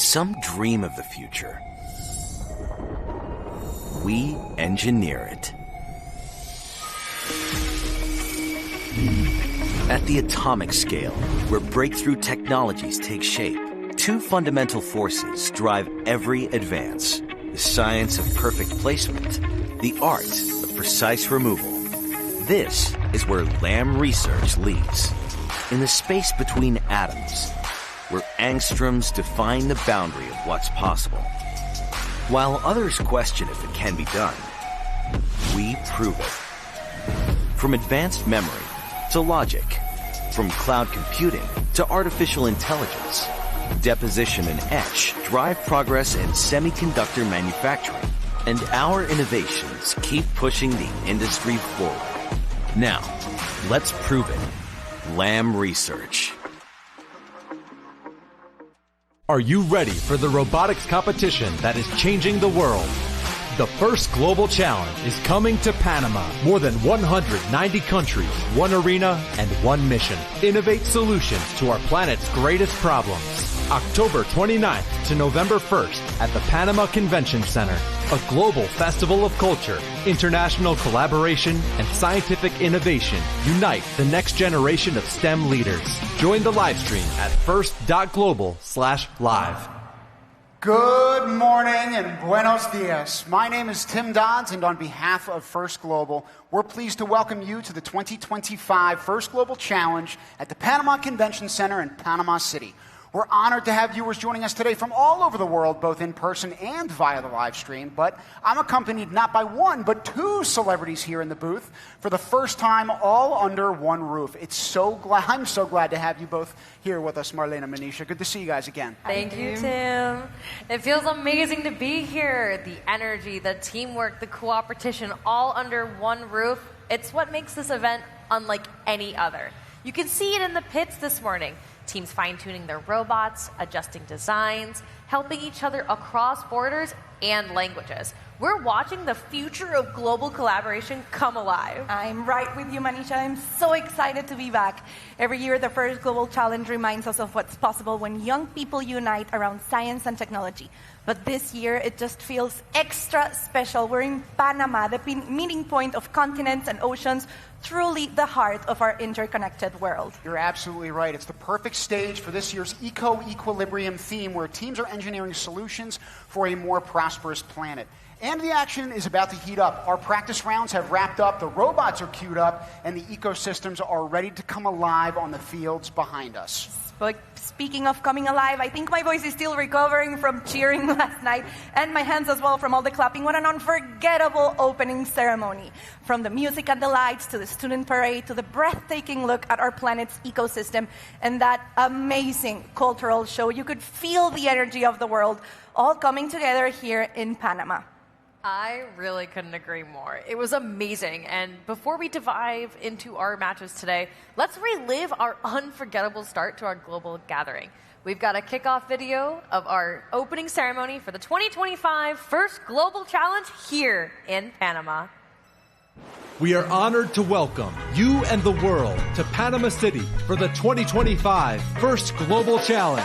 Some dream of the future. We engineer it. At the atomic scale, where breakthrough technologies take shape, two fundamental forces drive every advance: the science of perfect placement, the art of precise removal. This is where Lam Research leads. In the space between atoms, where angstroms define the boundary of what's possible. While others question if it can be done, we prove it. From advanced memory to logic, from cloud computing to artificial intelligence, deposition and etch drive progress in semiconductor manufacturing, and our innovations keep pushing the industry forward. Now, let's prove it. Lam Research. Are you ready for the robotics competition that is changing the world? The first global challenge is coming to Panama. More than 190 countries, one arena, and one mission. Innovate solutions to our planet's greatest problems. October 29th to November 1st at the Panama Convention Center. A global festival of culture, international collaboration, and scientific innovation unite the next generation of STEM leaders. Join the live stream at first.global/live. Good morning and buenos dias. My name is Tim Dodds, and on behalf of First Global, we're pleased to welcome you to the 2025 First Global Challenge at the Panama Convention Center in Panama City. We're honored to have viewers joining us today from all over the world, both in person and via the live stream. But I'm accompanied not by one, but two celebrities here in the booth for the first time, all under one roof. I'm so glad to have you both here with us, Marlene and Manisha. Good to see you guys again. Thank you, Tim. It feels amazing to be here. The energy, the teamwork, the cooperation, all under one roof. It's what makes this event unlike any other. You can see it in the pits this morning. Teams fine-tuning their robots, adjusting designs, helping each other across borders and languages. We're watching the future of global collaboration come alive. I'm right with you, Manisha. I'm so excited to be back. Every year, the First Global Challenge reminds us of what's possible when young people unite around science and technology. But this year, it just feels extra special. We're in Panama, the meeting point of continents and oceans, truly the heart of our interconnected world. You're absolutely right. It's the perfect stage for this year's EcoEquilibrium theme, where teams are engineering solutions for a more prosperous planet. And the action is about to heat up. Our practice rounds have wrapped up, the robots are queued up, and the ecosystems are ready to come alive on the fields behind us. But speaking of coming alive, I think my voice is still recovering from cheering last night, and my hands as well from all the clapping. What an unforgettable opening ceremony. From the music and the lights, to the student parade, to the breathtaking look at our planet's ecosystem, and that amazing cultural show. You could feel the energy of the world all coming together here in Panama. I really couldn't agree more. It was amazing. And before we dive into our matches today, let's relive our unforgettable start to our global gathering. We've got a kickoff video of our opening ceremony for the 2025 First Global Challenge here in Panama. We are honored to welcome you and the world to Panama City for the 2025 First Global Challenge.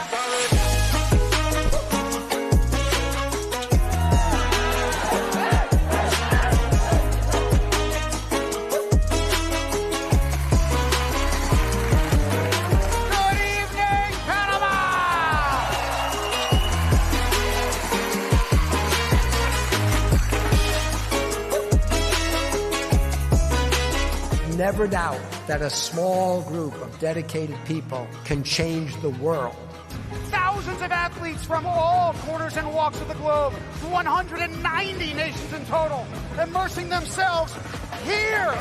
Never doubt that a small group of dedicated people can change the world. Thousands of athletes from all corners and walks of the globe, 190 nations in total, immersing themselves here.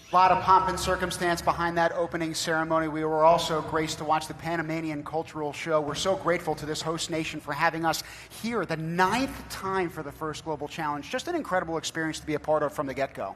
A lot of pomp and circumstance behind that opening ceremony. We were also graced to watch the Panamanian cultural show. We're so grateful to this host nation for having us here the 9th time for the First Global Challenge. Just an incredible experience to be a part of from the get-go.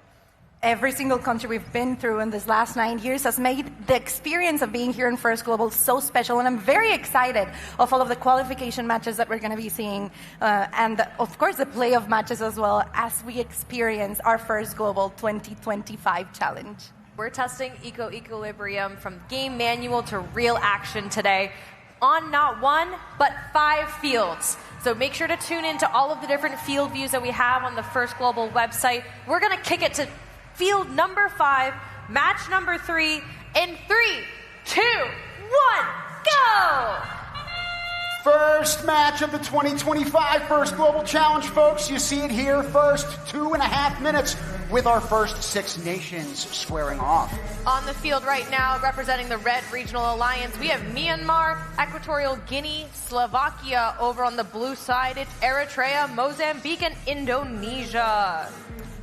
Every single country we've been through in this last 9 years has made the experience of being here in First Global so special, and I'm very excited of all of the qualification matches that we're going to be seeing, and of course the playoff matches as well, as we experience our First Global 2025 challenge. We're testing EcoEquilibrium from game manual to real action today on not 1, but 5 fields. So make sure to tune into all of the different field views that we have on the First Global website. We're going to kick it to field number 5, match number 3, in 3, 2, 1, go! First match of the 2025 First Global Challenge, folks. You see it here, first 2.5 minutes with our first 6 nations squaring off. On the field right now, representing the Red Regional Alliance, we have Myanmar, Equatorial Guinea, Slovakia. Over on the blue side, it's Eritrea, Mozambique, and Indonesia.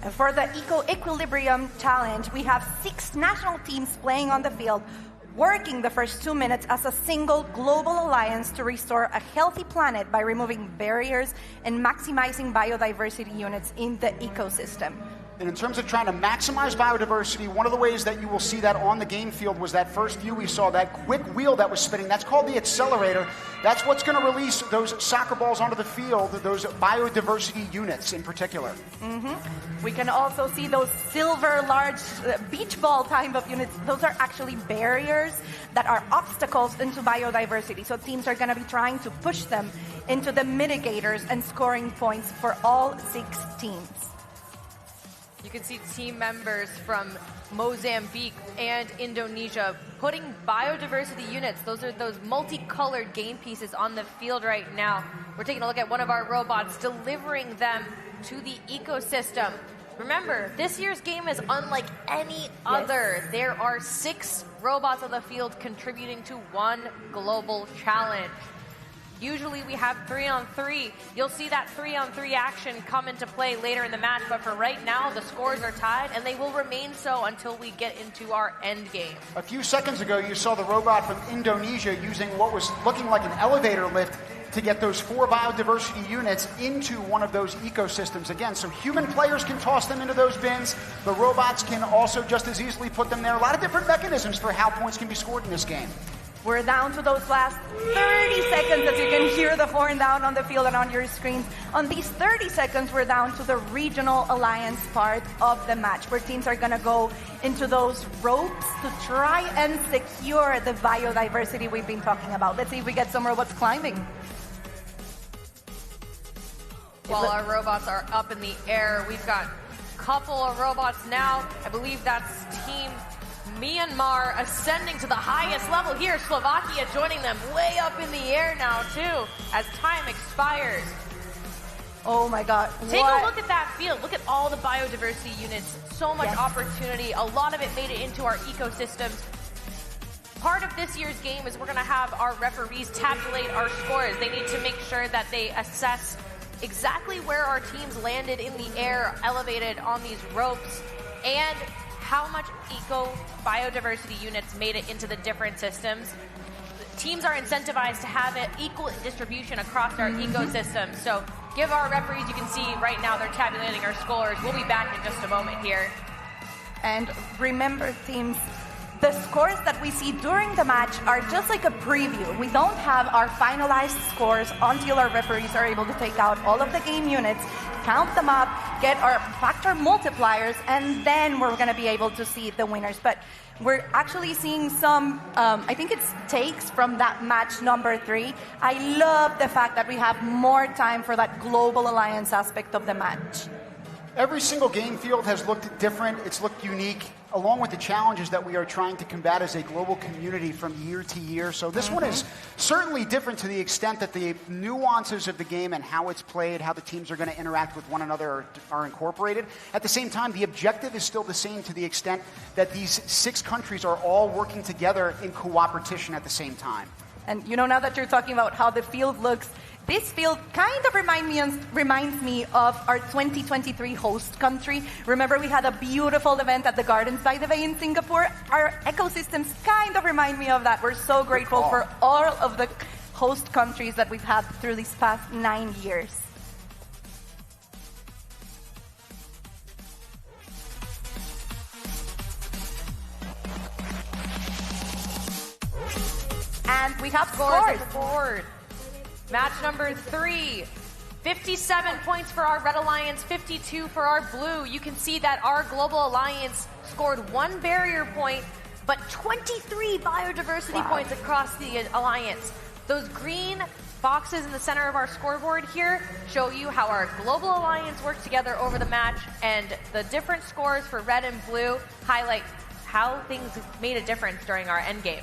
And for the EcoEquilibrium Challenge, we have 6 national teams playing on the field, working the first 2 minutes as a single global alliance to restore a healthy planet by removing barriers and maximizing biodiversity units in the ecosystem. And in terms of trying to maximize biodiversity, one of the ways that you will see that on the game field was that first view we saw, that quick wheel that was spinning. That's called the accelerator. That's what's going to release those soccer balls onto the field, those biodiversity units in particular. We can also see those silver large beach ball type of units. Those are actually barriers that are obstacles into biodiversity. So teams are going to be trying to push them into the mitigators and scoring points for all 6 teams. You can see team members from Mozambique and Indonesia putting biodiversity units. Those are those multicolored game pieces on the field right now. We're taking a look at one of our robots delivering them to the ecosystem. Remember, this year's game is unlike any other. There are 6 robots on the field contributing to one global challenge. Usually we have 3-on-3. You'll see that 3-on-3 action come into play later in the match, but for right now, the scores are tied, and they will remain so until we get into our end game. A few seconds ago, you saw the robot from Indonesia using what was looking like an elevator lift to get those 4 biodiversity units into one of those ecosystems. Again, so human players can toss them into those bins. The robots can also just as easily put them there. A lot of different mechanisms for how points can be scored in this game. We're down to those last 30 seconds, as you can hear the horn down on the field and on your screens. On these 30 seconds, we're down to the regional alliance part of the match, where teams are going to go into those ropes to try and secure the biodiversity we've been talking about. Let's see if we get some robots climbing. While our robots are up in the air, we've got a couple of robots now. I believe that's Team Myanmar ascending to the highest level here. Slovakia joining them way up in the air now, too, as time expires. Oh, my God. Take a look at that field. Look at all the biodiversity units. So much opportunity. A lot of it made it into our ecosystems. Part of this year's game is we're going to have our referees tabulate our scores. They need to make sure that they assess exactly where our teams landed in the air, elevated on these ropes, and how much biodiversity units made it into the different systems. Teams are incentivized to have an equal distribution across our ecosystem. So give our referees, you can see right now they're tabulating our scores. We'll be back in just a moment here. And remember, teams, the scores that we see during the match are just like a preview. We don't have our finalized scores until our referees are able to take out all of the game units, count them up, get our factor multipliers, and then we're going to be able to see the winners. But we're actually seeing some, I think it's takes from that match number 3. I love the fact that we have more time for that global alliance aspect of the match. Every single game field has looked different. It's looked unique, along with the challenges that we are trying to combat as a global community from year to year. So this one is certainly different to the extent that the nuances of the game and how it's played, how the teams are going to interact with one another are incorporated. At the same time, the objective is still the same to the extent that these 6 countries are all working together in cooperation at the same time. And you know, now that you're talking about how the field looks, this field kind of reminds me of our 2023 host country. Remember, we had a beautiful event at the Gardens by the Bay in Singapore? Our ecosystems kind of remind me of that. We're so grateful for all of the host countries that we've had through these past 9 years. We have scores scores. on the board. Match number 3. 57 points for our Red Alliance, 52 for our Blue. You can see that our Global Alliance scored 1 barrier point, but 23 biodiversity points across the Alliance. Those green boxes in the center of our scoreboard here show you how our Global Alliance worked together over the match, and the different scores for Red and Blue highlight how things made a difference during our end game.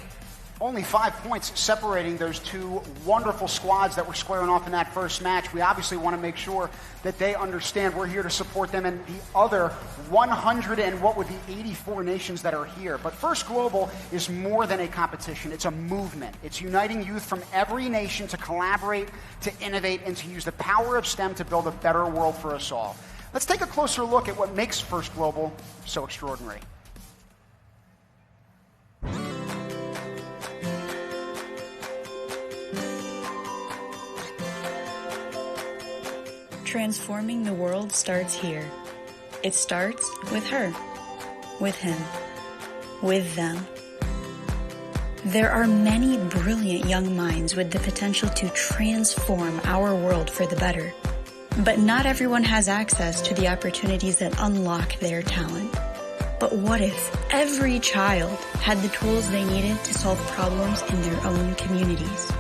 Only 5 points separating those two wonderful squads that were squaring off in that first match. We obviously want to make sure that they understand we're here to support them and the other 100 and what would be 84 nations that are here. But First Global is more than a competition. It's a movement. It's uniting youth from every nation to collaborate, to innovate, and to use the power of STEM to build a better world for us all. Let's take a closer look at what makes First Global so extraordinary. Transforming the world starts here. It starts with her, with him, with them. There are many brilliant young minds with the potential to transform our world for the better. But not everyone has access to the opportunities that unlock their talent. But what if every child had the tools they needed to solve problems in their own communities?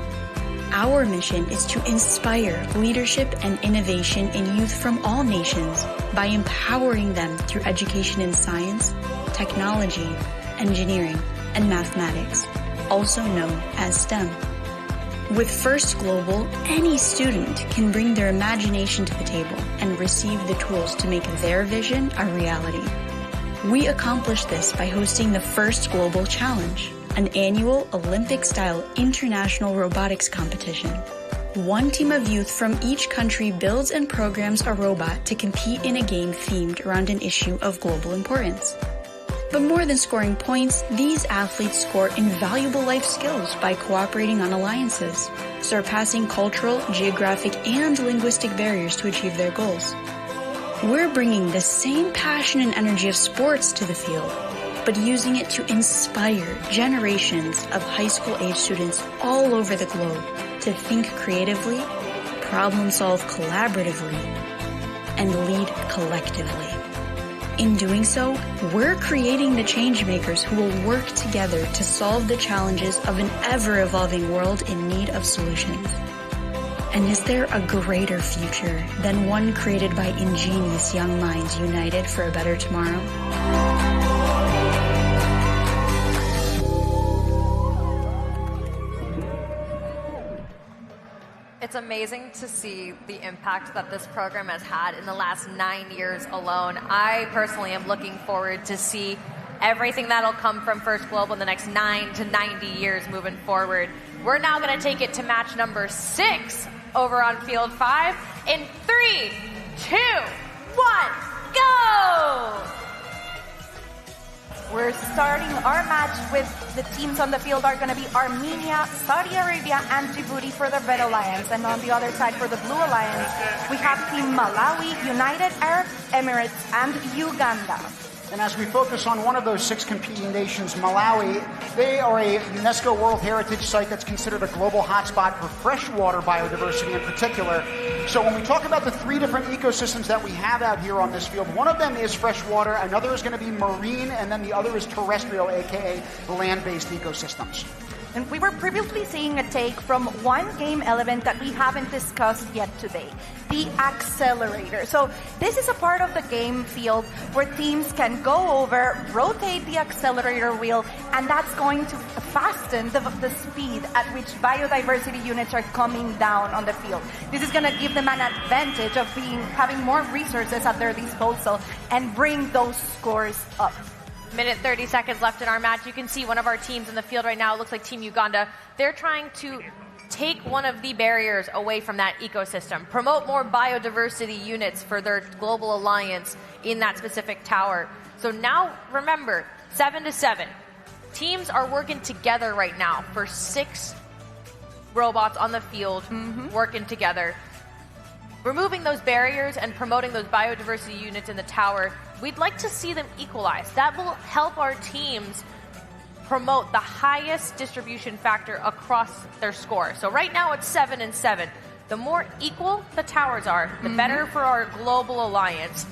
Our mission is to inspire leadership and innovation in youth from all nations by empowering them through education in science, technology, engineering, and mathematics, also known as STEM. With First Global, any student can bring their imagination to the table and receive the tools to make their vision a reality. We accomplish this by hosting the First Global Challenge, an annual Olympic-style international robotics competition. One team of youth from each country builds and programs a robot to compete in a game themed around an issue of global importance. But more than scoring points, these athletes score invaluable life skills by cooperating on alliances, surpassing cultural, geographic, and linguistic barriers to achieve their goals. We're bringing the same passion and energy of sports to the field, but using it to inspire generations of high school age students all over the globe to think creatively, problem solve collaboratively, and lead collectively. In doing so, we're creating the change makers who will work together to solve the challenges of an ever-evolving world in need of solutions. And is there a greater future than one created by ingenious young minds united for a better tomorrow? It's amazing to see the impact that this program has had in the last 9 years alone. I personally am looking forward to see everything that'll come from First Global in the next 9 to 90 years moving forward. We're now going to take it to match number 6 over on field 5 in 3, 2, 1, go! We're starting our match with the teams on the field are going to be Armenia, Saudi Arabia, and Djibouti for the Red Alliance. And on the other side for the Blue Alliance, we have Team Malawi, United Arab Emirates, and Uganda. And as we focus on one of those 6 competing nations, Malawi, they are a UNESCO World Heritage Site that's considered a global hotspot for freshwater biodiversity in particular. So when we talk about the 3 different ecosystems that we have out here on this field, one of them is freshwater, another is going to be marine, and then the other is terrestrial, aka land-based ecosystems. And we were previously seeing a take from one game element that we haven't discussed yet today, the accelerator. So this is a part of the game field where teams can go over, rotate the accelerator wheel, and that's going to fasten the speed at which biodiversity units are coming down on the field. This is going to give them an advantage of having more resources at their disposal and bring those scores up. Minute 30 seconds left in our match. You can see one of our teams in the field right now. It looks like Team Uganda. They're trying to take one of the barriers away from that ecosystem, promote more biodiversity units for their global alliance in that specific tower. So now, remember, 7-7. Teams are working together right now for 6 robots on the field working together. Removing those barriers and promoting those biodiversity units in the tower, we'd like to see them equalize. That will help our teams promote the highest distribution factor across their score. So right now it's 7 and 7. The more equal the towers are, the better for our global alliance,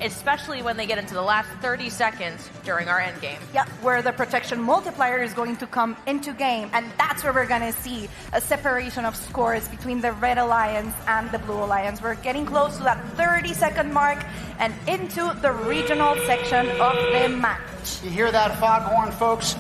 especially when they get into the last 30 seconds during our end game. Yeah, where the protection multiplier is going to come into game, and that's where we're going to see a separation of scores between the Red Alliance and the Blue Alliance. We're getting close to that 30-second mark and into the regional section of the match. You hear that foghorn, folks?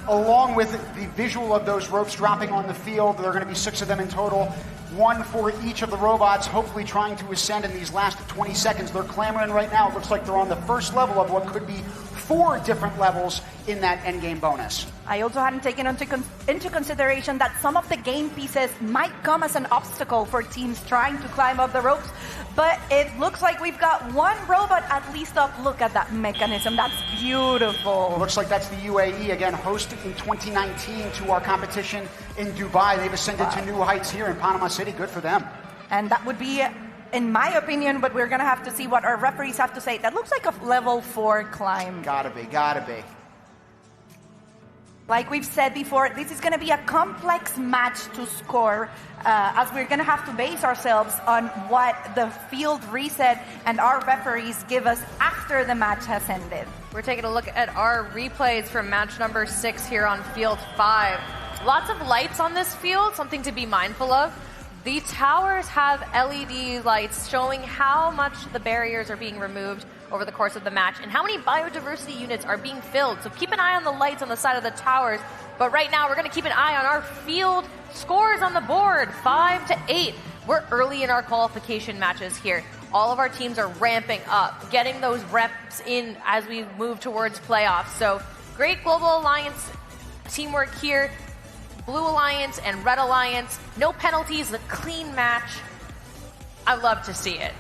Along with the visual of those ropes dropping on the field, there are going to be 6 of them in total. 1 for each of the robots, hopefully trying to ascend in these last 20 seconds. They're clamoring right now. It looks like they're on the first level of what could be 4 different levels in that endgame bonus. I also hadn't taken into consideration that some of the game pieces might come as an obstacle for teams trying to climb up the ropes, but it looks like we've got 1 robot at least up. Look at that mechanism. That's beautiful. It looks like that's the UAE, again, hosted in 2019 to our competition in Dubai. They've ascended to new heights here in Panama City. Good for them. And that would be, in my opinion, but we're going to have to see what our referees have to say. That looks like a level 4 climb. Gotta be. Like we've said before, this is going to be a complex match to score, as we're going to have to base ourselves on what the field reset and our referees give us after the match has ended. We're taking a look at our replays from match number 6 here on field 5. Lots of lights on this field, something to be mindful of. The towers have LED lights showing how much the barriers are being removed over the course of the match and how many biodiversity units are being filled. So keep an eye on the lights on the side of the towers. But right now we're going to keep an eye on our field scores on the board, 5-8. We're early in our qualification matches here. All of our teams are ramping up, getting those reps in as we move towards playoffs. So great Global Alliance teamwork here. Blue Alliance and Red Alliance, no penalties, a clean match. I love to see it.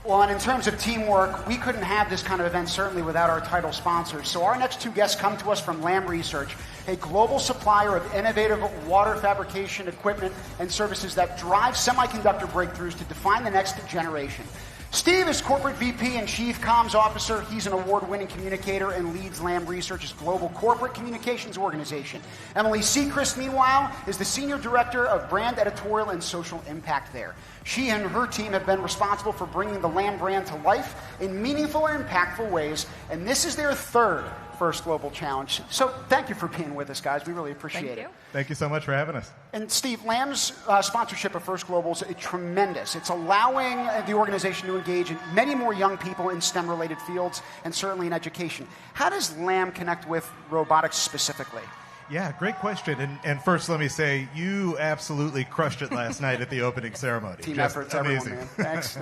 Well, and in terms of teamwork, we couldn't have this kind of event certainly without our title sponsors. So our next 2 guests come to us from Lam Research, a global supplier of innovative water fabrication equipment and services that drive semiconductor breakthroughs to define the next generation. Steve is Corporate VP and Chief Comms Officer. He's an award-winning communicator and leads Lam Research's global corporate communications organization. Emily Sechrist, meanwhile, is the Senior Director of Brand Editorial and Social Impact there. She and her team have been responsible for bringing the Lam brand to life in meaningful and impactful ways, and this is their 3rd First Global Challenge. So thank you for being with us, guys. We really appreciate it. Thank you so much for having us. And Steve, Lam's sponsorship of First Global is tremendous. It's allowing the organization to engage in many more young people in STEM-related fields and certainly in education. How does Lam connect with robotics specifically? Yeah, great question. And first, let me say, you absolutely crushed it last night at the opening ceremony. Team Just effort, amazing. Everyone, man. Thanks.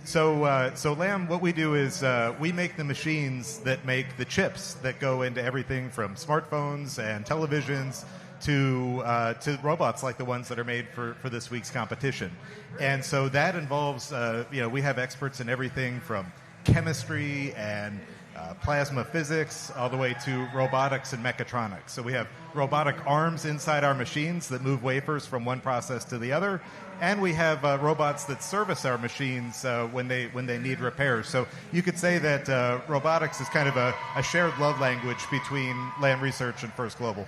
So Lam, what we do is we make the machines that make the chips that go into everything from smartphones and televisions to robots like the ones that are made for this week's competition. And so that involves, we have experts in everything from chemistry and plasma physics all the way to robotics and mechatronics. So we have robotic arms inside our machines that move wafers from one process to the other, and we have robots that service our machines when they need repairs. So you could say that robotics is kind of a shared love language between Lam Research and First Global.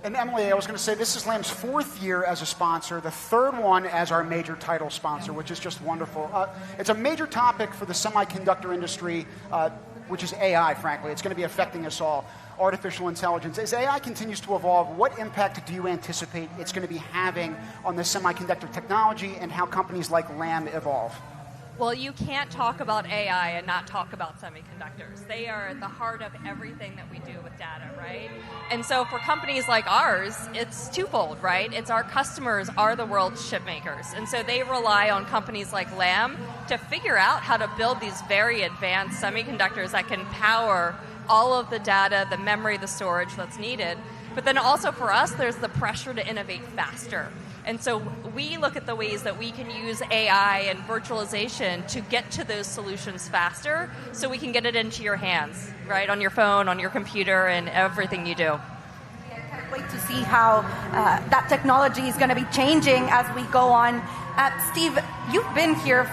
And Emily, I was going to say, this is Lam's 4th year as a sponsor, the 3rd one as our major title sponsor, which is just wonderful. It's a major topic for the semiconductor industry, which is AI, frankly. It's going to be affecting us all. Artificial intelligence. As AI continues to evolve, what impact do you anticipate it's going to be having on the semiconductor technology and how companies like Lam evolve? Well, you can't talk about AI and not talk about semiconductors. They are at the heart of everything that we do with data, right? And so for companies like ours, it's twofold, right? It's our customers are the world's chip makers. And so they rely on companies like Lam to figure out how to build these very advanced semiconductors that can power all of the data, the memory, the storage that's needed. But then also for us, there's the pressure to innovate faster. And so we look at the ways that we can use AI and virtualization to get to those solutions faster so we can get it into your hands, right? On your phone, on your computer, and everything you do. Wait to see how that technology is going to be changing as we go on. Steve, you've been here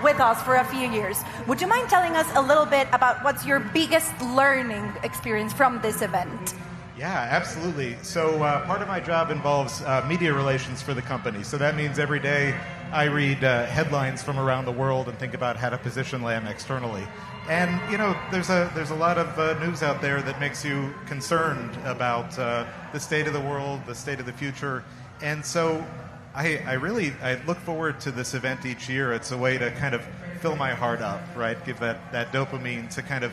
with us for a few years. Would you mind telling us a little bit about what's your biggest learning experience from this event? Yeah, absolutely. So part of my job involves media relations for the company. So that means every day I read headlines from around the world and think about how to position Lam externally. And, you know, there's a lot of news out there that makes you concerned about the state of the world, the state of the future. And so I look forward to this event each year. It's a way to kind of fill my heart up, right? Give that dopamine to kind of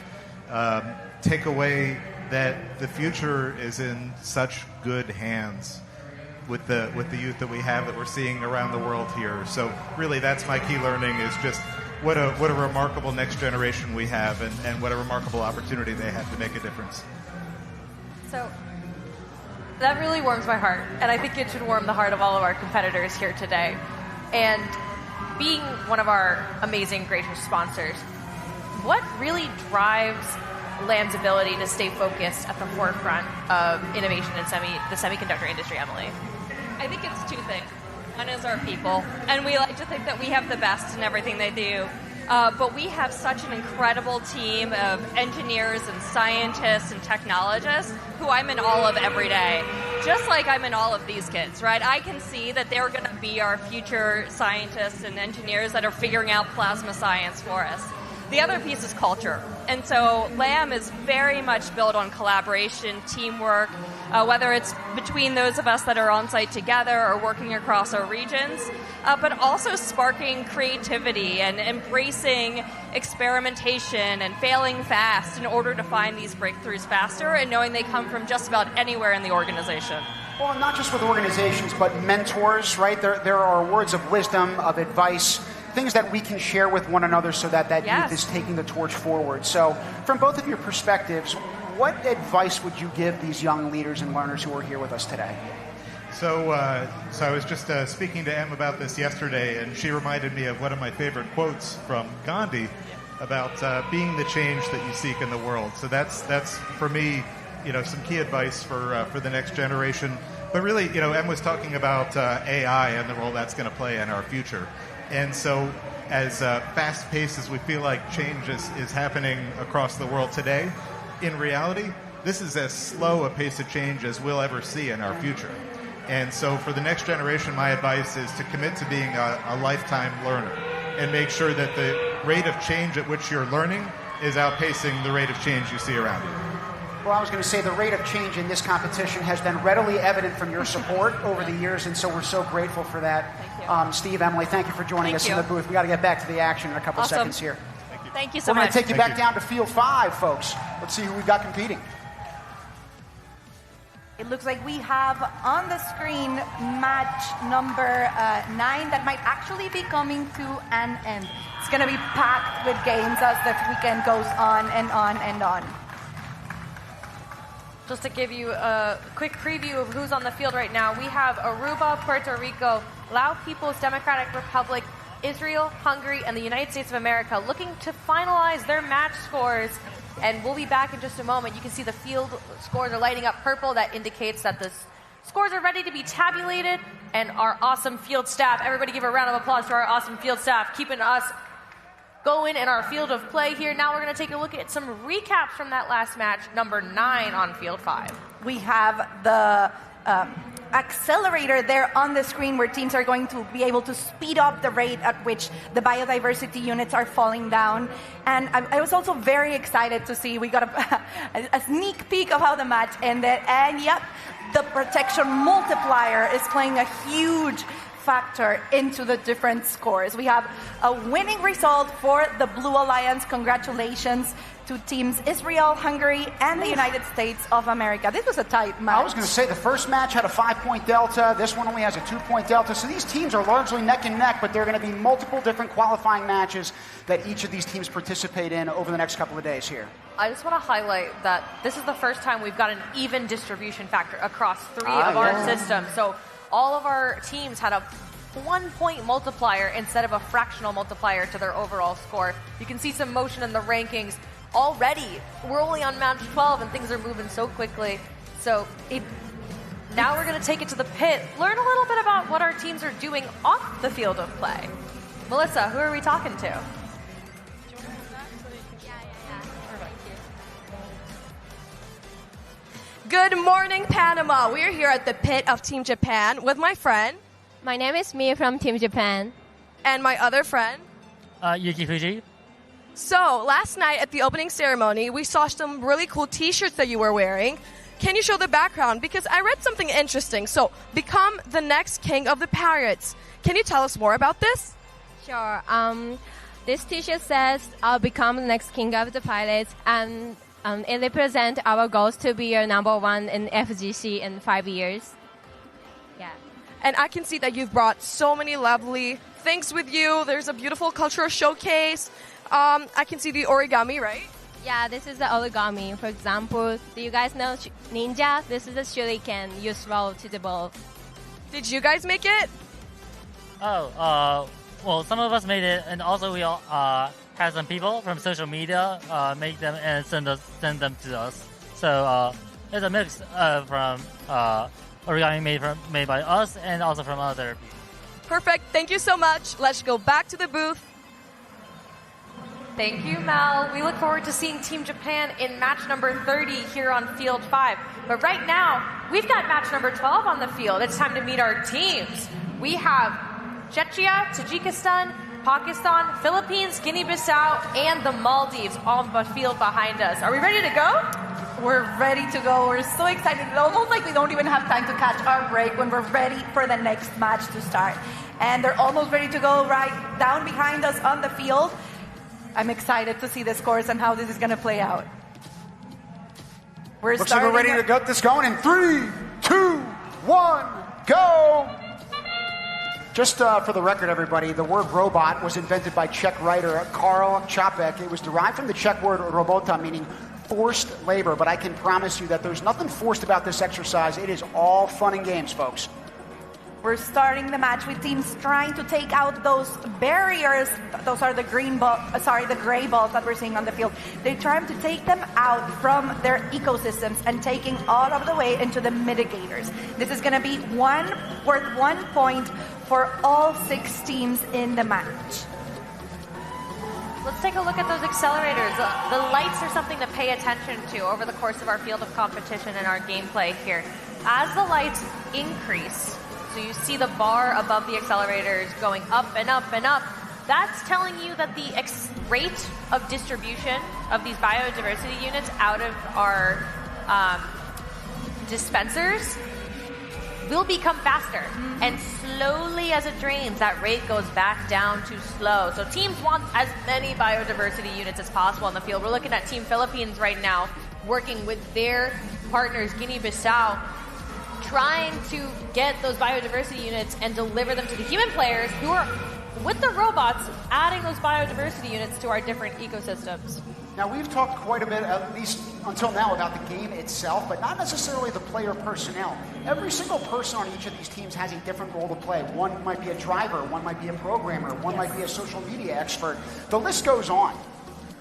take away that the future is in such good hands with the youth that we have, that we're seeing around the world here. So really that's my key learning, is just what a remarkable next generation we have, and what a remarkable opportunity they have to make a difference. So that really warms my heart, and I think it should warm the heart of all of our competitors here today. And being one of our amazing, gracious sponsors, what really drives Lam's ability to stay focused at the forefront of innovation in the semiconductor industry, Emily? I think it's two things. One is our people, and we like to think that we have the best in everything they do. But we have such an incredible team of engineers and scientists and technologists who I'm in awe of every day. Just like I'm in awe of these kids, right? I can see that they're going to be our future scientists and engineers that are figuring out plasma science for us. The other piece is culture. And so Lam is very much built on collaboration, teamwork, whether it's between those of us that are on site together or working across our regions, but also sparking creativity and embracing experimentation and failing fast in order to find these breakthroughs faster, and knowing they come from just about anywhere in the organization. Well, not just with organizations, but mentors, right? There are words of wisdom, of advice, things that we can share with one another so that Yes. youth is taking the torch forward. So from both of your perspectives, what advice would you give these young leaders and learners who are here with us today? So I was just speaking to Em about this yesterday, and she reminded me of one of my favorite quotes from Gandhi about being the change that you seek in the world. So that's for me, you know, some key advice for the next generation. But really, you know, Em was talking about AI and the role that's going to play in our future. And so as fast-paced as we feel like change is happening across the world today, in reality, this is as slow a pace of change as we'll ever see in our future. And so for the next generation, my advice is to commit to being a lifetime learner and make sure that the rate of change at which you're learning is outpacing the rate of change you see around you. Well, I was going to say the rate of change in this competition has been readily evident from your support over the years, and so we're so grateful for that. Thank you. Steve, Emily, thank you for joining us in the booth. We got to get back to the action in a couple of seconds here. Thank you so We're going much. to take you back down to Field 5, folks. Let's see who we've got competing. It looks like we have on the screen match number 9 that might actually be coming to an end. It's going to be packed with games as the weekend goes on and on and on. Just to give you a quick preview of who's on the field right now, we have Aruba, Puerto Rico, Lao People's Democratic Republic, Israel, Hungary, and the United States of America looking to finalize their match scores. And we'll be back in just a moment. You can see the field scores are lighting up purple. That indicates that the scores are ready to be tabulated. And our awesome field staff, everybody give a round of applause to our awesome field staff, keeping us going in our field of play here. Now we're going to take a look at some recaps from that last match, number 9 on Field 5. We have the accelerator there on the screen where teams are going to be able to speed up the rate at which the biodiversity units are falling down. And I was also very excited to see, we got a sneak peek of how the match ended. And yep, the protection multiplier is playing a huge factor into the different scores. We have a winning result for the Blue Alliance. Congratulations to teams Israel, Hungary, and the United States of America. This was a tight match. I was going to say the first match had a 5-point delta. This one only has a 2-point delta. So these teams are largely neck and neck, but there are going to be multiple different qualifying matches that each of these teams participate in over the next couple of days here. I just want to highlight that this is the first time we've got an even distribution factor across 3 of our systems. So all of our teams had a 1-point multiplier instead of a fractional multiplier to their overall score. You can see some motion in the rankings already. We're only on match 12 and things are moving so quickly. So Now we're going to take it to the pit, learn a little bit about what our teams are doing off the field of play. Melissa, who are we talking to? Good morning, Panama. We're here at the pit of Team Japan with my friend. My name is Mia from Team Japan. And my other friend. Yuki Fuji. So, last night at the opening ceremony, we saw some really cool t-shirts that you were wearing. Can you show the background? Because I read something interesting. So, become the next king of the pirates. Can you tell us more about this? Sure. This t-shirt says, I'll become the next king of the pirates, and it represents our goals to be your #1 in FGC in 5 years. Yeah. And I can see that you've brought so many lovely things with you. There's a beautiful cultural showcase. I can see the origami, right? Yeah, this is the origami. For example, do you guys know ninja? This is a shuriken you throw to the ball. Did you guys make it? Well, some of us made it, and also we all had some people from social media make them and send them to us. So it's a mix from origami made by us and also from other people. Perfect. Thank you so much. Let's go back to the booth. Thank you, Mel. We look forward to seeing Team Japan in match number 30 here on Field 5. But right now, we've got match number 12 on the field. It's time to meet our teams. We have Czechia, Tajikistan, Pakistan, Philippines, Guinea-Bissau, and the Maldives on the field behind us. Are we ready to go? We're ready to go. We're so excited. It's almost like we don't even have time to catch our break when we're ready for the next match to start. And they're almost ready to go right down behind us on the field. I'm excited to see the scores and how this is going to play out. Looks like we're ready to get this going in 3, 2, 1, go! Just for the record, everybody, the word robot was invented by Czech writer Karl Čapek. It was derived from the Czech word robota, meaning forced labor. But I can promise you that there's nothing forced about this exercise. It is all fun and games, folks. We're starting the match with teams trying to take out those barriers. Those are the gray balls that we're seeing on the field. They're trying to take them out from their ecosystems and taking all of the way into the mitigators. This is going to be worth 1 point for all 6 teams in the match. Let's take a look at those accelerators. The lights are something to pay attention to over the course of our field of competition and our gameplay here. As the lights increase, so you see the bar above the accelerators going up and up and up, that's telling you that the rate of distribution of these biodiversity units out of our dispensers will become faster. And slowly as it drains, that rate goes back down to slow. So teams want as many biodiversity units as possible on the field. We're looking at Team Philippines right now, working with their partners, Guinea-Bissau, trying to get those biodiversity units and deliver them to the human players who are, with the robots, adding those biodiversity units to our different ecosystems. Now, we've talked quite a bit, at least until now, about the game itself, but not necessarily the player personnel. Every single person on each of these teams has a different role to play. One might be a driver, one might be a programmer, one might be a social media expert. The list goes on.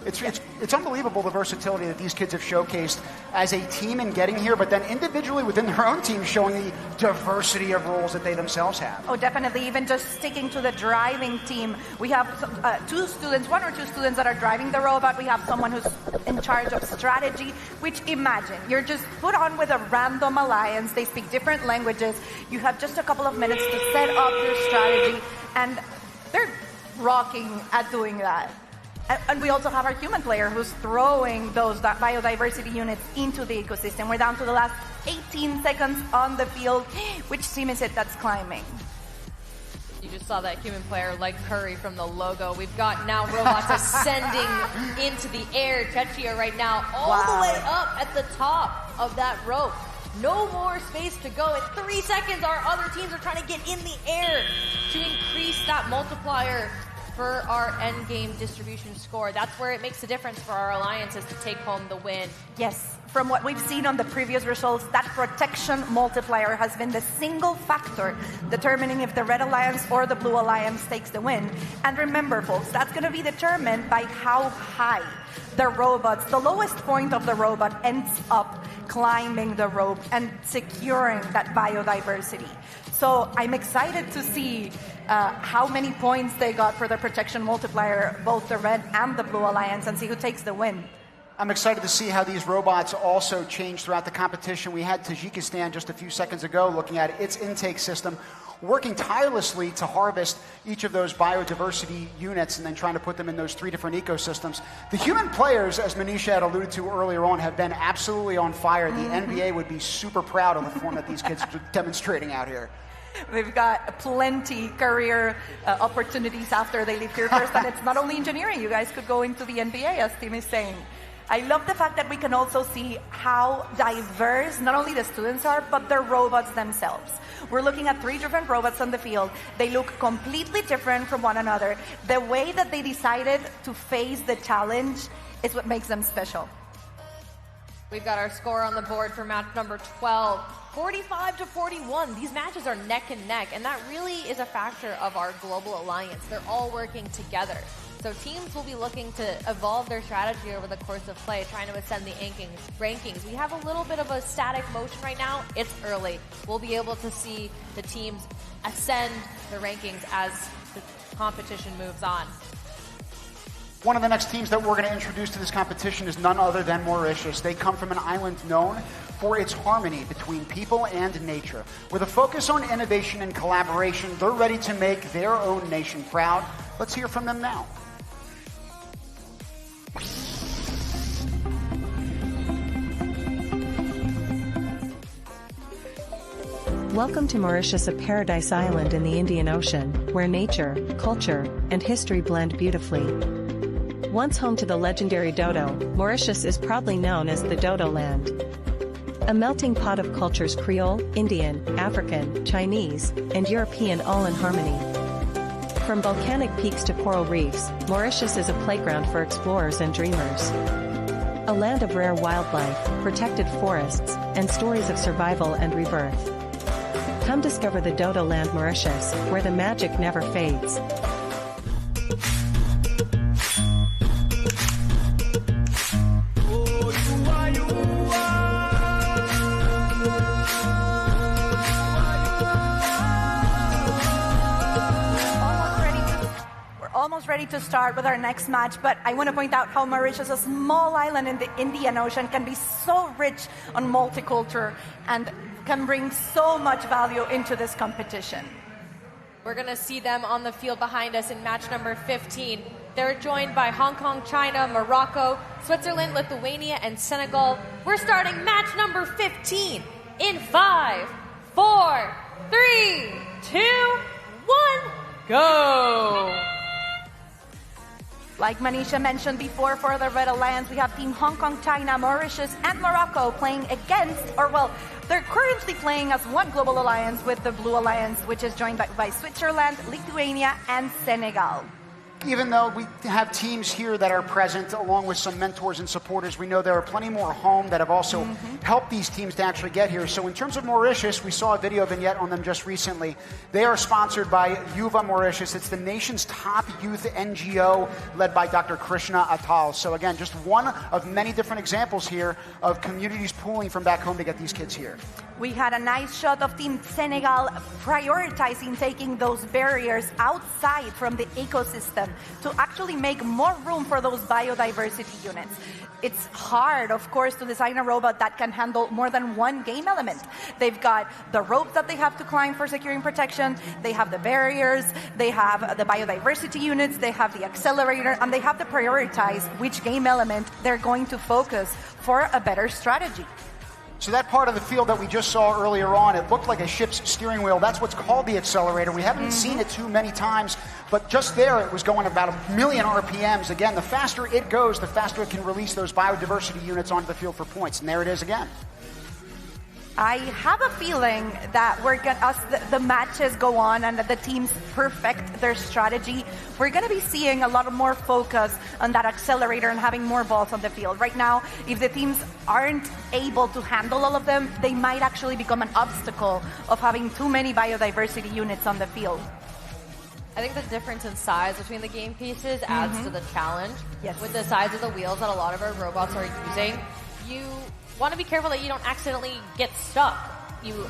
It's unbelievable the versatility that these kids have showcased as a team in getting here, but then individually within their own team showing the diversity of roles that they themselves have. Oh, definitely. Even just sticking to the driving team, we have 2 students, 1 or 2 students that are driving the robot. We have someone who's in charge of strategy, which imagine, you're just put on with a random alliance. They speak different languages. You have just a couple of minutes to set up your strategy, and they're rocking at doing that. And we also have our human player who's throwing those biodiversity units into the ecosystem. We're down to the last 18 seconds on the field. Which team is it that's climbing? You just saw that human player like Curry from the logo. We've got now robots ascending into the air. Czechia right now all the way up at the top of that rope. No more space to go. In 3 seconds, our other teams are trying to get in the air to increase that multiplier for our end game distribution score. That's where it makes a difference for our alliances to take home the win. Yes, from what we've seen on the previous results, that protection multiplier has been the single factor determining if the Red Alliance or the Blue Alliance takes the win. And remember, folks, that's going to be determined by how high the robots, the lowest point of the robot ends up climbing the rope and securing that biodiversity. So I'm excited to see how many points they got for their protection multiplier, both the Red and the Blue Alliance, and see who takes the win. I'm excited to see how these robots also change throughout the competition. We had Tajikistan just a few seconds ago looking at its intake system, working tirelessly to harvest each of those biodiversity units and then trying to put them in those 3 different ecosystems. The human players, as Manisha had alluded to earlier on, have been absolutely on fire. The NBA would be super proud of the form that these kids are demonstrating out here. They've got plenty career opportunities after they leave here first, and it's not only engineering. You guys could go into the NBA, as Tim is saying. I love the fact that we can also see how diverse not only the students are, but the robots themselves. We're looking at 3 different robots on the field. They look completely different from one another. The way that they decided to face the challenge is what makes them special. We've got our score on the board for match number 12. 45-41. These matches are neck and neck, and that really is a factor of our global alliance. They're all working together. So teams will be looking to evolve their strategy over the course of play, trying to ascend the rankings. We have a little bit of a static motion right now. It's early. We'll be able to see the teams ascend the rankings as the competition moves on. One of the next teams that we're going to introduce to this competition is none other than Mauritius. They come from an island known for its harmony between people and nature. With a focus on innovation and collaboration, they're ready to make their own nation proud. Let's hear from them now. Welcome to Mauritius, a paradise island in the Indian Ocean, where nature, culture, and history blend beautifully. Once home to the legendary dodo, Mauritius is proudly known as the Dodo Land. A melting pot of cultures: Creole, Indian, African, Chinese, and European, all in harmony. From volcanic peaks to coral reefs, Mauritius is a playground for explorers and dreamers. A land of rare wildlife, protected forests, and stories of survival and rebirth. Come discover the Dodo Land, Mauritius, where the magic never fades. Almost ready to start with our next match, but I want to point out how Mauritius, a small island in the Indian Ocean, can be so rich on multicultural and can bring so much value into this competition. We're going to see them on the field behind us in match number 15. They're joined by Hong Kong, China, Morocco, Switzerland, Lithuania, and Senegal. We're starting match number 15 in 5, 4, 3, 2, 1, go! Like Manisha mentioned before, for the Red Alliance, we have Team Hong Kong, China, Mauritius, and Morocco playing against, or well, they're currently playing as one global alliance with the Blue Alliance, which is joined by Switzerland, Lithuania, and Senegal. Even though we have teams here that are present, along with some mentors and supporters, we know there are plenty more home that have also helped these teams to actually get here. So in terms of Mauritius, we saw a video vignette on them just recently. They are sponsored by Yuva Mauritius. It's the nation's top youth NGO led by Dr. Krishna Atal. So again, just one of many different examples here of communities pooling from back home to get these kids here. We had a nice shot of Team Senegal prioritizing taking those barriers outside from the ecosystem to actually make more room for those biodiversity units. It's hard, of course, to design a robot that can handle more than one game element. They've got the ropes that they have to climb for securing protection, they have the barriers, they have the biodiversity units, they have the accelerator, and they have to prioritize which game element they're going to focus for a better strategy. So that part of the field that we just saw earlier on, it looked like a ship's steering wheel. That's what's called the accelerator. We haven't seen it too many times, but just there it was going about 1 million RPMs. Again, the faster it goes, the faster it can release those biodiversity units onto the field for points. And there it is again. I have a feeling that as the matches go on and that the teams perfect their strategy, we're going to be seeing a lot more focus on that accelerator and having more balls on the field. Right now, if the teams aren't able to handle all of them, they might actually become an obstacle of having too many biodiversity units on the field. I think the difference in size between the game pieces adds to the challenge. Yes. With the size of the wheels that a lot of our robots are using, want to be careful that you don't accidentally get stuck. You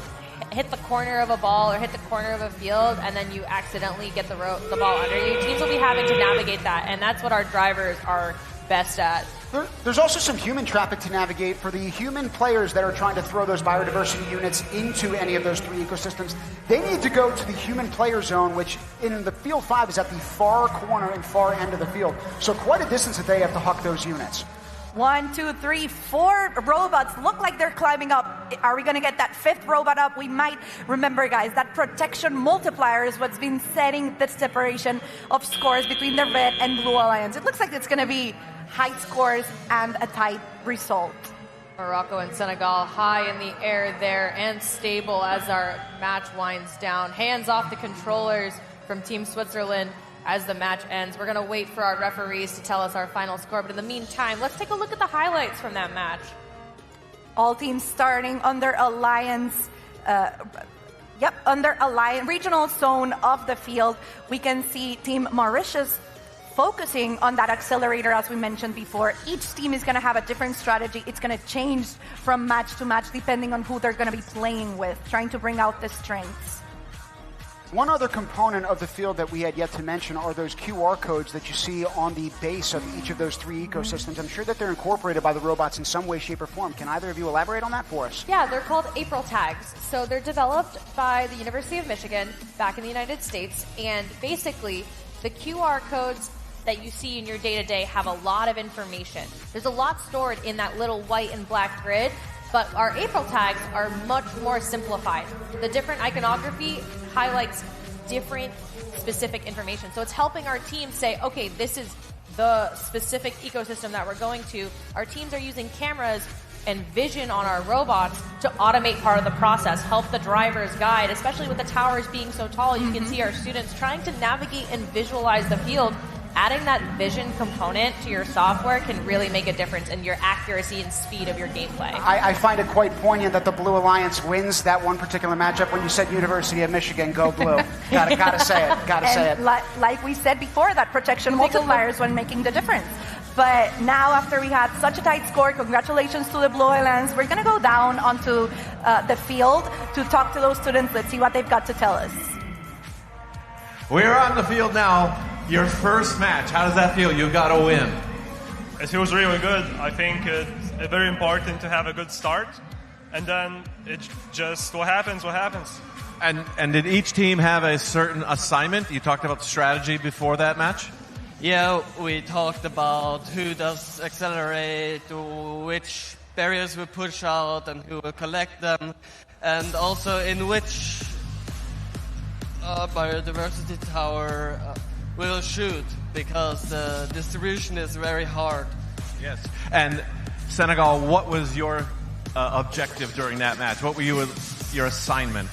hit the corner of a ball or hit the corner of a field, and then you accidentally get the ball under you. Teams will be having to navigate that, and that's what our drivers are best at. There's also some human traffic to navigate for the human players that are trying to throw those biodiversity units into any of those three ecosystems. They need to go to the human player zone, which in the field 5 is at the far corner and far end of the field. So quite a distance that they have to huck those units. 1, 2, 3, 4 robots look like they're climbing up. Are we going to get that 5th robot up? We might. Remember, guys, that protection multiplier is what's been setting the separation of scores between the red and blue alliance. It looks like it's going to be high scores and a tight result. Morocco and Senegal high in the air there and stable as our match winds down. Hands off the controllers from Team Switzerland as the match ends. We're going to wait for our referees to tell us our final score, but in the meantime, let's take a look at the highlights from that match. All teams starting under alliance, under alliance regional zone of the field. We can see Team Mauritius focusing on that accelerator, as we mentioned before. Each team is going to have a different strategy. It's going to change from match to match depending on who they're going to be playing with, trying to bring out the strengths. One other component of the field that we had yet to mention are those QR codes that you see on the base of each of those three ecosystems. I'm sure that they're incorporated by the robots in some way, shape, or form. Can either of you elaborate on that for us? Yeah, they're called April tags. So they're developed by the University of Michigan back in the United States. And basically, the QR codes that you see in your day-to-day have a lot of information. There's a lot stored in that little white and black grid, but our April tags are much more simplified. The different iconography highlights different specific information. So it's helping our team say, okay, this is the specific ecosystem that we're going to. Our teams are using cameras and vision on our robots to automate part of the process, help the drivers guide, especially with the towers being so tall. You can see our students trying to navigate and visualize the field. Adding that vision component to your software can really make a difference in your accuracy and speed of your gameplay. I find it quite poignant that the Blue Alliance wins that one particular matchup. When you said University of Michigan, go blue. Gotta say it. Gotta say it. Like we said before, that protection multiplier is when making the difference. But now, after we had such a tight score, congratulations to the Blue Alliance. We're going to go down onto the field to talk to those students. Let's see what they've got to tell us. We're on the field now. Your first match, how does that feel? You got to win. It feels really good. I think it's very important to have a good start, and then it's just what happens. And did each team have a certain assignment? You talked about the strategy before that match? Yeah, we talked about who does accelerate, which barriers we push out, and who will collect them, and also in which biodiversity tower we'll shoot, because the distribution is very hard. Yes. And Senegal, what was your objective during that match? What were your assignment?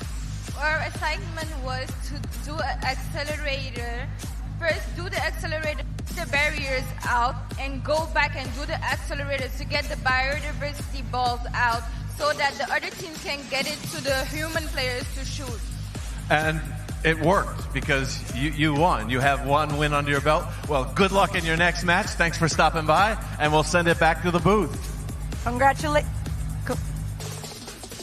Our assignment was to do an accelerator. First, do the accelerator, the barriers out, and go back and do the accelerator to get the biodiversity balls out so that the other team can get it to the human players to shoot. And it worked, because you won. You have one win under your belt. Well, good luck in your next match. Thanks for stopping by, and we'll send it back to the booth.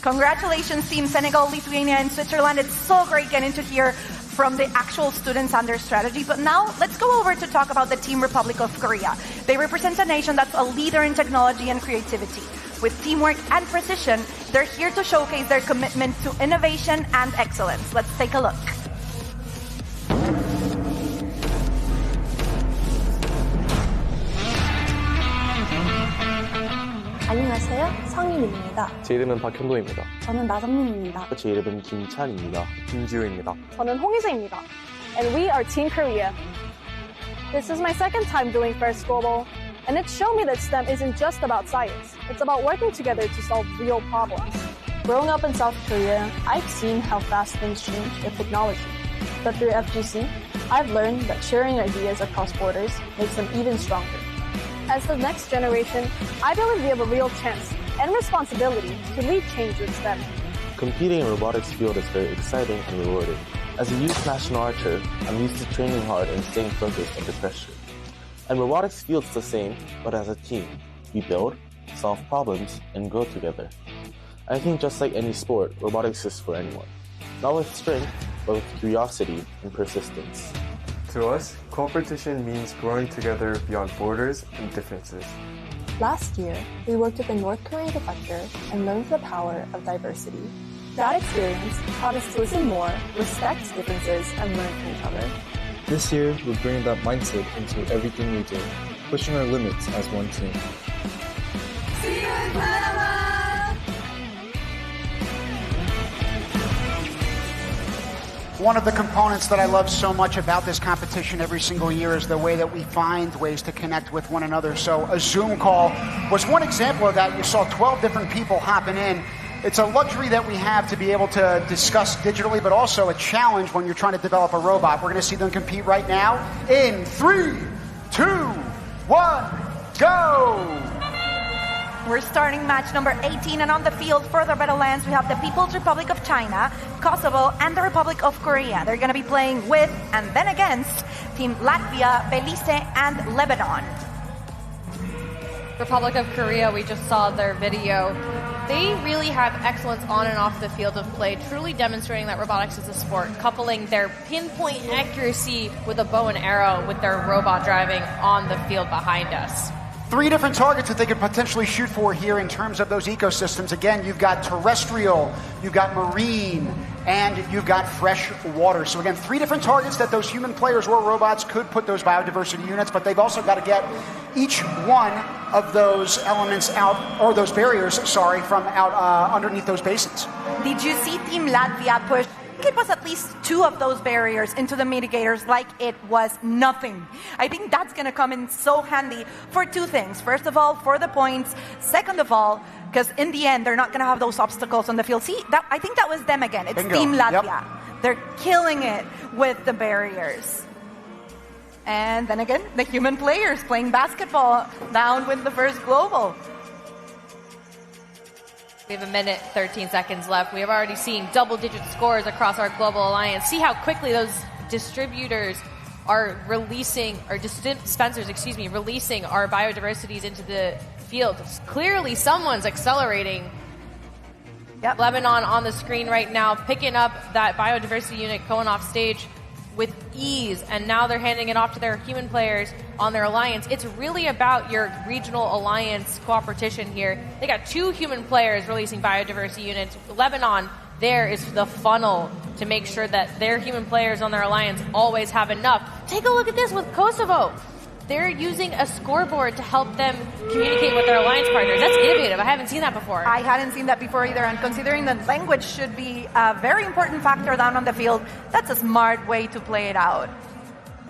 Congratulations, Team Senegal, Lithuania, and Switzerland. It's so great getting to hear from the actual students and their strategy. But now let's go over to talk about the Team Republic of Korea. They represent a nation that's a leader in technology and creativity. With teamwork and precision, they're here to showcase their commitment to innovation and excellence. Let's take a look. 안녕하세요. 성인입니다. 제 이름은 박현도입니다. 저는 나성민입니다. 제 이름은 김찬입니다. 김지우입니다. 저는 홍희재입니다. And we are Team Korea. This is my second time doing First Global, and it showed me that STEM isn't just about science. It's about working together to solve real problems. Growing up in South Korea, I've seen how fast things change with technology. But through FGC, I've learned that sharing ideas across borders makes them even stronger. As the next generation, I believe we have a real chance and responsibility to lead change with STEM. Competing in robotics field is very exciting and rewarding. As a youth national archer, I'm used to training hard and staying focused under pressure. And robotics field's the same, but as a team. We build, solve problems, and grow together. I think just like any sport, robotics is for anyone. Not with strength, but with curiosity and persistence. To us, competition means growing together beyond borders and differences. Last year, we worked with a North Korean defector and learned the power of diversity. That experience taught us to listen more, respect differences, and learn from each other. This year, we're bringing that mindset into everything we do, pushing our limits as one team. See you in Panama! One of the components that I love so much about this competition every single year is the way that we find ways to connect with one another. So a Zoom call was one example of that. You saw 12 different people hopping in. It's a luxury that we have to be able to discuss digitally, but also a challenge when you're trying to develop a robot. We're going to see them compete right now in 3, 2, 1, go! We're starting match number 18, and on the field for the Red Alliance, we have the People's Republic of China, Kosovo, and the Republic of Korea. They're going to be playing with and then against Team Latvia, Belize, and Lebanon. Republic of Korea, we just saw their video. They really have excellence on and off the field of play, truly demonstrating that robotics is a sport, coupling their pinpoint accuracy with a bow and arrow with their robot driving on the field behind us. 3 different targets that they could potentially shoot for here in terms of those ecosystems. Again, you've got terrestrial, you've got marine, and you've got fresh water. So again, 3 different targets that those human players or robots could put those biodiversity units, but they've also got to get each one of those elements out, or those barriers, sorry, from out underneath those basins. Did you see Team Latvia push? It was at least 2 of those barriers into the mitigators like it was nothing. I think that's going to come in so handy for 2 things. First of all, for the points. Second of all, because in the end, they're not going to have those obstacles on the field. See, I think that was them again. It's Bingo. Team Latvia. Yep. They're killing it with the barriers. And then again, the human players playing basketball down with the first global. We have 1 minute, 13 seconds left. We have already seen double-digit scores across our global alliance. See how quickly those distributors are releasing, or dispensers, releasing our biodiversities into the field. Clearly, someone's accelerating. Yep. Lebanon on the screen right now, picking up that biodiversity unit going off stage with ease, and now they're handing it off to their human players on their alliance. It's really about your regional alliance cooperation here. They got 2 human players releasing biodiversity units. Lebanon, there is the funnel to make sure that their human players on their alliance always have enough. Take a look at this with Kosovo. They're using a scoreboard to help them communicate with their alliance partners. That's innovative. I haven't seen that before. I hadn't seen that before either, and considering that language should be a very important factor down on the field, that's a smart way to play it out.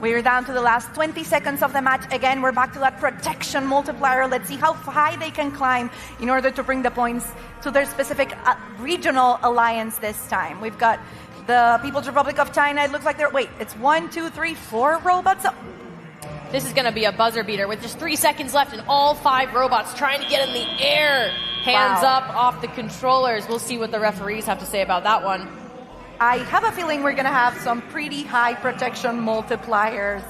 We're down to the last 20 seconds of the match. Again, we're back to that protection multiplier. Let's see how high they can climb in order to bring the points to their specific regional alliance this time. We've got the People's Republic of China. It looks like it's 1, 2, 3, 4 robots. This is going to be a buzzer beater with just 3 seconds left and all 5 robots trying to get in the air. Hands up off the controllers. We'll see what the referees have to say about that one. I have a feeling we're going to have some pretty high protection multipliers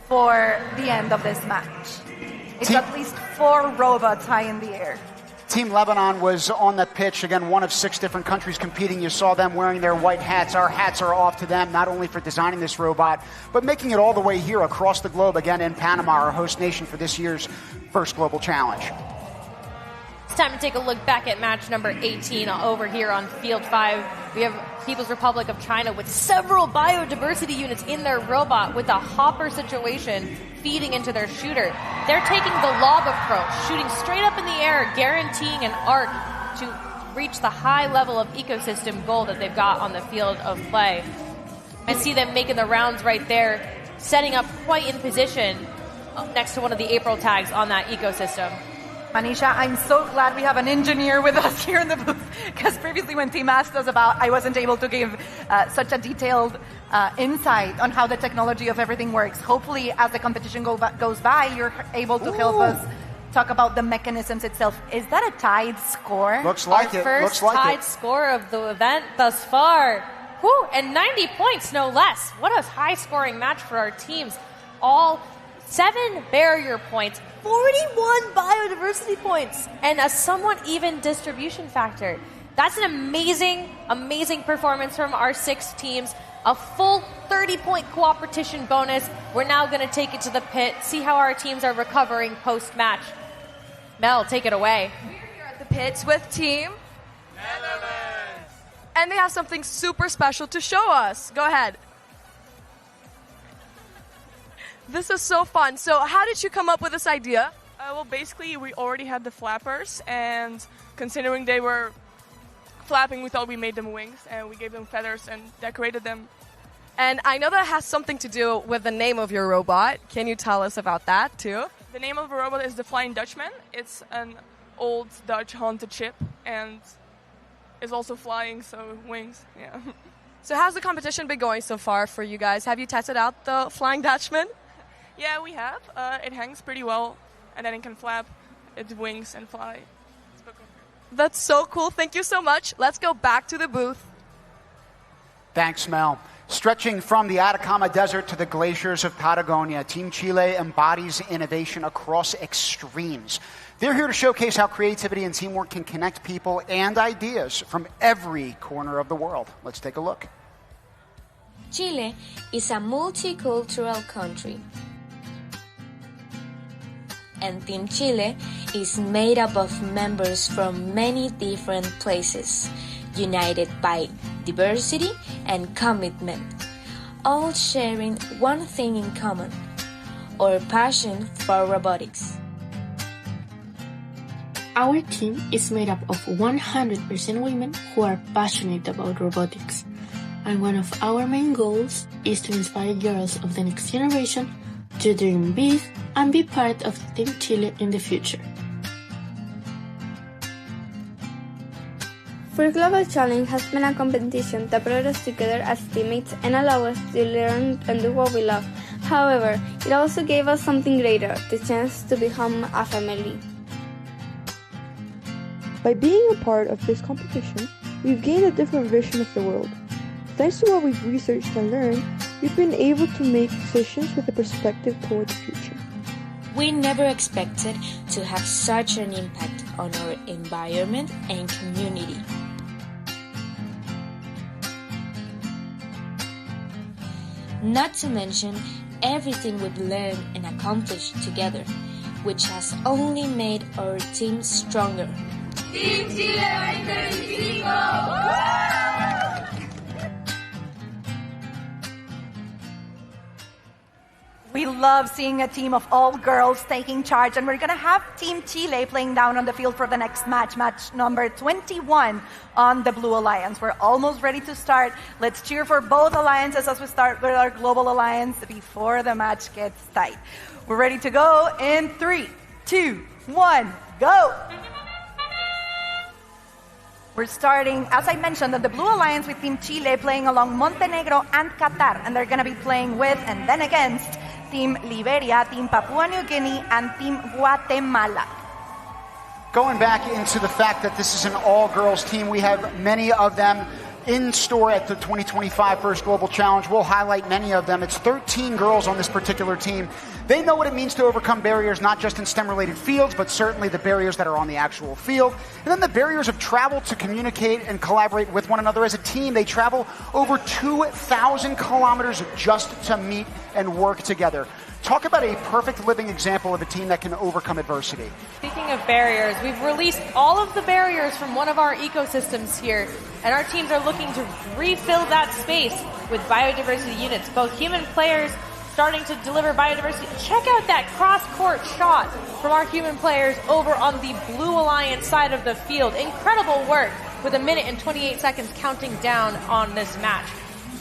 for the end of this match. It's at least 4 robots high in the air. Team Lebanon was on the pitch, again, one of 6 different countries competing. You saw them wearing their white hats. Our hats are off to them, not only for designing this robot, but making it all the way here across the globe, again in Panama, our host nation for this year's first Global Challenge. It's time to take a look back at match number 18 over here on Field 5. We have People's Republic of China with several biodiversity units in their robot with a hopper situation feeding into their shooter. They're taking the lob approach, shooting straight up in the air, guaranteeing an arc to reach the high level of ecosystem goal that they've got on the field of play. I see them making the rounds right there, setting up quite in position next to one of the April tags on that ecosystem. Manisha, I'm so glad we have an engineer with us here in the booth, because previously when Tim asked us about, I wasn't able to give such a detailed insight on how the technology of everything works. Hopefully, as the competition goes by, you're able to help us talk about the mechanisms itself. Is that a tied score? Looks like it. First tied score of the event thus far. Whew, and 90 points, no less. What a high-scoring match for our teams. All 7 barrier points, 41 biodiversity points, and a somewhat even distribution factor. That's an amazing, amazing performance from our 6 teams. A full 30-point cooperation bonus. We're now going to take it to the pit, see how our teams are recovering post-match. Mel, take it away. We're here at the pits with Team Netherlands. And they have something super special to show us. Go ahead. This is so fun. So how did you come up with this idea? Well, basically, we already had the flappers, and considering they were flapping, we thought we made them wings, and we gave them feathers and decorated them. And I know that has something to do with the name of your robot. Can you tell us about that, too? The name of the robot is the Flying Dutchman. It's an old Dutch haunted ship, and is also flying, so wings, yeah. So how's the competition been going so far for you guys? Have you tested out the Flying Dutchman? Yeah, we have. It hangs pretty well, and then it can flap its wings and fly. That's so cool. Thank you so much. Let's go back to the booth. Thanks, Mel. Stretching from the Atacama Desert to the glaciers of Patagonia, Team Chile embodies innovation across extremes. They're here to showcase how creativity and teamwork can connect people and ideas from every corner of the world. Let's take a look. Chile is a multicultural country. And Team Chile is made up of members from many different places, united by diversity and commitment, all sharing one thing in common, our passion for robotics. Our team is made up of 100% women who are passionate about robotics, and one of our main goals is to inspire girls of the next generation to dream big and be part of Team Chile in the future. First Global Challenge has been a competition that brought us together as teammates and allowed us to learn and do what we love. However, it also gave us something greater, the chance to become a family. By being a part of this competition, we've gained a different vision of the world. Thanks to what we've researched and learned, we've been able to make decisions with a perspective toward the future. We never expected to have such an impact on our environment and community. Not to mention everything we've learned and accomplished together, which has only made our team stronger. Team Chile 2025! We love seeing a team of all girls taking charge, and we're going to have Team Chile playing down on the field for the next match number 21 on the Blue Alliance. We're almost ready to start. Let's cheer for both alliances as we start with our Global Alliance before the match gets tight. We're ready to go in 3, 2, 1, go! We're starting, as I mentioned, on the Blue Alliance with Team Chile playing along Montenegro and Qatar, and they're going to be playing with and then against Team Liberia, Team Papua New Guinea, and Team Guatemala. Going back into the fact that this is an all-girls team, we have many of them in store at the 2025 First Global Challenge. We'll highlight many of them. It's 13 girls on this particular team. They know what it means to overcome barriers, not just in STEM-related fields, but certainly the barriers that are on the actual field. And then the barriers of travel to communicate and collaborate with one another as a team. They travel over 2,000 kilometers just to meet and work together. Talk about a perfect living example of a team that can overcome adversity. Speaking of barriers, we've released all of the barriers from one of our ecosystems here, and our teams are looking to refill that space with biodiversity units, both human players starting to deliver biodiversity. Check out that cross-court shot from our human players over on the Blue Alliance side of the field. Incredible work with 1 minute and 28 seconds counting down on this match.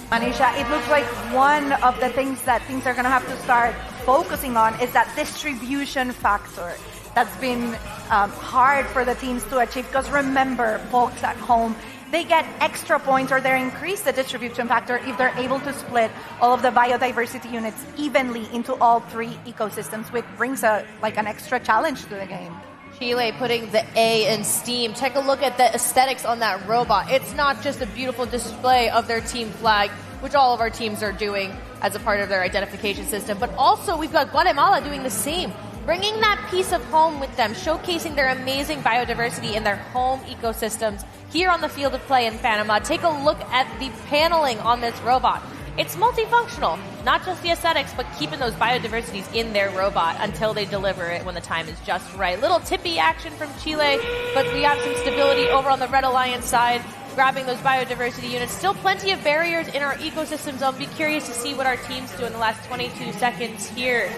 Manisha, it looks like one of the things that teams are going to have to start focusing on is that distribution factor. That's been hard for the teams to achieve, because remember, folks at home, they get extra points or they increase the distribution factor if they're able to split all of the biodiversity units evenly into all 3 ecosystems, which brings an extra challenge to the game. Chile putting the A in STEAM. Take a look at the aesthetics on that robot. It's not just a beautiful display of their team flag, which all of our teams are doing. as a part of their identification system. But also we've got Guatemala doing the same, bringing that piece of home with them, showcasing their amazing biodiversity in their home ecosystems here on the field of play in Panama. Take a look at the paneling on this robot. It's multifunctional, not just the aesthetics, but keeping those biodiversities in their robot until they deliver it when the time is just right. Little tippy action from Chile, but we have some stability over on the Red Alliance side, grabbing those biodiversity units. Still plenty of barriers in our ecosystem zone. Be curious to see what our teams do in the last 22 seconds here.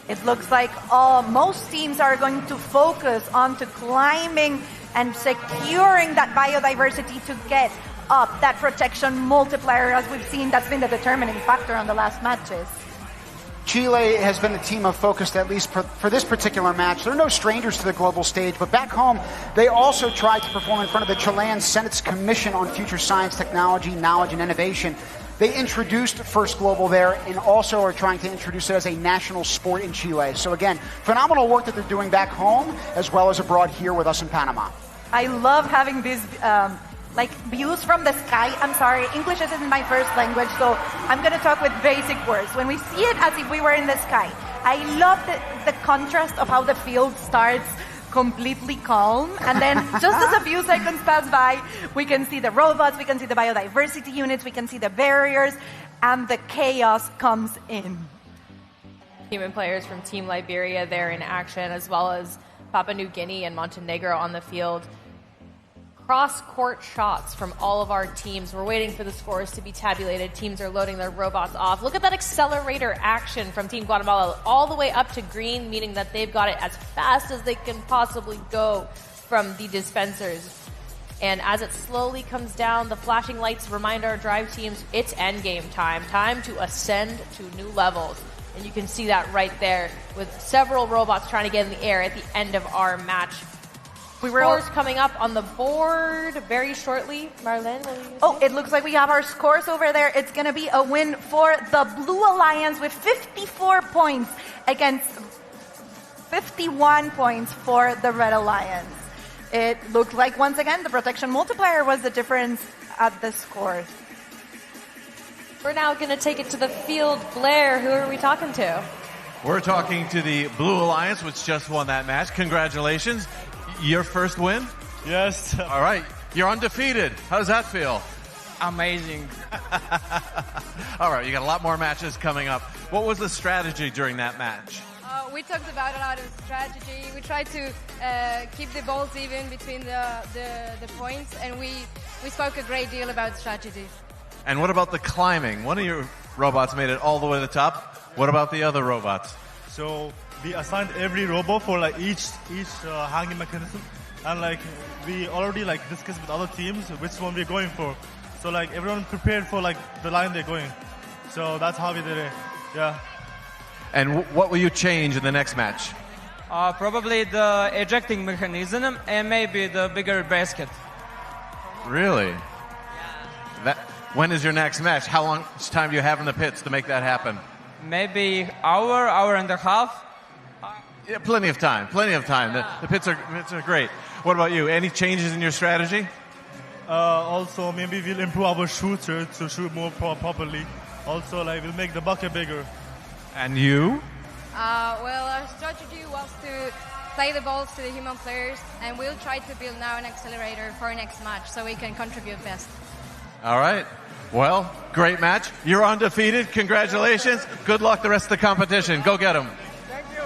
It looks like most teams are going to focus on to climbing and securing that biodiversity to get up that protection multiplier, as we've seen. That's been the determining factor on the last matches. Chile has been the team of focus, at least for this particular match. They're no strangers to the global stage, but back home, they also tried to perform in front of the Chilean Senate's Commission on Future Science, Technology, Knowledge, and Innovation. They introduced First Global there and also are trying to introduce it as a national sport in Chile. So again, phenomenal work that they're doing back home as well as abroad here with us in Panama. I love having these views from the sky. I'm sorry, English isn't my first language, so I'm going to talk with basic words. When we see it as if we were in the sky, I love the contrast of how the field starts completely calm, and then just as a few seconds pass by, we can see the robots, we can see the biodiversity units, we can see the barriers, and the chaos comes in. Human players from Team Liberia there in action, as well as Papua New Guinea and Montenegro on the field. Cross-court shots from all of our teams. We're waiting for the scores to be tabulated. Teams are loading their robots off. Look at that accelerator action from Team Guatemala all the way up to green, meaning that they've got it as fast as they can possibly go from the dispensers. And as it slowly comes down, the flashing lights remind our drive teams it's endgame time. Time to ascend to new levels. And you can see that right there with several robots trying to get in the air at the end of our match. Scores coming up on the board very shortly. Marlene, it looks like we have our scores over there. It's going to be a win for the Blue Alliance with 54 points against 51 points for the Red Alliance. It looked like, once again, the protection multiplier was the difference at the scores. We're now going to take it to the field. Blair, who are we talking to? We're talking to the Blue Alliance, which just won that match. Congratulations. Your first win? Yes. All right. You're undefeated. How does that feel? Amazing. All right. You got a lot more matches coming up. What was the strategy during that match? We talked about a lot of strategy. We tried to keep the balls even between the points, and we spoke a great deal about strategy. And what about the climbing? One of your robots made it all the way to the top. What about the other robots? So we assigned every robot for each hanging mechanism, and we already discussed with other teams which one we're going for. So everyone prepared for the line they're going. So that's how we did it. Yeah. And what will you change in the next match? Probably the ejecting mechanism and maybe the bigger basket. Really? Yeah. When is your next match? How much time do you have in the pits to make that happen? Maybe hour and a half. Yeah, plenty of time. The pits are great. What about you? Any changes in your strategy? Also, maybe we'll improve our shooter to shoot more properly. Also, we'll make the bucket bigger. And you? Well, our strategy was to play the balls to the human players, and we'll try to build now an accelerator for our next match so we can contribute best. All right. Well, great match. You're undefeated. Congratulations. Good luck the rest of the competition. Go get them. Thank you.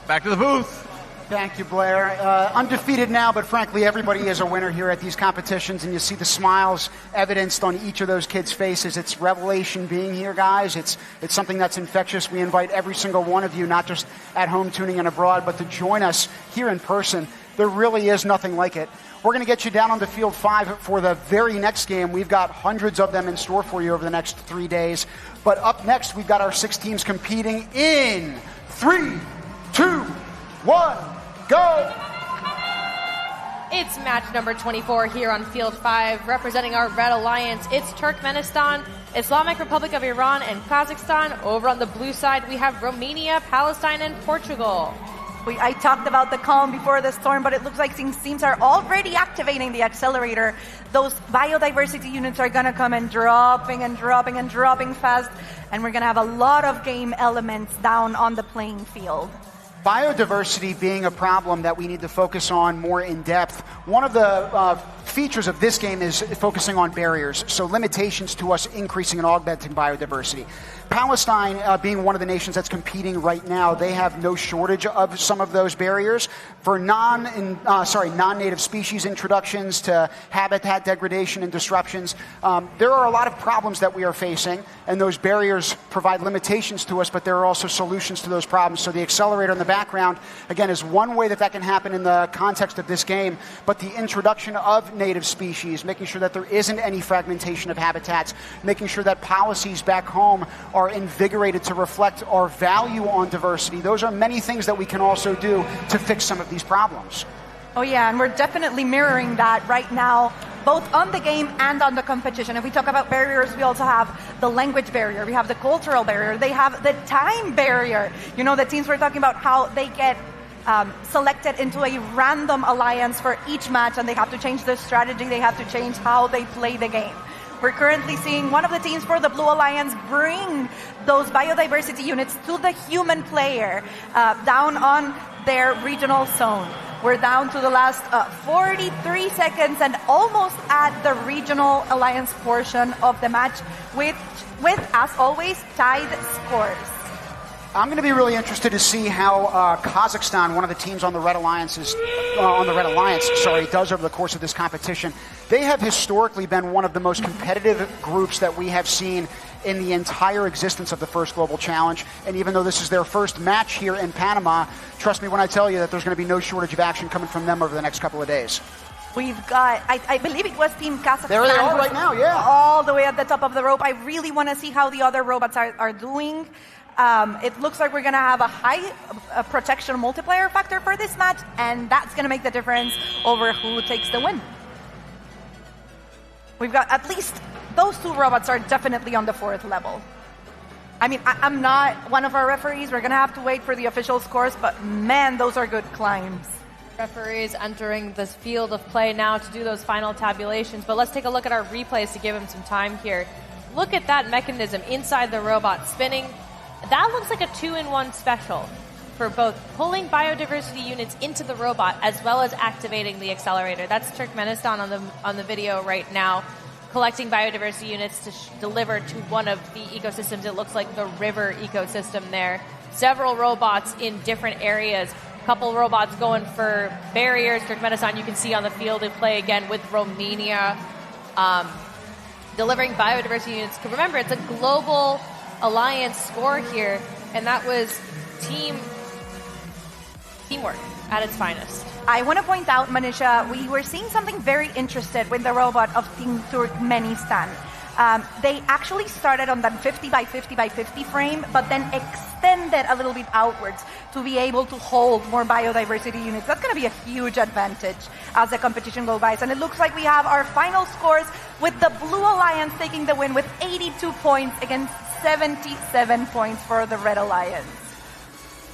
Back to the booth. Thank you, Blair. Undefeated now, but frankly, everybody is a winner here at these competitions, and you see the smiles evidenced on each of those kids' faces. It's revelation being here, guys. It's something that's infectious. We invite every single one of you, not just at home tuning in abroad, but to join us here in person. There really is nothing like it. We're going to get you down on the field 5 for the very next game. We've got hundreds of them in store for you over the next 3 days. But up next, we've got our 6 teams competing in 3, 2, 1, go! It's match number 24 here on Field 5, representing our Red Alliance. It's Turkmenistan, Islamic Republic of Iran, and Kazakhstan. Over on the blue side, we have Romania, Palestine, and Portugal. I talked about the calm before the storm, but it looks like teams are already activating the accelerator. Those biodiversity units are going to come and dropping fast, and we're going to have a lot of game elements down on the playing field. Biodiversity being a problem that we need to focus on more in depth. One of the features of this game is focusing on barriers, so limitations to us increasing and augmenting biodiversity. Palestine, being one of the nations that's competing right now, they have no shortage of some of those barriers. For non-native species introductions to habitat degradation and disruptions, there are a lot of problems that we are facing, and those barriers provide limitations to us, but there are also solutions to those problems. So the accelerator in the background, again, is one way that can happen in the context of this game, but the introduction of native species, making sure that there isn't any fragmentation of habitats, making sure that policies back home are invigorated to reflect our value on diversity. Those are many things that we can also do to fix some of these problems. Oh yeah, and we're definitely mirroring that right now, both on the game and on the competition. If we talk about barriers, we also have the language barrier, we have the cultural barrier, they have the time barrier. You know, the teams were talking about how they get selected into a random alliance for each match, and they have to change their strategy, they have to change how they play the game. We're currently seeing one of the teams for the Blue Alliance bring those biodiversity units to the human player down on their regional zone. We're down to the last 43 seconds and almost at the regional alliance portion of the match with as always, tied scores. I'm going to be really interested to see how Kazakhstan, one of the teams on the Red Alliance, does over the course of this competition. They have historically been one of the most competitive groups that we have seen in the entire existence of the First Global Challenge. And even though this is their first match here in Panama, trust me when I tell you that there's going to be no shortage of action coming from them over the next couple of days. We've got, I believe it was Team Kazakhstan. There they are right now, yeah. All the way at the top of the rope. I really want to see how the other robots are doing. It looks like we're going to have a high protection multiplier factor for this match, and that's going to make the difference over who takes the win. We've got at least those two robots are definitely on the 4th level. I mean, I'm not one of our referees. We're going to have to wait for the official scores, but man, those are good climbs. Referees entering this field of play now to do those final tabulations, but let's take a look at our replays to give him some time here. Look at that mechanism inside the robot spinning. That looks like a 2-in-1 special for both pulling biodiversity units into the robot as well as activating the accelerator. That's Turkmenistan on the video right now, collecting biodiversity units to deliver to one of the ecosystems. It looks like the river ecosystem there. Several robots in different areas. A couple robots going for barriers. Turkmenistan, you can see on the field of play again with Romania, delivering biodiversity units. Remember, it's a global alliance score here, and that was teamwork at its finest. I want to point out, Manisha, we were seeing something very interesting with the robot of Team Turkmenistan. They actually started on that 50 by 50 by 50 frame, but then extended a little bit outwards to be able to hold more biodiversity units. That's going to be a huge advantage as the competition goes by. And it looks like we have our final scores with the Blue Alliance taking the win with 82 points against 77 points for the Red Alliance.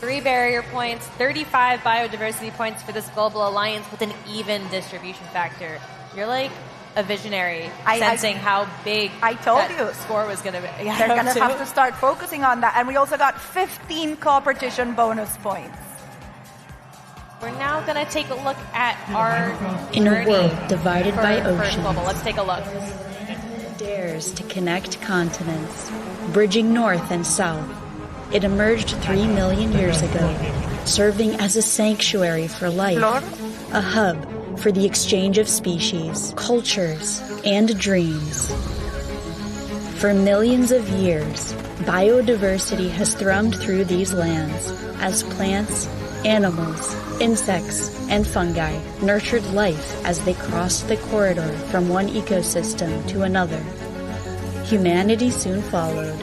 3 barrier points, 35 biodiversity points for this global alliance with an even distribution factor. You're like a visionary, sensing how big that score was going to be. They're going to have to start focusing on that. And we also got 15 competition bonus points. We're now going to take a look at our in a world divided by oceans. Let's take a look. Dares to connect continents, bridging north and south. It emerged 3 million years ago, serving as a sanctuary for life, a hub for the exchange of species, cultures, and dreams. For millions of years, biodiversity has thrummed through these lands as plants, animals, insects, and fungi nurtured life as they crossed the corridor from one ecosystem to another. Humanity soon followed,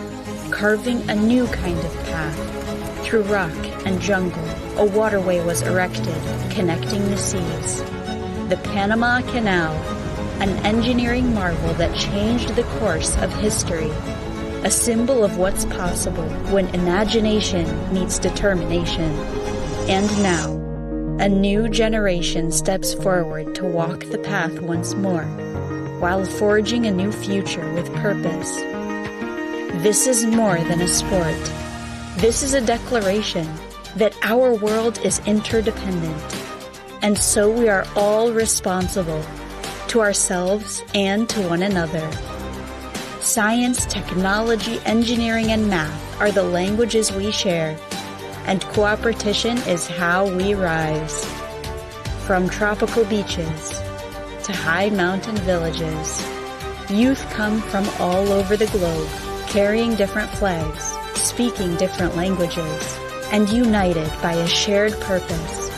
carving a new kind of path. Through rock and jungle, a waterway was erected, connecting the seas. The Panama Canal, an engineering marvel that changed the course of history. A symbol of what's possible when imagination meets determination. And now, a new generation steps forward to walk the path once more, while forging a new future with purpose. This is more than a sport. This is a declaration that our world is interdependent, and so we are all responsible to ourselves and to one another. Science, technology, engineering, and math are the languages we share, and cooperation is how we rise. From tropical beaches to high mountain villages, youth come from all over the globe, carrying different flags, speaking different languages, and united by a shared purpose.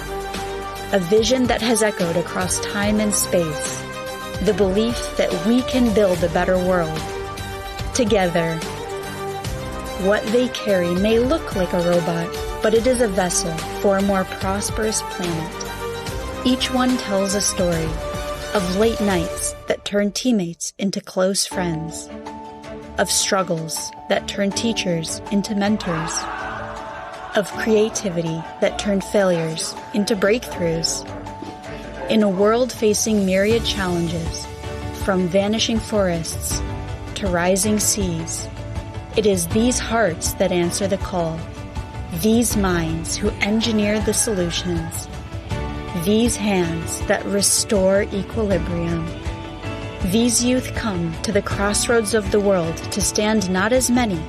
A vision that has echoed across time and space, the belief that we can build a better world. Together. What they carry may look like a robot, but it is a vessel for a more prosperous planet. Each one tells a story of late nights that turn teammates into close friends, of struggles that turn teachers into mentors, of creativity that turned failures into breakthroughs. In a world facing myriad challenges, from vanishing forests to rising seas, it is these hearts that answer the call, these minds who engineer the solutions, these hands that restore equilibrium. These youth come to the crossroads of the world to stand not as many,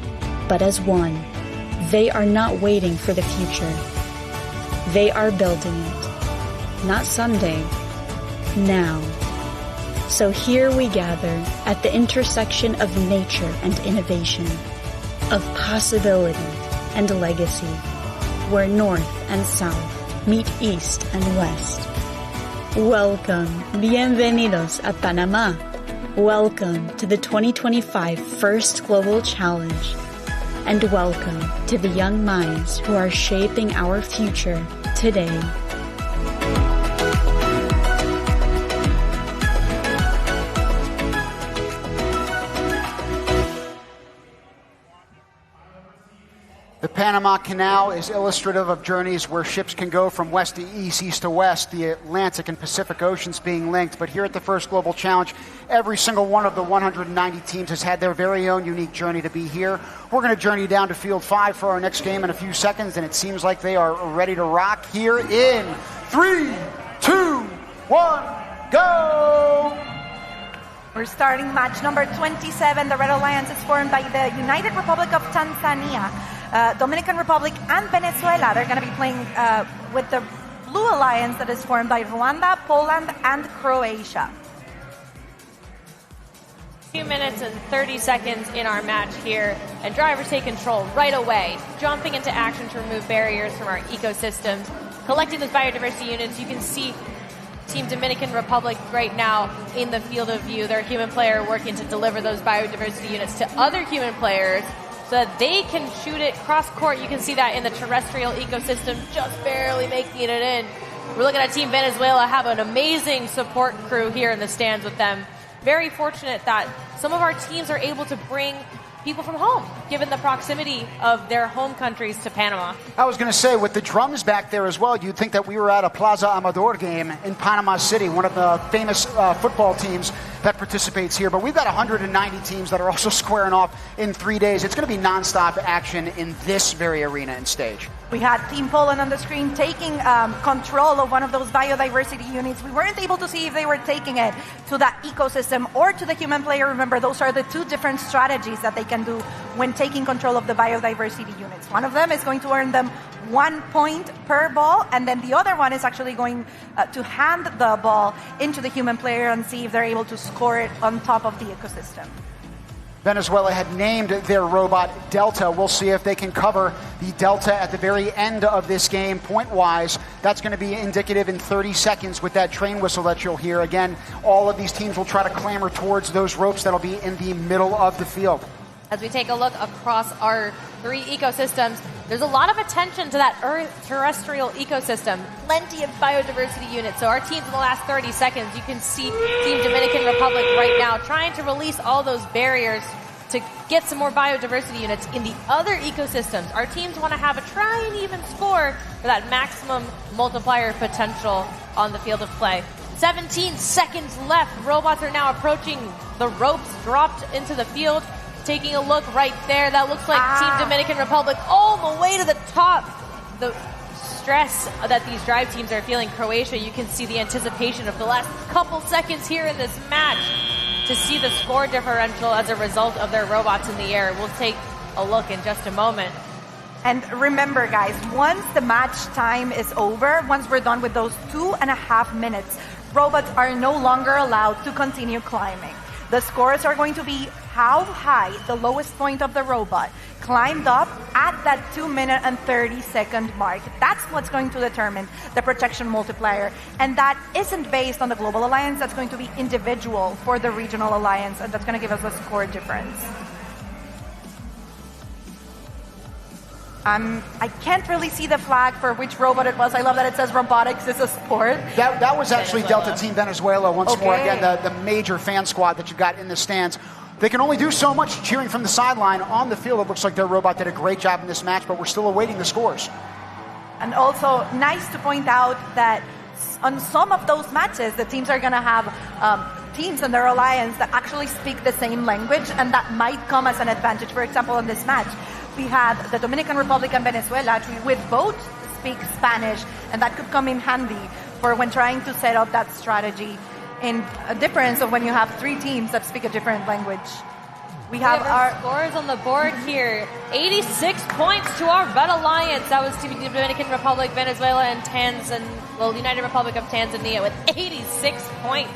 but as one. They are not waiting for the future. They are building it. Not someday, now. So here we gather at the intersection of nature and innovation, of possibility and legacy, where north and south meet east and west. Welcome, bienvenidos a Panama. Welcome to the 2025 First Global Challenge. And welcome to the young minds who are shaping our future today. The Panama Canal is illustrative of journeys where ships can go from west to east, east to west, the Atlantic and Pacific Oceans being linked. But here at the First Global Challenge, every single one of the 190 teams has had their very own unique journey to be here. We're going to journey down to Field 5 for our next game in a few seconds, and it seems like they are ready to rock here in 3, 2, 1, go! We're starting match number 27. The Red Alliance is formed by the United Republic of Tanzania, Dominican Republic, and Venezuela. They're going to be playing with the Blue Alliance that is formed by Rwanda, Poland, and Croatia. 2 minutes and 30 seconds in our match here, and drivers take control right away, jumping into action to remove barriers from our ecosystems, collecting those biodiversity units. You can see Team Dominican Republic right now in the field of view. Their human player working to deliver those biodiversity units to other human players so that they can shoot it cross court. You can see that in the terrestrial ecosystem, just barely making it in. We're looking at Team Venezuela have an amazing support crew here in the stands with them. Very fortunate that some of our teams are able to bring people from home, given the proximity of their home countries to Panama. I was going to say, with the drums back there as well, you'd think that we were at a Plaza Amador game in Panama City, one of the famous football teams that participates here. But we've got 190 teams that are also squaring off in 3 days. It's going to be nonstop action in this very arena and stage. We had Team Poland on the screen taking control of one of those biodiversity units. We weren't able to see if they were taking it to that ecosystem or to the human player. Remember, those are the two different strategies that they can do when taking control of the biodiversity units. One of them is going to earn them 1 point per ball, and then the other one is actually going to hand the ball into the human player and see if they're able to score it on top of the ecosystem. Venezuela had named their robot Delta. We'll see if they can cover the Delta at the very end of this game, point-wise. That's going to be indicative in 30 seconds with that train whistle that you'll hear. Again, all of these teams will try to clamber towards those ropes that'll be in the middle of the field. As we take a look across our three ecosystems, there's a lot of attention to that terrestrial ecosystem. Plenty of biodiversity units. So our teams in the last 30 seconds, you can see Team Dominican Republic right now trying to release all those barriers to get some more biodiversity units in the other ecosystems. Our teams want to have a try and even score for that maximum multiplier potential on the field of play. 17 seconds left. Robots are now approaching the ropes dropped into the field. Taking a look right there. That looks like Team Dominican Republic all the way to the top. The stress that these drive teams are feeling. Croatia, you can see the anticipation of the last couple seconds here in this match to see the score differential as a result of their robots in the air. We'll take a look in just a moment. And remember, guys, once the match time is over, once we're done with those 2.5 minutes, robots are no longer allowed to continue climbing. The scores are going to be how high the lowest point of the robot climbed up at that 2-minute and 30-second mark. That's what's going to determine the protection multiplier. And that isn't based on the global alliance. That's going to be individual for the regional alliance, and that's going to give us a score difference. I can't really see the flag for which robot it was. I love that it says robotics is a sport. That was actually Delta Team Venezuela once more. Again, the major fan squad that you got in the stands. They can only do so much cheering from the sideline. On the field, it looks like their robot did a great job in this match, but we're still awaiting the scores. And also, nice to point out that on some of those matches, the teams are going to have teams in their alliance that actually speak the same language, and that might come as an advantage. For example, in this match, we had the Dominican Republic and Venezuela, with both speak Spanish, and that could come in handy for when trying to set up that strategy. In a difference of when you have 3 teams that speak a different language. We have our scores on the board here. 86 points to our Red Alliance. That was to the Dominican Republic, Venezuela, and the United Republic of Tanzania with 86 points.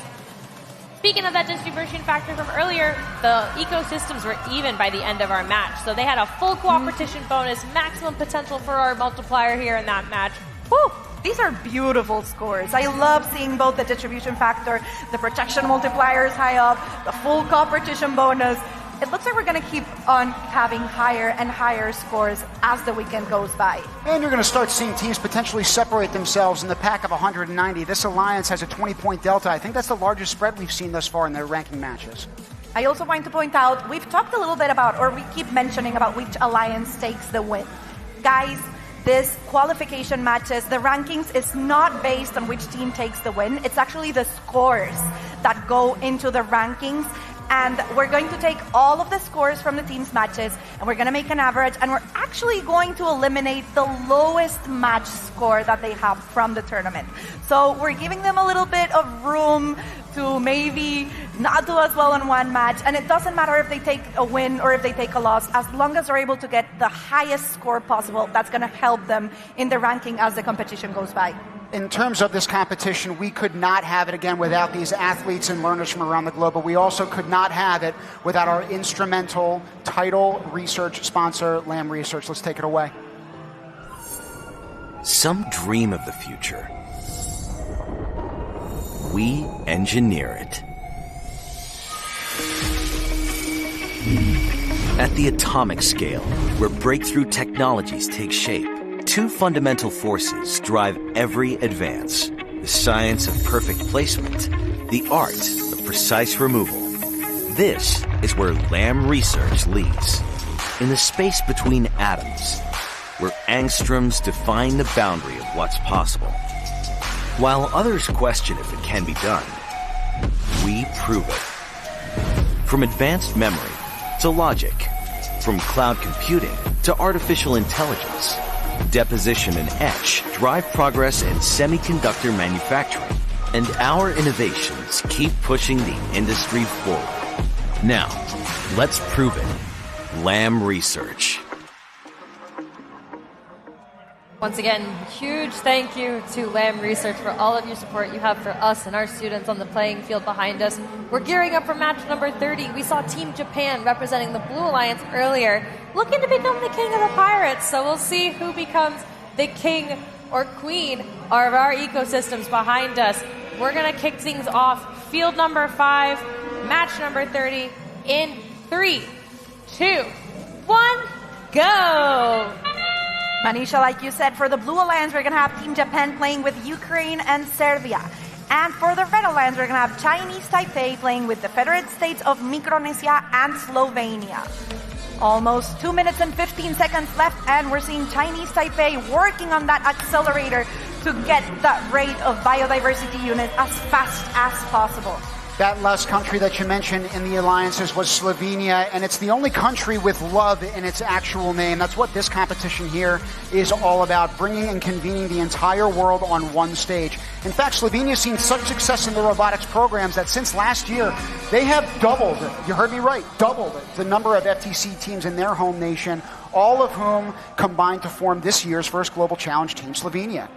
Speaking of that distribution factor from earlier, the ecosystems were even by the end of our match. So they had a full cooperation bonus, maximum potential for our multiplier here in that match. Woo! These are beautiful scores. I love seeing both the distribution factor, the protection multipliers high up, the full competition bonus. It looks like we're going to keep on having higher and higher scores as the weekend goes by. And you're going to start seeing teams potentially separate themselves in the pack of 190. This alliance has a 20-point delta. I think that's the largest spread we've seen thus far in their ranking matches. I also want to point out, we've talked a little bit about, or we keep mentioning about which alliance takes the win. Guys, this qualification matches, the rankings is not based on which team takes the win. It's actually the scores that go into the rankings. And we're going to take all of the scores from the team's matches, and we're going to make an average, and we're actually going to eliminate the lowest match score that they have from the tournament. So we're giving them a little bit of room to maybe not do as well in one match, and it doesn't matter if they take a win or if they take a loss, as long as they're able to get the highest score possible. That's going to help them in the ranking as the competition goes by. In terms of this competition, we could not have it again without these athletes and learners from around the globe, but we also could not have it without our instrumental title research sponsor, Lam Research. Let's take it away. Some dream of the future. We engineer it. At the atomic scale, where breakthrough technologies take shape, 2 fundamental forces drive every advance: the science of perfect placement, the art of precise removal. This is where Lam Research leads. In the space between atoms, where angstroms define the boundary of what's possible. While others question if it can be done, we prove it. From advanced memory to logic, from cloud computing to artificial intelligence, deposition and etch drive progress in semiconductor manufacturing, and our innovations keep pushing the industry forward. Now, let's prove it. Lam Research. Once again, huge thank you to Lam Research for all of your support you have for us and our students on the playing field behind us. We're gearing up for match number 30. We saw Team Japan representing the Blue Alliance earlier, looking to become the king of the pirates. So we'll see who becomes the king or queen of our ecosystems behind us. We're going to kick things off. Field number 5, match number 30 in 3, 2, 1, go! Manisha, like you said, for the Blue Alliance, we're going to have Team Japan playing with Ukraine and Serbia. And for the Red Alliance, we're going to have Chinese Taipei playing with the Federated States of Micronesia and Slovenia. Almost 2 minutes and 15 seconds left, and we're seeing Chinese Taipei working on that accelerator to get that rate of biodiversity unit as fast as possible. That last country that you mentioned in the alliances was Slovenia, and it's the only country with love in its actual name. That's what this competition here is all about, bringing and convening the entire world on one stage. In fact, Slovenia has seen such success in the robotics programs that since last year, they have doubled, you heard me right, doubled the number of FTC teams in their home nation, all of whom combined to form this year's first Global Challenge Team Slovenia.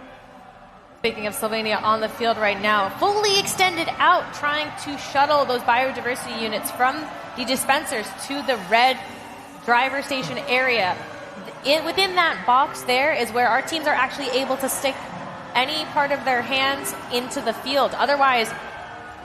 Speaking of Slovenia, on the field right now, fully extended out, trying to shuttle those biodiversity units from the dispensers to the red driver station area. Within that box there is where our teams are actually able to stick any part of their hands into the field. Otherwise,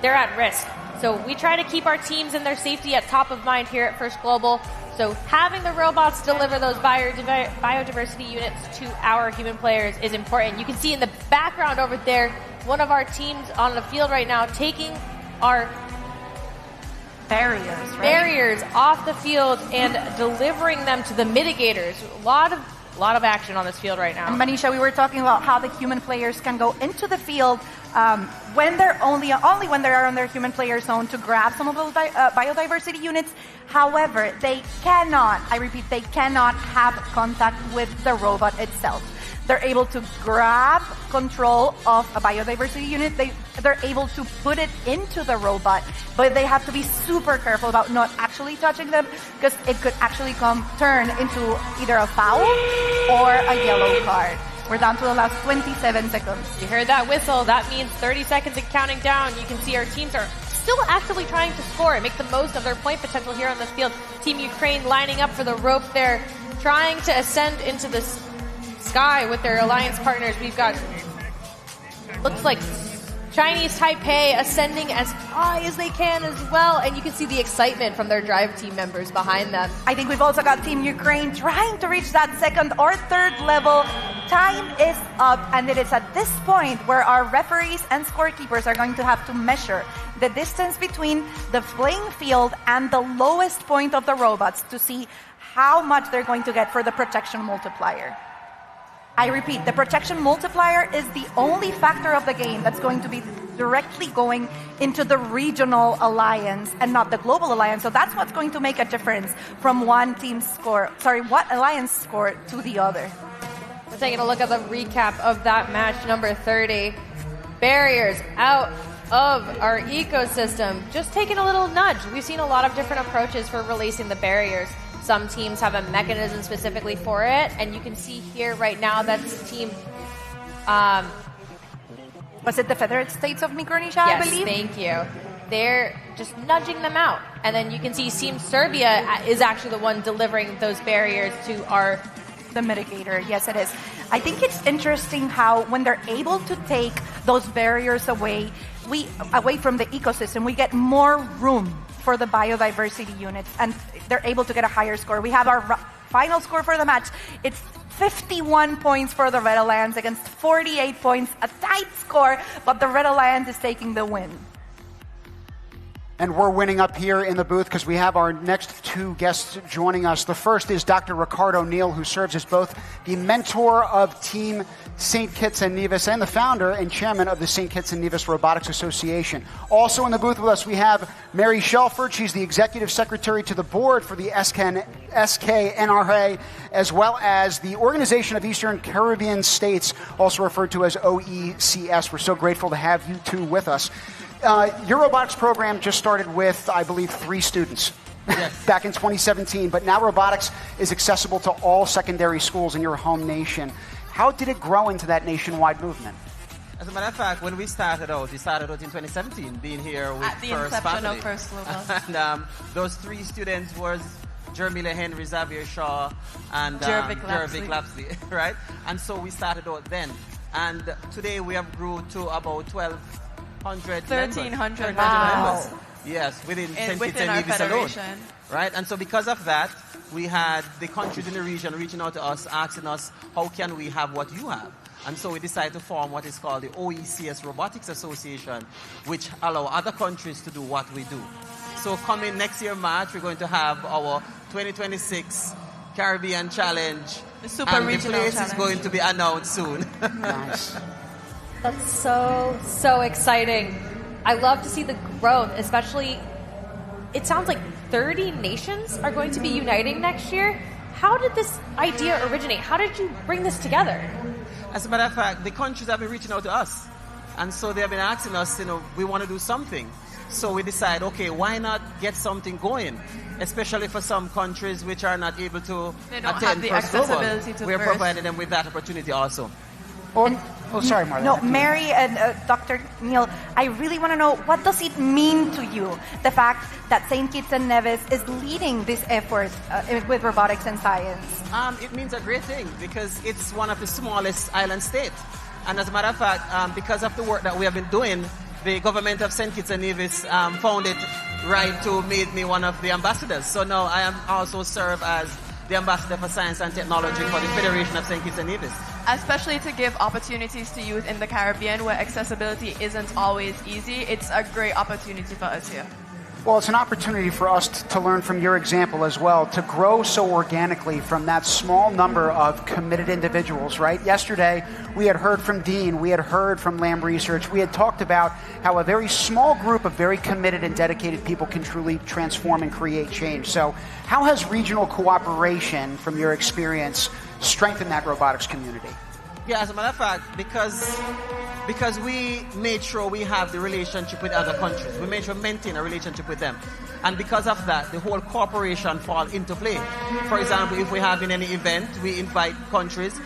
they're at risk. So we try to keep our teams and their safety at top of mind here at First Global. So having the robots deliver those biodiversity units to our human players is important. You can see in the background over there, one of our teams on the field right now taking our barriers off the field and delivering them to the mitigators. A lot of action on this field right now. And Manisha, we were talking about how the human players can go into the field when they're only when they are on their human player zone to grab some of those biodiversity units. However, they cannot, I repeat, they cannot have contact with the robot itself. They're able to grab control of a biodiversity unit. They're able to put it into the robot, but they have to be super careful about not actually touching them because it could actually turn into either a foul or a yellow card. We're down to the last 27 seconds. You heard that whistle. That means 30 seconds and counting down. You can see our teams are still actively trying to score and make the most of their point potential here on the field. Team Ukraine lining up for the rope there, trying to ascend into the sky with their alliance partners. We've got, looks like Chinese Taipei ascending as high as they can as well, and you can see the excitement from their drive team members behind them. I think we've also got Team Ukraine trying to reach that second or third level. Time is up, and it is at this point where our referees and scorekeepers are going to have to measure the distance between the playing field and the lowest point of the robots to see how much they're going to get for the protection multiplier. I repeat, the protection multiplier is the only factor of the game that's going to be directly going into the regional alliance and not the global alliance. So that's what's going to make a difference from one alliance score to the other. We're taking a look at the recap of that match number 30. Barriers out of our ecosystem. Just taking a little nudge. We've seen a lot of different approaches for releasing the barriers. Some teams have a mechanism specifically for it, and you can see here right now that's team... was it the Federated States of Micronesia, yes, I believe? Thank you. They're just nudging them out. And then you can see Team Serbia is actually the one delivering those barriers to the mitigator. Yes, it is. I think it's interesting how when they're able to take those barriers away from the ecosystem, we get more room for the biodiversity units, and they're able to get a higher score. We have our final score for the match. It's 51 points for the Red Alliance against 48 points, a tight score, but the Red Alliance is taking the win. And we're winning up here in the booth because we have our next two guests joining us. The first is Dr. Ricardo Neal, who serves as both the mentor of Team St. Kitts and Nevis and the founder and chairman of the St. Kitts and Nevis Robotics Association. Also in the booth with us, we have Mary Shelford. She's the executive secretary to the board for the SKNRA, as well as the Organization of Eastern Caribbean States, also referred to as OECS. We're so grateful to have you two with us. Your robotics program just started with, I believe, 3 students back in 2017, but now robotics is accessible to all secondary schools in your home nation. How did it grow into that nationwide movement? As a matter of fact, when we started out in 2017, being here with at the inception of First Global. And those 3 students was Jermila Henry, Xavier Shaw, and Jervik Lapsley, right? And so we started out then. And today we have grew to about 1,300 members. Yes, within St. Kitts and our Nevis alone. federation. Right? And so because of that, we had the countries in the region reaching out to us, asking us, how can we have what you have? And so we decided to form what is called the OECS Robotics Association, which allow other countries to do what we do. So coming next year, March, we're going to have our 2026 Caribbean Challenge. The super and regional the place challenge. is going to be announced soon. Nice. That's so exciting. I love to see the growth, especially, it sounds like 30 nations are going to be uniting next year. How did this idea originate? How did you bring this together? As a matter of fact, the countries have been reaching out to us. And so they have been asking us, we want to do something. So we decide, okay, why not get something going? Especially for some countries which are not able to They don't attend have the First Global. accessibility to We're First. providing them with that opportunity also. Sorry, Marla. No, Mary and Dr. Neil, I really want to know, what does it mean to you, the fact that St. Kitts and Nevis is leading this effort with robotics and science? It means a great thing because it's one of the smallest island states. And as a matter of fact, because of the work that we have been doing, the government of St. Kitts and Nevis found it right to make me one of the ambassadors. So now I am also serve as the ambassador for science and technology for the Federation of St. Kitts and Nevis. Especially to give opportunities to youth in the Caribbean where accessibility isn't always easy. It's a great opportunity for us here. Well, it's an opportunity for us to learn from your example as well, to grow so organically from that small number of committed individuals, right? Yesterday, we had heard from Dean, we had heard from Lam Research, we had talked about how a very small group of very committed and dedicated people can truly transform and create change. So how has regional cooperation, from your experience, strengthened that robotics community? Yeah, as a matter of fact, because we made sure we have the relationship with other countries. We made sure we maintain a relationship with them. And because of that, the whole cooperation falls into play. For example, if we have in any event, we invite countries,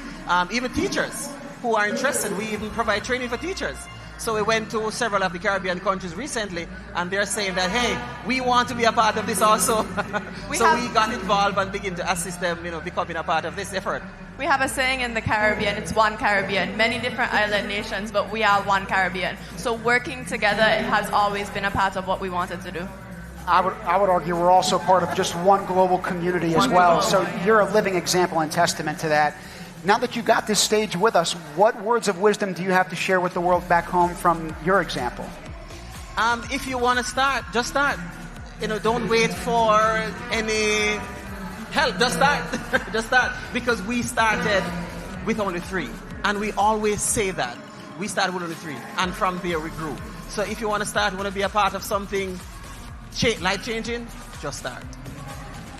even teachers who are interested. We even provide training for teachers. So we went to several of the Caribbean countries recently, and they're saying that, hey, we want to be a part of this also. We got involved and begin to assist them, becoming a part of this effort. We have a saying in the Caribbean, it's one Caribbean, many different island nations, but we are one Caribbean. So working together has always been a part of what we wanted to do. I would argue we're also part of just one global community as well. So you're a living example and testament to that. Now that you got this stage with us, what words of wisdom do you have to share with the world back home from your example? If you want to start, just start. Don't wait for any help. Just start. Just start. Because we started with only 3. And we always say that. We started with only 3. And from there we grew. So if you want to start, you want to be a part of something life-changing, just start.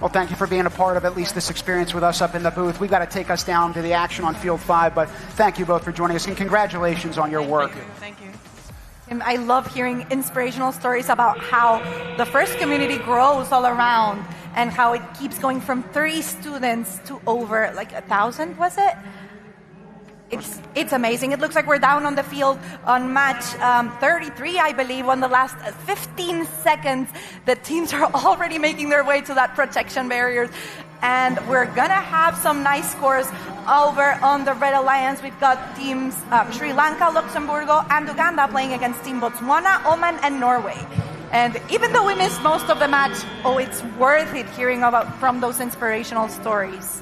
Well, thank you for being a part of at least this experience with us up in the booth. We've got to take us down to the action on Field 5, but thank you both for joining us, and congratulations on your work. Thank you. And I love hearing inspirational stories about how the FIRST community grows all around and how it keeps going from 30 students to over 1,000, was it? It's amazing. It looks like we're down on the field on match 33, I believe. On the last 15 seconds, the teams are already making their way to that protection barriers. And we're going to have some nice scores over on the Red Alliance. We've got teams Sri Lanka, Luxembourg, and Uganda playing against Team Botswana, Oman, and Norway. And even though we missed most of the match, it's worth it hearing from those inspirational stories.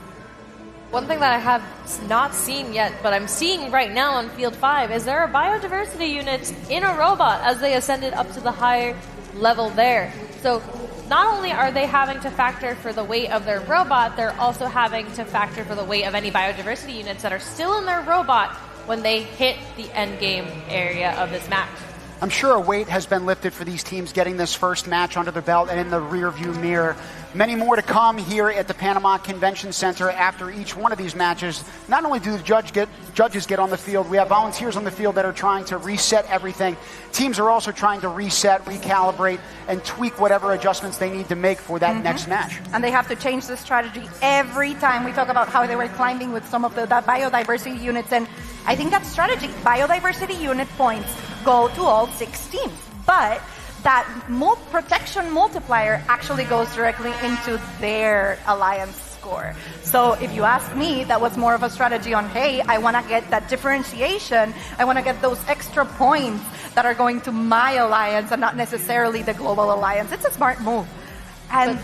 One thing that I have not seen yet, but I'm seeing right now on Field 5, is there are biodiversity units in a robot as they ascended up to the higher level there. So not only are they having to factor for the weight of their robot, they're also having to factor for the weight of any biodiversity units that are still in their robot when they hit the end game area of this match. I'm sure a weight has been lifted for these teams getting this first match under their belt and in the rearview mirror. Many more to come here at the Panama Convention Center after each one of these matches. Not only do the judges get on the field, we have volunteers on the field that are trying to reset everything. Teams are also trying to reset, recalibrate, and tweak whatever adjustments they need to make for that next match. And they have to change the strategy every time. We talk about how they were climbing with some of the biodiversity units, and I think that strategy, biodiversity unit points, go to all 6 teams. But that protection multiplier actually goes directly into their alliance score. So if you ask me, that was more of a strategy on, hey, I want to get that differentiation. I want to get those extra points that are going to my alliance and not necessarily the global alliance. It's a smart move. And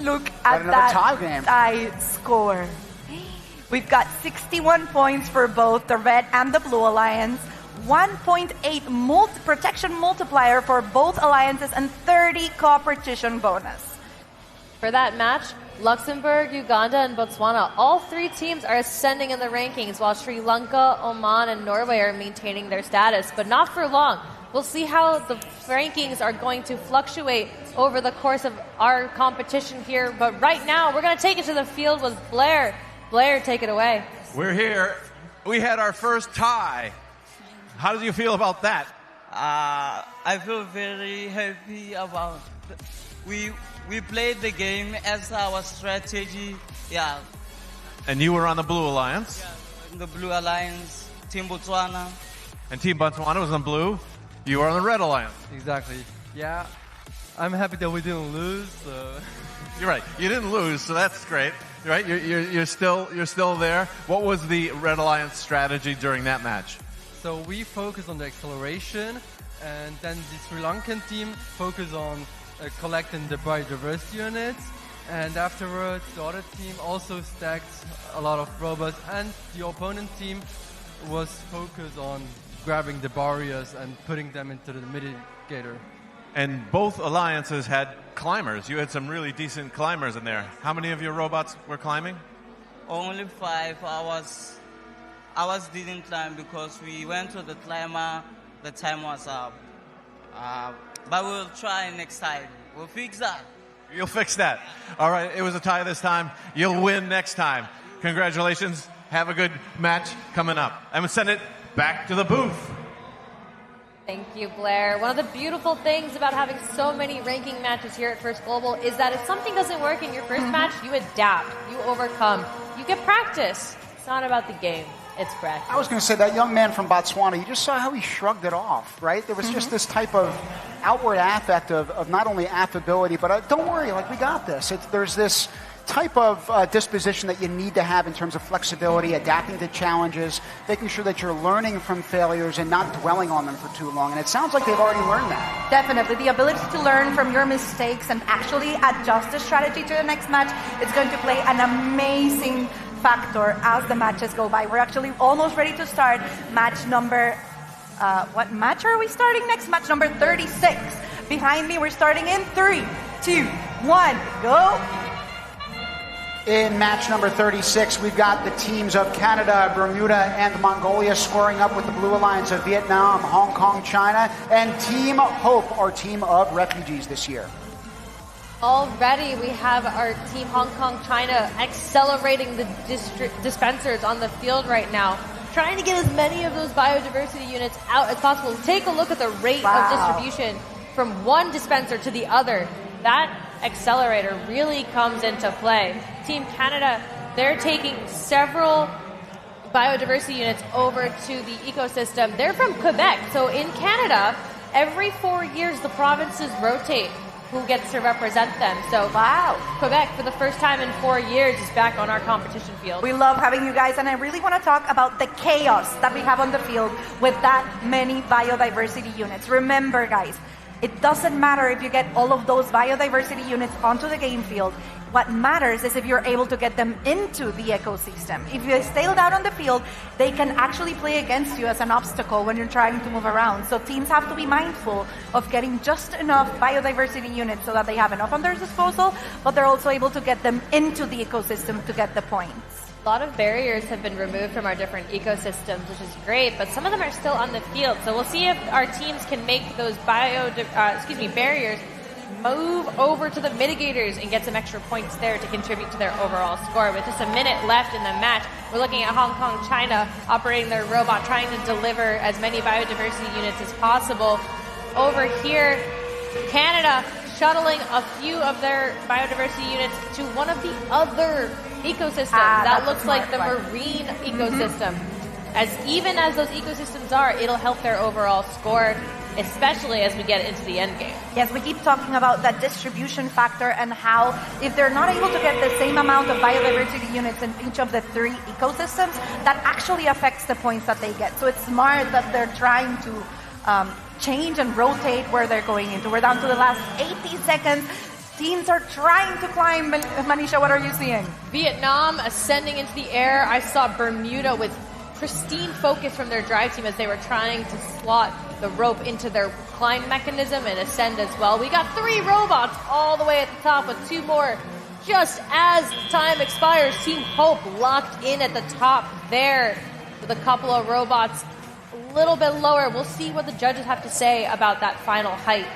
Look at that tie score. We've got 61 points for both the Red and the Blue Alliance, 1.8 protection multiplier for both alliances, and 30 competition bonus. For that match, Luxembourg, Uganda, and Botswana, all three teams are ascending in the rankings, while Sri Lanka, Oman, and Norway are maintaining their status, but not for long. We'll see how the rankings are going to fluctuate over the course of our competition here, but right now, we're going to take it to the field with Blair. Blair, take it away. We're here. We had our first tie. How do you feel about that? I feel very happy about we played the game as our strategy. Yeah. And you were on the Blue Alliance? Yeah, the Blue Alliance, Team Botswana. And Team Botswana was on Blue. You were on the Red Alliance. Exactly. Yeah. I'm happy that we didn't lose. So. You're right. You didn't lose, so that's great. Right? You're still there. What was the Red Alliance strategy during that match? So we focus on the acceleration, and then the Sri Lankan team focus on collecting the biodiversity units, and afterwards the other team also stacked a lot of robots, and the opponent team was focused on grabbing the barriers and putting them into the mitigator. And both alliances had climbers. You had some really decent climbers in there. How many of your robots were climbing? Only 5 hours. Ours didn't climb because we went to the climber. The time was up. But we'll try next time. We'll fix that. You'll fix that. All right, it was a tie this time. You'll win next time. Congratulations. Have a good match coming up. I'm going to send it back to the booth. Thank you, Blair. One of the beautiful things about having so many ranking matches here at First Global is that if something doesn't work in your first match, you adapt, you overcome, you get practice. It's not about the game, it's practice. I was going to say, that young man from Botswana, you just saw how he shrugged it off, right? There was just this type of outward affect of not only affability, but don't worry, like, we got this. There's this type of disposition that you need to have in terms of flexibility, adapting to challenges, making sure that you're learning from failures and not dwelling on them for too long. And it sounds like they've already learned that. Definitely. The ability to learn from your mistakes and actually adjust the strategy to the next match is going to play an amazing factor as the matches go by. We're actually almost ready to start match number... what match are we starting next? Match number 36. Behind me, we're starting in 3, 2, 1, go! In match number 36, we've got the teams of Canada, Bermuda, and Mongolia scoring up with the Blue Alliance of Vietnam, Hong Kong, China, and Team Hope, our team of refugees this year. Already we have our team Hong Kong, China accelerating the dispensers on the field right now, trying to get as many of those biodiversity units out as possible. Take a look at the rate of distribution from one dispenser to the other. That accelerator really comes into play. Team Canada, they're taking several biodiversity units over to the ecosystem. They're from Quebec, so in Canada, every 4 years the provinces rotate who gets to represent them. So Quebec, for the first time in 4 years, is back on our competition field. We love having you guys, and I really want to talk about the chaos that we have on the field with that many biodiversity units. Remember, guys, it doesn't matter if you get all of those biodiversity units onto the game field. What matters is if you're able to get them into the ecosystem. If you stay out on the field, they can actually play against you as an obstacle when you're trying to move around. So teams have to be mindful of getting just enough biodiversity units so that they have enough on their disposal, but they're also able to get them into the ecosystem to get the points. A lot of barriers have been removed from our different ecosystems, which is great, but some of them are still on the field. So we'll see if our teams can make those barriers move over to the mitigators and get some extra points there to contribute to their overall score. With just a minute left in the match, we're looking at Hong Kong, China operating their robot, trying to deliver as many biodiversity units as possible. Over here, Canada shuttling a few of their biodiversity units to one of the other ecosystems. That looks like the marine ecosystem. As even as those ecosystems are, it'll help their overall score, especially as we get into the end game. Yes, we keep talking about that distribution factor and how if they're not able to get the same amount of biodiversity units in each of the 3 ecosystems, that actually affects the points that they get. So it's smart that they're trying to change and rotate where they're going into. We're down to the last 80 seconds. teams are trying to climb. Manisha, what are you seeing? Vietnam ascending into the air. I saw Bermuda with pristine focus from their drive team as they were trying to slot the rope into their climb mechanism and ascend as well. We got 3 robots all the way at the top with 2 more just as time expires. Team Hope locked in at the top there with a couple of robots a little bit lower. We'll see what the judges have to say about that final height.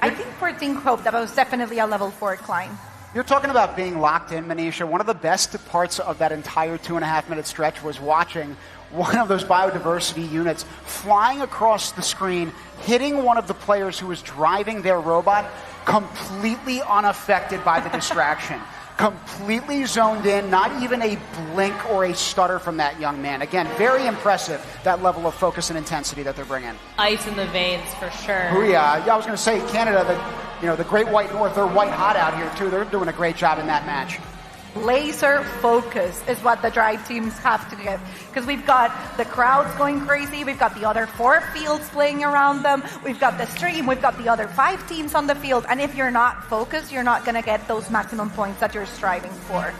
I think for Team Hope, that was definitely a level 4 climb. You're talking about being locked in, Manisha. One of the best parts of that entire 2.5-minute stretch was watching one of those biodiversity units flying across the screen, hitting one of the players who was driving their robot, completely unaffected by the distraction. Completely zoned in, not even a blink or a stutter from that young man. Again, very impressive, that level of focus and intensity that they're bringing. Ice in the veins, for sure. Oh yeah, I was going to say, Canada, the Great White North, they're white hot out here too. They're doing a great job in that match. Laser focus is what the drive teams have to get, because we've got the crowds going crazy, we've got the other 4 fields playing around them, we've got the stream, we've got the other 5 teams on the field, and if you're not focused, you're not going to get those maximum points that you're striving for.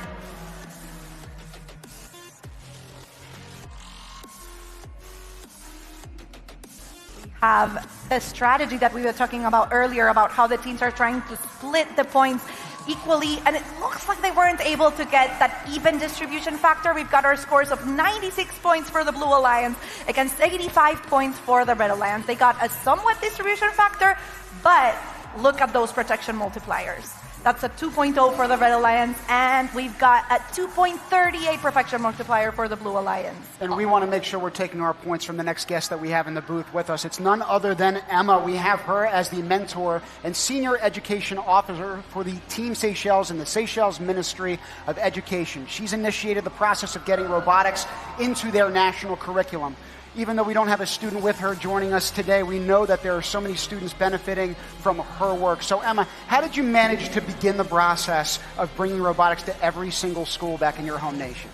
We have the strategy that we were talking about earlier about how the teams are trying to split the points equally, and it looks like they weren't able to get that even distribution factor. We've got our scores of 96 points for the Blue Alliance against 85 points for the Red Alliance. They got a somewhat distribution factor, but look at those protection multipliers. That's a 2.0 for the Red Alliance, and we've got a 2.38 protection multiplier for the Blue Alliance. And we want to make sure we're taking our points from the next guest that we have in the booth with us. It's none other than Emma. We have her as the mentor and senior education officer for the Team Seychelles and the Seychelles Ministry of Education. She's initiated the process of getting robotics into their national curriculum. Even though we don't have a student with her joining us today, we know that there are so many students benefiting from her work. So Emma, how did you manage to begin the process of bringing robotics to every single school back in your home nation?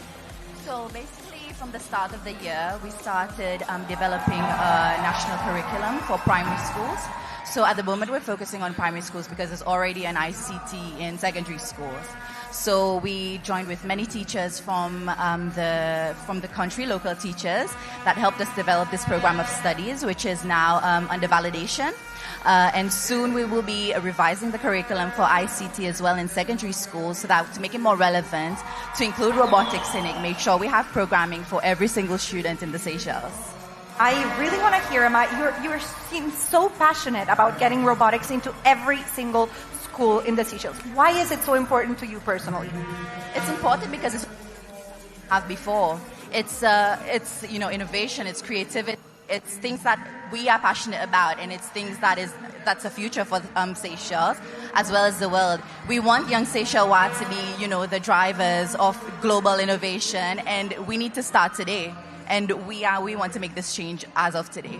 So basically, from the start of the year, we started developing a national curriculum for primary schools. So at the moment, we're focusing on primary schools because there's already an ICT in secondary schools. So we joined with many teachers from the country, local teachers, that helped us develop this program of studies, which is now under validation. And soon we will be revising the curriculum for ICT as well in secondary schools, so that to make it more relevant, to include robotics in it, make sure we have programming for every single student in the Seychelles. I really want to hear, Emma, you seem so passionate about getting robotics into every single school in the Seychelles. Why is it so important to you personally? It's important because it's have before. It's innovation, it's creativity, it's things that we are passionate about, and it's things that's a future for Seychelles as well as the world. We want young Seychellois to be, the drivers of global innovation, and we need to start today. And we want to make this change as of today.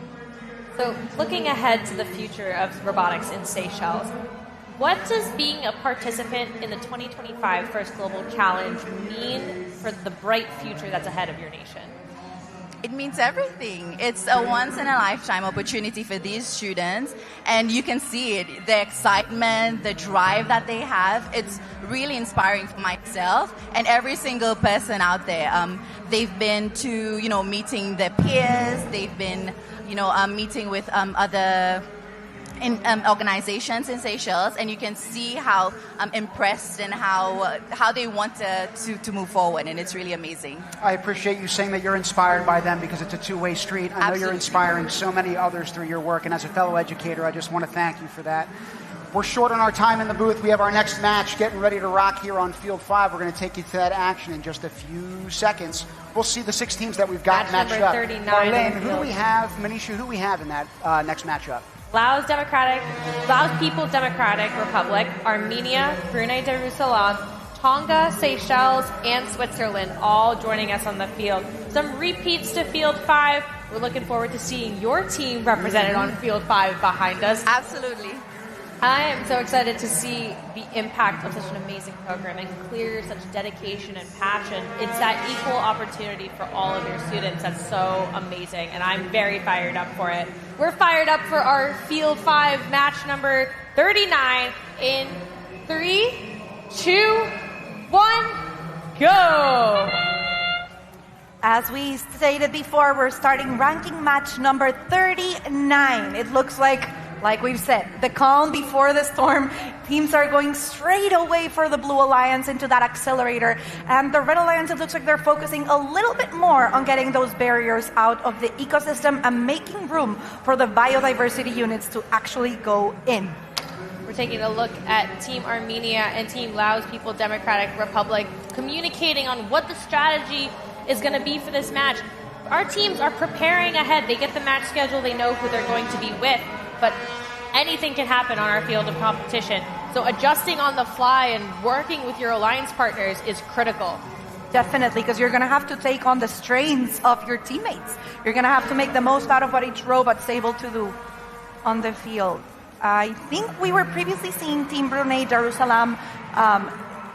So looking ahead to the future of robotics in Seychelles, what does being a participant in the 2025 First Global Challenge mean for the bright future that's ahead of your nation? It means everything. It's a once-in-a-lifetime opportunity for these students, and you can see it, the excitement, the drive that they have. It's really inspiring for myself and every single person out there. They've been to, meeting their peers. They've been, meeting with other organizations in Seychelles, and you can see how impressed and how they want to move forward, and it's really amazing. I appreciate you saying that you're inspired by them, because it's a two-way street. I know Absolutely. You're inspiring so many others through your work, and as a fellow educator, I just want to thank you for that. We're short on our time in the booth. We have our next match getting ready to rock here on Field 5. We're going to take you to that action in just a few seconds. We'll see the 6 teams that we've got matched up. 39. Marlene, who do we have? Manisha, who do we have in that next matchup? Laos People's Democratic Republic, Armenia, Brunei Darussalam, Tonga, Seychelles, and Switzerland all joining us on the field. Some repeats to Field 5. We're looking forward to seeing your team represented on Field 5 behind us. Absolutely. I am so excited to see the impact of such an amazing program and clear such dedication and passion. It's that equal opportunity for all of your students that's so amazing, and I'm very fired up for it. We're fired up for our Field 5 match number 39 in 3, 2, 1, go! As we stated before, we're starting ranking match number 39. It looks like we've said, the calm before the storm. Teams are going straight away for the Blue Alliance into that accelerator. And the Red Alliance, it looks like they're focusing a little bit more on getting those barriers out of the ecosystem and making room for the biodiversity units to actually go in. We're taking a look at Team Armenia and Team Laos People Democratic Republic communicating on what the strategy is going to be for this match. Our teams are preparing ahead. They get the match schedule. They know who they're going to be with. But anything can happen on our field of competition. So adjusting on the fly and working with your alliance partners is critical. Definitely, because you're going to have to take on the strains of your teammates. You're going to have to make the most out of what each robot's able to do on the field. I think we were previously seeing Team Brunei Darussalam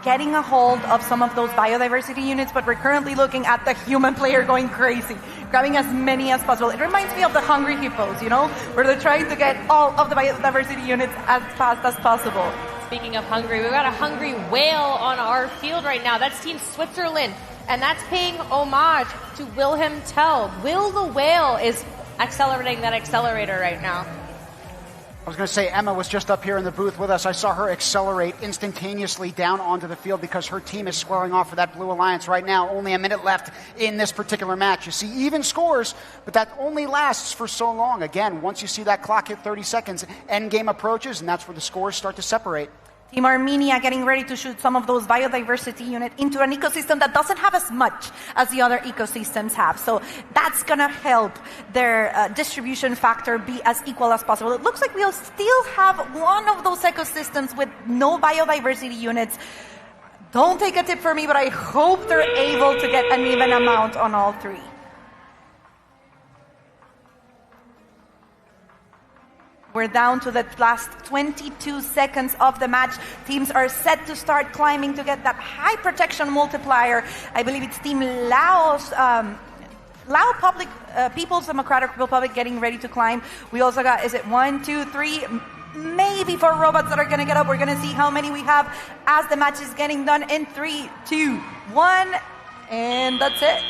getting a hold of some of those biodiversity units, but we're currently looking at the human player going crazy, grabbing as many as possible. It reminds me of the hungry hippos, where they're trying to get all of the biodiversity units as fast as possible. Speaking of hungry, we've got a hungry whale on our field right now. That's Team Switzerland, and that's paying homage to Wilhelm Tell. Will the whale is accelerating that accelerator right now. I was going to say, Emma was just up here in the booth with us. I saw her accelerate instantaneously down onto the field because her team is squaring off for that Blue Alliance right now. Only a minute left in this particular match. You see even scores, but that only lasts for so long. Again, once you see that clock hit 30 seconds, end game approaches, and that's where the scores start to separate. Team Armenia getting ready to shoot some of those biodiversity units into an ecosystem that doesn't have as much as the other ecosystems have. So that's going to help their distribution factor be as equal as possible. It looks like we'll still have one of those ecosystems with no biodiversity units. Don't take a tip from me, but I hope they're able to get an even amount on all three. We're down to the last 22 seconds of the match. Teams are set to start climbing to get that high protection multiplier. I believe it's Team Laos, People's Democratic Republic getting ready to climb. We also got, is it 1, 2, 3, maybe 4 robots that are going to get up. We're going to see how many we have as the match is getting done in 3, 2, 1, and that's it.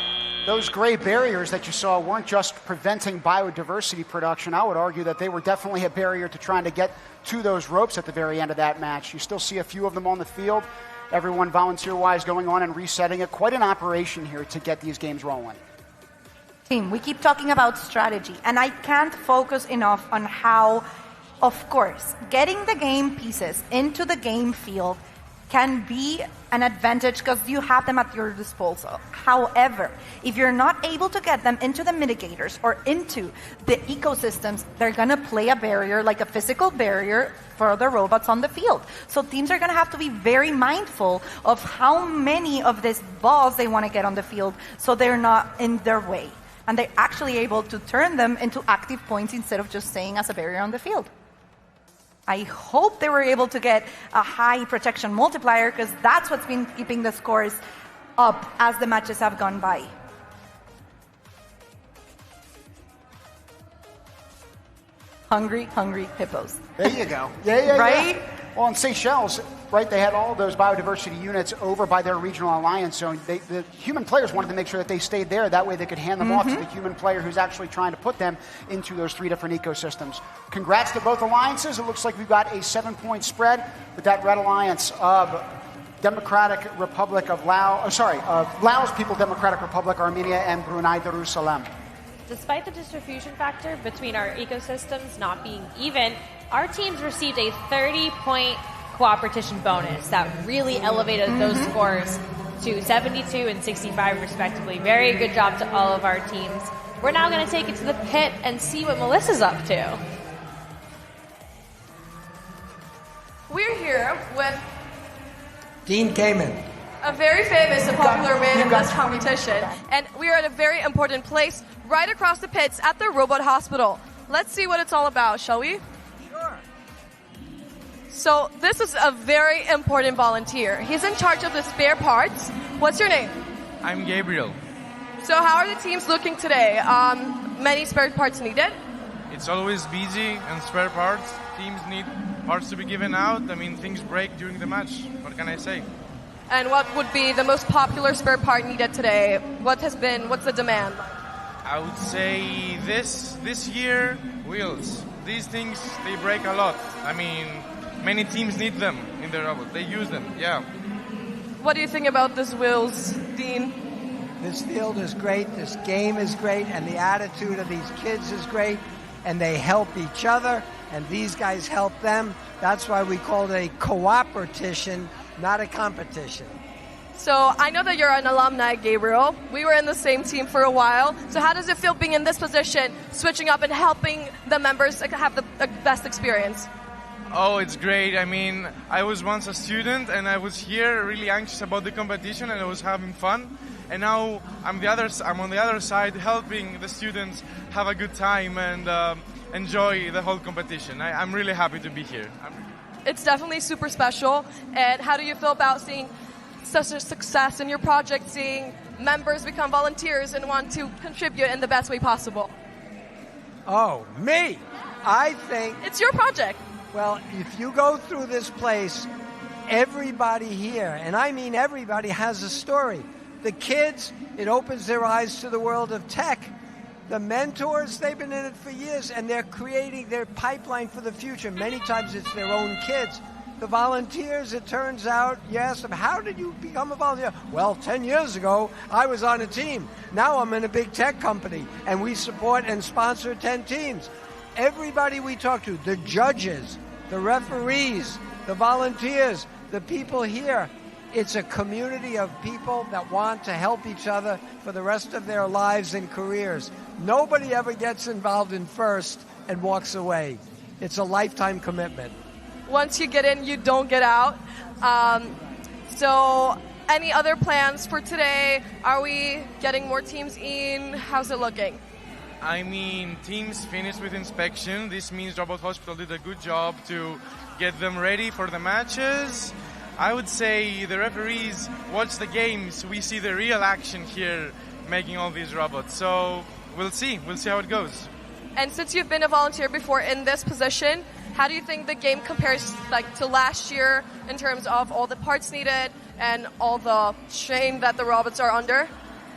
Those gray barriers that you saw weren't just preventing biodiversity production. I would argue that they were definitely a barrier to trying to get to those ropes at the very end of that match. You still see a few of them on the field. Everyone volunteer-wise going on and resetting it. Quite an operation here to get these games rolling. Team, we keep talking about strategy, and I can't focus enough on how, of course, getting the game pieces into the game field can be an advantage because you have them at your disposal. However, if you're not able to get them into the mitigators or into the ecosystems, they're going to play a barrier, like a physical barrier for the robots on the field. So teams are going to have to be very mindful of how many of these balls they want to get on the field so they're not in their way. And they're actually able to turn them into active points instead of just staying as a barrier on the field. I hope they were able to get a high protection multiplier because that's what's been keeping the scores up as the matches have gone by. Hungry, hungry hippos. There you go. Yeah. Right? Yeah. Well, in Seychelles, right, they had all those biodiversity units over by their regional alliance zone. The human players wanted to make sure that they stayed there. That way they could hand them off to the human player who's actually trying to put them into those 3 different ecosystems. Congrats to both alliances. It looks like we've got a 7-point spread with that Red Alliance of Democratic Republic of Laos, Laos People Democratic Republic, Armenia, and Brunei Darussalam. Despite the distribution factor between our ecosystems not being even, our teams received a 30-point cooperation bonus that really elevated those scores to 72 and 65 respectively. Very good job to all of our teams. We're now going to take it to the pit and see what Melissa's up to. We're here with Dean Kamen, a very famous and popular man in this competition, and we are at a very important place right across the pits at the Robot Hospital. Let's see what it's all about, shall we? Sure. So this is a very important volunteer. He's in charge of the spare parts. What's your name? I'm Gabriel. So how are the teams looking today? Many spare parts needed? It's always busy and spare parts. Teams need parts to be given out. I mean, things break during the match. What can I say? And what would be the most popular spare part needed today? What's the demand? I would say this year, wheels. These things, they break a lot. I mean, many teams need them in their robot. They use them, yeah. What do you think about these wheels, Dean? This field is great, this game is great, and the attitude of these kids is great, and they help each other, and these guys help them. That's why we call it a cooperation, not a competition. So I know that you're an alumni, Gabriel. We were in the same team for a while. So how does it feel being in this position, switching up and helping the members have the best experience? Oh, it's great. I mean, I was once a student and I was here really anxious about the competition and I was having fun. And now I'm on the other side helping the students have a good time and enjoy the whole competition. I'm really happy to be here. It's definitely super special. And how do you feel about seeing such a success in your project, seeing members become volunteers and want to contribute in the best way possible? Oh, me? I think... It's your project. Well, if you go through this place, everybody here, and I mean everybody, has a story. The kids, it opens their eyes to the world of tech. The mentors, they've been in it for years, and they're creating their pipeline for the future. Many times it's their own kids. The volunteers, it turns out, you ask them, how did you become a volunteer? Well, 10 years ago, I was on a team. Now I'm in a big tech company, and we support and sponsor 10 teams. Everybody we talk to, the judges, the referees, the volunteers, the people here, it's a community of people that want to help each other for the rest of their lives and careers. Nobody ever gets involved in first and walks away. It's a lifetime commitment. Once you get in, you don't get out. So any other plans for today? Are we getting more teams in? How's it looking? I mean, teams finished with inspection. This means Robot Hospital did a good job to get them ready for the matches. I would say the referees watch the games. We see the real action here making all these robots. So we'll see. We'll see how it goes. And since you've been a volunteer before in this position, how do you think the game compares to last year in terms of all the parts needed and all the strain that the robots are under?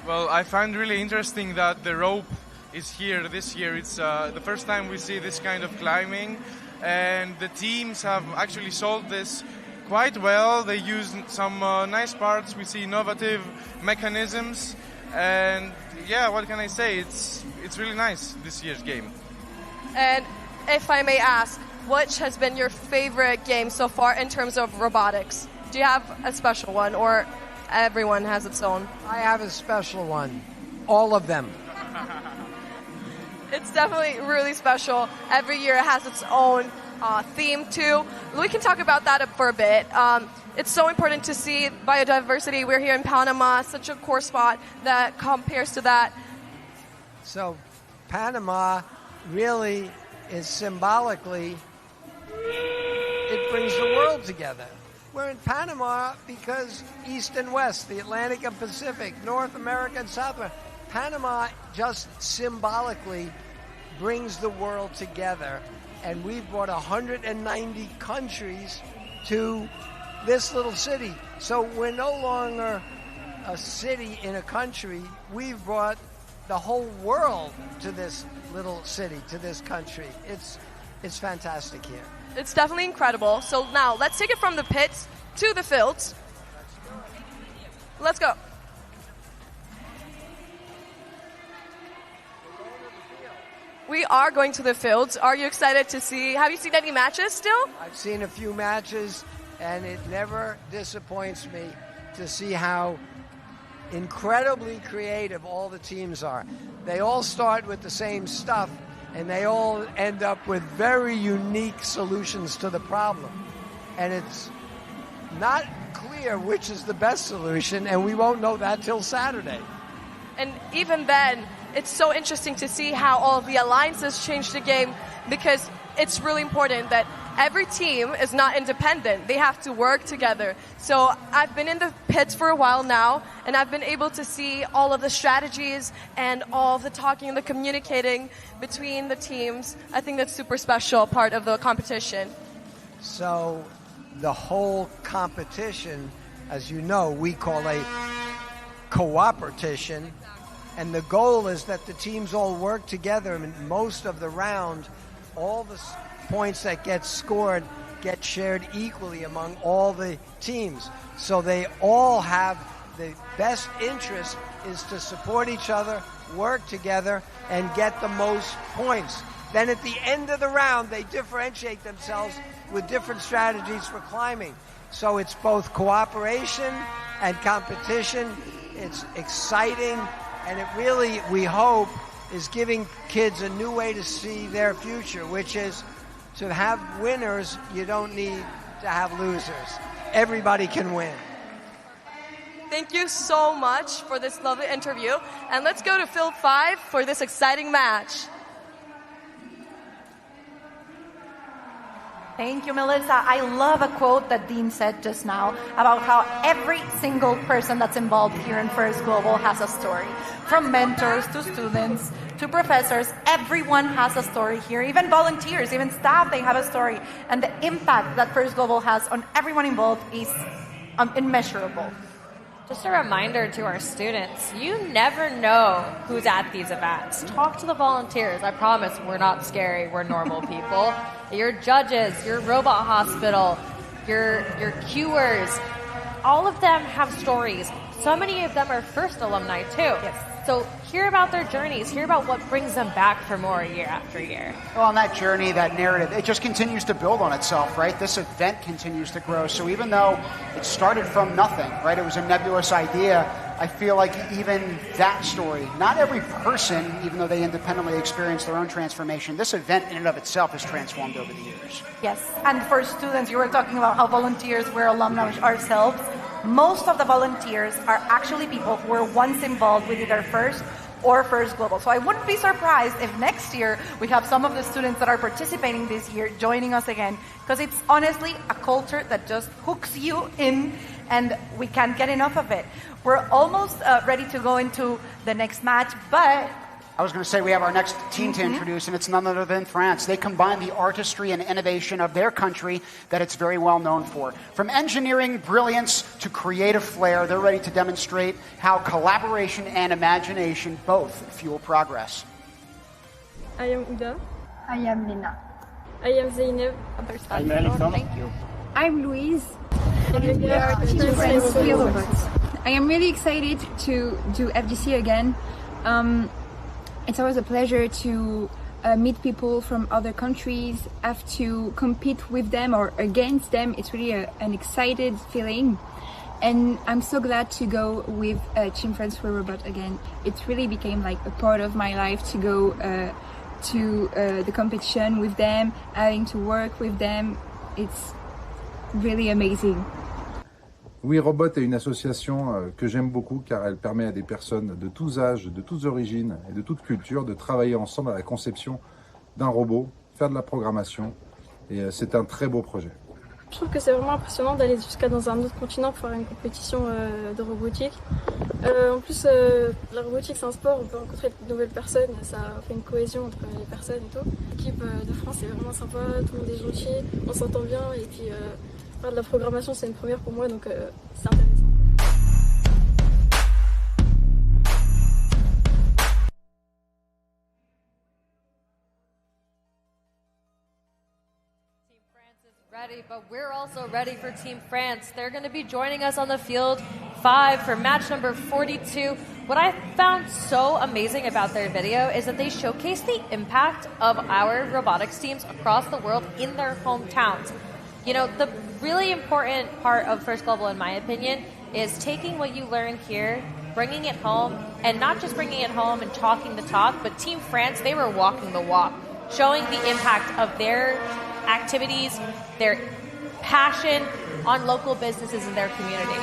Well, I find really interesting that the rope is here this year. It's the first time we see this kind of climbing, and the teams have actually solved this quite well. They use some nice parts. We see innovative mechanisms, and yeah, what can I say? It's really nice, this year's game. And if I may ask, which has been your favorite game so far in terms of robotics? Do you have a special one, or everyone has its own? I have a special one. All of them. It's definitely really special. Every year it has its own theme too. We can talk about that for a bit. It's so important to see biodiversity. We're here in Panama, such a core spot that compares to that. So Panama really is symbolically, it brings the world together. We're in Panama because East and West, the Atlantic and Pacific, North America and South America. Panama just symbolically brings the world together, and we've brought 190 countries to this little city. So we're no longer a city in a country. We've brought the whole world to this little city, to this country. It's fantastic here. It's definitely incredible. So now let's take it from the pits to the fields. Let's go. We are going to the fields. Are you excited to see? Have you seen any matches still? I've seen a few matches, and it never disappoints me to see how incredibly creative all the teams are. They all start with the same stuff, and they all end up with very unique solutions to the problem. And it's not clear which is the best solution, and we won't know that till Saturday. And even then, it's so interesting to see how all of the alliances change the game, because it's really important that every team is not independent. They have to work together. So I've been in the pits for a while now, and I've been able to see all of the strategies and all of the talking and the communicating between the teams. I think that's super special part of the competition. So the whole competition, as you know, we call a cooperation, and the goal is that the teams all work together, and most of the round, all the points that get scored get shared equally among all the teams. So they all have the best interest is to support each other, work together, and get the most points. Then at the end of the round, they differentiate themselves with different strategies for climbing. So it's both cooperation and competition. It's exciting, and it really, we hope, is giving kids a new way to see their future, which is to have winners, you don't need to have losers. Everybody can win. Thank you so much for this lovely interview. And let's go to field 5 for this exciting match. Thank you, Melissa. I love a quote that Dean said just now about how every single person that's involved here in First Global has a story. From mentors to students to professors, everyone has a story here. Even volunteers, even staff, they have a story. And the impact that First Global has on everyone involved is immeasurable. Just a reminder to our students, you never know who's at these events. Talk to the volunteers. I promise we're not scary. We're normal people. Your judges, your robot hospital, your cuers, all of them have stories. So many of them are first alumni too. Yes. So hear about their journeys, hear about what brings them back for more year after year. Well, on that journey, that narrative, it just continues to build on itself, right? This event continues to grow. So even though it started from nothing, right, it was a nebulous idea, I feel like even that story, not every person, even though they independently experience their own transformation, this event in and of itself has transformed over the years. Yes, and for students, you were talking about how volunteers were alumni ourselves. Most of the volunteers are actually people who were once involved with either First or First Global. So I wouldn't be surprised if next year we have some of the students that are participating this year joining us again, because it's honestly a culture that just hooks you in and we can't get enough of it. We're almost ready to go into the next match, but I was going to say we have our next team to introduce, and it's none other than France. They combine the artistry and innovation of their country that it's very well known for. From engineering brilliance to creative flair, they're ready to demonstrate how collaboration and imagination both fuel progress. I am Uda. I am Lina. I am Zeynep. I'm Alexandre. Thank you. I'm Louise. And we are Team Friends with Robots. I am really excited to do FGC again. It's always a pleasure to meet people from other countries, have to compete with them or against them. It's really an excited feeling. And I'm so glad to go with Team Friends for Robot again. It really became like a part of my life to go to the competition with them, having to work with them. It's really amazing. Oui, Robot est une association que j'aime beaucoup car elle permet à des personnes de tous âges, de toutes origines et de toutes cultures de travailler ensemble à la conception d'un robot, faire de la programmation, et c'est un très beau projet. Je trouve que c'est vraiment impressionnant d'aller jusqu'à dans un autre continent pour faire une compétition de robotique. En plus, la robotique c'est un sport, on peut rencontrer de nouvelles personnes, ça fait une cohésion entre les personnes et tout. L'équipe de France est vraiment sympa, tout le monde est gentil, on s'entend bien et puis faire de la programmation c'est une première pour moi donc c'est intéressant. Ready, but we're also ready for Team France. They're going to be joining us on the field 5 for match number 42. What I found so amazing about their video is that they showcase the impact of our robotics teams across the world in their hometowns. You know, the really important part of First Global, in my opinion, is taking what you learn here, bringing it home, and not just bringing it home and talking the talk, but Team France, they were walking the walk, showing the impact of their activities, their passion on local businesses in their community.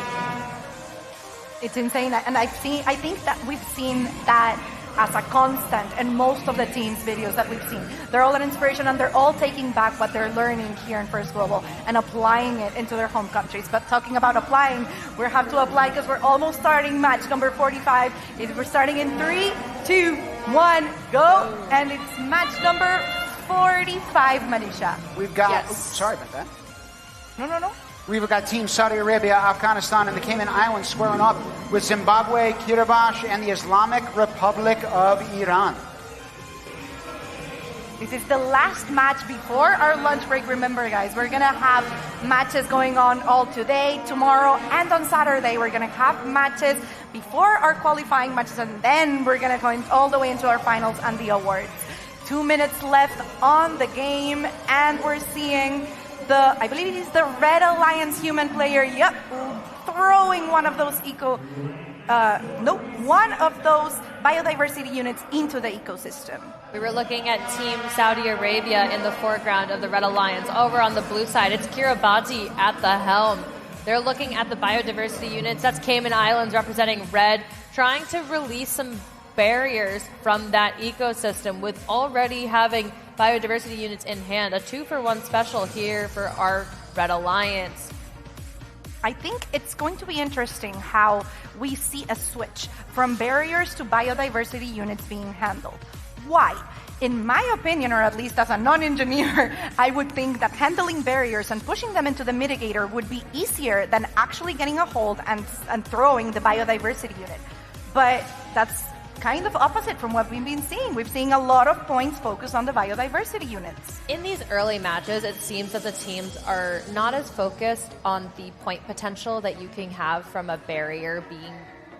It's insane, and I think that we've seen that as a constant in most of the teams' videos that we've seen. They're all an inspiration, and they're all taking back what they're learning here in First Global and applying it into their home countries. But talking about applying, we have to apply because we're almost starting match number 45. We're starting in 3, 2, 1, go, and it's match number 45, Manisha. We've got, yes. Oops, sorry about that. No. We've got Team Saudi Arabia, Afghanistan, and the Cayman Islands squaring up with Zimbabwe, Kiribati, and the Islamic Republic of Iran. This is the last match before our lunch break. Remember, guys, we're going to have matches going on all today, tomorrow, and on Saturday. We're going to have matches before our qualifying matches, and then we're going to go all the way into our finals and the awards. 2 minutes left on the game, and we're seeing I believe it is the Red Alliance human player, throwing one of those one of those biodiversity units into the ecosystem. We were looking at Team Saudi Arabia in the foreground of the Red Alliance. Over on the blue side, it's Kiribati at the helm. They're looking at the biodiversity units. That's Cayman Islands representing red, trying to release some barriers from that ecosystem with already having biodiversity units in hand. A 2-for-1 special here for our Red Alliance. I think it's going to be interesting how we see a switch from barriers to biodiversity units being handled. Why? In my opinion, or at least as a non-engineer, I would think that handling barriers and pushing them into the mitigator would be easier than actually getting a hold and throwing the biodiversity unit. But that's kind of opposite from what we've been seeing. We've seen a lot of points focused on the biodiversity units. In these early matches, it seems that the teams are not as focused on the point potential that you can have from a barrier being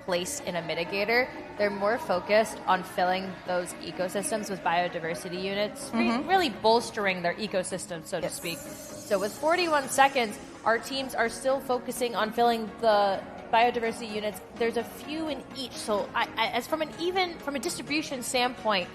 placed in a mitigator. They're more focused on filling those ecosystems with biodiversity units, really bolstering their ecosystem, so to speak. So with 41 seconds, our teams are still focusing on filling the biodiversity units. There's a few in each, so as from a distribution standpoint,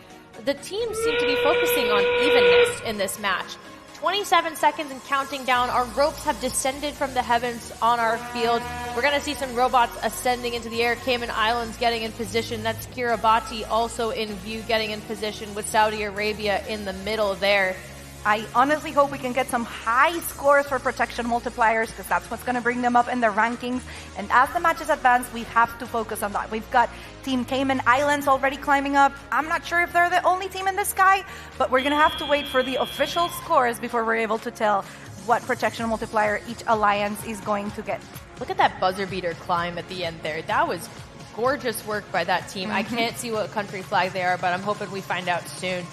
the teams seem to be focusing on evenness in this match. 27 seconds and counting down. Our ropes have descended from the heavens on our field. We're going to see some robots ascending into the air. Cayman Islands getting in position. That's Kiribati also in view, getting in position with Saudi Arabia in the middle there. I honestly hope we can get some high scores for protection multipliers, because that's what's going to bring them up in the rankings. And as the matches advance, we have to focus on that. We've got Team Cayman Islands already climbing up. I'm not sure if they're the only team in the sky, but we're going to have to wait for the official scores before we're able to tell what protection multiplier each alliance is going to get. Look at that buzzer beater climb at the end there. That was gorgeous work by that team. I can't see what country flag they are, but I'm hoping we find out soon.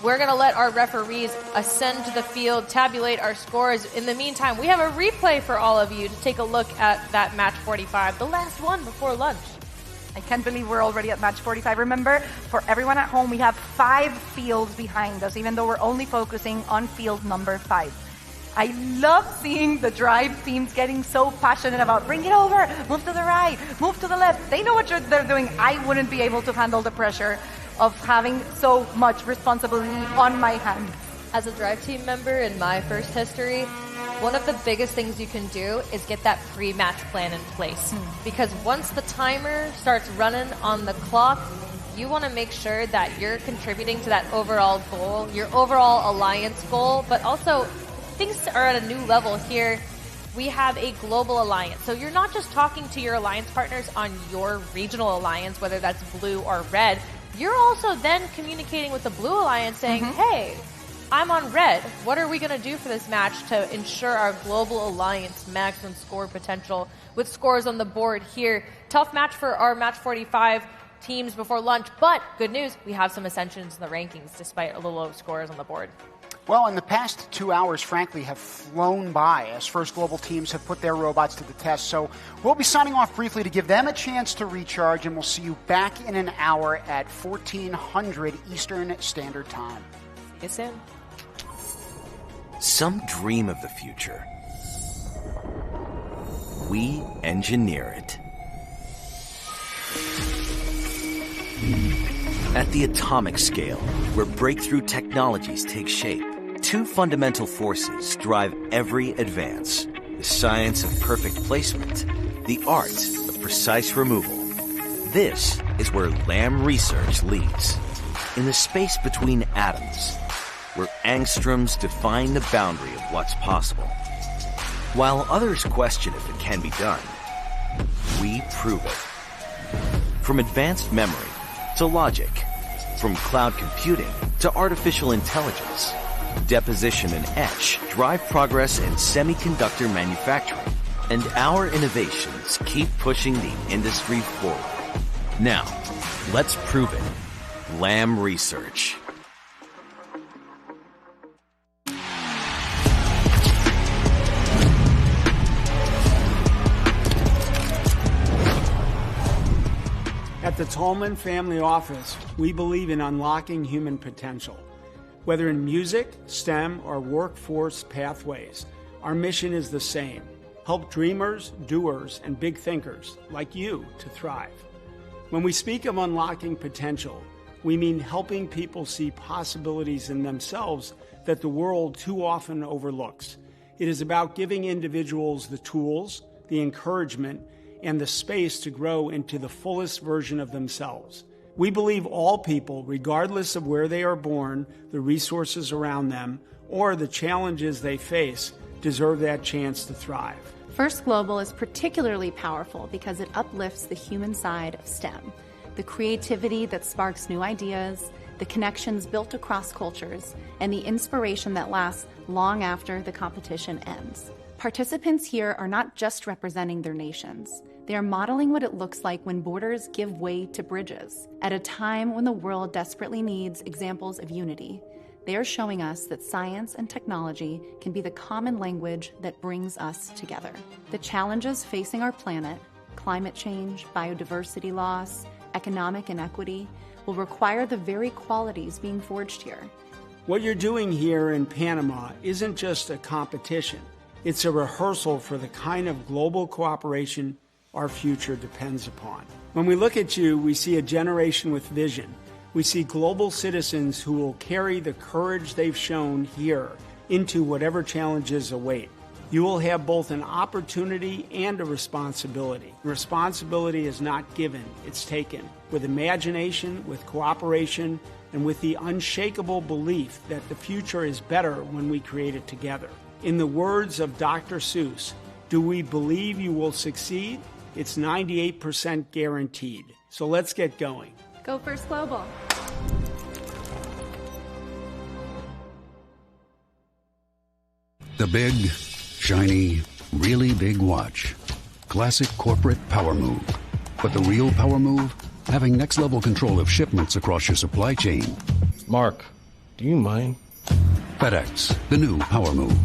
We're going to let our referees ascend to the field, tabulate our scores. In the meantime, we have a replay for all of you to take a look at that match 45, the last one before lunch. I can't believe we're already at match 45. Remember, for everyone at home, we have 5 fields behind us, even though we're only focusing on field number 5. I love seeing the drive teams getting so passionate about bring it over, move to the right, move to the left. They know what they're doing. I wouldn't be able to handle the pressure of having so much responsibility on my hands. As a drive team member in my first history, one of the biggest things you can do is get that pre-match plan in place. Because once the timer starts running on the clock, you want to make sure that you're contributing to that overall goal, your overall alliance goal, but also things are at a new level here. We have a global alliance. So you're not just talking to your alliance partners on your regional alliance, whether that's blue or red. You're also then communicating with the Blue Alliance saying, hey, I'm on red. What are we going to do for this match to ensure our global alliance maximum score potential with scores on the board here? Tough match for our match 45 teams before lunch, but good news, we have some ascensions in the rankings despite a little low scores on the board. Well, in the past 2 hours, frankly, have flown by as First Global teams have put their robots to the test. So we'll be signing off briefly to give them a chance to recharge, and we'll see you back in an hour at 1400 Eastern Standard Time. See you soon. Some dream of the future. We engineer it. At the atomic scale, where breakthrough technologies take shape, 2 fundamental forces drive every advance: the science of perfect placement, the art of precise removal. This is where Lam Research leads. In the space between atoms, where angstroms define the boundary of what's possible. While others question if it can be done, we prove it. From advanced memory to logic, from cloud computing to artificial intelligence, deposition and etch drive progress in semiconductor manufacturing, and our innovations keep pushing the industry forward. Now, let's prove it. Lam Research. At the Tolman Family Office, we believe in unlocking human potential. Whether in music, STEM, or workforce pathways, our mission is the same. Help dreamers, doers, and big thinkers like you to thrive. When we speak of unlocking potential, we mean helping people see possibilities in themselves that the world too often overlooks. It is about giving individuals the tools, the encouragement, and the space to grow into the fullest version of themselves. We believe all people, regardless of where they are born, the resources around them, or the challenges they face, deserve that chance to thrive. First Global is particularly powerful because it uplifts the human side of STEM, the creativity that sparks new ideas, the connections built across cultures, and the inspiration that lasts long after the competition ends. Participants here are not just representing their nations. They are modeling what it looks like when borders give way to bridges. At a time when the world desperately needs examples of unity, they are showing us that science and technology can be the common language that brings us together. The challenges facing our planet, climate change, biodiversity loss, economic inequity, will require the very qualities being forged here. What you're doing here in Panama isn't just a competition. It's a rehearsal for the kind of global cooperation our future depends upon. When we look at you, we see a generation with vision. We see global citizens who will carry the courage they've shown here into whatever challenges await. You will have both an opportunity and a responsibility. Responsibility is not given, it's taken. With imagination, with cooperation, and with the unshakable belief that the future is better when we create it together. In the words of Dr. Seuss, do we believe you will succeed? It's 98% guaranteed. So let's get going. Go First Global. The big, shiny, really big watch. Classic corporate power move. But the real power move? Having next level control of shipments across your supply chain. Mark, do you mind? FedEx, the new power move.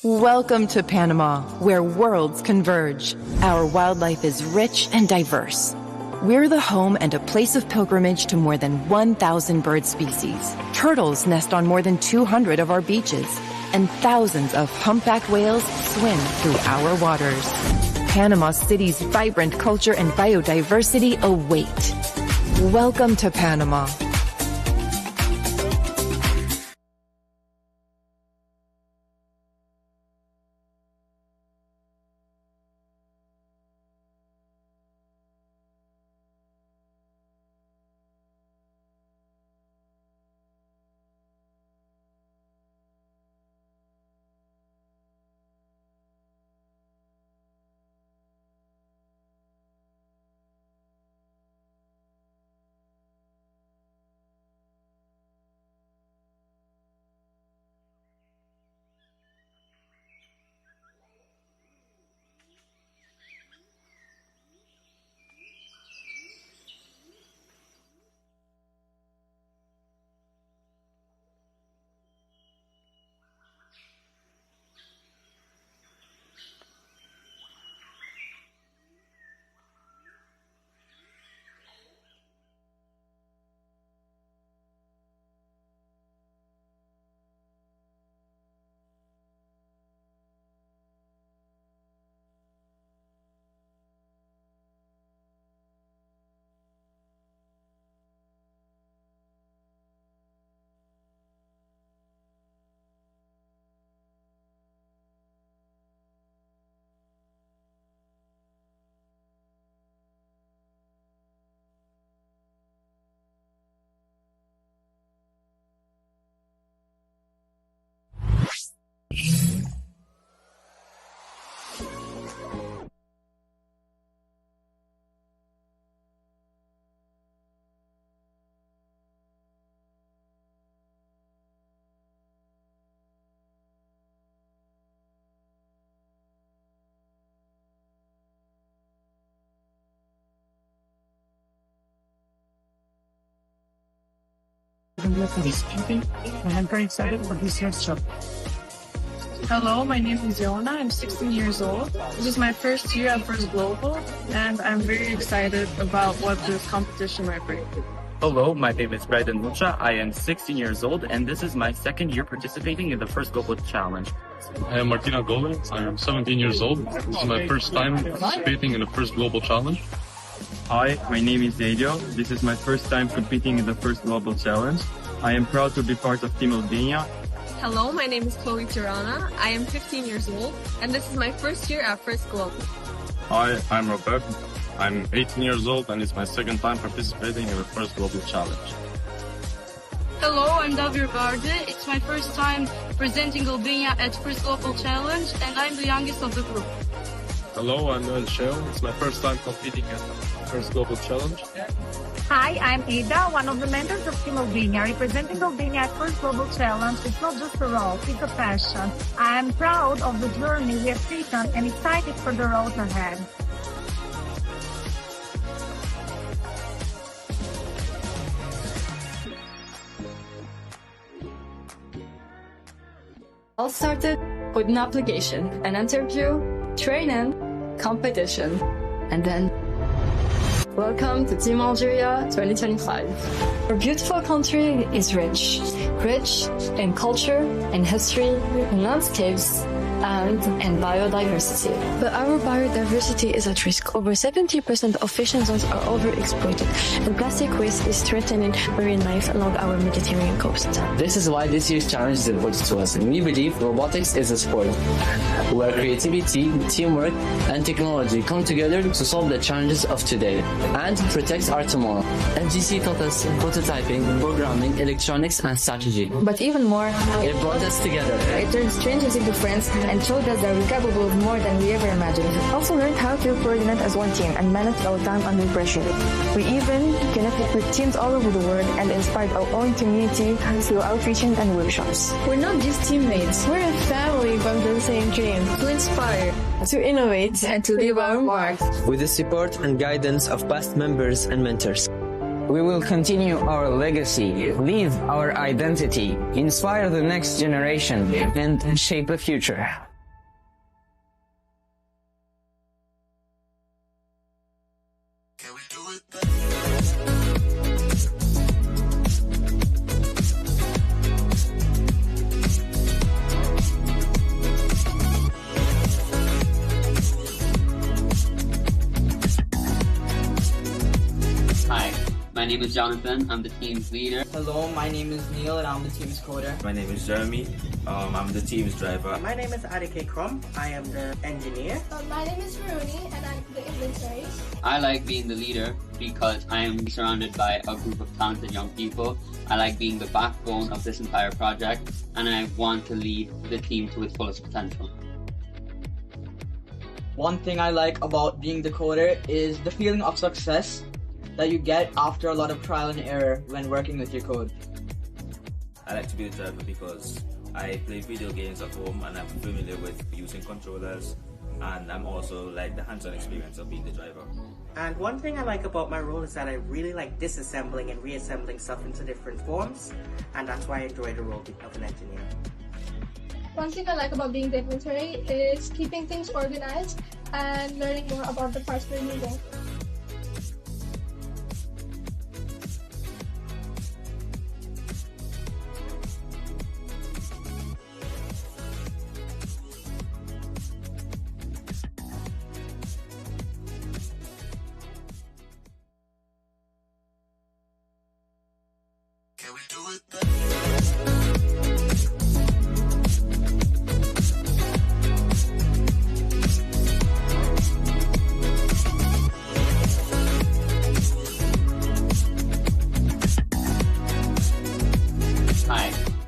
Welcome to Panama, where worlds converge. Our wildlife is rich and diverse. We're the home and a place of pilgrimage to more than 1,000 bird species. Turtles nest on more than 200 of our beaches, and thousands of humpback whales swim through our waters. Panama City's vibrant culture and biodiversity await. Welcome to Panama. computer speaking, and I'm very excited for this year's show. Hello, my name is Yona. I'm 16 years old. This is my first year at First Global, and I'm very excited about what this competition might bring. Hello, my name is Brayden Mucha. I am 16 years old, and this is my second year participating in the First Global Challenge. I am Martina Gomez. I am 17 years old. This is my first time participating in the First Global Challenge. Hi, my name is Elio. This is my first time competing in the First Global Challenge. I am proud to be part of Team Albania. Hello, my name is Chloe Tirana. I am 15 years old, and this is my first year at First Global. Hi, I'm Robert. I'm 18 years old, and it's my second time participating in the First Global Challenge. Hello, I'm Davir Barde. It's my first time presenting Albania at First Global Challenge, and I'm the youngest of the group. Hello, I'm Noel Sheo. It's my first time competing at the First Global Challenge. Hi, I'm Ada, one of the mentors of Team Albania. Representing Albania at First Global Challenge, it's not just a role, it's a passion. I am proud of the journey we have taken and excited for the road ahead. All started with an application, an interview, training, competition, and then welcome to Team Algeria 2025. Our beautiful country is rich in culture, in history, in landscapes, and in biodiversity. But our biodiversity is at risk. Over 70% of fishing zones are overexploited, and plastic waste is threatening marine life along our Mediterranean coast. This is why this year's challenge is devoted to us. We believe robotics is a sport where creativity, teamwork, and technology come together to solve the challenges of today and protect our tomorrow. FGC taught us prototyping, programming, electronics, and strategy. But even more, it brought us together. It turned strangers into friends and showed us that we're capable of more than we ever imagined. We also learned how to coordinate as one team and manage our time under pressure. We even connected with teams all over the world and inspired our own community through outreaching and workshops. We're not just teammates, we're a family from the same dream. To inspire, to innovate, and to leave our mark. With the support and guidance of past members and mentors. We will continue our legacy, leave our identity, inspire the next generation, and shape the future. My name is Jonathan. I'm the team's leader. Hello, my name is Neil and I'm the team's coder. My name is Jeremy. I'm the team's driver. My name is Adike Krum. I am the engineer. My name is Rooney and I'm the innovators. I like being the leader because I am surrounded by a group of talented young people. I like being the backbone of this entire project and I want to lead the team to its fullest potential. One thing I like about being the coder is the feeling of success that you get after a lot of trial and error when working with your code. I like to be the driver because I play video games at home and I'm familiar with using controllers, and I'm also like the hands-on experience of being the driver. And one thing I like about my role is that I really like disassembling and reassembling stuff into different forms, and that's why I enjoy the role of an engineer. One thing I like about being the inventory is keeping things organized and learning more about the parts we're using.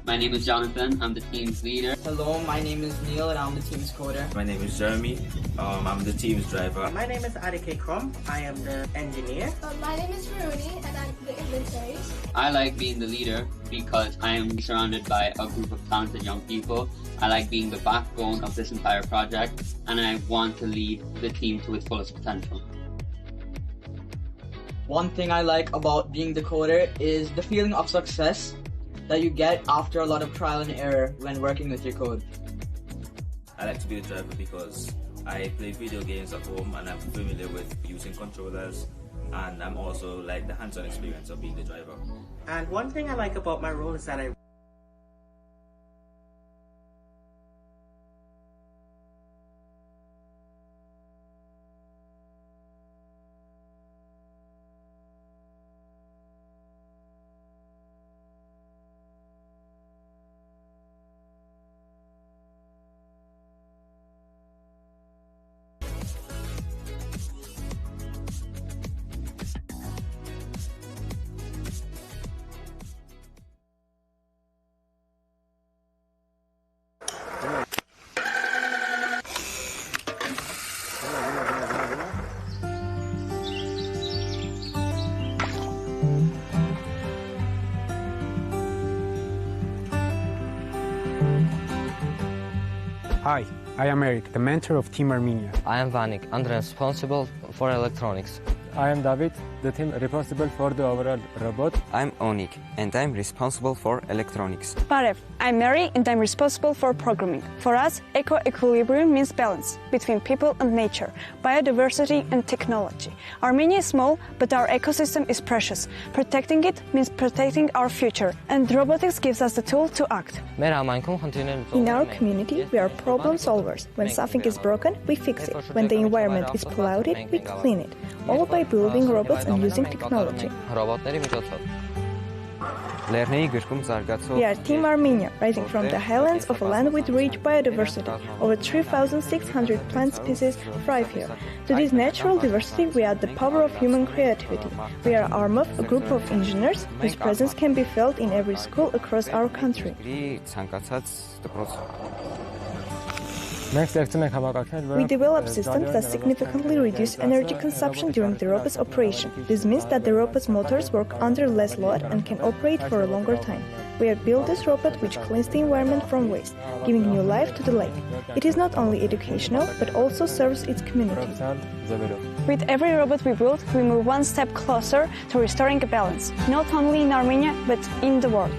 My name is Jonathan. I'm the team's leader. Hello, my name is Neil and I'm the team's coder. My name is Jeremy. I'm the team's driver. My name is Adike Krum. I am the engineer. My name is Rooney and I'm the innovators. I like being the leader because I am surrounded by a group of talented young people. I like being the backbone of this entire project and I want to lead the team to its fullest potential. One thing I like about being the coder is the feeling of success that you get after a lot of trial and error when working with your code? I like to be a driver because I play video games at home and I'm familiar with using controllers, and I'm also like the hands-on experience of being the driver. And one thing I like about my role is that I Hi, I am Eric, the mentor of Team Armenia. I am Vanik, and responsible for electronics. I am David, the team responsible for the overall robot. I'm Onik, and I'm responsible for electronics. Parev, I'm Mary, and I'm responsible for programming. For us, EcoEquilibrium means balance between people and nature, biodiversity and technology. Armenia is small, but our ecosystem is precious. Protecting it means protecting our future, and robotics gives us the tool to act. In our community, we are problem solvers. When something is broken, we fix it. When the environment is polluted, we clean it. All by building robots and using technology. We are Team Armenia, rising from the highlands of a land with rich biodiversity. Over 3,600 plant species thrive here. To this natural diversity, we add the power of human creativity. We are ARMOV, a group of engineers whose presence can be felt in every school across our country. We develop systems that significantly reduce energy consumption during the robot's operation. This means that the robot's motors work under less load and can operate for a longer time. We have built this robot which cleans the environment from waste, giving new life to the lake. It is not only educational, but also serves its community. With every robot we build, we move one step closer to restoring a balance, not only in Armenia, but in the world.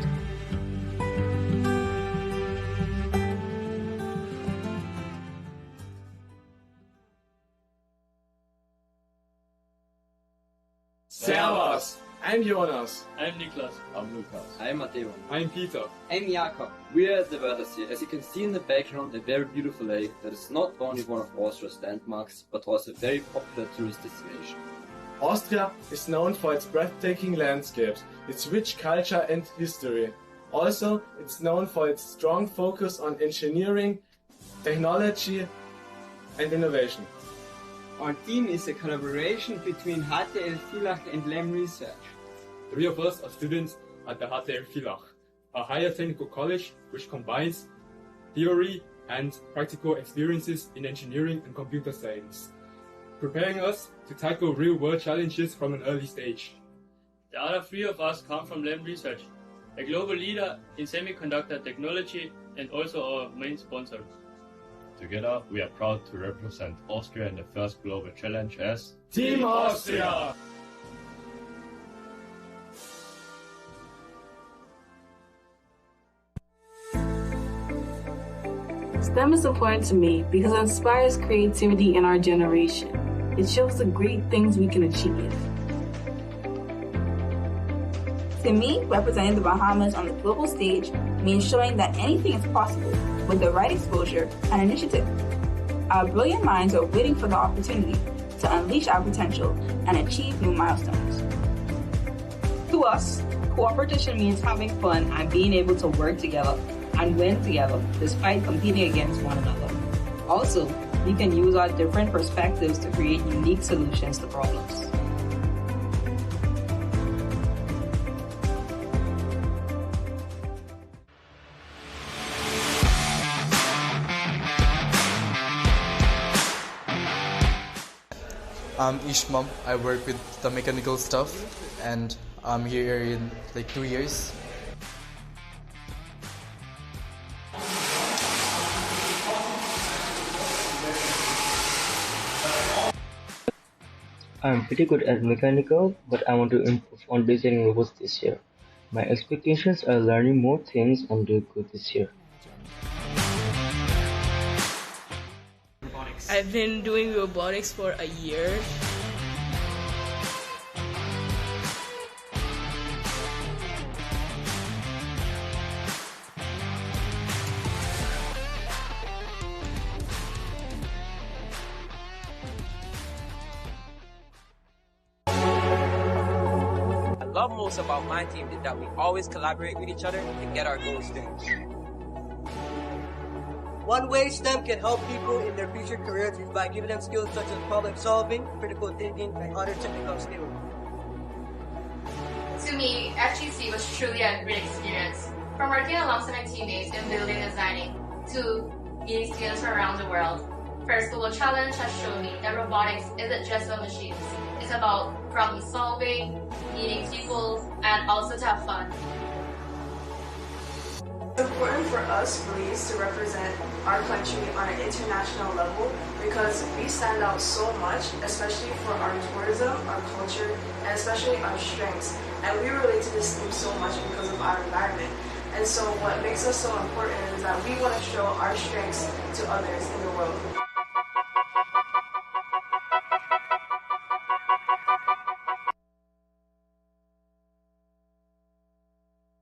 Servus! I'm Jonas. I'm Niklas. I'm Lukas. I'm Matteo. I'm Peter. I'm Jakob. We are at the Wörthersee. As you can see in the background, a very beautiful lake that is not only one of Austria's landmarks, but also a very popular tourist destination. Austria is known for its breathtaking landscapes, its rich culture and history. Also, it's known for its strong focus on engineering, technology and innovation. Our team is a collaboration between HTL Villach and Lam Research. Three of us are students at the HTL Villach, a higher technical college which combines theory and practical experiences in engineering and computer science, preparing us to tackle real-world challenges from an early stage. The other three of us come from Lam Research, a global leader in semiconductor technology and also our main sponsor. Together, we are proud to represent Austria in the first global challenge as Team Austria! STEM is important to me because it inspires creativity in our generation. It shows the great things we can achieve. To me, representing the Bahamas on the global stage means showing that anything is possible with the right exposure and initiative. Our brilliant minds are waiting for the opportunity to unleash our potential and achieve new milestones. To us, cooperation means having fun and being able to work together and win together despite competing against one another. Also, we can use our different perspectives to create unique solutions to problems. I'm Ishmam. I work with the mechanical stuff and I'm here in like 2 years. I'm pretty good at mechanical, but I want to improve on designing robots this year. My expectations are learning more things and do good this year. I've been doing robotics for a year. What I love most about my team is that we always collaborate with each other to get our goals done. One way STEM can help people in their future careers is by giving them skills such as problem solving, critical thinking, and other technical skills. To me, FGC was truly a great experience. From working alongside my teammates in building and designing, to meeting students from around the world. First Global Challenge has shown me that robotics isn't just about machines. It's about problem solving, meeting people, and also to have fun. It's important for us Malays to represent our country on an international level because we stand out so much, especially for our tourism, our culture, and especially our strengths. And we relate to this theme so much because of our environment. And so what makes us so important is that we want to show our strengths to others in the world.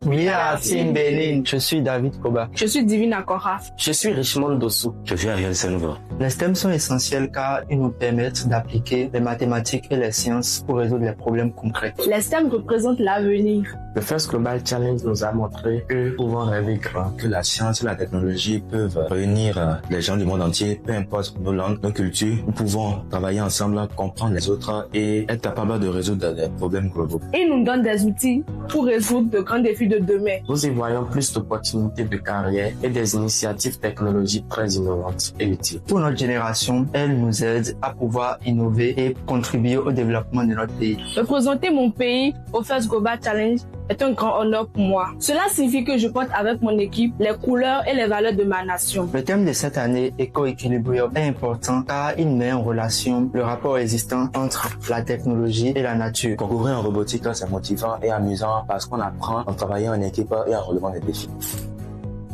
We are Team Bénin. Je suis David Koba. Je suis Divina Koraf. Je suis Richmond Dossou. Je suis Ariel Senova. Les STEM sont essentiels car ils nous permettent d'appliquer les mathématiques et les sciences pour résoudre les problèmes concrets. Les STEM représentent l'avenir. Le First Global Challenge nous a montré que nous pouvons rêver grand, que la science et la technologie peuvent réunir les gens du monde entier, peu importe nos langues, nos cultures. Nous pouvons travailler ensemble, comprendre les autres et être capables de résoudre des problèmes globaux. Et nous donne des outils pour résoudre de grands défis de demain. Nous y voyons plus d'opportunités de carrière et des initiatives technologiques très innovantes et utiles. Pour notre génération, elle nous aide à pouvoir innover et contribuer au développement de notre pays. Représenter mon pays au First Global Challenge est un grand honneur pour moi. Cela signifie que je porte avec mon équipe les couleurs et les valeurs de ma nation. Le thème de cette année, EcoEquilibrium, est important car il met en relation le rapport existant entre la technologie et la nature. Concourir en robotique, c'est motivant et amusant parce qu'on apprend en travaillant en équipe et en relevant des défis.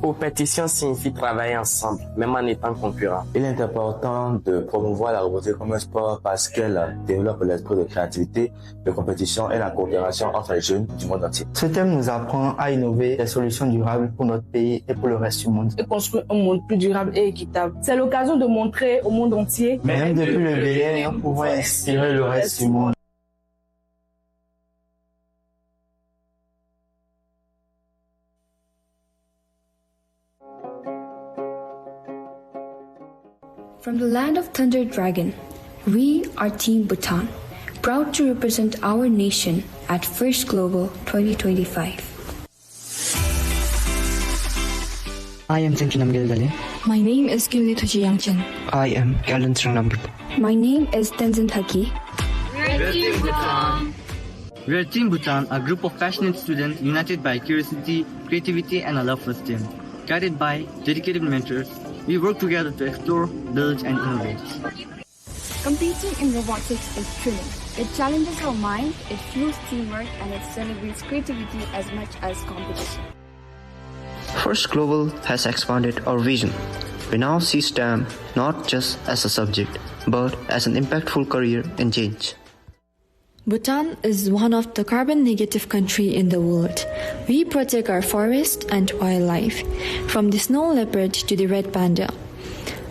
Compétition signifie travailler ensemble, même en étant concurrents. Il est important de promouvoir la robotique comme un sport parce qu'elle développe l'esprit de créativité, de compétition et la coopération entre les jeunes du monde entier. Ce thème nous apprend à innover des solutions durables pour notre pays et pour le reste du monde. Et construire un monde plus durable et équitable. C'est l'occasion de montrer au monde entier, même depuis le Bénin, nous pouvons inspirer le reste du monde. From the land of Thunder Dragon, we are Team Bhutan, proud to represent our nation at First Global 2025. I am Tinkinam Gilgale. My name is Gilly Yangchen. I am Galen Srinambit. My name is Tenzin Thaki. We're Team Bhutan. We are Team Bhutan, a group of passionate students united by curiosity, creativity, and a love for STEM. Guided by dedicated mentors, we work together to explore, build, and innovate. Competing in robotics is thrilling. It challenges our mind, it fuels teamwork, and it celebrates creativity as much as competition. First Global has expanded our vision. We now see STEM not just as a subject, but as an impactful career and change. Bhutan is one of the carbon-negative countries in the world. We protect our forest and wildlife, from the snow leopard to the red panda.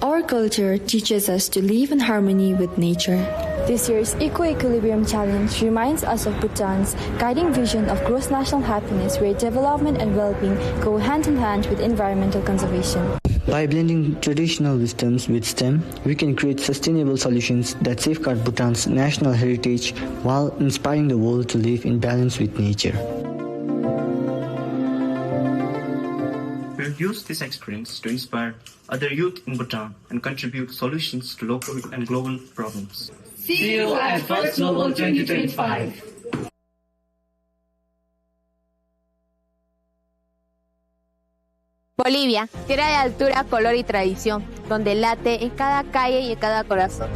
Our culture teaches us to live in harmony with nature. This year's EcoEquilibrium Challenge reminds us of Bhutan's guiding vision of gross national happiness, where development and well-being go hand in hand with environmental conservation. By blending traditional wisdoms with STEM, we can create sustainable solutions that safeguard Bhutan's national heritage while inspiring the world to live in balance with nature. We'll use this experience to inspire other youth in Bhutan and contribute solutions to local and global problems. See you at First Global 2025. Bolivia, tierra de altura, color y tradición, donde late en cada calle y en cada corazón.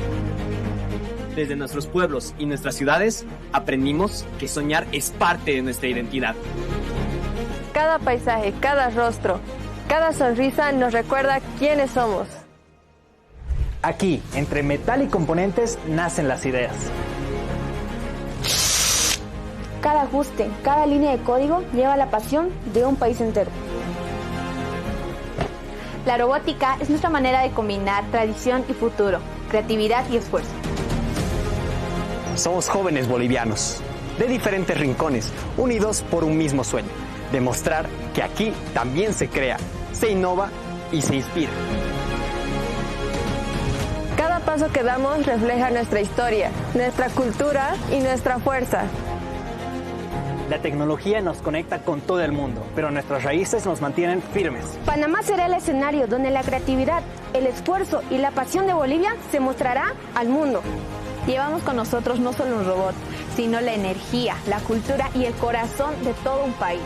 Desde nuestros pueblos y nuestras ciudades, aprendimos que soñar es parte de nuestra identidad. Cada paisaje, cada rostro, cada sonrisa nos recuerda quiénes somos. Aquí, entre metal y componentes, nacen las ideas. Cada ajuste, cada línea de código lleva la pasión de un país entero. La robótica es nuestra manera de combinar tradición y futuro, creatividad y esfuerzo. Somos jóvenes bolivianos, de diferentes rincones, unidos por un mismo sueño: demostrar que aquí también se crea, se innova y se inspira. Cada paso que damos refleja nuestra historia, nuestra cultura y nuestra fuerza. La tecnología nos conecta con todo el mundo, pero nuestras raíces nos mantienen firmes. Panamá será el escenario donde la creatividad, el esfuerzo y la pasión de Bolivia se mostrará al mundo. Llevamos con nosotros no solo un robot, sino la energía, la cultura y el corazón de todo un país.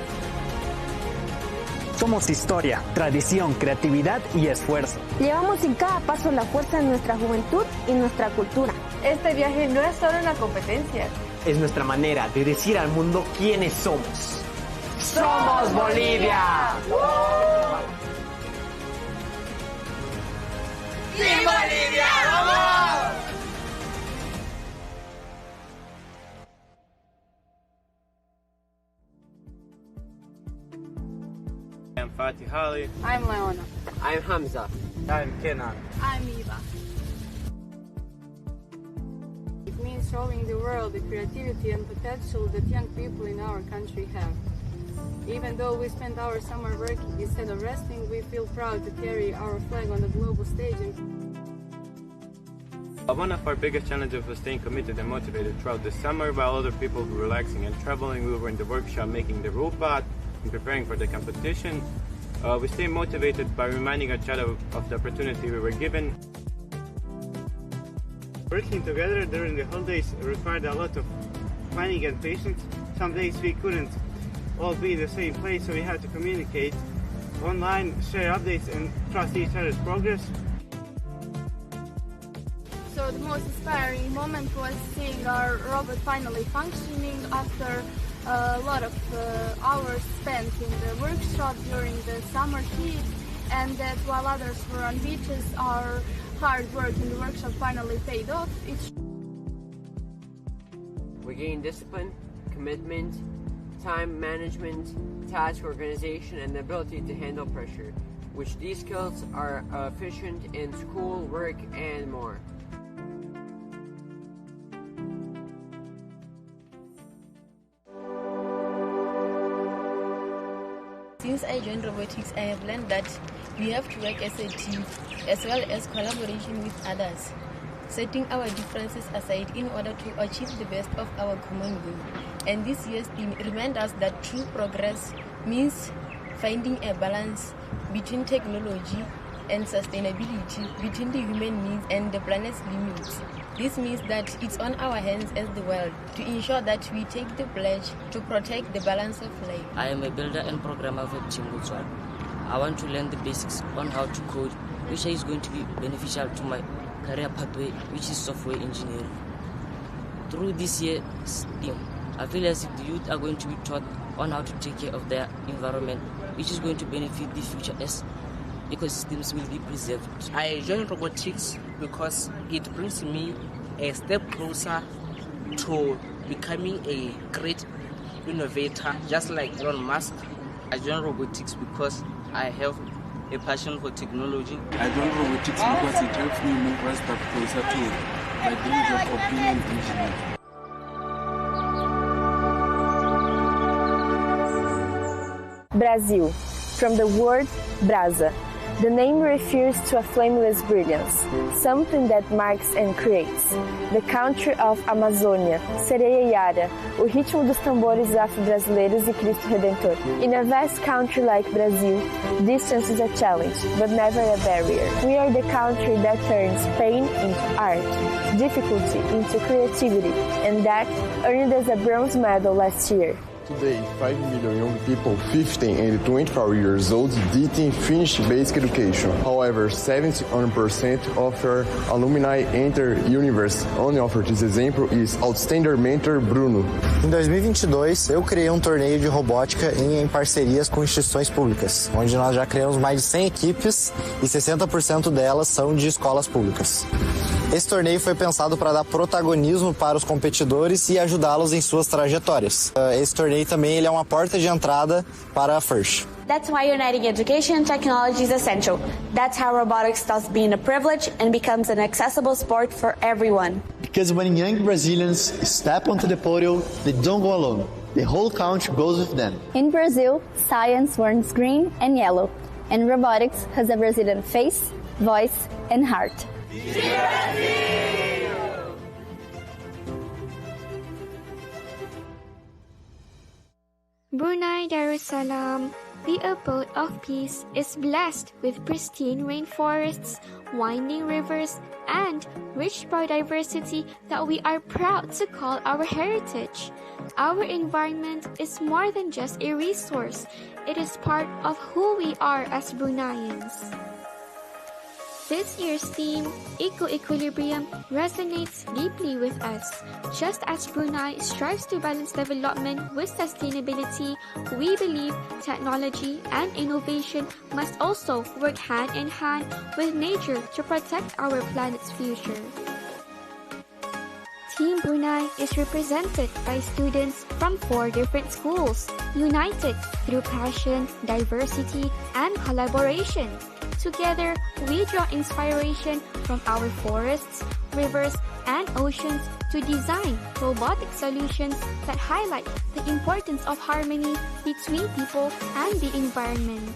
Somos historia, tradición, creatividad y esfuerzo. Llevamos en cada paso la fuerza de nuestra juventud y nuestra cultura. Este viaje no es solo una competencia. Es nuestra manera de decir al mundo quiénes somos. ¡Somos Bolivia! ¡Team Bolivia! ¡Vamos! I'm Fatih Hali. I'm Leona. I'm Hamza. I'm Kenan. I'm Eva. It means showing the world the creativity and potential that young people in our country have. Even though we spend our summer working instead of resting, we feel proud to carry our flag on the global stage. One of our biggest challenges was staying committed and motivated throughout the summer, while other people were relaxing and traveling. We were in the workshop making the robot and preparing for the competition. We stayed motivated by reminding each other of the opportunity we were given. Working together during the holidays required a lot of planning and patience. Some days we couldn't all be in the same place, so we had to communicate online, share updates, and trust each other's progress. So the most inspiring moment was seeing our robot finally functioning after a lot of hours spent in the workshop during the summer heat, and that while others were on beaches, our hard work in the workshop finally paid off. We gained discipline, commitment, time management, task organization, and the ability to handle pressure, which these skills are efficient in school, work, and more. Since I joined robotics, I have learned that we have to work as a team, as well as collaboration with others, setting our differences aside in order to achieve the best of our common goal. And this year's theme reminds us that true progress means finding a balance between technology and sustainability, between the human needs and the planet's limits. This means that it's on our hands as the world to ensure that we take the pledge to protect the balance of life. I am a builder and programmer for Team Botswana. I want to learn the basics on how to code, which is going to be beneficial to my career pathway, which is software engineering. Through this year's theme, I feel as if the youth are going to be taught on how to take care of their environment, which is going to benefit the future as ecosystems will be preserved. I joined robotics because it brings me a step closer to becoming a great innovator, just like Elon Musk. I joined robotics because I have a passion for technology. I joined robotics because it helps me move one step closer to my dream job of being an engineer. Brazil, from the word brasa. The name refers to a flameless brilliance, something that marks and creates. The country of Amazônia, Sereia e Ara, o ritmo dos tambores afro-brasileiros e Cristo Redentor. In a vast country like Brazil, distance is a challenge, but never a barrier. We are the country that turns pain into art, difficulty into creativity, and that earned us a bronze medal last year. Today, 5 million young people 15 and 24 years old didn't finish basic education. However, 71% of our alumni enter university. One of this example is outstanding mentor Bruno. Em 2022, eu criei um torneio de robótica em parcerias com instituições públicas, onde nós já criamos mais de 100 equipes e 60% delas são de escolas públicas. Esse torneio foi pensado para dar protagonismo para os competidores e ajudá-los em suas trajetórias. Esse torneio também ele é uma porta de entrada para a FIRST. That's why uniting education and technology is essential. That's how robotics stops being a privilege and becomes an accessible sport for everyone. Because when young Brazilians step onto the podium, they don't go alone. The whole country goes with them. In Brazil, science wears green and yellow, and robotics has a Brazilian face, voice, and heart. Brunei Darussalam, the abode of peace, is blessed with pristine rainforests, winding rivers, and rich biodiversity that we are proud to call our heritage. Our environment is more than just a resource. It is part of who we are as Bruneians. This year's theme, EcoEquilibrium, resonates deeply with us. Just as Brunei strives to balance development with sustainability, we believe technology and innovation must also work hand in hand with nature to protect our planet's future. Team Brunei is represented by students from 4 different schools, united through passion, diversity, and collaboration. Together, we draw inspiration from our forests, rivers, and oceans to design robotic solutions that highlight the importance of harmony between people and the environment.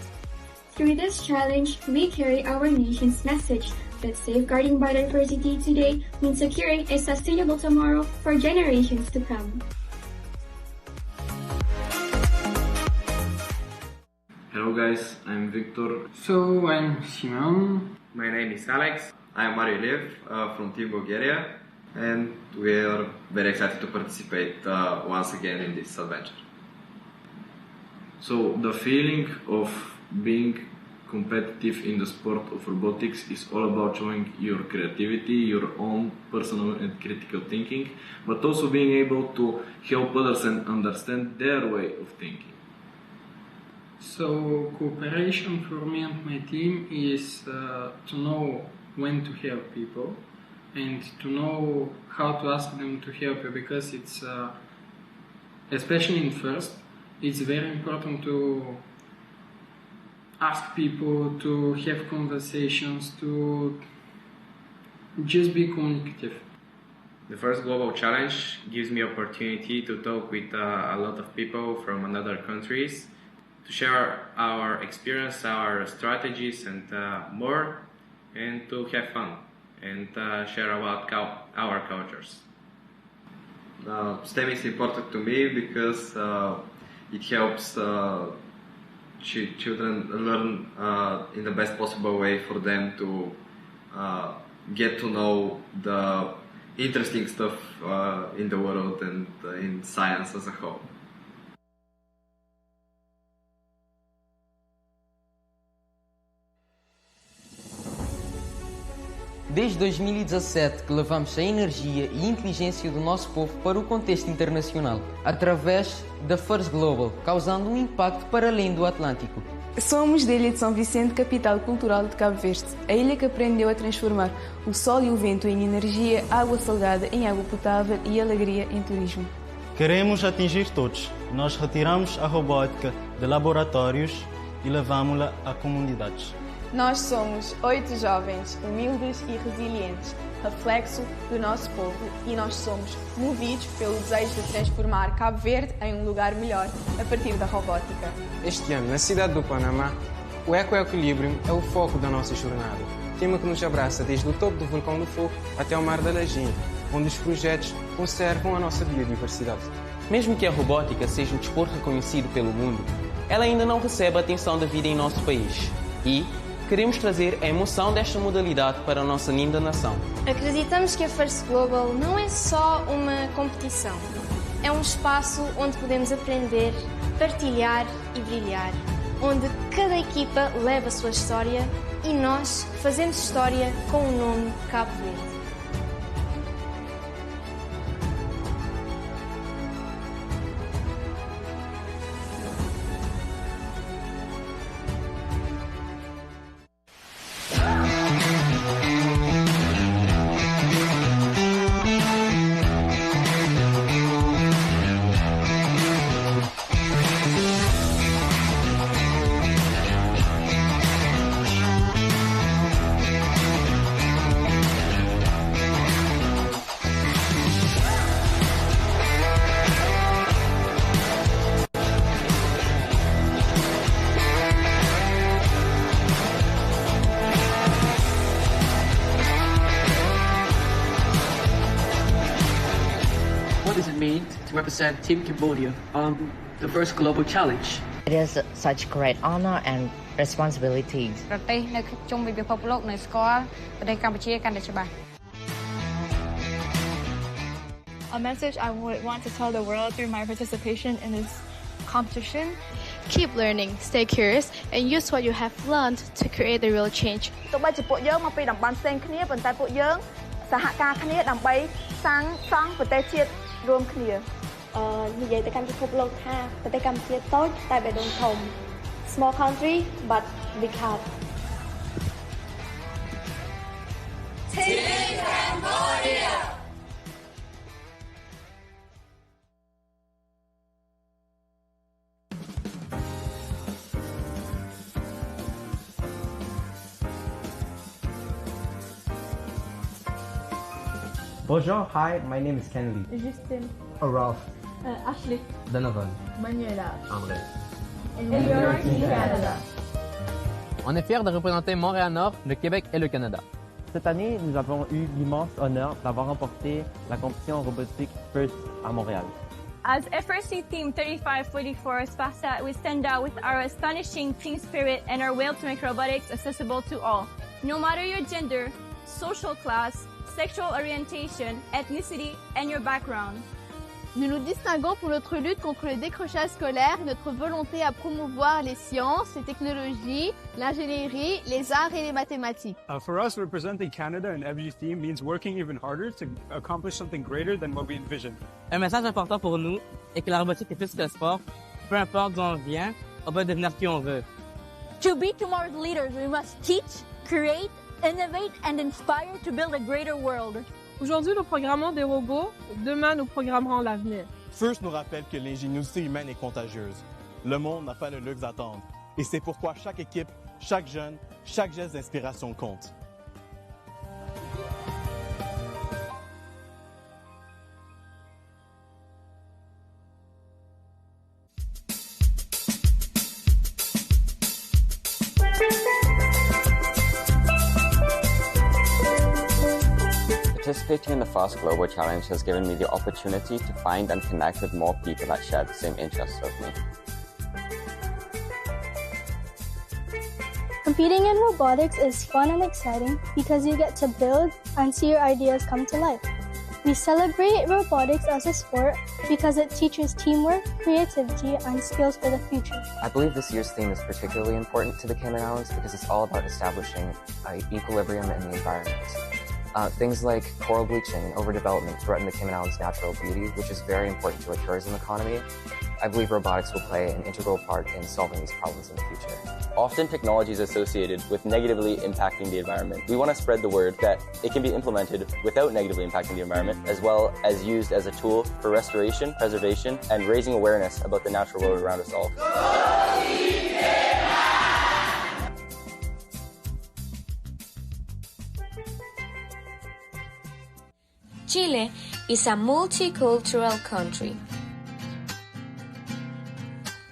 Through this challenge, we carry our nation's message that safeguarding biodiversity today means securing a sustainable tomorrow for generations to come. Hello guys, I'm Victor. So I'm Simon. My name is Alex. I'm Mario Lev from Team Bulgaria, and we are very excited to participate once again in this adventure. So the feeling of being competitive in the sport of robotics is all about showing your creativity, your own personal and critical thinking, but also being able to help others and understand their way of thinking. So cooperation for me and my team is to know when to help people and to know how to ask them to help you, because it's especially in FIRST, it's very important to ask people, to have conversations, to just be communicative. The first global challenge gives me opportunity to talk with a lot of people from other countries, to share our experience, our strategies, and more, and to have fun and share about our cultures. STEM is important to me because it helps children learn in the best possible way for them to get to know the interesting stuff in the world and in science as a whole. Desde 2017 que levamos a energia e inteligência do nosso povo para o contexto internacional, através da FIRST Global, causando um impacto para além do Atlântico. Somos da ilha de São Vicente, capital cultural de Cabo Verde, a ilha que aprendeu a transformar o sol e o vento em energia, água salgada em água potável e alegria em turismo. Queremos atingir todos. Nós retiramos a robótica de laboratórios e levamos-la a comunidades. Nós somos 8 jovens, humildes e resilientes, reflexo do nosso povo, e nós somos movidos pelo desejo de transformar Cabo Verde em um lugar melhor a partir da robótica. Este ano, na cidade do Panamá, o EcoEquilibrium é o foco da nossa jornada, tema que nos abraça desde o topo do Vulcão do Fogo até o Mar da Lajinha, onde os projetos conservam a nossa biodiversidade. Mesmo que a robótica seja um desporto reconhecido pelo mundo, ela ainda não recebe a atenção devida em nosso país. E queremos trazer a emoção desta modalidade para a nossa linda nação. Acreditamos que a FIRST Global não é só uma competição. é um espaço onde podemos aprender, partilhar e brilhar, onde cada equipa leva a sua história e nós fazemos história com o nome Cabo Verde. To represent Team Cambodia on the first global challenge. It is such great honor and responsibility. A message I would want to tell the world through my participation in this competition: keep learning, stay curious, and use what you have learned to create the real change. ទោះបីជាពួកយើងមកពីតំបន់ផ្សេងគ្នាប៉ុន្តែពួកយើងសហការគ្នាដើម្បីសាងសង់ប្រទេសជាតិរួមគ្នា និយាយទៅកាន់ពិភពលោកថាប្រទេសកម្ពុជាតូចតែបេះដូងធំ Small country but big heart. Team Cambodia. Bonjour, hi, my name is Kenley. Justin. Ralph. Ashley. Donovan. Manuela. André. And we are Team Canada. On est fiers de représenter Montréal-Nord, le Québec et le Canada. Cette année, nous avons eu l'immense honneur d'avoir remporté la compétition robotique First à Montréal. As FRC Team 3544 SPASA, we stand out with our astonishing team spirit and our will to make robotics accessible to all. No matter your gender, social class, sexual orientation, ethnicity, and your background. Nous nous distinguons pour notre lutte contre le décrochage scolaire et notre volonté à promouvoir les sciences, les technologies, l'ingénierie, les arts et les mathématiques. For us, representing Canada and FG Team means working even harder to accomplish something greater than what we envisioned. Un message important pour nous est que la robotique est plus que le sport. Peu importe d'où on vient, on peut devenir qui on veut. To be tomorrow's leaders, we must teach, create, innovate and inspire to build a greater world. Aujourd'hui, nous programmons des robots. Demain, nous programmerons l'avenir. First nous rappelle que l'ingéniosité humaine est contagieuse. Le monde n'a pas le luxe d'attendre. Et c'est pourquoi chaque équipe, chaque jeune, chaque geste d'inspiration compte. Participating in the First Global Challenge has given me the opportunity to find and connect with more people that share the same interests as me. Competing in robotics is fun and exciting because you get to build and see your ideas come to life. We celebrate robotics as a sport because it teaches teamwork, creativity, and skills for the future. I believe this year's theme is particularly important to the Cayman Islands because it's all about establishing an equilibrium in the environment. Things like coral bleaching and overdevelopment threaten the Cayman Islands' natural beauty, which is very important to our tourism economy. I believe robotics will play an integral part in solving these problems in the future. Often technology is associated with negatively impacting the environment. We want to spread the word that it can be implemented without negatively impacting the environment, as well as used as a tool for restoration, preservation, and raising awareness about the natural world around us all. Chile is a multicultural country,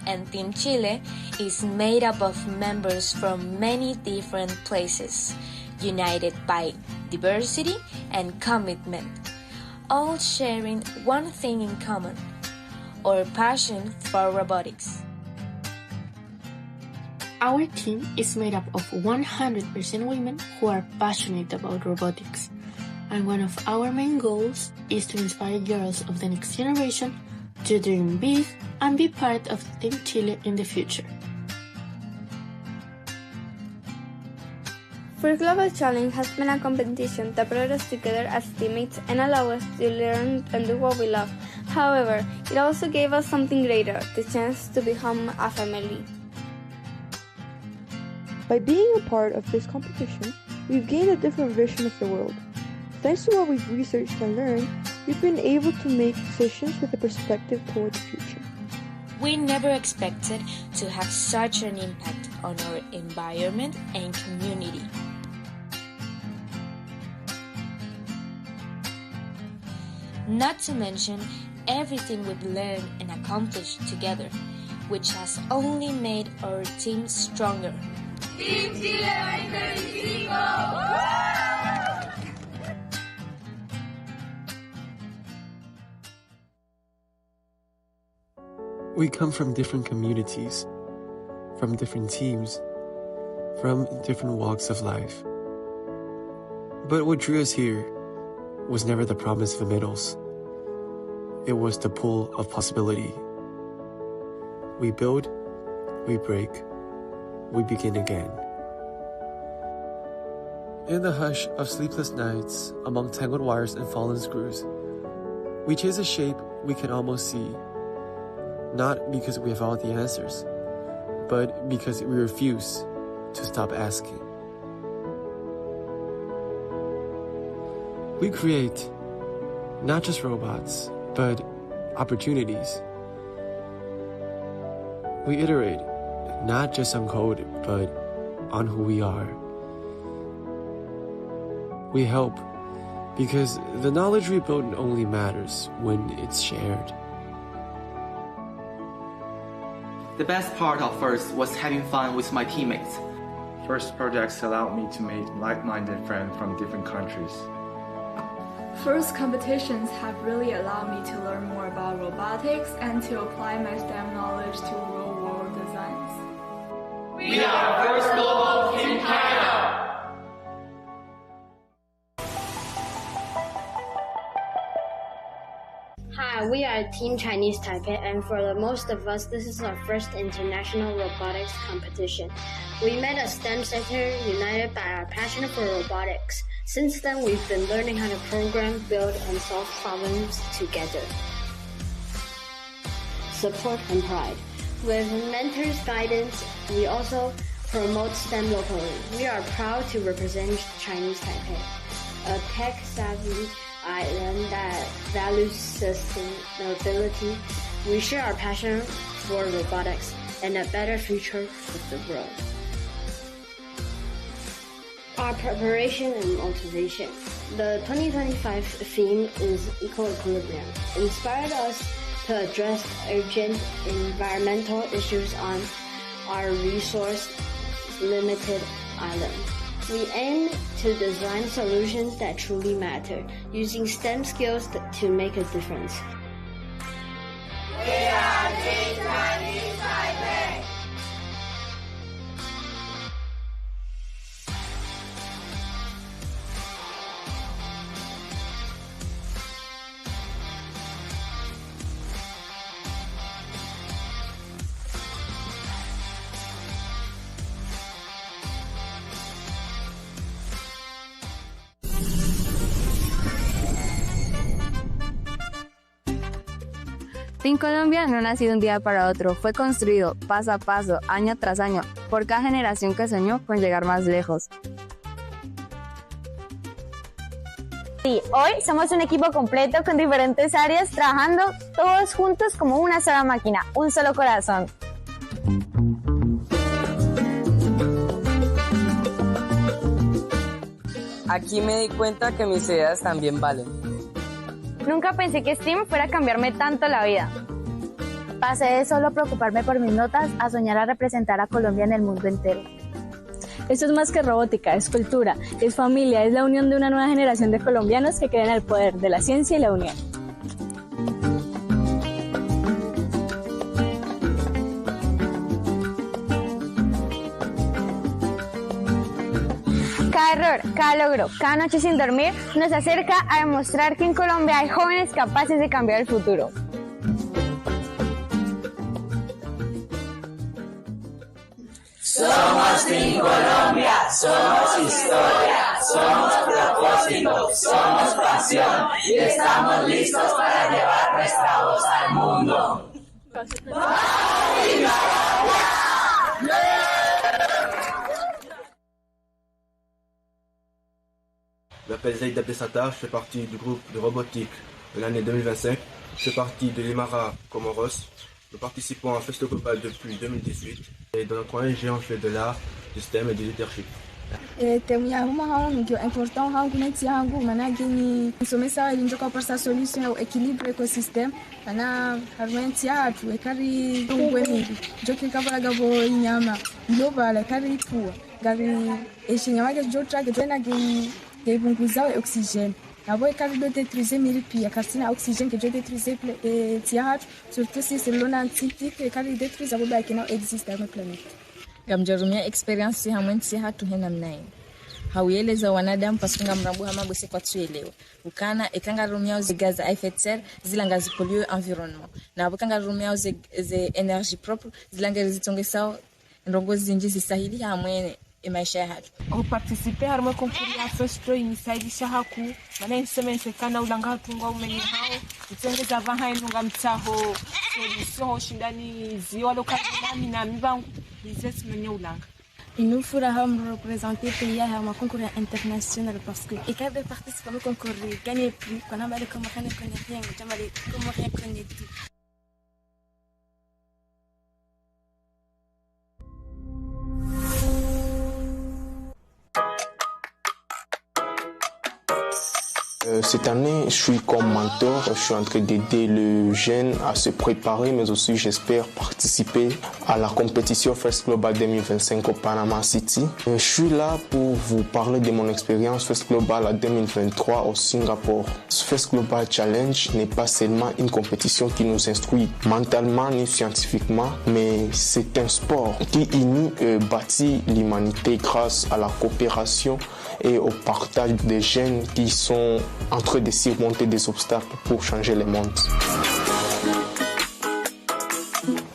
and Team Chile is made up of members from many different places, united by diversity and commitment, all sharing one thing in common, our passion for robotics. Our team is made up of 100% women who are passionate about robotics. And one of our main goals is to inspire girls of the next generation to dream big and be part of Team Chile in the future. First Global Challenge has been a competition that brought us together as teammates and allowed us to learn and do what we love. However, it also gave us something greater, the chance to become a family. By being a part of this competition, we've gained a different vision of the world. Thanks to what we've researched and learned, we've been able to make decisions with a perspective toward the future. We never expected to have such an impact on our environment and community. Not to mention everything we've learned and accomplished together, which has only made our team stronger. Team Chile 2025! We come from different communities, from different teams, from different walks of life. But what drew us here was never the promise of medals. It was the pool of possibility. We build, we break, we begin again. In the hush of sleepless nights, among tangled wires and fallen screws, we chase a shape we can almost see. Not because we have all the answers, but because we refuse to stop asking. We create not just robots, but opportunities. We iterate not just on code, but on who we are. We help because the knowledge we build only matters when it's shared. The best part of FIRST was having fun with my teammates. FIRST projects allowed me to make like-minded friends from different countries. FIRST competitions have really allowed me to learn more about robotics and to apply my STEM knowledge to real-world designs. We are FIRST Global Team China! Hi, we are Team Chinese Taipei, and for the most of us, this is our first international robotics competition. We met a STEM sector united by our passion for robotics. Since then, we've been learning how to program, build, and solve problems together. Support and pride. With mentors' guidance, we also promote STEM locally. We are proud to represent Chinese Taipei, a tech-savvy island that values sustainability. We share our passion for robotics and a better future for the world. Our preparation and motivation. The 2025 theme is EcoEquilibrium. Inspired us to address urgent environmental issues on our resource-limited island. We aim to design solutions that truly matter, using STEM skills to make a difference. We are Team Chinese Taipei! Team Colombia no ha nacido un día para otro, fue construido paso a paso, año tras año, por cada generación que soñó con llegar más lejos. Sí, hoy somos un equipo completo con diferentes áreas trabajando todos juntos como una sola máquina, un solo corazón. Aquí me di cuenta que mis ideas también valen. Nunca pensé que STEAM fuera a cambiarme tanto la vida. Pasé de solo preocuparme por mis notas a soñar a representar a Colombia en el mundo entero. Esto es más que robótica, es cultura, es familia, es la unión de una nueva generación de colombianos que creen en el poder de la ciencia y la unión. Cada error, cada logro, cada noche sin dormir nos acerca a demostrar que en Colombia hay jóvenes capaces de cambiar el futuro. Somos Team Colombia, somos historia, somos propósito, somos pasión y estamos listos para llevar nuestra voz al mundo. Je m'appelle Zaïd Abdessatar, je fais partie du groupe de Robotics de l'année 2025. Je fais partie de l'Emara Comoros. Nous participons à un festival global depuis 2018 et dans notre ONG on fait de l'art, du STEM et du leadership. Temu ya huma hangu ndio important hangu neti yangu manake ni kusomesa ilinjoka kwa solution ya equilibre ecosystem ana harmenti yatu ekari tungwe mili joki kabara gabo inyama global ekari pua gari eshinyama ke jotra ke tena ke punguza oxygène nabo ekari do détruire mili pia kasina oxygène ke jo détruire tiat surtout si c'est l'onantique ekari détruire abo ba kina existe dans le planète. Gamjarumia experience hamwensi hatu hena mnae haweleza wanadamu pasunga mrambu hamago se kwa tuelewa ukana ekanga rumia ze gaz à effet de serre zilanga zipolue environnement na abukanga rumia ze énergie propre zilanga zitongesa ndongo zinji zisahili hamwe maisha hatu au participer harmo concours ya first row inisaidisha haku maana insemense kana ulanga hatunga umenye hao itengeza vaha inunga mtaho solution shindani ziwa lokali na mibangu Il nous faudra représenter le pays à un concours international parce que et quand on participe au concours, gagner plus, qu'on a mal comme rien ne connaît rien, comme rien connaît tout. Cette année, je suis comme mentor, je suis en train d'aider le jeune à se préparer, mais aussi j'espère participer à la compétition First Global 2025 au Panama City. Je suis là pour vous parler de mon expérience First Global à 2023 au Singapour. Ce First Global Challenge n'est pas seulement une compétition qui nous instruit mentalement ni scientifiquement, mais c'est un sport qui unit et bâtit l'humanité grâce à la coopération et au partage des jeunes qui sont en train de surmonter des obstacles pour changer le monde.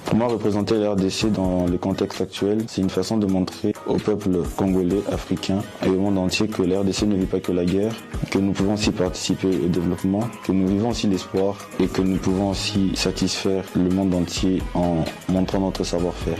Pour moi, représenter la RDC dans le contexte actuel, c'est une façon de montrer au peuple congolais, africain et au monde entier que la RDC ne vit pas que la guerre, que nous pouvons aussi participer au développement, que nous vivons aussi l'espoir et que nous pouvons aussi satisfaire le monde entier en montrant notre savoir-faire.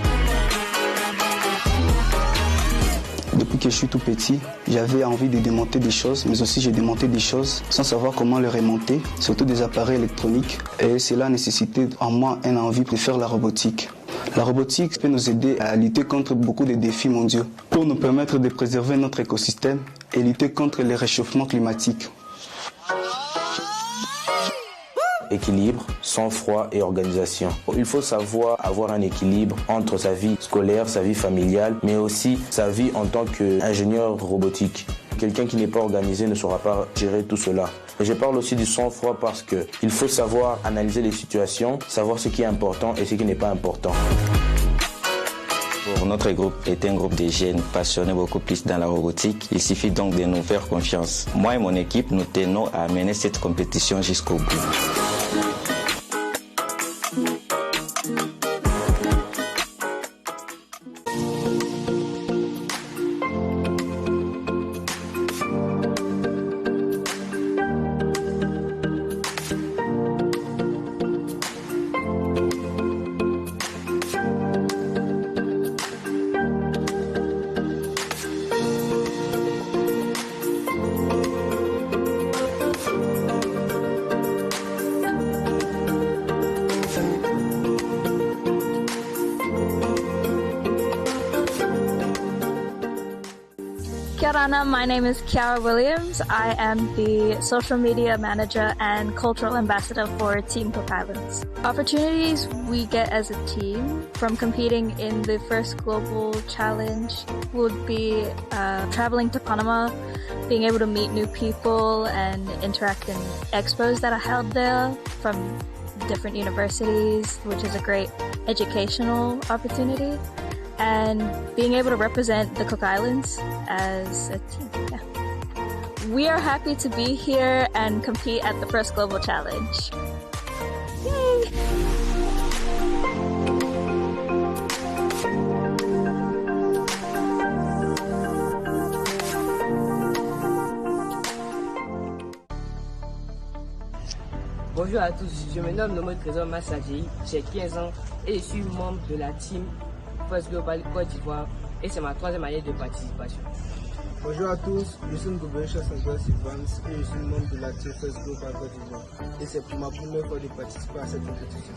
Depuis que je suis tout petit, j'avais envie de démonter des choses, mais aussi j'ai démonté des choses sans savoir comment les remonter, surtout des appareils électroniques. Et cela a nécessité en moi une envie de faire la robotique. La robotique peut nous aider à lutter contre beaucoup de défis mondiaux, pour nous permettre de préserver notre écosystème et lutter contre les réchauffements climatiques. Équilibre, sang-froid et organisation. Il faut savoir avoir un équilibre entre sa vie scolaire, sa vie familiale, mais aussi sa vie en tant qu'ingénieur robotique. Quelqu'un qui n'est pas organisé ne saura pas gérer tout cela. Et je parle aussi du sang-froid parce qu'il faut savoir analyser les situations, savoir ce qui est important et ce qui n'est pas important. Notre groupe est un groupe de jeunes passionnés beaucoup plus dans la robotique. Il suffit donc de nous faire confiance. Moi et mon équipe, nous tenons à mener cette compétition jusqu'au bout. My name is Kiara Williams. I am the social media manager and cultural ambassador for Team Cook Islands. Opportunities we get as a team from competing in the first global challenge would be traveling to Panama, being able to meet new people and interact in expos that are held there from different universities, which is a great educational opportunity. And being able to represent the Cook Islands as a team. Yeah. We are happy to be here and compete at the first global challenge. Yay! Bonjour à tous, je me nomme Nomo Trésor Massadji, j'ai 15 ans et je suis membre de la team First Global Côte d'Ivoire et c'est ma 3e année de participation. Bonjour à tous, je suis Ngoubé Santos Sylvans et je suis membre de la team First Global Côte d'Ivoire et c'est pour ma première fois de participer à cette compétition.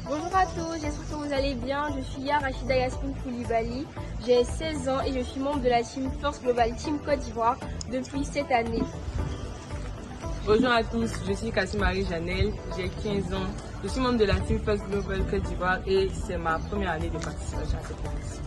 Bonjour à tous, j'espère que vous allez bien. Je suis Rachida Yasmine Koulibaly, j'ai 16 ans et je suis membre de la team First Global Team Côte d'Ivoire depuis cette année. Bonjour à tous, je suis Kassimari Janel, j'ai 15 ans, je suis membre de la team First Global Côte d'Ivoire et c'est ma première année de participation à cette compétition.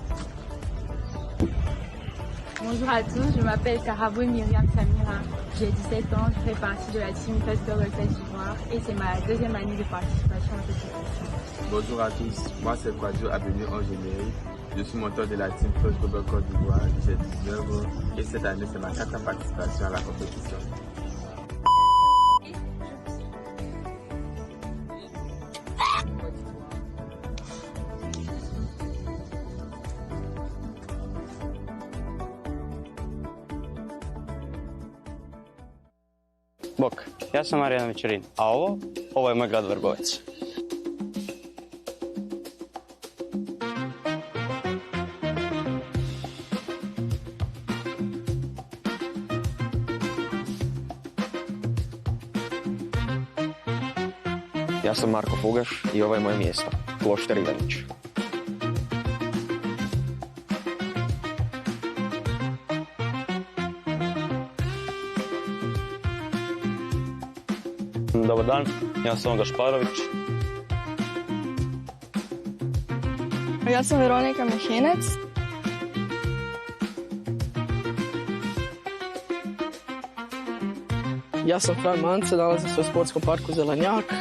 Bonjour à tous, je m'appelle Karabou Myriam Samira, j'ai 17 ans, je fais partie de la team First Global Côte d'Ivoire et c'est ma 2e année de participation à cette compétition. Bonjour à tous, moi c'est Kwadjo Abenu Ingénierie, je suis mentor de la team First Global Côte d'Ivoire, j'ai 19 ans et cette année c'est ma 4e participation à la compétition. Bok, ja sam Marijan Večerin, a ovo je moj grad Vrgovec. Ja sam Marko Fugaš i ovo je moje mjesto, Kloštar Ivanić. Dobar dan, ja sam Gašparović. Ja sam Veronika Mehenec. Ja sam Fran Mance, nalazim se u sportskom parku Zelenjak.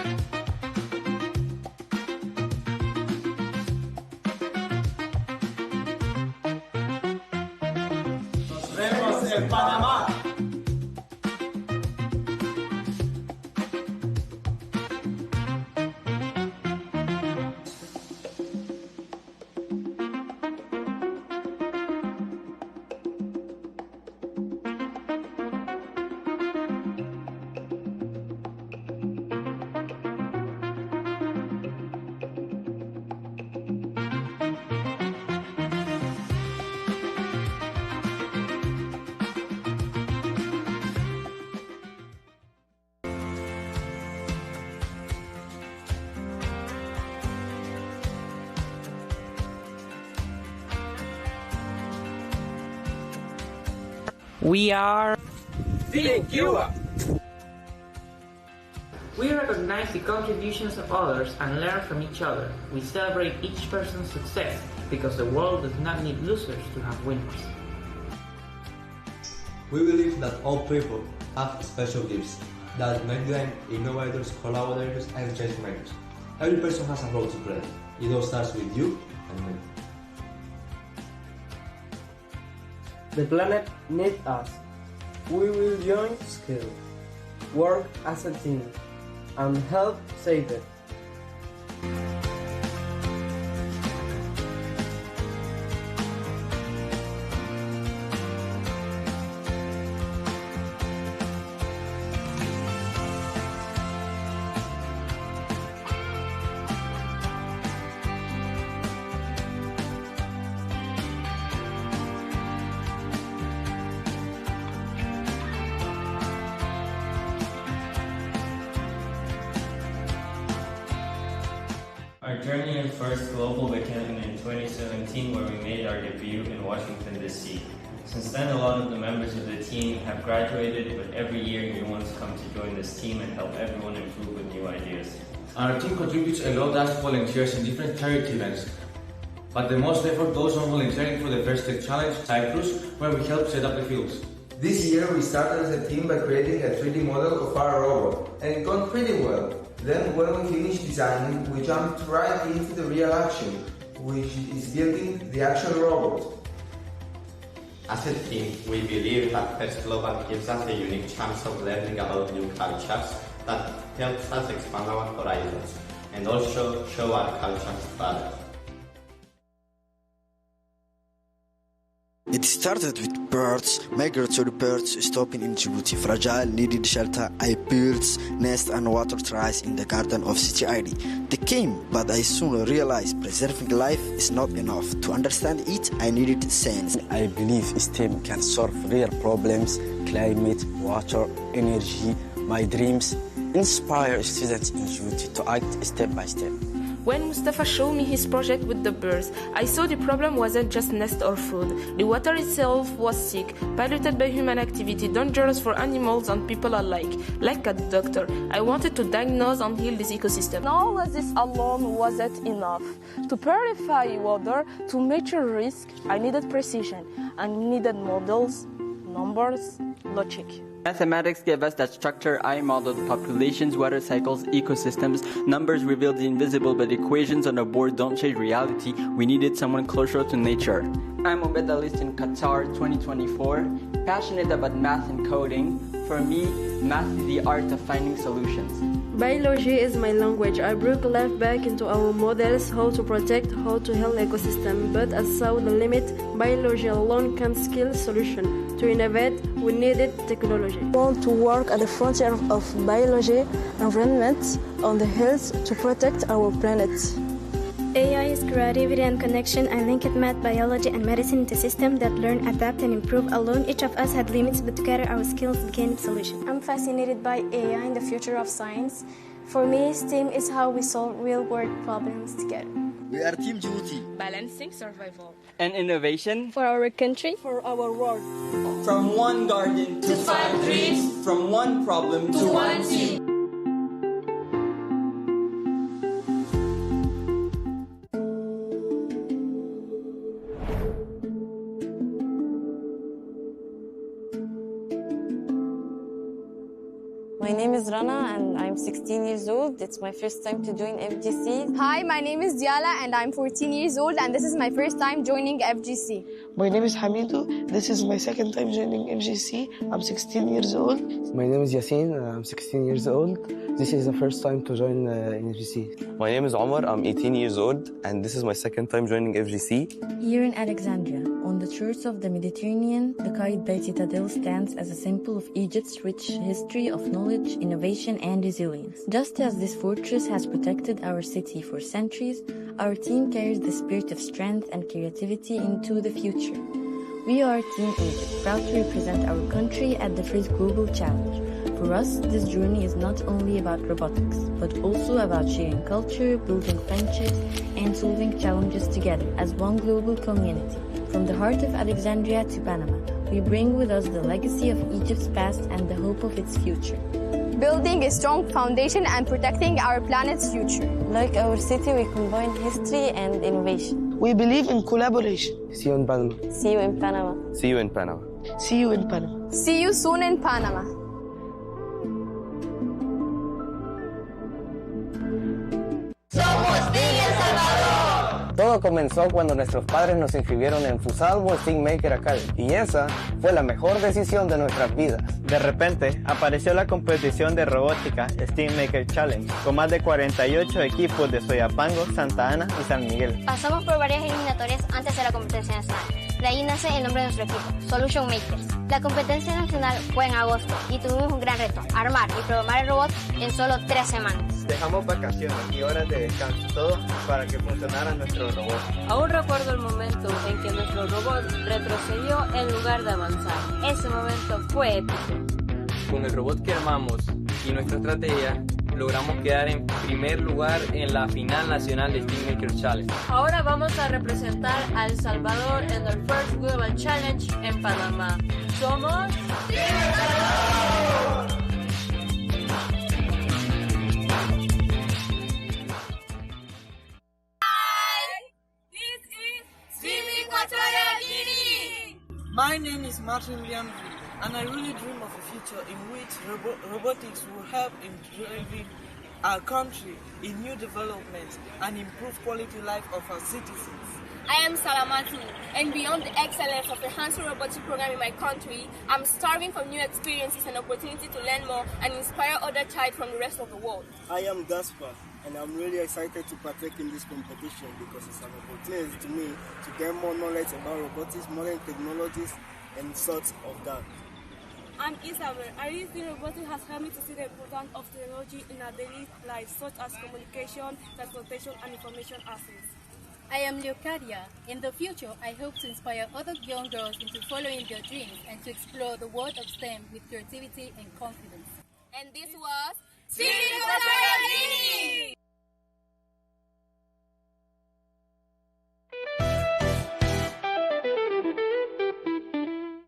Vemos en Panamá. We are Think Cuba. We recognize the contributions of others and learn from each other. We celebrate each person's success because the world does not need losers to have winners. We believe that all people have special gifts that make them innovators, collaborators, and change makers. Every person has a role to play. It all starts with you and me. The planet needs us. We will join skills, work as a team, and help save it. Our journey in First Global began in 2017 where we made our debut in Washington, D.C. Since then, a lot of the members of the team have graduated, but every year new ones come to join this team and help everyone improve with new ideas. Our team contributes a lot as volunteers in different charity events, but the most effort goes on volunteering for the First Tech Challenge Cyprus, where we help set up the fields. This year we started as a team by creating a 3D model of our robot, and it gone pretty well. Then when we finished designing, we jumped right into the real action, which is building the actual robot. As a team, we believe that First Global gives us a unique chance of learning about new cultures that helps us expand our horizons and also show our cultures to others. It started with birds, migratory birds stopping in Djibouti. Fragile, needed shelter. I built nest and water trays in the garden of City ID. They came, but I soon realized preserving life is not enough. To understand it, I needed science. I believe STEM can solve real problems, climate, water, energy. My dreams inspire students in Djibouti to act step by step. When Mustafa showed me his project with the birds, I saw the problem wasn't just nest or food. The water itself was sick, polluted by human activity, dangerous for animals and people alike. Like a doctor, I wanted to diagnose and heal this ecosystem. All of this alone wasn't enough. To purify water, to measure risk, I needed precision. I needed models, numbers, logic. Mathematics gave us that structure. I modeled populations, water cycles, ecosystems. Numbers revealed the invisible, but equations on a board don't change reality. We needed someone closer to nature. I'm a medalist in Qatar 2024, passionate about math and coding. For me, math is the art of finding solutions. Biology is my language. I brought life back into our models, how to protect, how to heal ecosystem. But I saw the limit. Biology alone can't scale solution. To innovate, we needed technology. I want to work at the frontier of biology, environment, on the health to protect our planet. AI is creativity and connection. I linked math, biology, and medicine into systems that learn, adapt, and improve. Alone, each of us had limits, but together our skills gained solutions. I'm fascinated by AI and the future of science. For me, STEAM is how we solve real-world problems together. We are Team Djibouti. Balancing survival and innovation for our country, for our world. From one garden to 5 dreams, from one problem to one team. My name is Rana and I'm 16 years old. It's my first time to join FGC. Hi, my name is Diala and I'm 14 years old and this is my first time joining FGC. My name is Hamidou. This is my second time joining FGC. I'm 16 years old. My name is Yassine. I'm 16 years old. This is the first time to join FGC. My name is Omar. I'm 18 years old and this is my second time joining FGC. Here in Alexandria, on the shores of the Mediterranean, the Qaid Citadel stands as a symbol of Egypt's rich history of knowledge, innovation, and resilience. Just as this fortress has protected our city for centuries, our team carries the spirit of strength and creativity into the future. We are Team Egypt, proud to represent our country at the first global challenge. For us, this journey is not only about robotics, but also about sharing culture, building friendships, and solving challenges together as one global community. From the heart of Alexandria to Panama, we bring with us the legacy of Egypt's past and the hope of its future. Building a strong foundation and protecting our planet's future. Like our city, we combine history and innovation. We believe in collaboration. See you in Panama. See you in Panama. See you in Panama. See you in Panama. See you soon in Panama. Todo comenzó cuando nuestros padres nos inscribieron en Fusalvo Steam Maker Academy y esa fue la mejor decisión de nuestras vidas. De repente apareció la competición de robótica Steam Maker Challenge con más de 48 equipos de Soyapango, Santa Ana y San Miguel. Pasamos por varias eliminatorias antes de la competencia nacional. De ahí nace el nombre de nuestro equipo, Solution Makers. La competencia nacional fue en agosto y tuvimos un gran reto, armar y programar el robot en solo 3 semanas. Dejamos vacaciones y horas de descanso, todo para que funcionara nuestro robot. Aún recuerdo el momento en que nuestro robot retrocedió en lugar de avanzar. Ese momento fue épico. Con el robot que armamos y nuestra estrategia, logramos quedar en primer lugar en la final nacional de Steam Maker Challenge. Ahora vamos a representar a El Salvador en el First Global Challenge en Panamá. Somos My name is Martin Lam, and I really dream of a future in which robotics will help in driving our country in new developments and improve quality life of our citizens. I am Salamatu, and beyond the excellence of the hands-on robotics program in my country, I'm starving for new experiences and opportunity to learn more and inspire other children from the rest of the world. I am Gaspar, and I'm really excited to partake in this competition because it's an opportunity to me to gain more knowledge about robotics, modern technologies, and sorts of that. I'm Isabel. I really think robotics has helped me to see the importance of technology in our daily life, such as communication, transportation, and information access. I am Leocadia. In the future, I hope to inspire other young girls into following their dreams and to explore the world of STEM with creativity and confidence. And this was Civic.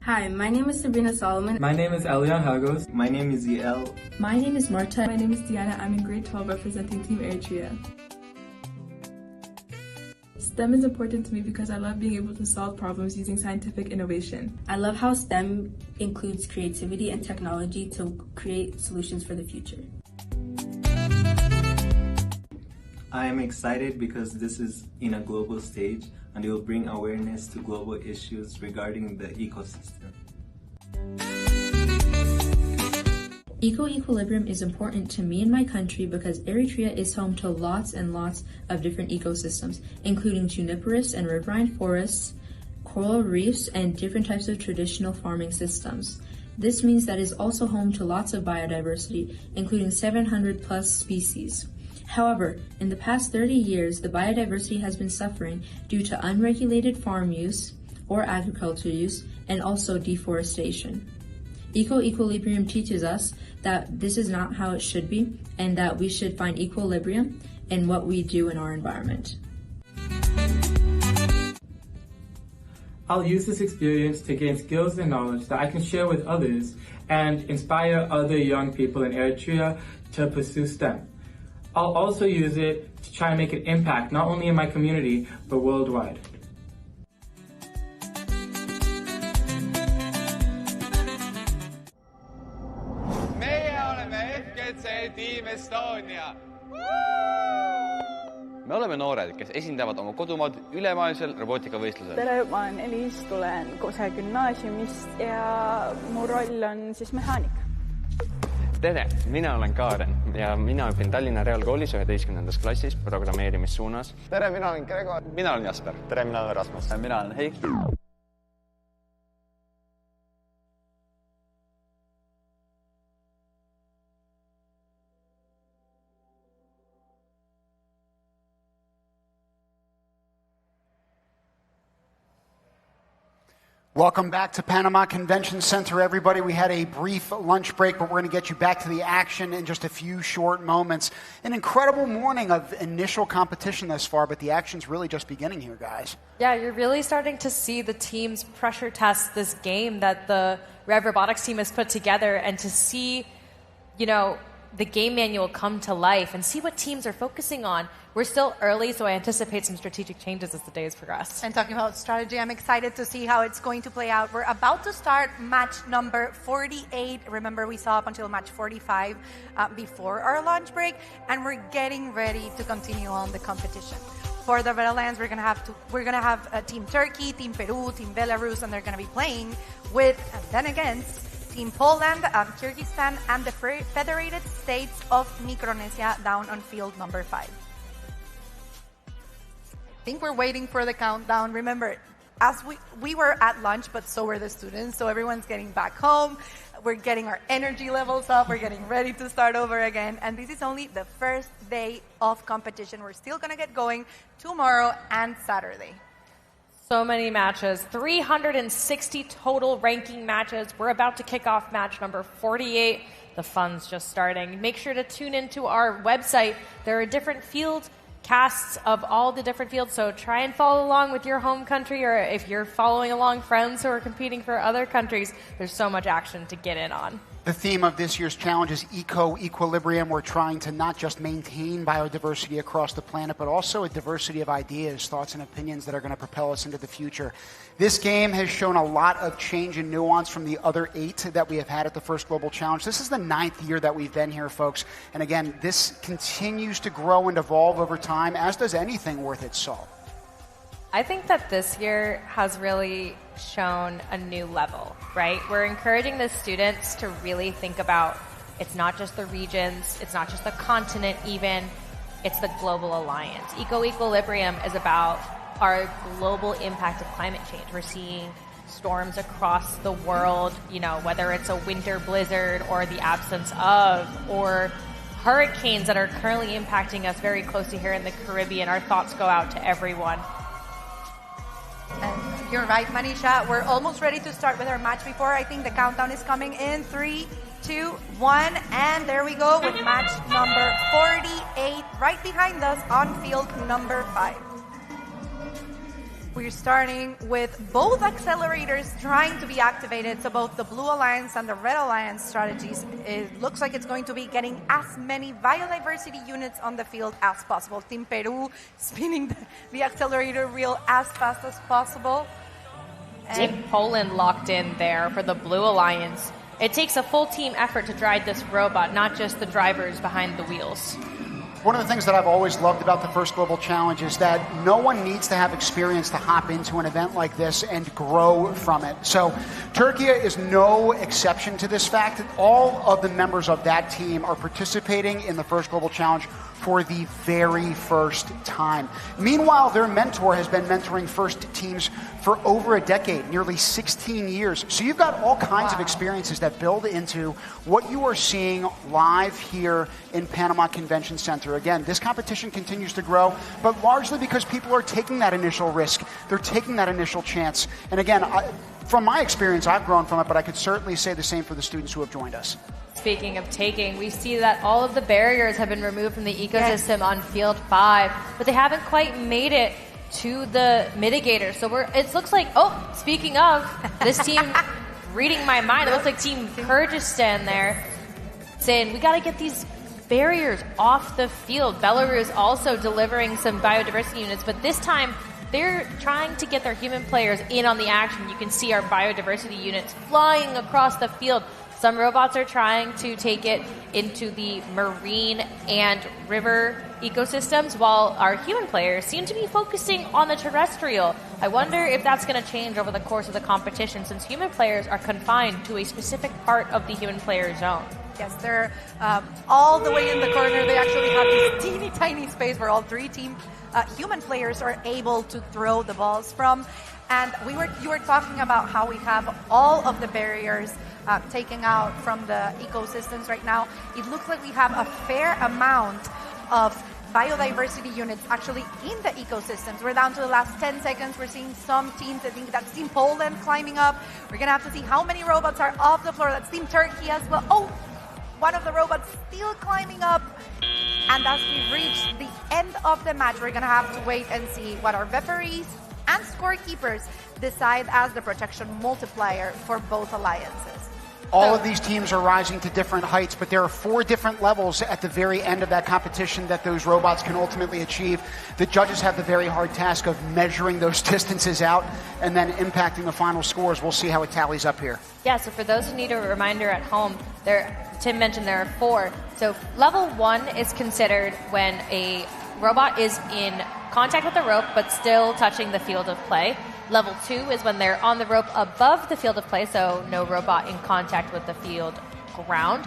Hi, my name is Sabrina Solomon. My name is Elian Hagos. My name is El. My name is Marta. My name is Diana. I'm in grade 12 representing Team Eritrea. STEM is important to me because I love being able to solve problems using scientific innovation. I love how STEM includes creativity and technology to create solutions for the future. I am excited because this is in a global stage and it will bring awareness to global issues regarding the ecosystem. EcoEquilibrium is important to me and my country because Eritrea is home to lots and lots of different ecosystems, including juniperous and riverine forests, coral reefs, and different types of traditional farming systems. This means that it is also home to lots of biodiversity, including 700 plus species. However, in the past 30 years, the biodiversity has been suffering due to unregulated farm use or agriculture use and also deforestation. EcoEquilibrium teaches us that this is not how it should be and that we should find equilibrium in what we do in our environment. I'll use this experience to gain skills and knowledge that I can share with others and inspire other young people in Eritrea to pursue STEM. I'll also use it to try and make an impact not only in my community, but worldwide. Me oleme noored, kes esindavad oma kodumaad ülemaailmsel robootikavõistlusel. Tere, ma olen Elis, tulen Kose gümnaasiumist ja mu roll on siis mehaanik. Tere, mina olen Kaaren ja mina õpin Tallinna Reaalkoolis 11. klassis programmeerimissuunas. Tere, mina olen Gregor. Mina olen Jasper. Tere, mina olen Rasmus. Mina olen Heiki. Welcome back to Panama Convention Center, everybody. We had a brief lunch break, but we're going to get you back to the action in just a few short moments. An incredible morning of initial competition thus far, but the action's really just beginning here, guys. Yeah, you're really starting to see the teams pressure test this game that the Rev Robotics team has put together and to see, you know, the game manual come to life and see what teams are focusing on. We're still early, so I anticipate some strategic changes as the days progress. And talking about strategy, I'm excited to see how it's going to play out. We're about to start match number 48. Remember, we saw up until match 45 before our lunch break, and we're getting ready to continue on the competition. For the Red Alliance, we're gonna have Team Turkey, Team Peru, Team Belarus, and they're gonna be playing with and then against Team Poland, Kyrgyzstan, and the Federated States of Micronesia down on field number 5. I think we're waiting for the countdown. Remember, as we were at lunch, but so were the students, so everyone's getting back home. We're getting our energy levels up. We're getting ready to start over again. And this is only the first day of competition. We're still going to get going tomorrow and Saturday. So many matches, 360 total ranking matches. We're about to kick off match number 48. The fun's just starting. Make sure to tune into our website. There are different field casts of all the different fields, so try and follow along with your home country, or if you're following along friends who are competing for other countries, there's so much action to get in on. The theme of this year's challenge is EcoEquilibrium. We're trying to not just maintain biodiversity across the planet, but also a diversity of ideas, thoughts, and opinions that are going to propel us into the future. This game has shown a lot of change and nuance from the other 8 that we have had at the first Global Challenge. This is the 9th year that we've been here, folks. And again, this continues to grow and evolve over time, as does anything worth its salt. I think that this year has really shown a new level, right? We're encouraging the students to really think about it's not just the regions, it's not just the continent even. it's the global alliance. EcoEquilibrium is about our global impact of climate change. We're seeing storms across the world, whether it's a winter blizzard or the absence of, or hurricanes that are currently impacting us very closely here in the Caribbean. Our thoughts go out to everyone. And you're right, Manisha. We're almost ready to start with our match before. I think the countdown is coming in 3, 2, 1, and there we go with match number 48 right behind us on field number 5. We're starting with both accelerators trying to be activated, so both the Blue Alliance and the Red Alliance strategies. It looks like it's going to be getting as many biodiversity units on the field as possible. Team Peru spinning the accelerator wheel as fast as possible. Team Poland locked in there for the Blue Alliance. It takes a full team effort to drive this robot, not just the drivers behind the wheels. One of the things that I've always loved about the First Global Challenge is that no one needs to have experience to hop into an event like this and grow from it. So Turkey is no exception to this fact. All of the members of that team are participating in the First Global Challenge for the very first time. Meanwhile, their mentor has been mentoring first teams for over a decade, nearly 16 years. So you've got all kinds of experiences that build into what you are seeing live here in Panama Convention Center. Again, this competition continues to grow, but largely because people are taking that initial risk. They're taking that initial chance. And again, from my experience, I've grown from it, but I could certainly say the same for the students who have joined us. Speaking of taking, we see that all of the barriers have been removed from the ecosystem on field 5, but they haven't quite made it to the mitigator. So it looks like, speaking of, this team reading my mind, it looks like Team Kyrgyzstan there saying, we got to get these barriers off the field. Belarus also delivering some biodiversity units, but this time they're trying to get their human players in on the action. You can see our biodiversity units flying across the field. Some robots are trying to take it into the marine and river ecosystems, while our human players seem to be focusing on the terrestrial. I wonder if that's going to change over the course of the competition, since human players are confined to a specific part of the human player zone. Yes, they're all the way in the corner. They actually have this teeny tiny space where all 3 team human players are able to throw the balls from. And you were talking about how we have all of the barriers taken out from the ecosystems right now. It looks like we have a fair amount of biodiversity units actually in the ecosystems. We're down to the last 10 seconds. We're seeing some teams. I think that's Team Poland climbing up. We're going to have to see how many robots are off the floor. That's Team Turkey as well. Oh, one of the robots still climbing up. And as we reach the end of the match, we're going to have to wait and see what our referees and scorekeepers decide as the protection multiplier for both alliances. All of these teams are rising to different heights, but there are 4 different levels at the very end of that competition that those robots can ultimately achieve. The judges have the very hard task of measuring those distances out and then impacting the final scores. We'll see how it tallies up here. Yeah, so for those who need a reminder at home, Tim mentioned there are 4. So level 1 is considered when a robot is in contact with the rope but still touching the field of play. Level 2 is when they're on the rope above the field of play, so no robot in contact with the field ground.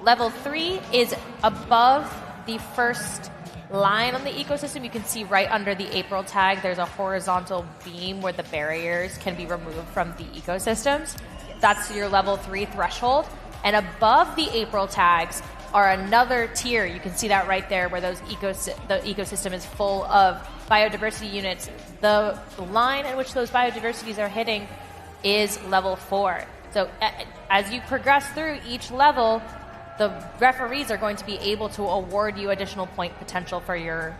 Level 3 is above the first line on the ecosystem. You can see right under the April tag, there's a horizontal beam where the barriers can be removed from the ecosystems. That's your level 3 threshold. And above the April tags are another tier. You can see that right there where the ecosystem is full of biodiversity units. The line at which those biodiversities are hitting is level 4. So as you progress through each level, the referees are going to be able to award you additional point potential for your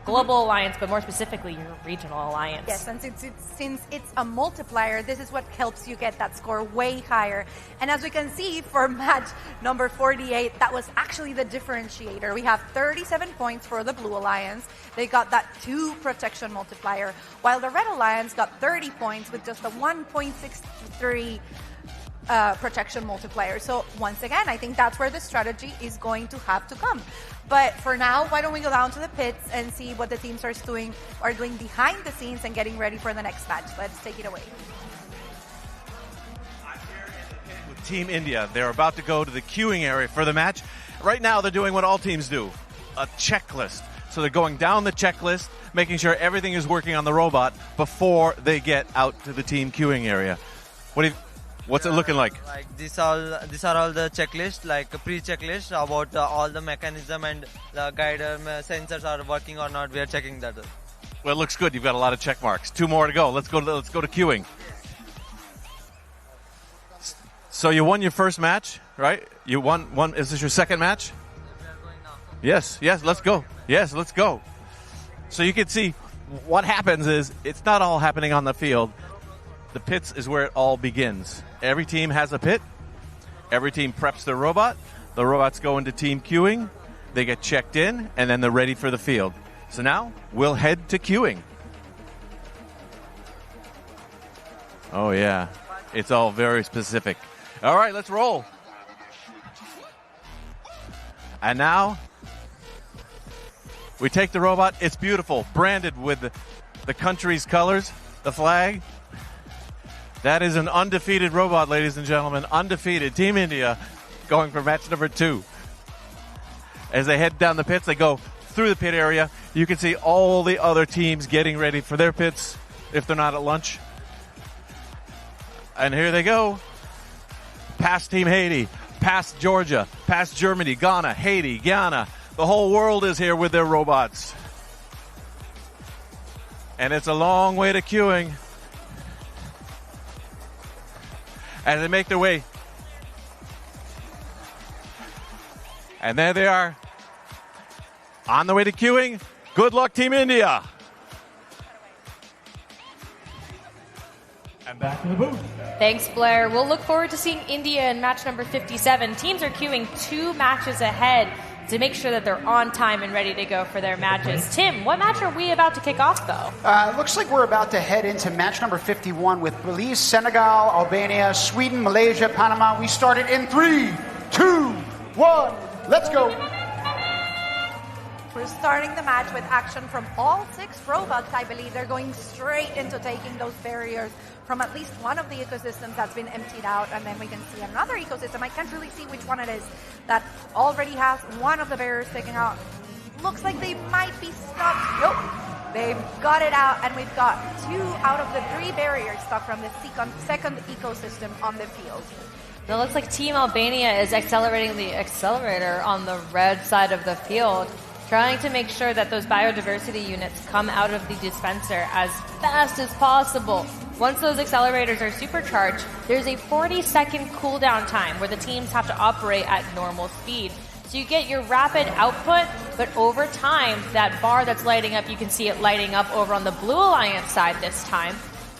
global alliance, but more specifically your regional alliance. Yes, and since it's a multiplier, this is what helps you get that score way higher. And as we can see for match number 48, that was actually the differentiator. We have 37 points for the Blue Alliance. They got that 2 protection multiplier, while the Red Alliance got 30 points with just a 1.63 protection multiplier. So once again, I think that's where the strategy is going to have to come. But for now, why don't we go down to the pits and see what the teams are doing behind the scenes and getting ready for the next match. Let's take it away. I'm here in the pit with Team India. They're about to go to the queuing area for the match. Right now, they're doing what all teams do, a checklist. So they're going down the checklist, making sure everything is working on the robot before they get out to the team queuing area. What's it looking like? Like these are all the checklists, like a pre-checklist about all the mechanism and the guide sensors are working or not. We are checking that. Well, it looks good. You've got a lot of check marks. 2 more to go. Let's go to queuing. So you won your first match, right? You won. Is this your second match? Yes. Let's go. Yes, let's go. So you can see what happens is it's not all happening on the field. The pits is where it all begins. Every team has a pit. Every team preps their robot. The robots go into team queuing. They get checked in, and then they're ready for the field. So now we'll head to queuing. Oh, yeah. It's all very specific. All right, let's roll. And now we take the robot. It's beautiful, branded with the country's colors, the flag. That is an undefeated robot, ladies and gentlemen. Undefeated. Team India going for match number 2. As they head down the pits, they go through the pit area. You can see all the other teams getting ready for their pits if they're not at lunch. And here they go. Past Team Haiti, past Georgia, past Germany, Ghana, Haiti, Guyana. The whole world is here with their robots. And it's a long way to queuing. As they make their way. And there they are. On the way to queuing. Good luck, Team India. And back to the booth. Thanks, Blair. We'll look forward to seeing India in match number 57. Teams are queuing 2 matches ahead to make sure that they're on time and ready to go for their matches. Tim, what match are we about to kick off, though? It looks like we're about to head into match number 51 with Belize, Senegal, Albania, Sweden, Malaysia, Panama. We started in 3, 2, 1. Let's go. We're starting the match with action from all 6 robots, I believe. They're going straight into taking those barriers from at least one of the ecosystems that's been emptied out, and then we can see another ecosystem. I can't really see which one it is that already has one of the barriers taken out. Looks like they might be stuck. Nope, they've got it out, and we've got 2 out of the 3 barriers stuck from the second ecosystem on the field. It looks like Team Albania is accelerating the accelerator on the red side of the field, trying to make sure that those biodiversity units come out of the dispenser as fast as possible. Once those accelerators are supercharged, there's a 40-second cooldown time where the teams have to operate at normal speed. So you get your rapid output, but over time, that bar that's lighting up, you can see it lighting up over on the Blue Alliance side this time.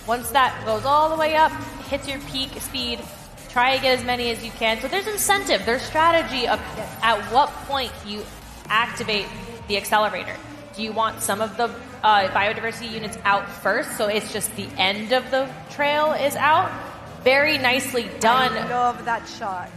Once that goes all the way up, hits your peak speed, try to get as many as you can. So there's incentive, there's strategy of at what point you activate the accelerator. Do you want some of the biodiversity units out first, so it's just the end of the trail is out? Very nicely done. I love that shot.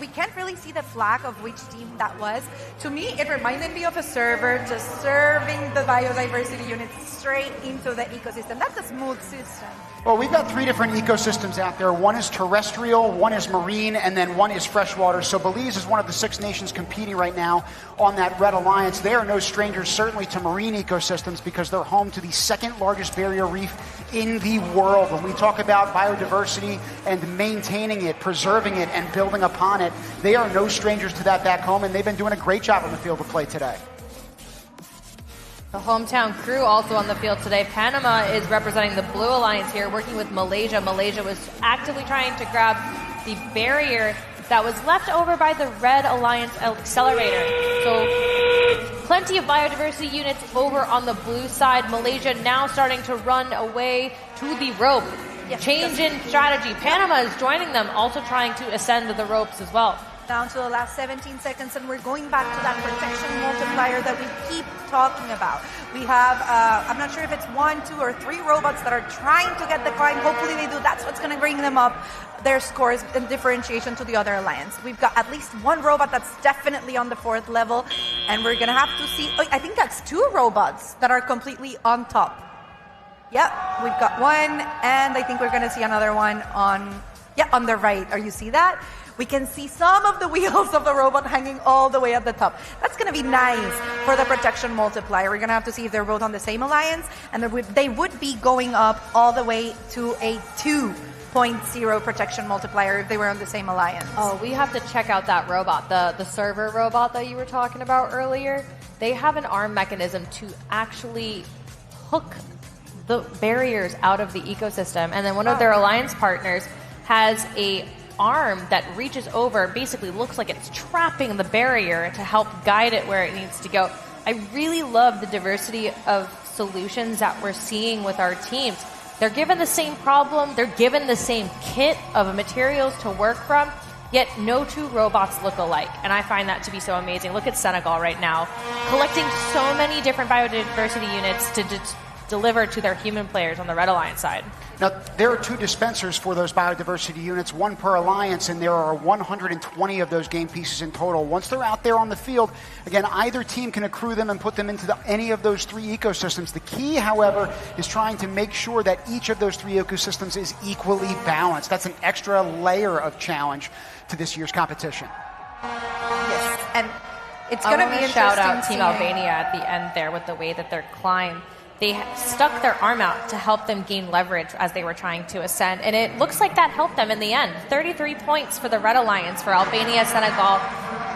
We can't really see the flag of which team that was. To me, it reminded me of a server just serving the biodiversity units straight into the ecosystem. That's a smooth system. Well, we've got 3 different ecosystems out there. One is terrestrial, one is marine, and then one is freshwater. So Belize is one of the 6 nations competing right now on that Red Alliance. They are no strangers, certainly, to marine ecosystems because they're home to the 2nd largest barrier reef in the world. When we talk about biodiversity and maintaining it, preserving it, and building upon it, they are no strangers to that back home, and they've been doing a great job on the field of play today. The hometown crew also on the field today. Panama is representing the Blue Alliance here, working with Malaysia. Malaysia was actively trying to grab the barrier that was left over by the Red Alliance accelerator. So plenty of biodiversity units over on the blue side. Malaysia now starting to run away to the rope. Yes, change in strategy. Panama is joining them, also trying to ascend the ropes as well. Down to the last 17 seconds, and we're going back to that protection multiplier that we keep talking about. We have, I'm not sure if it's 1, 2, or 3 robots that are trying to get the climb. Hopefully they do. That's what's going to bring them up their scores in differentiation to the other alliance. We've got at least 1 robot that's definitely on the 4th level, and we're going to have to see, I think that's 2 robots that are completely on top. Yep, we've got 1, and I think we're going to see another one on the right. Or you see that? We can see some of the wheels of the robot hanging all the way at the top. That's going to be nice for the protection multiplier. We're going to have to see if they're both on the same alliance, and they would be going up all the way to a 2.0 protection multiplier if they were on the same alliance. Oh, we have to check out that robot, the server robot that you were talking about earlier. They have an arm mechanism to actually hook the barriers out of the ecosystem, and then one of their alliance partners has a arm that reaches over, basically looks like it's trapping the barrier to help guide it where it needs to go. I really love the diversity of solutions that we're seeing with our teams. They're given the same problem, they're given the same kit of materials to work from, yet no two robots look alike. And I find that to be so amazing. Look at Senegal right now, collecting so many different biodiversity units to deliver to their human players on the Red Alliance side. Now, there are 2 dispensers for those biodiversity units, 1 per alliance, and there are 120 of those game pieces in total. Once they're out there on the field, again, either team can accrue them and put them into any of those 3 ecosystems. The key, however, is trying to make sure that each of those 3 ecosystems is equally balanced. That's an extra layer of challenge to this year's competition. Yes, and it's going to be interesting. Shout out Team Albania at the end there with the way that they're climbing. They stuck their arm out to help them gain leverage as they were trying to ascend, and it looks like that helped them in the end. 33 points for the Red Alliance for Albania, Senegal,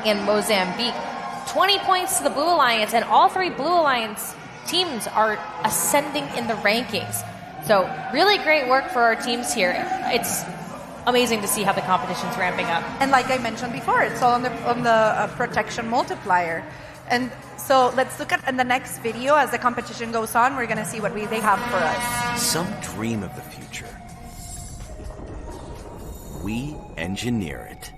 and Mozambique. 20 points to the Blue Alliance, and all 3 Blue Alliance teams are ascending in the rankings. So really great work for our teams here. It's amazing to see how the competition's ramping up. And like I mentioned before, it's all on the protection multiplier. And so let's look at in the next video as the competition goes on. We're going to see what they have for us. Some dream of the future. We engineer it.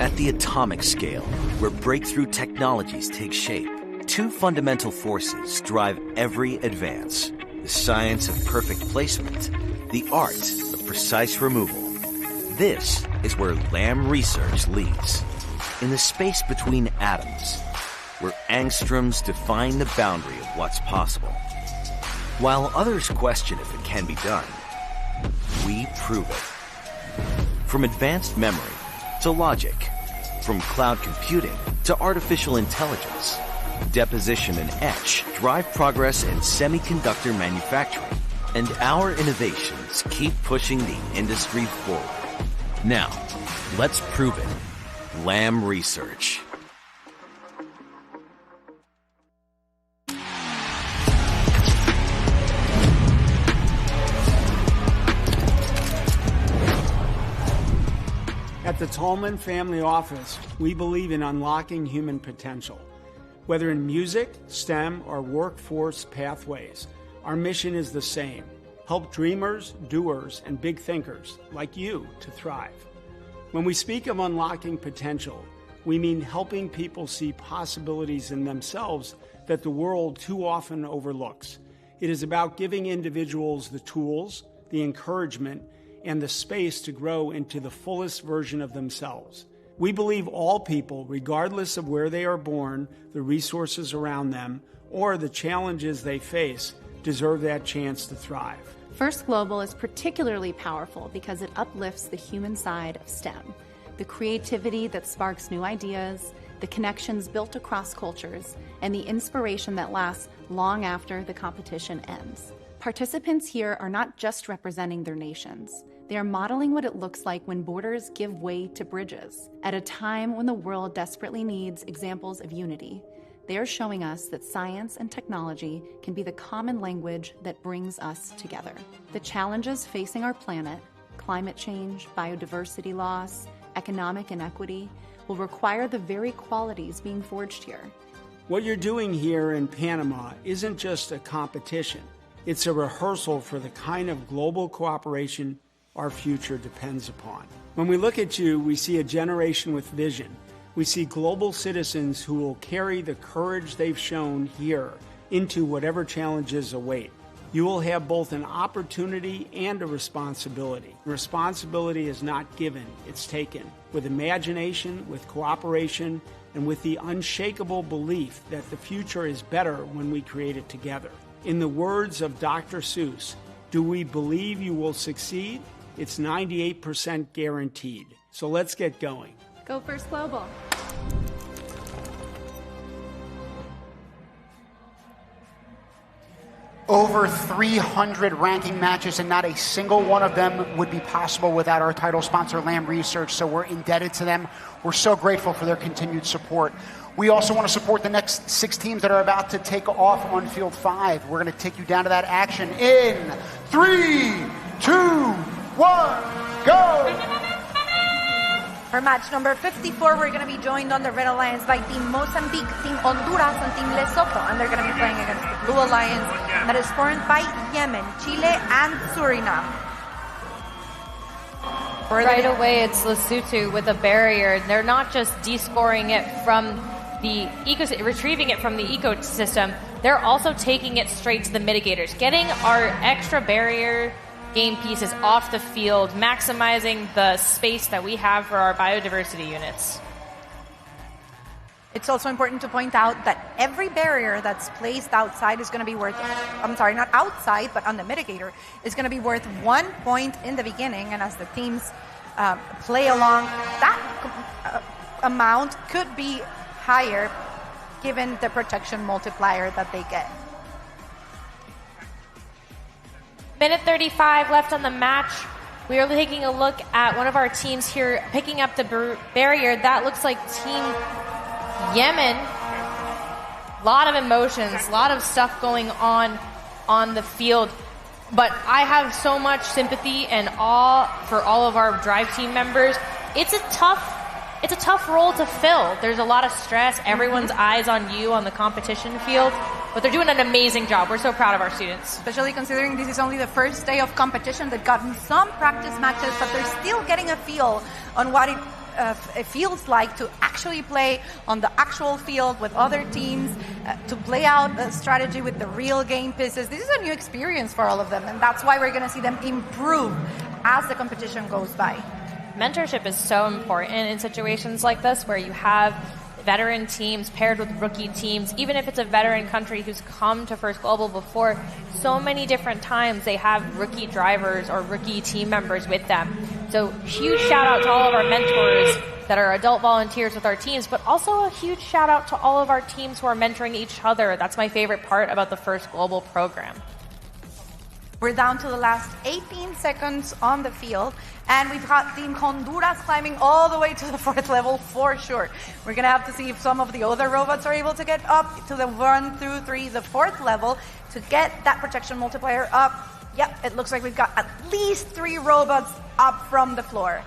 At the atomic scale, where breakthrough technologies take shape, 2 fundamental forces drive every advance. The science of perfect placement, the art of precise removal. This is where Lam Research leads. In the space between atoms, where angstroms define the boundary of what's possible. While others question if it can be done, we prove it. From advanced memory to logic, from cloud computing to artificial intelligence, deposition and etch drive progress in semiconductor manufacturing, and our innovations keep pushing the industry forward. Now, let's prove it. Lam Research. At the Tolman Family Office, we believe in unlocking human potential. Whether in music, STEM, or workforce pathways, our mission is the same. Help dreamers, doers, and big thinkers like you to thrive. When we speak of unlocking potential, we mean helping people see possibilities in themselves that the world too often overlooks. It is about giving individuals the tools, the encouragement, and the space to grow into the fullest version of themselves. We believe all people, regardless of where they are born, the resources around them, or the challenges they face, deserve that chance to thrive. First Global is particularly powerful because it uplifts the human side of STEM, the creativity that sparks new ideas, the connections built across cultures, and the inspiration that lasts long after the competition ends. Participants here are not just representing their nations. They are modeling what it looks like when borders give way to bridges. At a time when the world desperately needs examples of unity, they are showing us that science and technology can be the common language that brings us together. The challenges facing our planet, climate change, biodiversity loss, economic inequity, will require the very qualities being forged here. What you're doing here in Panama isn't just a competition. It's a rehearsal for the kind of global cooperation our future depends upon. When we look at you, we see a generation with vision. We see global citizens who will carry the courage they've shown here into whatever challenges await. You will have both an opportunity and a responsibility. Responsibility is not given, it's taken. With imagination, with cooperation, and with the unshakable belief that the future is better when we create it together. In the words of Dr. Seuss, Do we believe you will succeed? It's 98% guaranteed. So let's get going. Go First Global. Over 300 ranking matches, and not a single one of them would be possible without our title sponsor, Lam Research, so we're indebted to them. We're so grateful for their continued support. We also want to support the next 6 teams that are about to take off on Field 5. We're going to take you down to that action in 3, 2, 1, go! For match number 54, we're going to be joined on the Red Alliance by Team Mozambique, Team Honduras, and Team Lesotho. And they're going to be playing against the Blue Alliance that is formed by Yemen, Chile, and Suriname. Right away, it's Lesotho with a barrier. They're not just descoring it from the retrieving it from the ecosystem. They're also taking it straight to the mitigators, getting our extra barrier game pieces off the field, maximizing the space that we have for our biodiversity units. It's also important to point out that every barrier that's placed outside is going to be worth, not outside, but on the mitigator, is going to be worth 1 point in the beginning, and as the teams play along, that amount could be higher given the protection multiplier that they get. Minute 35 left on the match. We are taking a look at one of our teams here picking up the barrier. That looks like Team Yemen. A lot of emotions, a lot of stuff going on the field. But I have so much sympathy and awe for all of our drive team members. It's a tough role to fill. There's a lot of stress. Everyone's eyes on you on the competition field. But they're doing an amazing job. We're so proud of our students. Especially considering this is only the first day of competition. They've gotten some practice matches, but they're still getting a feel on what it feels like to actually play on the actual field with other teams, to play out a strategy with the real game pieces. This is a new experience for all of them, and that's why we're going to see them improve as the competition goes by. Mentorship is so important in situations like this where you have veteran teams paired with rookie teams. Even if it's a veteran country who's come to First Global before, so many different times they have rookie drivers or rookie team members with them. So huge shout out to all of our mentors that are adult volunteers with our teams, but also a huge shout out to all of our teams who are mentoring each other. That's my favorite part about the First Global program. We're down to the last 18 seconds on the field, and we've got Team Honduras climbing all the way to the 4th level for sure. We're going to have to see if some of the other robots are able to get up to the 1 through 3, the 4th level, to get that protection multiplier up. Yep, it looks like we've got at least 3 robots up from the floor.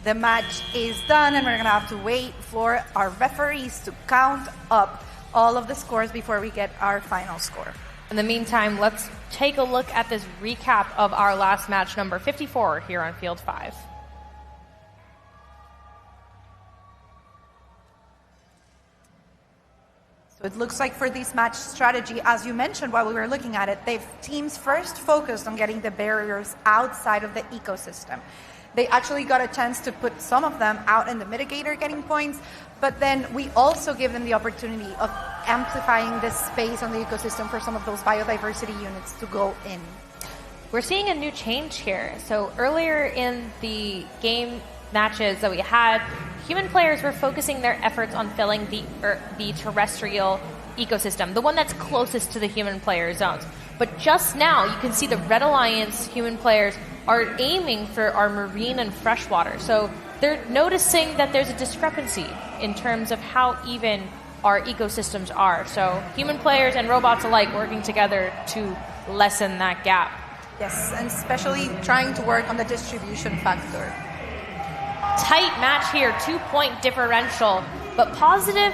The match is done, and we're going to have to wait for our referees to count up all of the scores before we get our final score. In the meantime, let's take a look at this recap of our last match, number 54, here on Field 5. So it looks like for this match strategy, as you mentioned while we were looking at it, teams first focused on getting the barriers outside of the ecosystem. They actually got a chance to put some of them out in the mitigator getting points, but then we also give them the opportunity of amplifying this space on the ecosystem for some of those biodiversity units to go in. We're seeing a new change here. So earlier in the game matches that we had, human players were focusing their efforts on filling the terrestrial ecosystem, the one that's closest to the human player zones. But just now, you can see the Red Alliance human players are aiming for our marine and freshwater. So they're noticing that there's a discrepancy in terms of how even our ecosystems are. So human players and robots alike working together to lessen that gap. Yes, and especially trying to work on the distribution factor. Tight match here, 2-point differential, but positive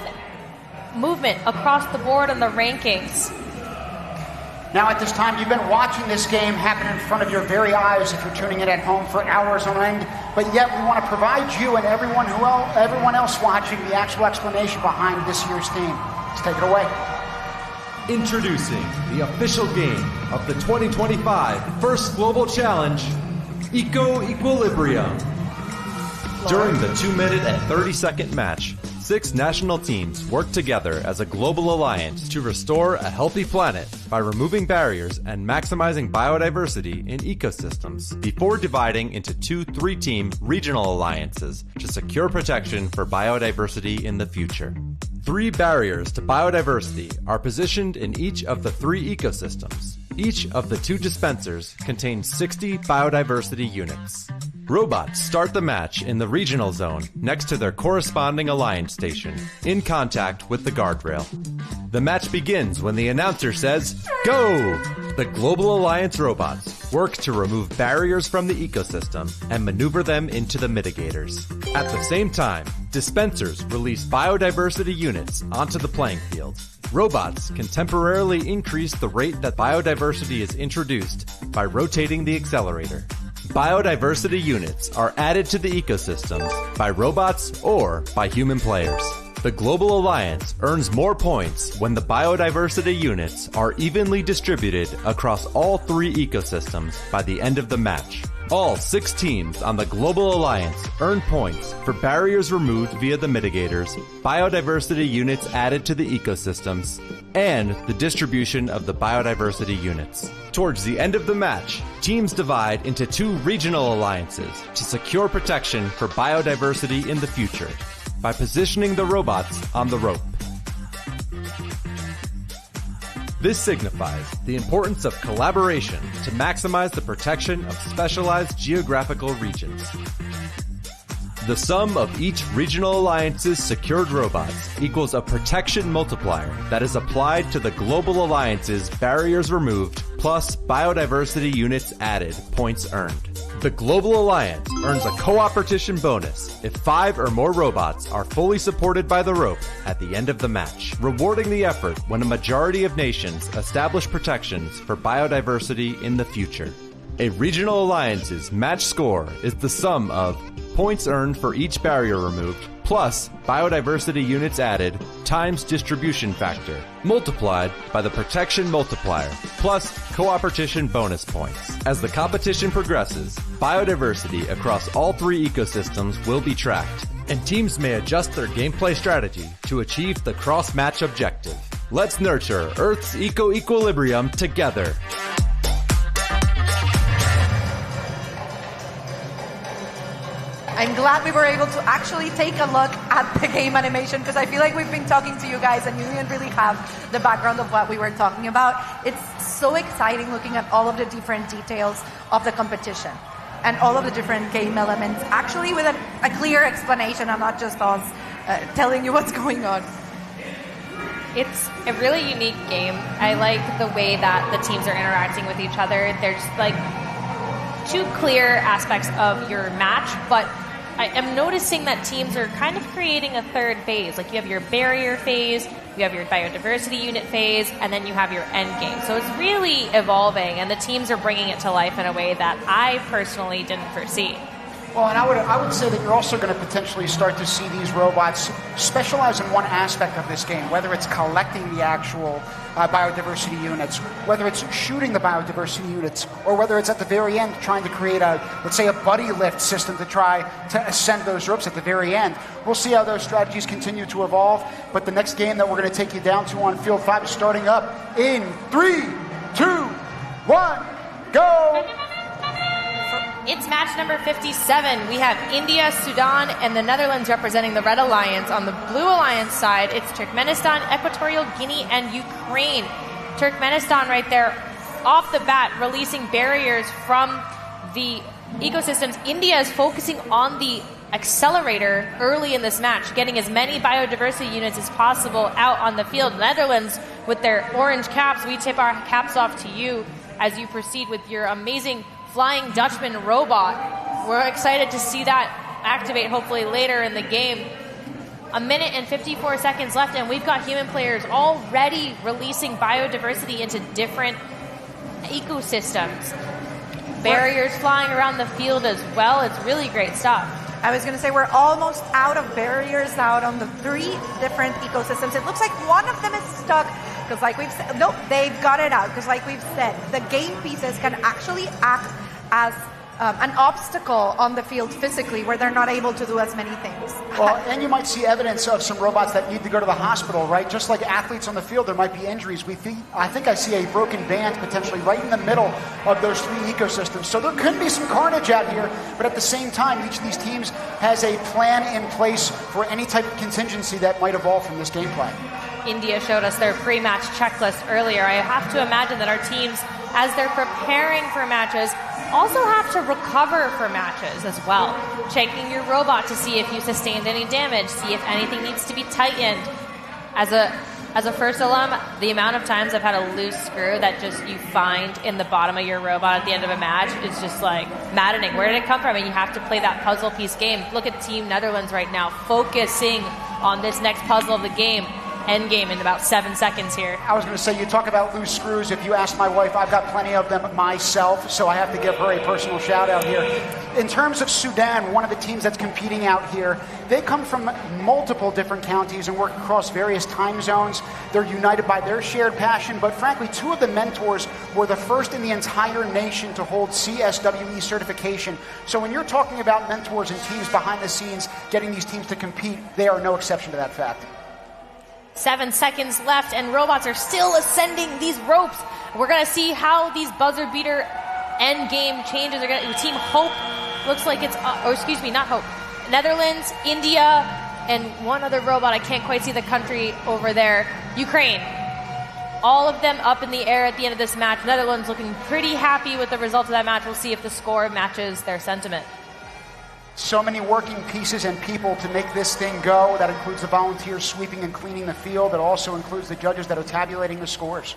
movement across the board on the rankings. Now at this time, you've been watching this game happen in front of your very eyes if you're tuning in at home for hours on end, but yet we want to provide you and everyone else watching the actual explanation behind this year's theme. Let's take it away. Introducing the official game of the 2025 First Global Challenge, EcoEquilibrium. During the 2-minute and 30-second match, 6 national teams work together as a global alliance to restore a healthy planet by removing barriers and maximizing biodiversity in ecosystems before dividing into 2 3-team regional alliances to secure protection for biodiversity in the future. 3 barriers to biodiversity are positioned in each of the 3 ecosystems. Each of the 2 dispensers contains 60 biodiversity units. Robots start the match in the regional zone next to their corresponding alliance station, in contact with the guardrail. The match begins when the announcer says, "Go!" The Global Alliance robots work to remove barriers from the ecosystem and maneuver them into the mitigators. At the same time, dispensers release biodiversity units onto the playing field. Robots can temporarily increase the rate that biodiversity is introduced by rotating the accelerator. Biodiversity units are added to the ecosystems by robots or by human players. The Global Alliance earns more points when the biodiversity units are evenly distributed across all 3 ecosystems by the end of the match. All 6 teams on the Global Alliance earn points for barriers removed via the mitigators, biodiversity units added to the ecosystems, and the distribution of the biodiversity units. Towards the end of the match, teams divide into 2 regional alliances to secure protection for biodiversity in the future by positioning the robots on the rope. This signifies the importance of collaboration to maximize the protection of specialized geographical regions. The sum of each regional alliance's secured robots equals a protection multiplier that is applied to the Global Alliance's barriers removed plus biodiversity units added points earned. The Global Alliance earns a co-opetition bonus if 5 or more robots are fully supported by the rope at the end of the match, rewarding the effort when a majority of nations establish protections for biodiversity in the future. A regional alliance's match score is the sum of points earned for each barrier removed, plus biodiversity units added, times distribution factor, multiplied by the protection multiplier, plus co-opetition bonus points. As the competition progresses, biodiversity across all 3 ecosystems will be tracked, and teams may adjust their gameplay strategy to achieve the cross-match objective. Let's nurture Earth's EcoEquilibrium together. I'm glad we were able to actually take a look at the game animation because I feel like we've been talking to you guys and you didn't really have the background of what we were talking about. It's so exciting looking at all of the different details of the competition and all of the different game elements, actually with a clear explanation and not just us telling you what's going on. It's a really unique game. I like the way that the teams are interacting with each other. There's like 2 clear aspects of your match, but I am noticing that teams are kind of creating a 3rd phase. Like you have your barrier phase, you have your biodiversity unit phase, and then you have your end game. So it's really evolving, and the teams are bringing it to life in a way that I personally didn't foresee. Well, and I would say that you're also going to potentially start to see these robots specialize in one aspect of this game, whether it's collecting the actual biodiversity units, whether it's shooting the biodiversity units, or whether it's at the very end trying to create let's say a buddy lift system to try to ascend those ropes at the very end. We'll see how those strategies continue to evolve, but the next game that we're going to take you down to on Field 5 is starting up in 3, 2, 1, go! It's match number 57. We have India, Sudan, and the Netherlands representing the Red Alliance. On the Blue Alliance side, it's Turkmenistan, Equatorial Guinea, and Ukraine. Turkmenistan right there, off the bat, releasing barriers from the ecosystems. India is focusing on the accelerator early in this match, getting as many biodiversity units as possible out on the field. Netherlands, with their orange caps, we tip our caps off to you as you proceed with your amazing Flying Dutchman robot. We're excited to see that activate hopefully later in the game. 1 minute and 54 seconds left, and we've got human players already releasing biodiversity into different ecosystems. Barriers flying around the field as well. It's really great stuff. I was going to say we're almost out of barriers out on the 3 different ecosystems. It looks like one of them is stuck because like we've said, nope, they've got it out because like we've said, the game pieces can actually act as an obstacle on the field physically where they're not able to do as many things. Well, and you might see evidence of some robots that need to go to the hospital, right? Just like athletes on the field, there might be injuries. I think I see a broken band potentially right in the middle of those three ecosystems. So there could be some carnage out here, but at the same time, each of these teams has a plan in place for any type of contingency that might evolve from this gameplay. India showed us their pre-match checklist earlier. I have to imagine that our teams, as they're preparing for matches, also have to recover for matches as well. Checking your robot to see if you sustained any damage, see if anything needs to be tightened. As a first alum, the amount of times I've had a loose screw that just you find in the bottom of your robot at the end of a match is just like maddening. Where did it come from? And you have to play that puzzle piece game. Look at Team Netherlands right now, focusing on this next puzzle of the game. End game in about 7 seconds here. I was going to say, you talk about loose screws. If you ask my wife, I've got plenty of them myself, so I have to give her a personal shout out here. In terms of Sudan, one of the teams that's competing out here, they come from multiple different counties and work across various time zones. They're united by their shared passion, but frankly, two of the mentors were the first in the entire nation to hold CSWE certification. So when you're talking about mentors and teams behind the scenes getting these teams to compete, they are no exception to that fact. 7 seconds left, and robots are still ascending these ropes. We're going to see how these buzzer beater end game changes. Team Hope looks like it's, not Hope. Netherlands, India, and one other robot. I can't quite see the country over there. Ukraine. All of them up in the air at the end of this match. Netherlands looking pretty happy with the result of that match. We'll see if the score matches their sentiment. So many working pieces and people to make this thing go. That includes the volunteers sweeping and cleaning the field. It also includes the judges that are tabulating the scores.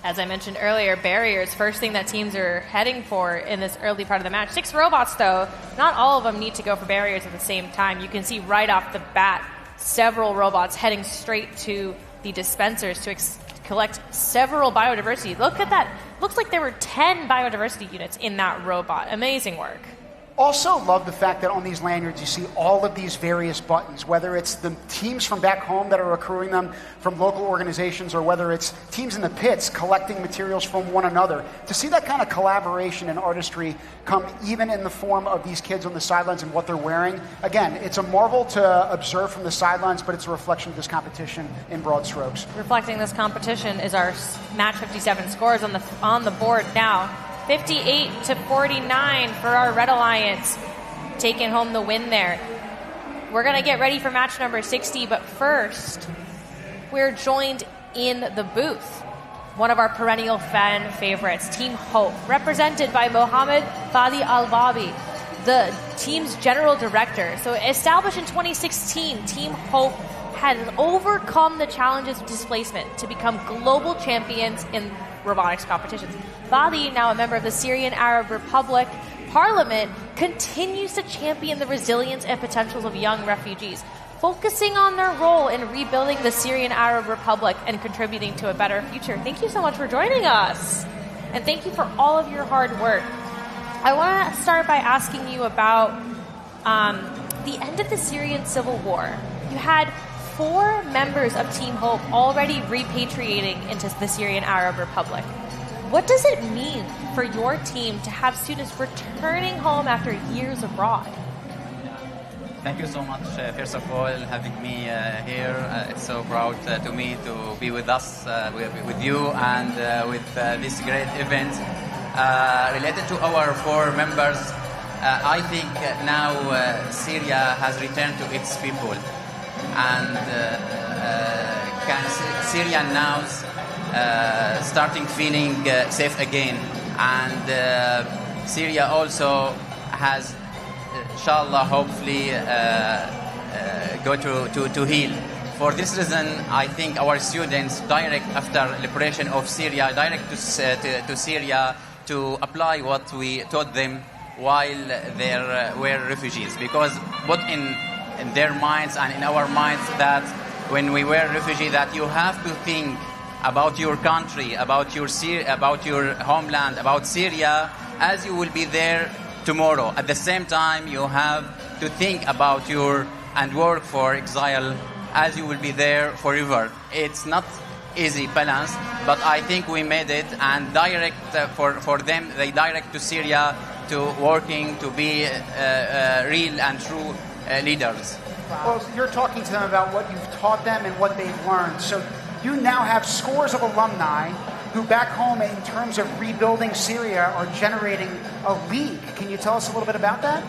As I mentioned earlier, barriers, first thing that teams are heading for in this early part of the match. 6 robots, though. Not all of them need to go for barriers at the same time. You can see right off the bat several robots heading straight to the dispensers to collect several biodiversity. Look at that. Looks like there were 10 biodiversity units in that robot. Amazing work. Also love the fact that on these lanyards you see all of these various buttons, whether it's the teams from back home that are accruing them from local organizations or whether it's teams in the pits collecting materials from one another. To see that kind of collaboration and artistry come even in the form of these kids on the sidelines and what they're wearing, again, it's a marvel to observe from the sidelines, but it's a reflection of this competition in broad strokes. Reflecting this competition is our match 57 scores on the board now. 58-49 for our Red Alliance, taking home the win there. We're going to get ready for match number 60, but first, we're joined in the booth. One of our perennial fan favorites, Team Hope, represented by Mohammed Fadi Al-Babi, the team's general director. So established in 2016, Team Hope has overcome the challenges of displacement to become global champions in robotics competitions. Fadi, now a member of the Syrian Arab Republic Parliament, continues to champion the resilience and potentials of young refugees, focusing on their role in rebuilding the Syrian Arab Republic and contributing to a better future. Thank you so much for joining us, and thank you for all of your hard work. I want to start by asking you about the end of the Syrian civil war. You had 4 members of Team Hope already repatriating into the Syrian Arab Republic. What does it mean for your team to have students returning home after years abroad? Thank you so much, first of all, having me here. It's so proud to me to be with us, with you, and with this great event. Related to our 4 members, I think now Syria has returned to its people. And Syrian now starting feeling safe again, and Syria also has, inshallah, hopefully go to heal. For this reason, I think our students, direct after liberation of Syria, direct to Syria to apply what we taught them while they were refugees, because both in their minds and in our minds that when we were refugees, that you have to think about your country, about your homeland, about Syria, as you will be there tomorrow. At the same time, you have to think about and work for exile, as you will be there forever. It's not easy balance, but I think we made it, and direct for them, they direct to Syria to working to be real and true leaders. Well, you're talking to them about what you've taught them and what they've learned. So you now have scores of alumni who back home in terms of rebuilding Syria are generating a league. Can you tell us a little bit about that?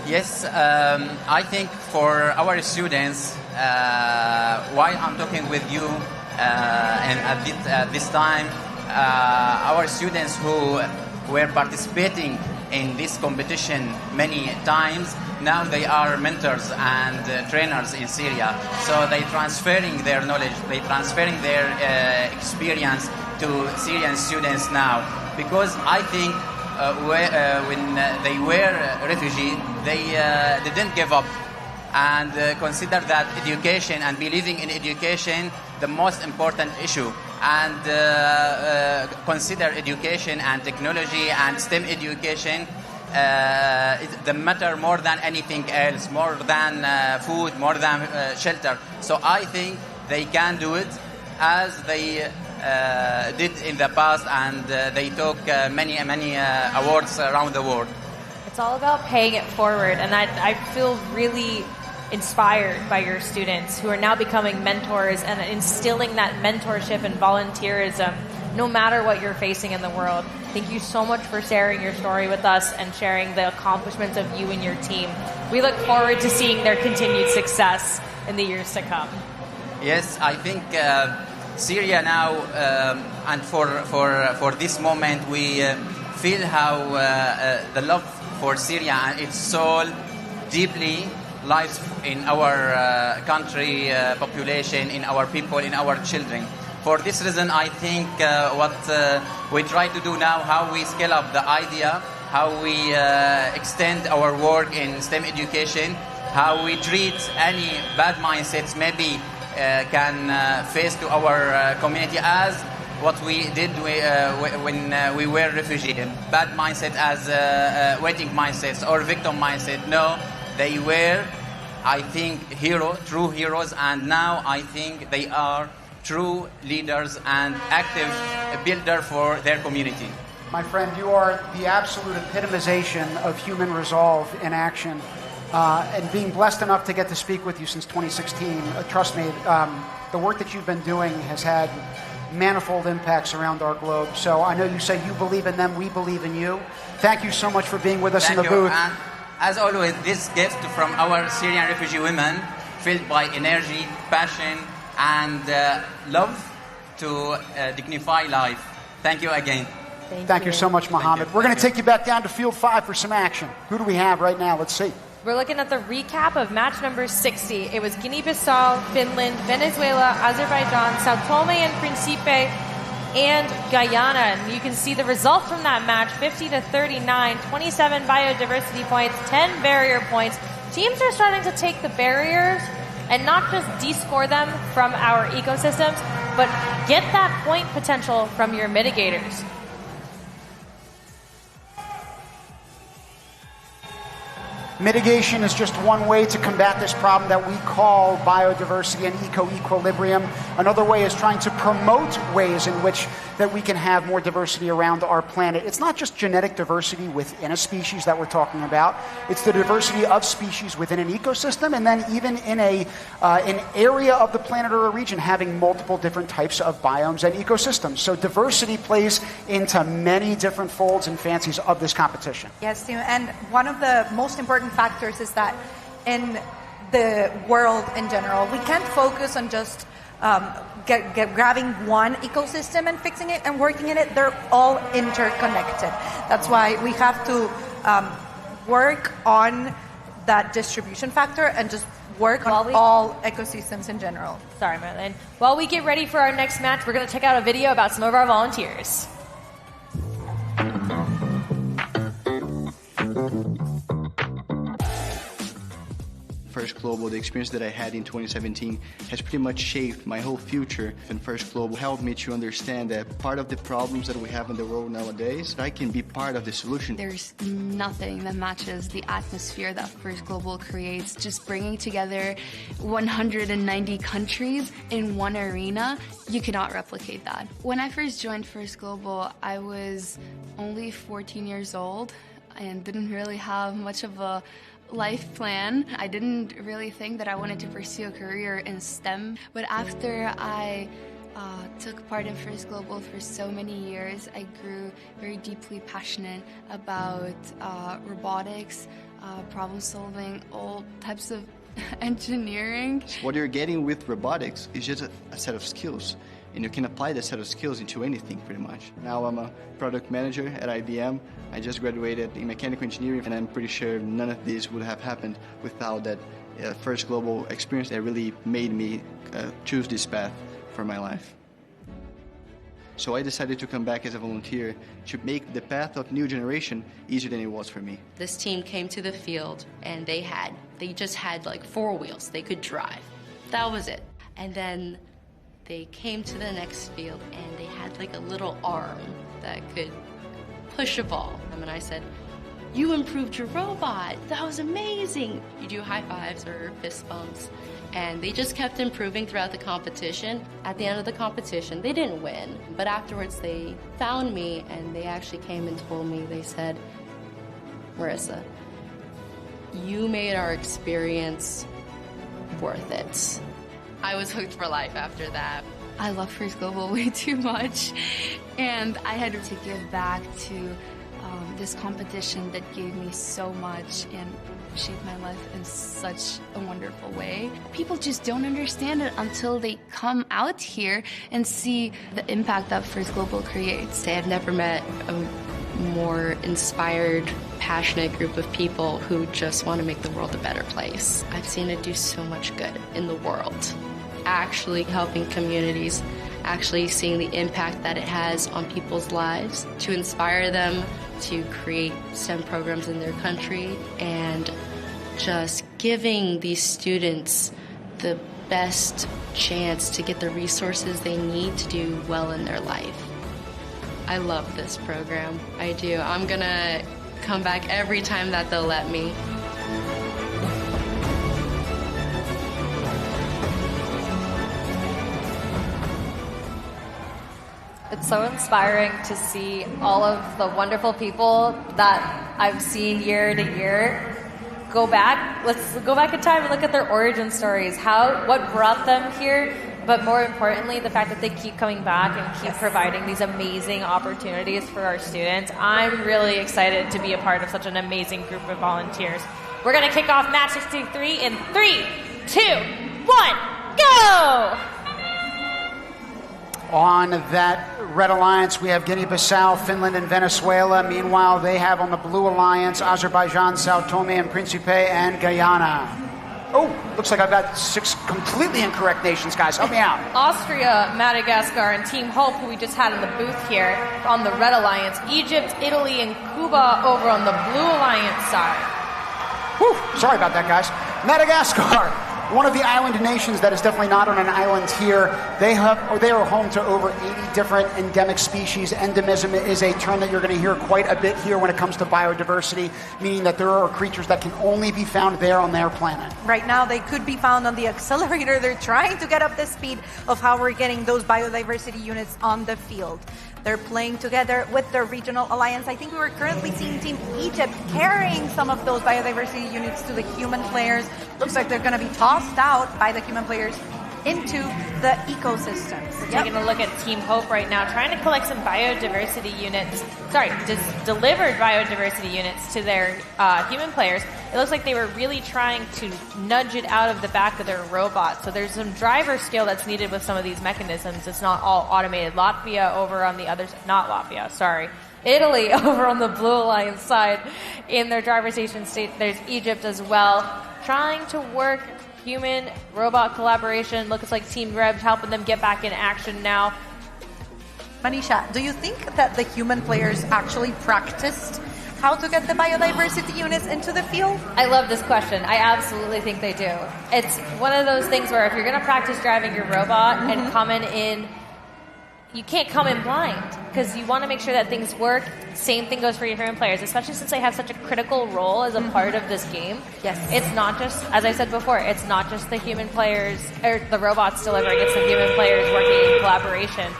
Yes, I think for our students, while I'm talking with you and at this time, our students who were participating in this competition many times, now they are mentors and trainers in Syria. So they transferring their knowledge, they transferring their experience to Syrian students now. Because I think when they were refugees, they didn't give up and consider that education and believing in education the most important issue, and consider education and technology and STEM education the matter more than anything else, more than food, more than shelter. So I think they can do it as they did in the past, and they took many awards around the world. It's all about paying it forward, and I feel really inspired by your students who are now becoming mentors and instilling that mentorship and volunteerism no matter what you're facing in the world. Thank you so much for sharing your story with us and sharing the accomplishments of you and your team. We look forward to seeing their continued success in the years to come. Yes, I think Syria now, and for this moment, we feel how the love for Syria and its soul deeply lies in our country population, in our people, in our children. For this reason, I think what we try to do now, how we scale up the idea, how we extend our work in STEM education, how we treat any bad mindsets maybe can face to our community, as what we did when we were refugees. Bad mindset as waiting mindsets or victim mindset. No, they were, I think, true heroes, and now I think they are true leaders and active builder for their community. My friend, you are the absolute epitomization of human resolve in action. And being blessed enough to get to speak with you since 2016, trust me, the work that you've been doing has had manifold impacts around our globe. So I know you say you believe in them, we believe in you. Thank you so much for being with us in the booth. And as always, this gift from our Syrian refugee women, filled by energy, passion, and love to dignify life. Thank you again. Thank you so much, Mohammed. We're going to take you back down to Field 5 for some action. Who do we have right now? Let's see. We're looking at the recap of match number 60. It was Guinea-Bissau, Finland, Venezuela, Azerbaijan, Sao Tome and Principe, and Guyana. And you can see the result from that match, 50-39, 27 biodiversity points, 10 barrier points. Teams are starting to take the barriers and not just de-score them from our ecosystems, but get that point potential from your mitigators. Mitigation is just one way to combat this problem that we call biodiversity and eco-equilibrium. Another way is trying to promote ways in which that we can have more diversity around our planet. It's not just genetic diversity within a species that we're talking about. It's the diversity of species within an ecosystem, and then even in an area of the planet or a region having multiple different types of biomes and ecosystems. So diversity plays into many different folds and fancies of this competition. Yes, Tim, and one of the most important factors is that in the world in general, we can't focus on just grabbing one ecosystem and fixing it and working in it. They're all interconnected. That's why we have to work on that distribution factor and just work on all ecosystems in general. Sorry, Marilyn. While we get ready for our next match, we're going to check out a video about some of our volunteers. First Global, the experience that I had in 2017 has pretty much shaped my whole future. And First Global helped me to understand that part of the problems that we have in the world nowadays, I can be part of the solution. There's nothing that matches the atmosphere that First Global creates. Just bringing together 190 countries in one arena, you cannot replicate that. When I first joined First Global, I was only 14 years old and didn't really have much of a life plan. I didn't really think that I wanted to pursue a career in STEM, but after I took part in First Global for so many years, I grew very deeply passionate about robotics, problem solving, all types of engineering. What you're getting with robotics is just a set of skills, and you can apply that set of skills into anything pretty much. Now I'm a product manager at IBM. I just graduated in mechanical engineering, and I'm pretty sure none of this would have happened without that First Global experience that really made me choose this path for my life. So I decided to come back as a volunteer to make the path of new generation easier than it was for me. This team came to the field and they just had like 4 wheels they could drive. That was it. And then they came to the next field and they had like a little arm that could push a ball. And I said, "You improved your robot. That was amazing." You do high fives or fist bumps. And they just kept improving throughout the competition. At the end of the competition, they didn't win. But afterwards, they found me and they actually came and told me, they said, "Marissa, you made our experience worth it." I was hooked for life after that. I love First Global way too much, and I had to give back to this competition that gave me so much and shaped my life in such a wonderful way. People just don't understand it until they come out here and see the impact that First Global creates. I have never met a more inspired, passionate group of people who just want to make the world a better place. I've seen it do so much good in the world. Actually helping communities, actually seeing the impact that it has on people's lives, to inspire them to create STEM programs in their country, and just giving these students the best chance to get the resources they need to do well in their life. I love this program. I do. I'm gonna come back every time that they'll let me. It's so inspiring to see all of the wonderful people that I've seen year to year go back. Let's go back in time and look at their origin stories, what brought them here, but more importantly, the fact that they keep coming back and keep providing these amazing opportunities for our students. I'm really excited to be a part of such an amazing group of volunteers. We're going to kick off match 63 in 3, 2, 1, go! On that red alliance, we have Guinea-Bissau, Finland, and Venezuela. Meanwhile, they have on the blue alliance Azerbaijan, Sao Tome and Principe, and Guyana. Oh, looks like I've got 6 completely incorrect nations, guys. Help me out. Austria, Madagascar, and Team Hope, who we just had in the booth here on the red alliance. Egypt, Italy, and Cuba over on the blue alliance side. Whew, sorry about that, guys. Madagascar, one of the island nations that is definitely not on an island here. They are home to over 80 different endemic species. Endemism is a term that you're going to hear quite a bit here when it comes to biodiversity, meaning that there are creatures that can only be found there on their planet. Right now, they could be found on the accelerator. They're trying to get up the speed of how we're getting those biodiversity units on the field. They're playing together with their regional alliance. I think we were currently seeing Team Egypt carrying some of those biodiversity units to the human players. Looks like they're going to be tossed out by the human players into the ecosystems. We're taking a look at Team Hope right now, trying to collect some biodiversity units, delivered biodiversity units to their human players. It looks like they were really trying to nudge it out of the back of their robot. So there's some driver skill that's needed with some of these mechanisms. It's not all automated. Latvia over on the other side, not Latvia, sorry. Italy over on the Blue Alliance side in their driver station state. There's Egypt as well, trying to work human-robot collaboration. Looks like Team Greb's helping them get back in action now. Manisha, do you think that the human players actually practiced how to get the biodiversity units into the field? I love this question. I absolutely think they do. It's one of those things where if you're going to practice driving your robot and come in, you can't come in blind because you want to make sure that things work. Same thing goes for your human players, especially since they have such a critical role as a part of this game. Yes. It's not just, as I said before, it's not just the human players, or the robots delivering, it's the human players working in collaboration.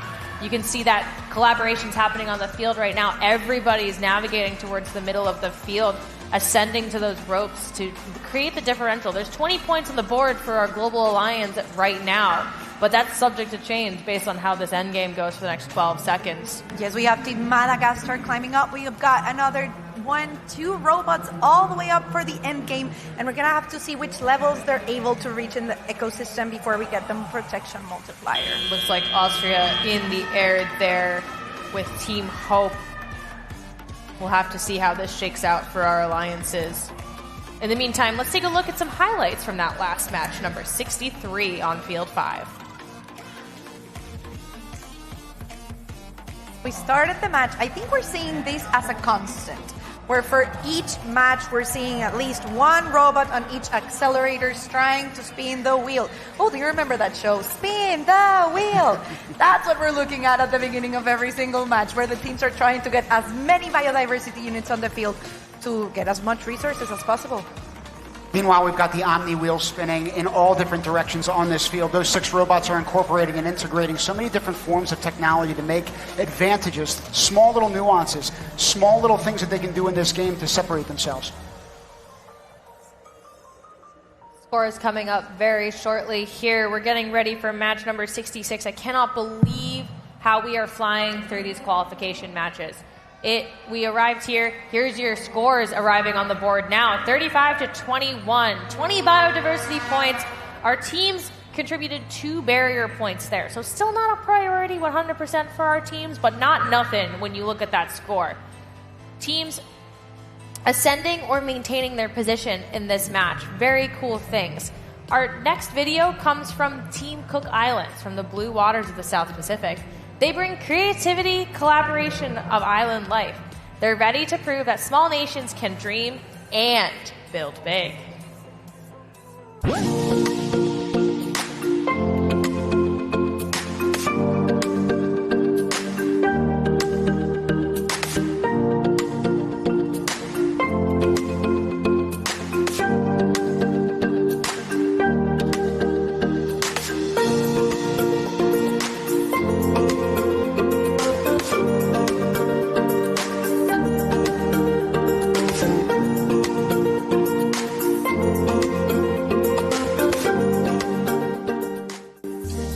You can see that collaboration's happening on the field right now. Everybody's navigating towards the middle of the field, ascending to those ropes to create the differential. There's 20 points on the board for our global alliance right now, but that's subject to change based on how this end game goes for the next 12 seconds. Yes, we have Team Madagascar climbing up. We have got another 2 robots all the way up for the end game, and we're going to have to see which levels they're able to reach in the ecosystem before we get them protection multiplier. Looks like Austria in the air there with Team Hope. We'll have to see how this shakes out for our alliances. In the meantime, let's take a look at some highlights from that last match, number 63 on Field 5. We started the match. I think we're seeing this as a constant, where for each match we're seeing at least one robot on each accelerator trying to spin the wheel. Oh, do you remember that show, Spin the Wheel? That's what we're looking at the beginning of every single match, where the teams are trying to get as many biodiversity units on the field to get as much resources as possible. Meanwhile, we've got the Omni wheel spinning in all different directions on this field. Those 6 robots are incorporating and integrating so many different forms of technology to make advantages, small little nuances, small little things that they can do in this game to separate themselves. Score is coming up very shortly here. We're getting ready for match number 66. I cannot believe how we are flying through these qualification matches. We arrived here. Here's your scores arriving on the board now. 35-21. 20 biodiversity points. Our teams contributed 2 barrier points there. So still not a priority 100% for our teams, but not nothing when you look at that score. Teams ascending or maintaining their position in this match. Very cool things. Our next video comes from Team Cook Islands from the blue waters of the South Pacific. They bring creativity, collaboration of island life. They're ready to prove that small nations can dream and build big.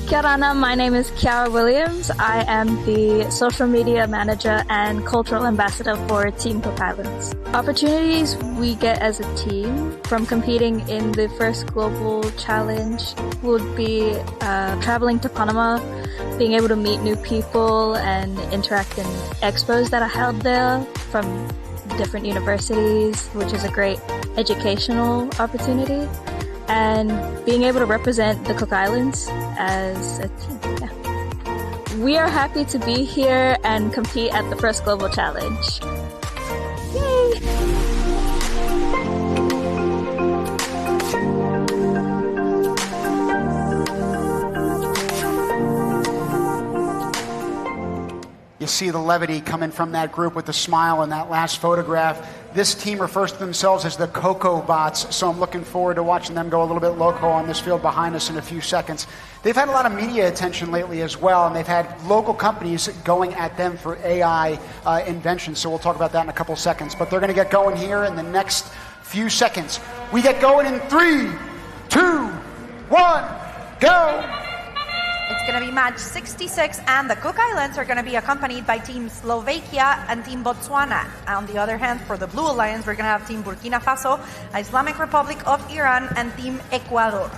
Kia ora, my name is Kiara Williams. I am the social media manager and cultural ambassador for Team Cook Islands. Opportunities we get as a team from competing in the first global challenge would be traveling to Panama, being able to meet new people and interact in expos that are held there from different universities, which is a great educational opportunity. And being able to represent the Cook Islands as a team. Yeah. We are happy to be here and compete at the first global challenge. Yay! You see the levity coming from that group with the smile in that last photograph. This team refers to themselves as the Coco Bots, so I'm looking forward to watching them go a little bit loco on this field behind us in a few seconds. They've had a lot of media attention lately as well, and they've had local companies going at them for AI inventions, so we'll talk about that in a couple seconds. But they're going to get going here in the next few seconds. We get going in 3, 2, 1, go! It's going to be match 66, and the Cook Islands are going to be accompanied by Team Slovakia and Team Botswana. On the other hand, for the Blue Alliance, we're going to have Team Burkina Faso, Islamic Republic of Iran, and Team Ecuador.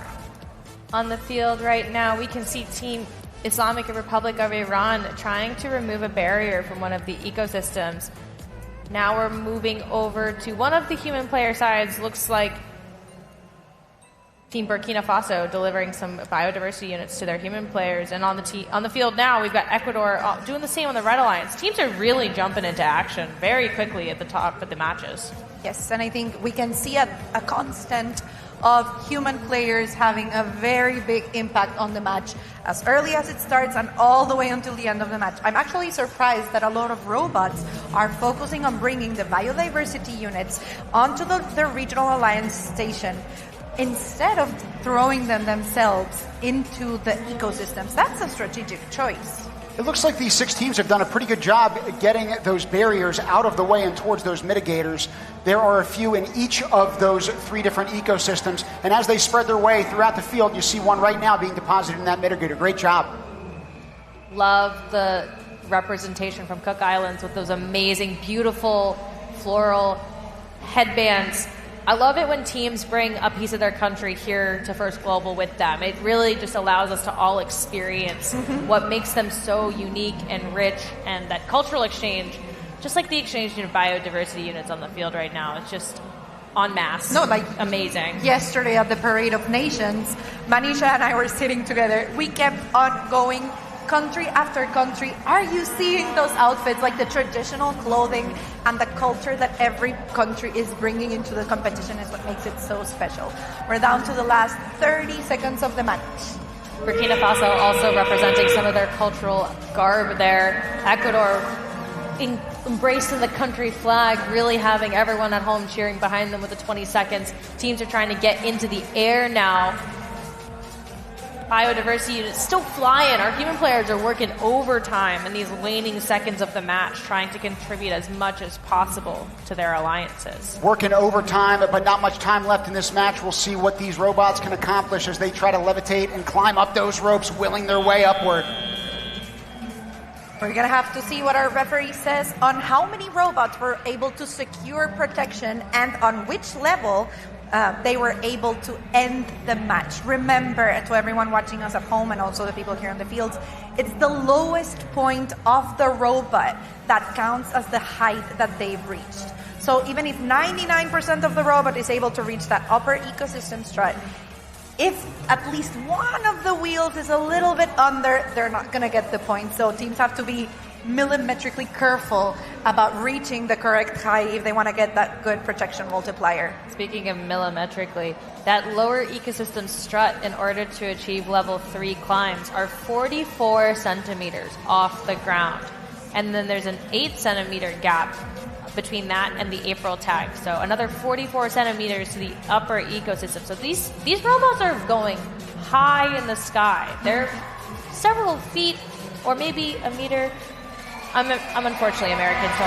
On the field right now, we can see Team Islamic Republic of Iran trying to remove a barrier from one of the ecosystems. Now we're moving over to one of the human player sides. Looks like Team Burkina Faso delivering some biodiversity units to their human players. And on the field now, we've got Ecuador doing the same on the Red Alliance. Teams are really jumping into action very quickly at the top of the matches. Yes, and I think we can see a constant of human players having a very big impact on the match as early as it starts and all the way until the end of the match. I'm actually surprised that a lot of robots are focusing on bringing the biodiversity units onto the regional alliance station instead of throwing them themselves into the ecosystems. That's a strategic choice. It looks like these 6 teams have done a pretty good job getting those barriers out of the way and towards those mitigators. There are a few in each of those 3 different ecosystems, and as they spread their way throughout the field, you see one right now being deposited in that mitigator. Great job. Love the representation from Cook Islands with those amazing, beautiful floral headbands. I love it when teams bring a piece of their country here to First Global with them. It really just allows us to all experience what makes them so unique and rich, and that cultural exchange, just like the exchange of biodiversity units on the field right now. It's just en masse. No, like amazing. Yesterday at the Parade of Nations, Manisha and I were sitting together. We kept on going country after country. Are you seeing those outfits, like the traditional clothing and the culture that every country is bringing into the competition is what makes it so special. We're down to the last 30 seconds of the match. Burkina Faso also representing some of their cultural garb there. Ecuador embracing the country flag, really having everyone at home cheering behind them with the 20 seconds. Teams are trying to get into the air now. Biodiversity units still flying. Our human players are working overtime in these waning seconds of the match, trying to contribute as much as possible to their alliances. Working overtime, but not much time left in this match. We'll see what these robots can accomplish as they try to levitate and climb up those ropes, willing their way upward. We're going to have to see what our referee says on how many robots were able to secure protection and on which level they were able to end the match. Remember, to everyone watching us at home and also the people here in the fields, it's the lowest point of the robot that counts as the height that they've reached. So even if 99% of the robot is able to reach that upper ecosystem strut, if at least one of the wheels is a little bit under, they're not going to get the point. So teams have to be millimetrically careful about reaching the correct height if they want to get that good protection multiplier. Speaking of millimetrically, that lower ecosystem strut, in order to achieve level 3 climbs, are 44 centimeters off the ground. And then there's an 8 centimeter gap between that and the April tag. So another 44 centimeters to the upper ecosystem. So these robots are going high in the sky. They're several feet or maybe a meter. I'm unfortunately American, so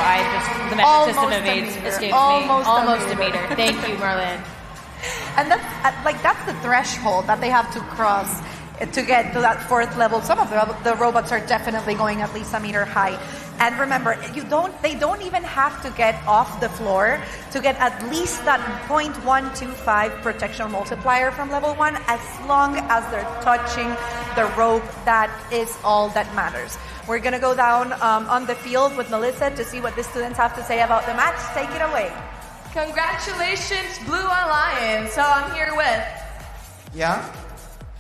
the metric system escapes me. Almost a meter. Thank you, Marlene. And that's the threshold that they have to cross to get to that 4th level. Some of the robots are definitely going at least a meter high. And remember, they don't even have to get off the floor to get at least that 0.125 protection multiplier from level 1, as long as they're touching the rope. That is all that matters. We're going to go down on the field with Melissa to see what the students have to say about the match. Take it away. Congratulations, Blue Alliance. So I'm here with... Yeah?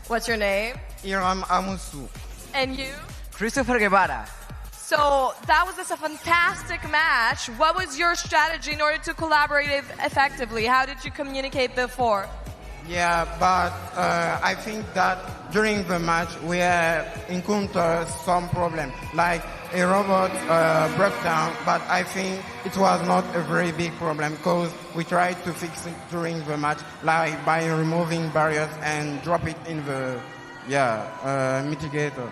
What's your name? Iram Amusu. And you? Christopher Guevara. So that was just a fantastic match. What was your strategy in order to collaborate effectively? How did you communicate before? Yeah, but I think that during the match we encountered some problem, like a robot broke down, but I think it was not a very big problem because we tried to fix it during the match, like by removing barriers and drop it in the mitigator.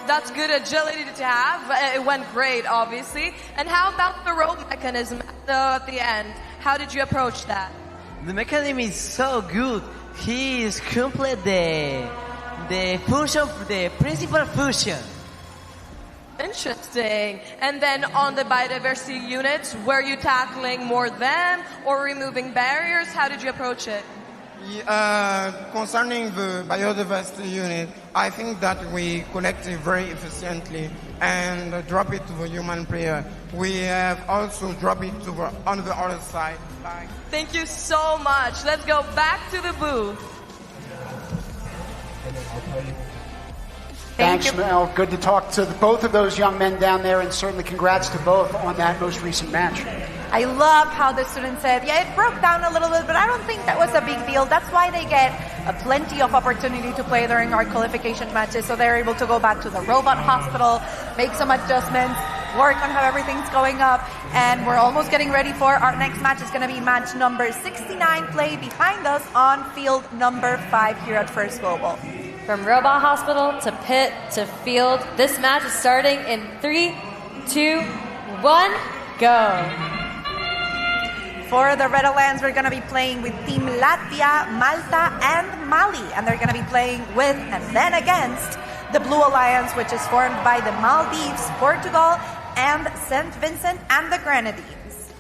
That's good agility to have. It went great, obviously. And how about the rope mechanism at the end? How did you approach that? The mechanism is so good. He is complete the function, the principal function. Interesting. And then on the biodiversity units, were you tackling more them or removing barriers? How did you approach it? Concerning the biodiversity unit, I think that we collect it very efficiently and drop it to the human player. We have also dropped it on the other side. Thank you so much. Let's go back to the booth. Thanks, Mel. Good to talk to both of those young men down there, and certainly congrats to both on that most recent match. I love how the students said, yeah, it broke down a little bit, but I don't think that was a big deal. That's why they get plenty of opportunity to play during our qualification matches, so they're able to go back to the robot hospital, make some adjustments, work on how everything's going up, and we're almost getting ready for our next match. It's going to be match number 69, play behind us on field number 5 here at First Global. From Robot Hospital to pit to field, this match is starting in 3, 2, 1, go. For the Red Alliance, we're going to be playing with Team Latvia, Malta, and Mali. And they're going to be playing with and then against the Blue Alliance, which is formed by the Maldives, Portugal, and St. Vincent and the Grenadines.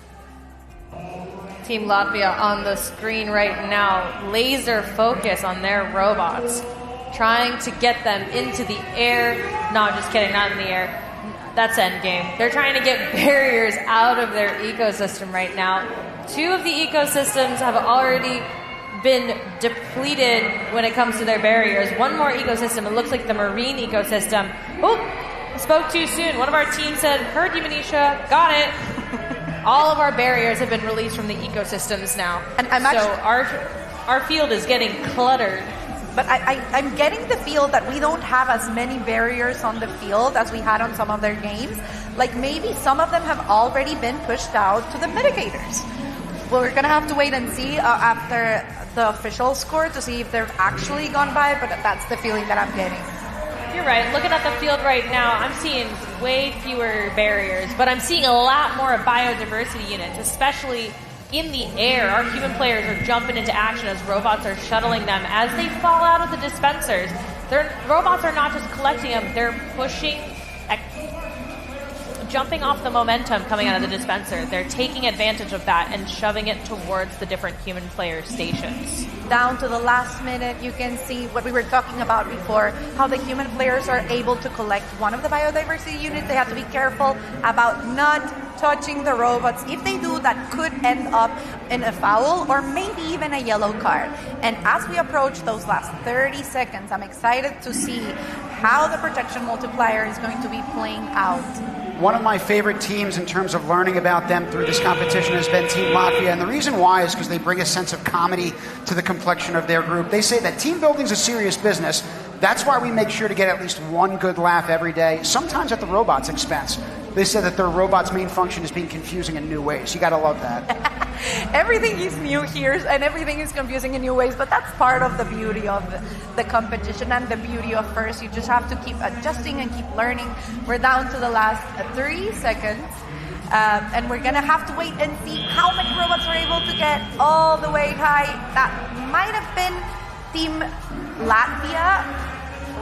Team Latvia on the screen right now, laser focus on their robots, trying to get them into the air. No, just kidding, not in the air. That's endgame. They're trying to get barriers out of their ecosystem right now. 2 of the ecosystems have already been depleted when it comes to their barriers. One more ecosystem, it looks like the marine ecosystem. Oh, spoke too soon. One of our team said, heard you, Manisha, got it. All of our barriers have been released from the ecosystems now. And so our field is getting cluttered. But I'm getting the feel that we don't have as many barriers on the field as we had on some of their games. Like maybe some of them have already been pushed out to the mitigators. Well, we're going to have to wait and see after the official score to see if they've actually gone by, but that's the feeling that I'm getting. You're right. Looking at the field right now, I'm seeing way fewer barriers, but I'm seeing a lot more biodiversity units, especially in the air. Our human players are jumping into action as robots are shuttling them as they fall out of the dispensers. Robots are not just collecting them, they're pushing, jumping off the momentum coming out of the dispenser. They're taking advantage of that and shoving it towards the different human player stations. Down to the last minute, you can see what we were talking about before, how the human players are able to collect one of the biodiversity units. They have to be careful about not touching the robots. If they do, that could end up in a foul or maybe even a yellow card. And as we approach those last 30 seconds, I'm excited to see how the protection multiplier is going to be playing out. One of my favorite teams in terms of learning about them through this competition has been Team Latvia, and the reason why is because they bring a sense of comedy to the complexion of their group. They say that team building is a serious business. That's why we make sure to get at least one good laugh every day, sometimes at the robot's expense. They said that their robot's main function is being confusing in new ways. You got to love that. Everything is new here, and everything is confusing in new ways, but that's part of the beauty of the competition and the beauty of First. You just have to keep adjusting and keep learning. We're down to the last 3 seconds, and we're going to have to wait and see how many robots are able to get all the way high. That might have been Team Latvia.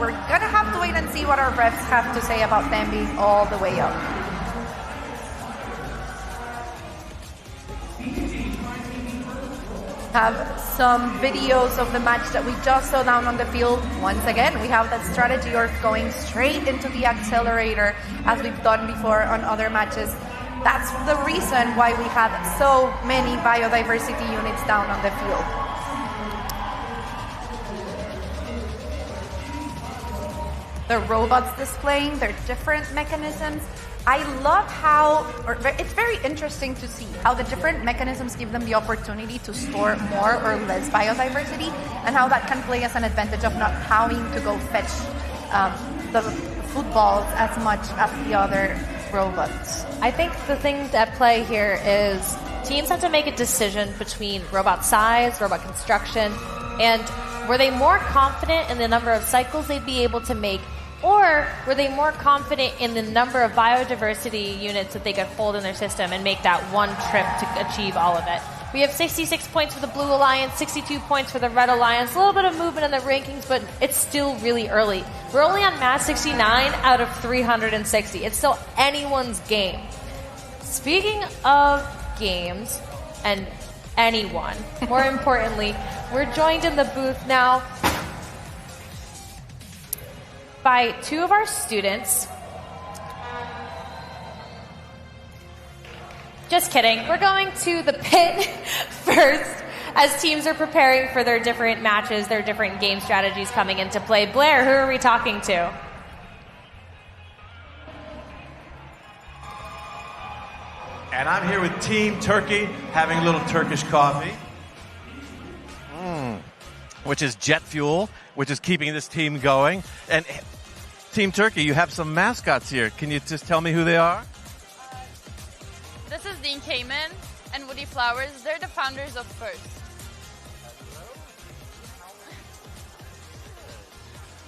We're going to have to wait and see what our refs have to say about them being all the way up. Have some videos of the match that we just saw down on the field. Once again, we have that strategy of going straight into the accelerator as we've done before on other matches. That's the reason why we have so many biodiversity units down on the field. The robots displaying their different mechanisms. I love how, it's very interesting to see how the different mechanisms give them the opportunity to store more or less biodiversity, and how that can play as an advantage of not having to go fetch the footballs as much as the other robots. I think the thing at play here is teams have to make a decision between robot size, robot construction, and were they more confident in the number of cycles they'd be able to make, or were they more confident in the number of biodiversity units that they could hold in their system and make that one trip to achieve all of it? We have 66 points for the Blue Alliance, 62 points for the Red Alliance. A little bit of movement in the rankings, but it's still really early. We're only on match 69 out of 360. It's still anyone's game. Speaking of games and anyone, more importantly, we're joined in the booth now by 2 of our students. Just kidding. We're going to the pit first as teams are preparing for their different matches, their different game strategies coming into play. Blair, who are we talking to? And I'm here with Team Turkey, having a little Turkish coffee, which is jet fuel, which is keeping this team going. And Team Turkey, you have some mascots here. Can you just tell me who they are? This is Dean Kamen and Woody Flowers. They're the founders of FIRST.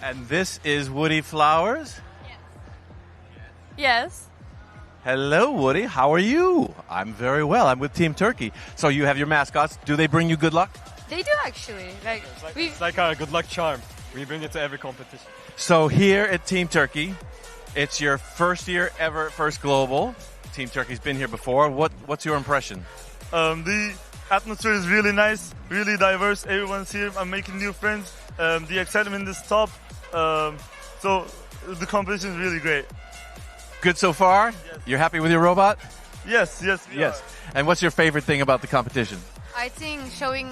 And this is Woody Flowers? Yes. Hello, Woody. How are you? I'm very well. I'm with Team Turkey. So you have your mascots. Do they bring you good luck? They do actually. It's like a good luck charm. We bring it to every competition. So here at Team Turkey, it's your first year ever at First Global. Team Turkey's been here before. What's your impression? The atmosphere is really nice, really diverse. Everyone's here. I'm making new friends. The excitement is top. So the competition is really great. Good so far? Yes. You're happy with your robot? Yes. Yes. And what's your favorite thing about the competition? I think showing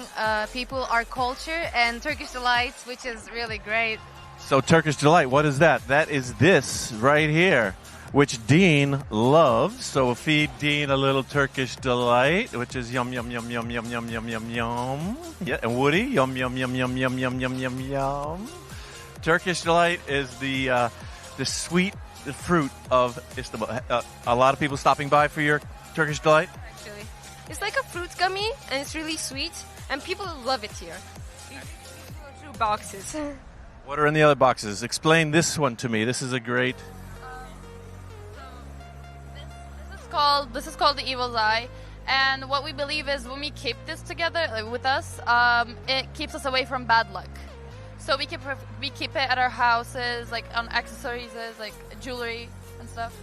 people our culture and Turkish delights, which is really great. So Turkish Delight, what is that? That is this right here, which Dean loves. So we'll feed Dean a little Turkish Delight, which is yum, yum, yum, yum, yum, yum, yum, yum, yum. Yeah, and Woody, yum, yum, yum, yum, yum, yum, yum, yum, yum. Turkish Delight is the sweet fruit of Istanbul. A lot of people stopping by for your Turkish Delight? Actually, it's like a fruit gummy and it's really sweet and people love it here. We go through boxes. What are in the other boxes? Explain this one to me. This is a great... This is called the Evil's Eye, and what we believe is when we keep this together with us, it keeps us away from bad luck. So we keep it at our houses, like on accessories, like jewelry and stuff.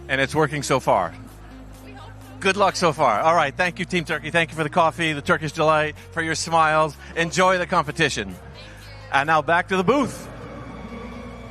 And it's working so far. Good luck so far. All right, thank you, Team Turkey. Thank you for the coffee, the Turkish Delight, for your smiles. Enjoy the competition. And now back to the booth.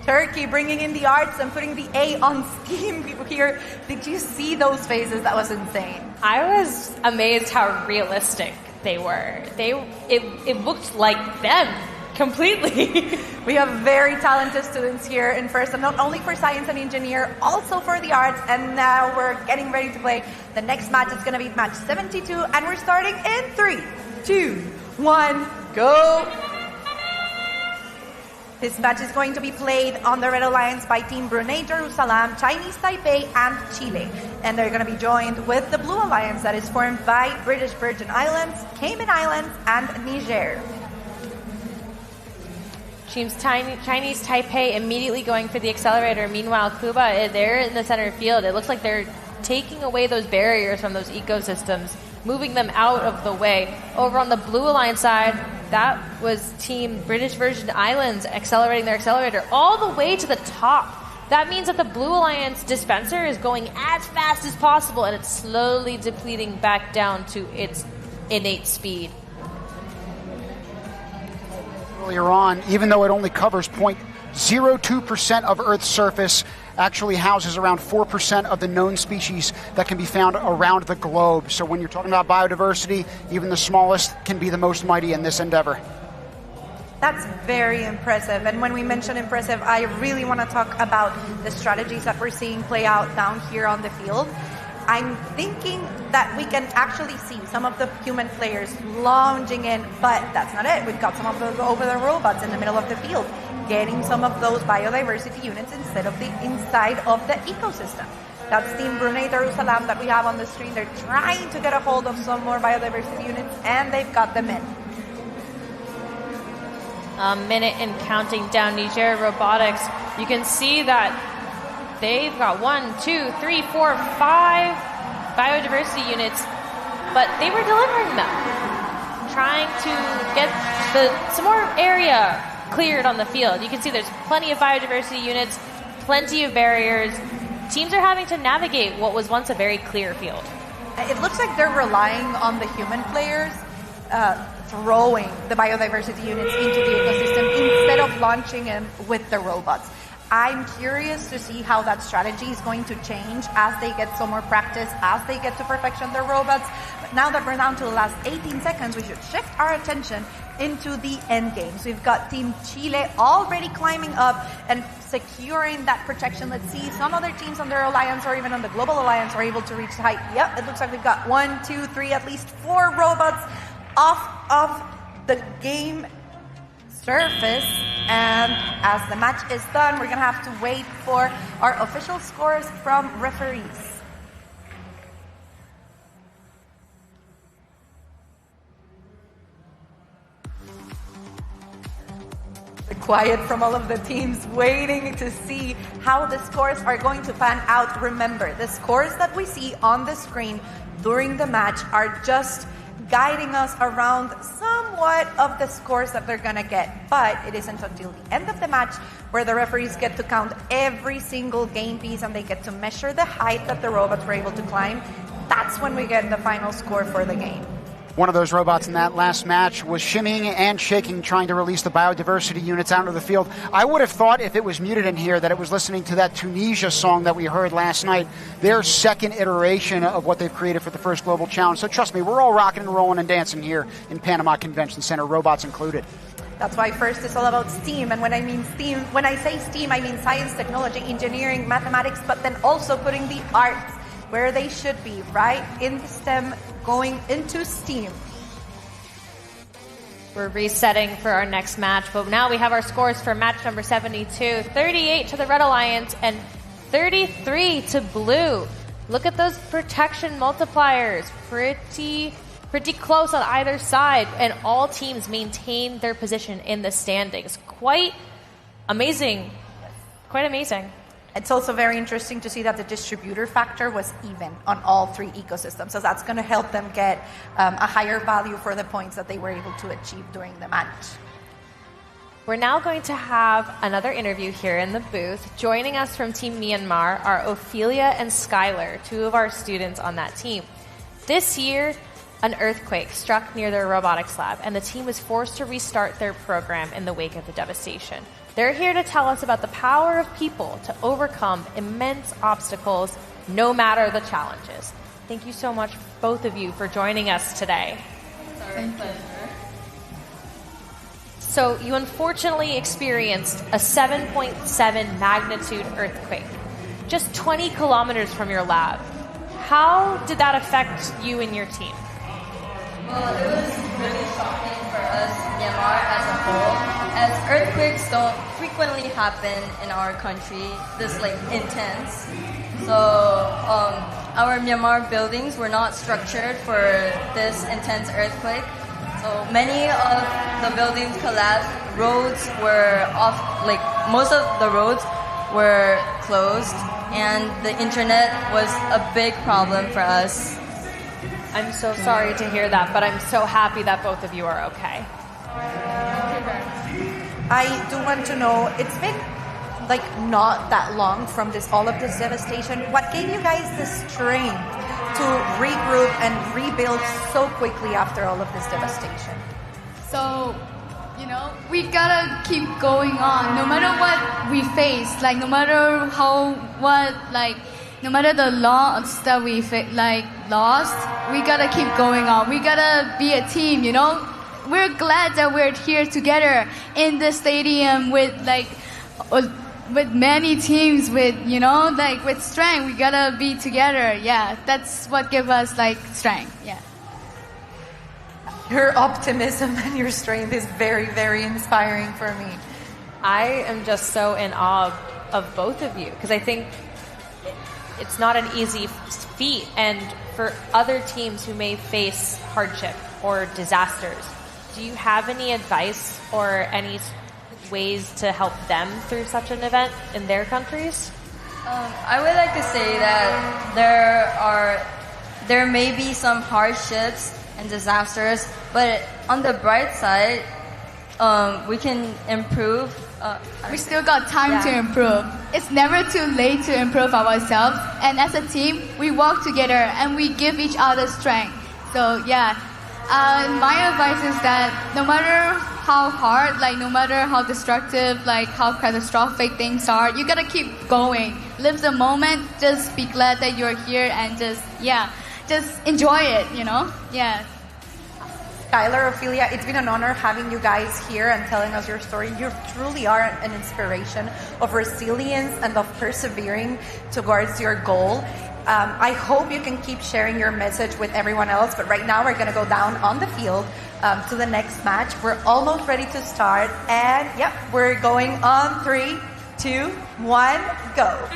Turkey bringing in the arts and putting the A on steam. People here, did you see those faces? That was insane. I was amazed how realistic they were. It looked like them completely. We have very talented students here in FIRST, and not only for science and engineer, also for the arts. And now we're getting ready to play the next match. It's going to be match 72, and we're starting in 3, 2, 1, go. This match is going to be played on the Red Alliance by Team Brunei Jerusalem, Chinese Taipei, and Chile. And they're going to be joined with the Blue Alliance that is formed by British Virgin Islands, Cayman Islands, and Niger. Teams Chinese Taipei immediately going for the accelerator. Meanwhile, Cuba, they're in the center field. It looks like they're taking away those barriers from those ecosystems, moving them out of the way. Over on the Blue Alliance side, that was Team British Virgin Islands accelerating their accelerator all the way to the top. That means that the Blue Alliance dispenser is going as fast as possible, and it's slowly depleting back down to its innate speed. Earlier on, even though it only covers 0.02% of Earth's surface, actually houses around 4% of the known species that can be found around the globe. So when you're talking about biodiversity, even the smallest can be the most mighty in this endeavor. That's very impressive. And when we mention impressive, I really want to talk about the strategies that we're seeing play out down here on the field. I'm thinking that we can actually see some of the human players lounging in, but that's not it. We've got some of those over the robots in the middle of the field, getting some of those biodiversity units instead of the inside of the ecosystem. That's Team Brunei Jerusalem that we have on the screen. They're trying to get a hold of some more biodiversity units, and they've got them in. A minute and counting down. Niger Robotics, you can see that they've got 1, 2, 3, 4, 5 biodiversity units, but they were delivering them, trying to get some more area cleared on the field. You can see there's plenty of biodiversity units, plenty of barriers. Teams are having to navigate what was once a very clear field. It looks like they're relying on the human players throwing the biodiversity units into the ecosystem instead of launching them with the robots. I'm curious to see how that strategy is going to change as they get some more practice, as they get to perfection their robots. But now that we're down to the last 18 seconds, we should shift our attention into the end game. So we've got Team Chile already climbing up, and securing that protection. Let's see, some other teams on their alliance or even on the global alliance are able to reach the height. Yep, it looks like we've got 1, 2, 3, at least 4 robots off of the game surface. And as the match is done, we're going to have to wait for our official scores from referees. Quiet from all of the teams, waiting to see how the scores are going to pan out. Remember, the scores that we see on the screen during the match are just guiding us around somewhat of the scores that they're going to get. But it isn't until the end of the match where the referees get to count every single game piece and they get to measure the height that the robots were able to climb. That's when we get the final score for the game. One of those robots in that last match was shimmying and shaking, trying to release the biodiversity units out of the field. I would have thought if it was muted in here that it was listening to that Tunisia song that we heard last night, their second iteration of what they've created for the first Global Challenge. So trust me, we're all rocking and rolling and dancing here in Panama Convention Center, robots included. That's why first it's all about STEAM. And when I say STEAM, I mean science, technology, engineering, mathematics, but then also putting the arts where they should be, right in the STEM, going into STEAM. We're resetting for our next match, but now we have our scores for match number 72. 38 to the Red Alliance and 33 to Blue. Look at those protection multipliers. Pretty close on either side, and all teams maintain their position in the standings. Quite amazing. Quite amazing. It's also very interesting to see that the distributor factor was even on all 3 ecosystems. So that's going to help them get a higher value for the points that they were able to achieve during the match. We're now going to have another interview here in the booth. Joining us from Team Myanmar are Ophelia and Skylar, 2 of our students on that team. This year, an earthquake struck near their robotics lab, and the team was forced to restart their program in the wake of the devastation. They're here to tell us about the power of people to overcome immense obstacles, no matter the challenges. Thank you so much, both of you, for joining us today. Thank you. So you unfortunately experienced a 7.7 magnitude earthquake, just 20 kilometers from your lab. How did that affect you and your team? Well, it was really shocking for us, Myanmar as a whole, as earthquakes don't frequently happen in our country this intense. So our Myanmar buildings were not structured for this intense earthquake. So many of the buildings collapsed. Roads were off, most of the roads were closed, and the internet was a big problem for us. I'm so sorry to hear that, but I'm so happy that both of you are okay. I do want to know, it's been not that long from all of this devastation. What gave you guys the strength to regroup and rebuild so quickly after all of this devastation? So, we gotta keep going on, no matter what we face, no matter no matter the loss that we lost, we gotta keep going on. We gotta be a team, We're glad that we're here together in the stadium with many teams with strength. We gotta be together. Yeah, that's what gives us strength. Yeah. Your optimism and your strength is very, very inspiring for me. I am just so in awe of both of you, because I think it's not an easy feat, and for other teams who may face hardship or disasters, do you have any advice or any ways to help them through such an event in their countries? I would like to say that there may be some hardships and disasters, but on the bright side, we can improve. We still got time to improve. It's never too late to improve ourselves, and as a team, we work together and we give each other strength. So my advice is that no matter how hard, no matter how destructive, how catastrophic things are, you gotta keep going. Live the moment, just be glad that you're here, and just enjoy it, Yeah. Skylar, Ophelia, it's been an honor having you guys here and telling us your story. You truly are an inspiration of resilience and of persevering towards your goal. I hope you can keep sharing your message with everyone else, but right now we're going to go down on the field to the next match. We're almost ready to start, and yep, we're going on 3, 2, 1, go.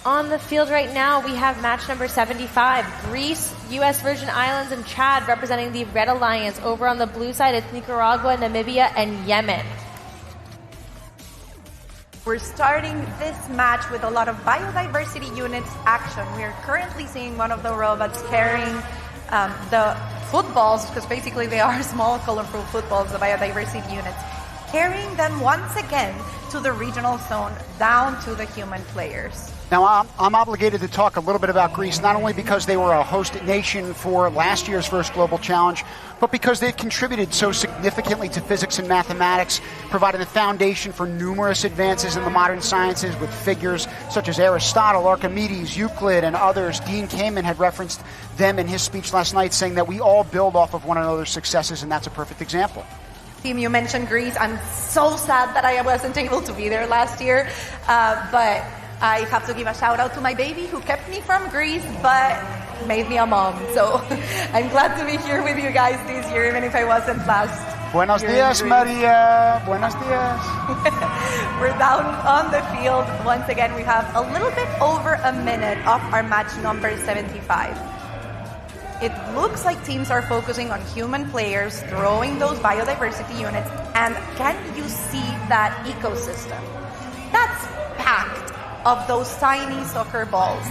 On the field right now, we have match number 75, Greece, U.S. Virgin Islands, and Chad representing the Red Alliance. Over on the blue side, it's Nicaragua, Namibia, and Yemen. We're starting this match with a lot of biodiversity units action. We are currently seeing one of the robots carrying the footballs, because basically they are small, colorful footballs, the biodiversity units, carrying them once again to the regional zone, down to the human players. Now, I'm obligated to talk a little bit about Greece, not only because they were a host nation for last year's first Global Challenge, but because they've contributed so significantly to physics and mathematics, providing the foundation for numerous advances in the modern sciences with figures such as Aristotle, Archimedes, Euclid, and others. Dean Kamen had referenced them in his speech last night, saying that we all build off of one another's successes, and that's a perfect example. Team, you mentioned Greece. I'm so sad that I wasn't able to be there last year, but I have to give a shout out to my baby who kept me from Greece, but made me a mom. So I'm glad to be here with you guys this year, even if I wasn't last. Buenos dias, Maria. Buenos dias. We're down on the field. Once again, we have a little bit over a minute of our match number 75. It looks like teams are focusing on human players, throwing those biodiversity units, and can you see that ecosystem? That's packed of those tiny soccer balls.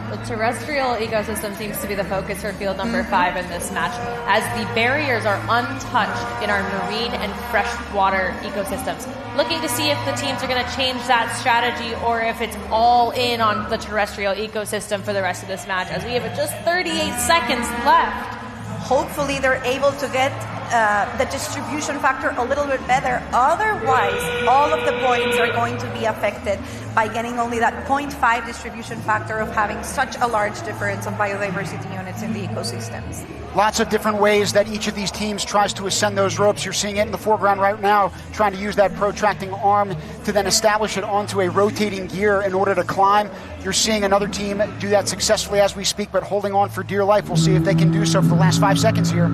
The terrestrial ecosystem seems to be the focus for field number 5 in this match, as the barriers are untouched in our marine and freshwater ecosystems. Looking to see if the teams are going to change that strategy or if it's all in on the terrestrial ecosystem for the rest of this match, as we have just 38 seconds left. Hopefully they're able to get the distribution factor a little bit better. Otherwise, all of the points are going to be affected by getting only that 0.5 distribution factor of having such a large difference of biodiversity units in the ecosystems. Lots of different ways that each of these teams tries to ascend those ropes. You're seeing it in the foreground right now, trying to use that protracting arm to then establish it onto a rotating gear in order to climb. You're seeing another team do that successfully as we speak, but holding on for dear life. We'll see if they can do so for the last 5 seconds here.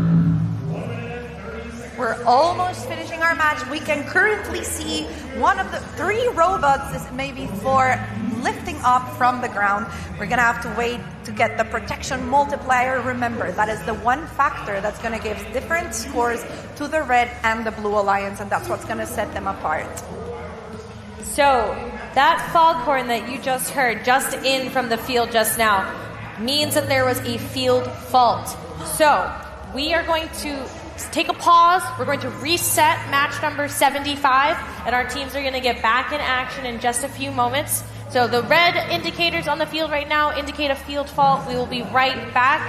We're almost finishing our match. We can currently see one of the 3 robots is maybe 4 lifting up from the ground. We're going to have to wait to get the protection multiplier. Remember, that is the one factor that's going to give different scores to the Red and the Blue Alliance, and that's what's going to set them apart. So, that foghorn that you just heard, just in from the field just now, means that there was a field fault. So, we are going to take a pause. We're going to reset match number 75, and our teams are going to get back in action in just a few moments. So the red indicators on the field right now indicate a field fault. We will be right back.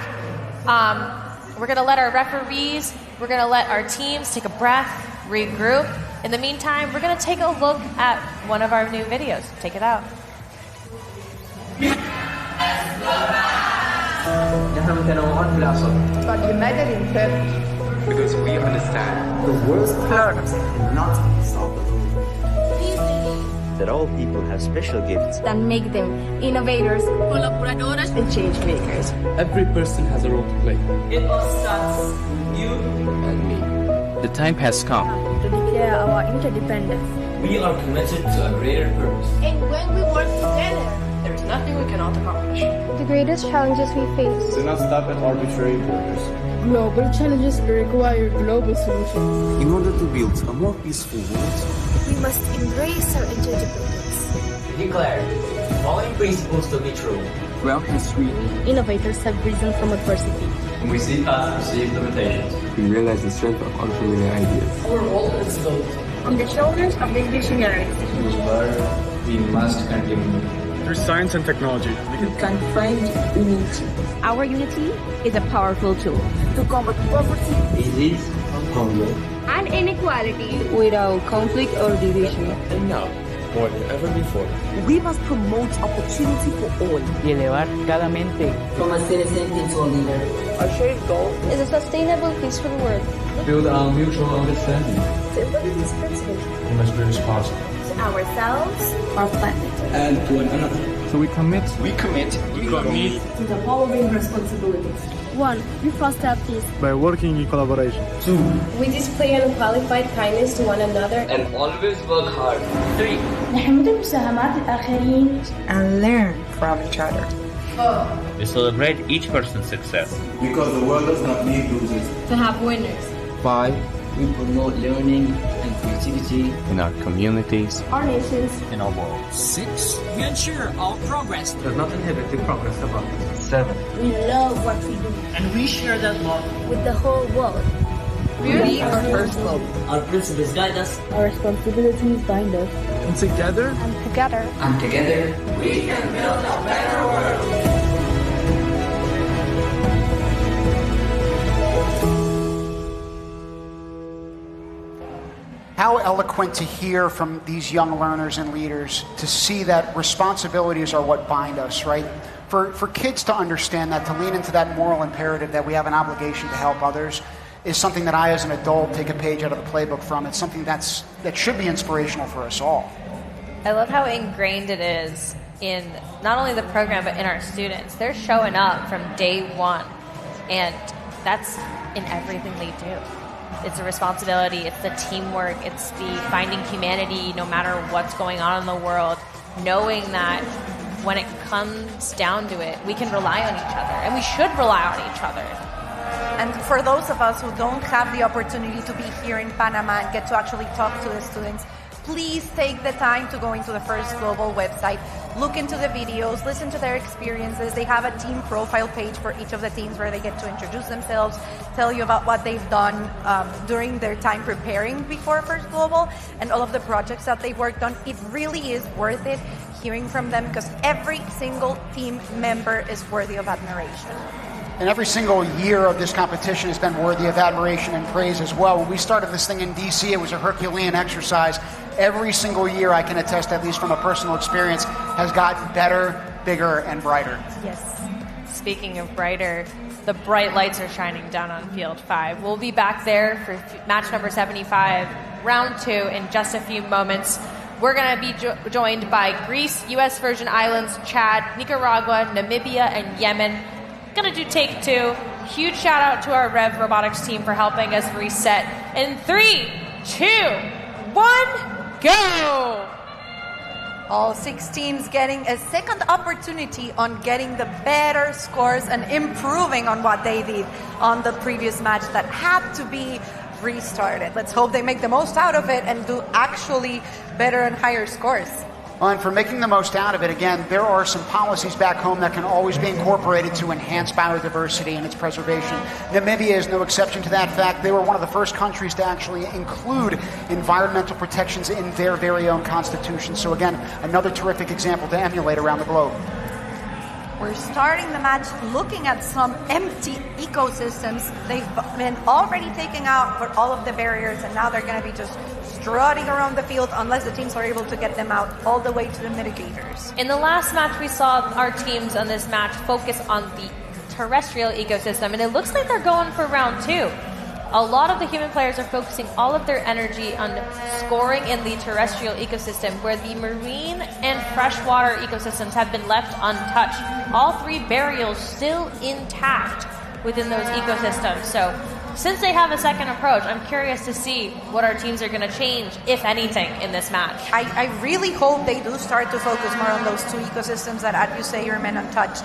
We're going to let our referees, we're going to let our teams take a breath, regroup. In the meantime, we're going to take a look at one of our new videos. Take it out. But united in purpose. Because we understand the world's problems cannot be solved alone. That all people have special gifts that make them innovators, colaboradores, and change makers. Every person has a role to play. It all starts with you and me. The time has come to declare our interdependence. We are committed to a greater purpose. And when we work together, there is nothing we cannot accomplish. The greatest challenges we face do not stop at arbitrary borders. Global challenges require global solutions. In order to build a more peaceful world, we must embrace our interdependence. We declare the following principles to be true. Wealth is sweet. Innovators have risen from adversity. And we seek out to receive limitations. We realize the strength of entrepreneurial ideas. Our role is built on the shoulders of the visionaries. To learn, we must continue. Through science and technology, we can find unity. Our unity is a powerful tool to combat poverty, disease, hunger, and inequality without conflict or division. And now, more than ever before. We must promote opportunity for all. Y elevar cada mente. From a citizen into a leader. Our shared goal is a sustainable, peaceful world. Build our mutual understanding. To embody these principles. We must be responsible. To ourselves, our planet. And to one another. So we commit. To the following responsibilities. 1. We foster peace. By working in collaboration. 2. We display unqualified kindness to one another. And always work hard. 3. نحمد مساهمات الآخرين. And learn from each other. 4. We celebrate each person's success. Because the world does not need losers. To have winners. 5. We promote learning and creativity In our communities. Our nations. In our world. 6. We ensure our progress Does not inhibit the progress of others. 7. We love what we do. and we share that love With the whole world. Beauty our first love. Our principles guide us. Our responsibilities bind us. And together. And together. and together We can build a better world. How eloquent to hear from these young learners and leaders, to see that responsibilities are what bind us, right? For kids to understand that, to lean into that moral imperative that we have an obligation to help others, is something that I, as an adult, take a page out of the playbook from. It's something that should be inspirational for us all. I love how ingrained it is in not only the program, but in our students. They're showing up from day one, and that's in everything they do. It's a responsibility, it's the teamwork, it's the finding humanity no matter what's going on in the world, knowing that when it comes down to it, we can rely on each other, and we should rely on each other. And for those of us who don't have the opportunity to be here in Panama and get to actually talk to the students, please take the time to go into the First Global website, look into the videos, listen to their experiences. They have a team profile page for each of the teams where they get to introduce themselves, tell you about what they've done during their time preparing before First Global, and all of the projects that they've worked on. It really is worth it hearing from them, because every single team member is worthy of admiration. And every single year of this competition has been worthy of admiration and praise as well. When we started this thing in DC, it was a Herculean exercise. Every single year, I can attest, at least from a personal experience, has gotten better, bigger, and brighter. Yes. Speaking of brighter, the bright lights are shining down on Field 5. We'll be back there for match number 75, round 2, in just a few moments. We're going to be joined by Greece, U.S. Virgin Islands, Chad, Nicaragua, Namibia, and Yemen. Going to do take 2. Huge shout out to our Rev Robotics team for helping us reset. In 3, 2, 1, go! All 6 teams getting a second opportunity on getting the better scores and improving on what they did on the previous match that had to be restarted. Let's hope they make the most out of it and do actually better and higher scores. And for making the most out of it, again, there are some policies back home that can always be incorporated to enhance biodiversity and its preservation. Namibia is no exception to that fact. They were one of the first countries to actually include environmental protections in their very own constitution. So again, another terrific example to emulate around the globe. We're starting the match looking at some empty ecosystems. They've been already taking out for all of the barriers, and now they're going to be just strutting around the field unless the teams are able to get them out all the way to the mitigators. In the last match, we saw our teams on this match focus on the terrestrial ecosystem, and it looks like they're going for round 2. A lot of the human players are focusing all of their energy on scoring in the terrestrial ecosystem, where the marine and freshwater ecosystems have been left untouched. All 3 burials still intact within those ecosystems. So since they have a second approach, I'm curious to see what our teams are going to change, if anything, in this match. I really hope they do start to focus more on those 2 ecosystems that, as you say, remain untouched.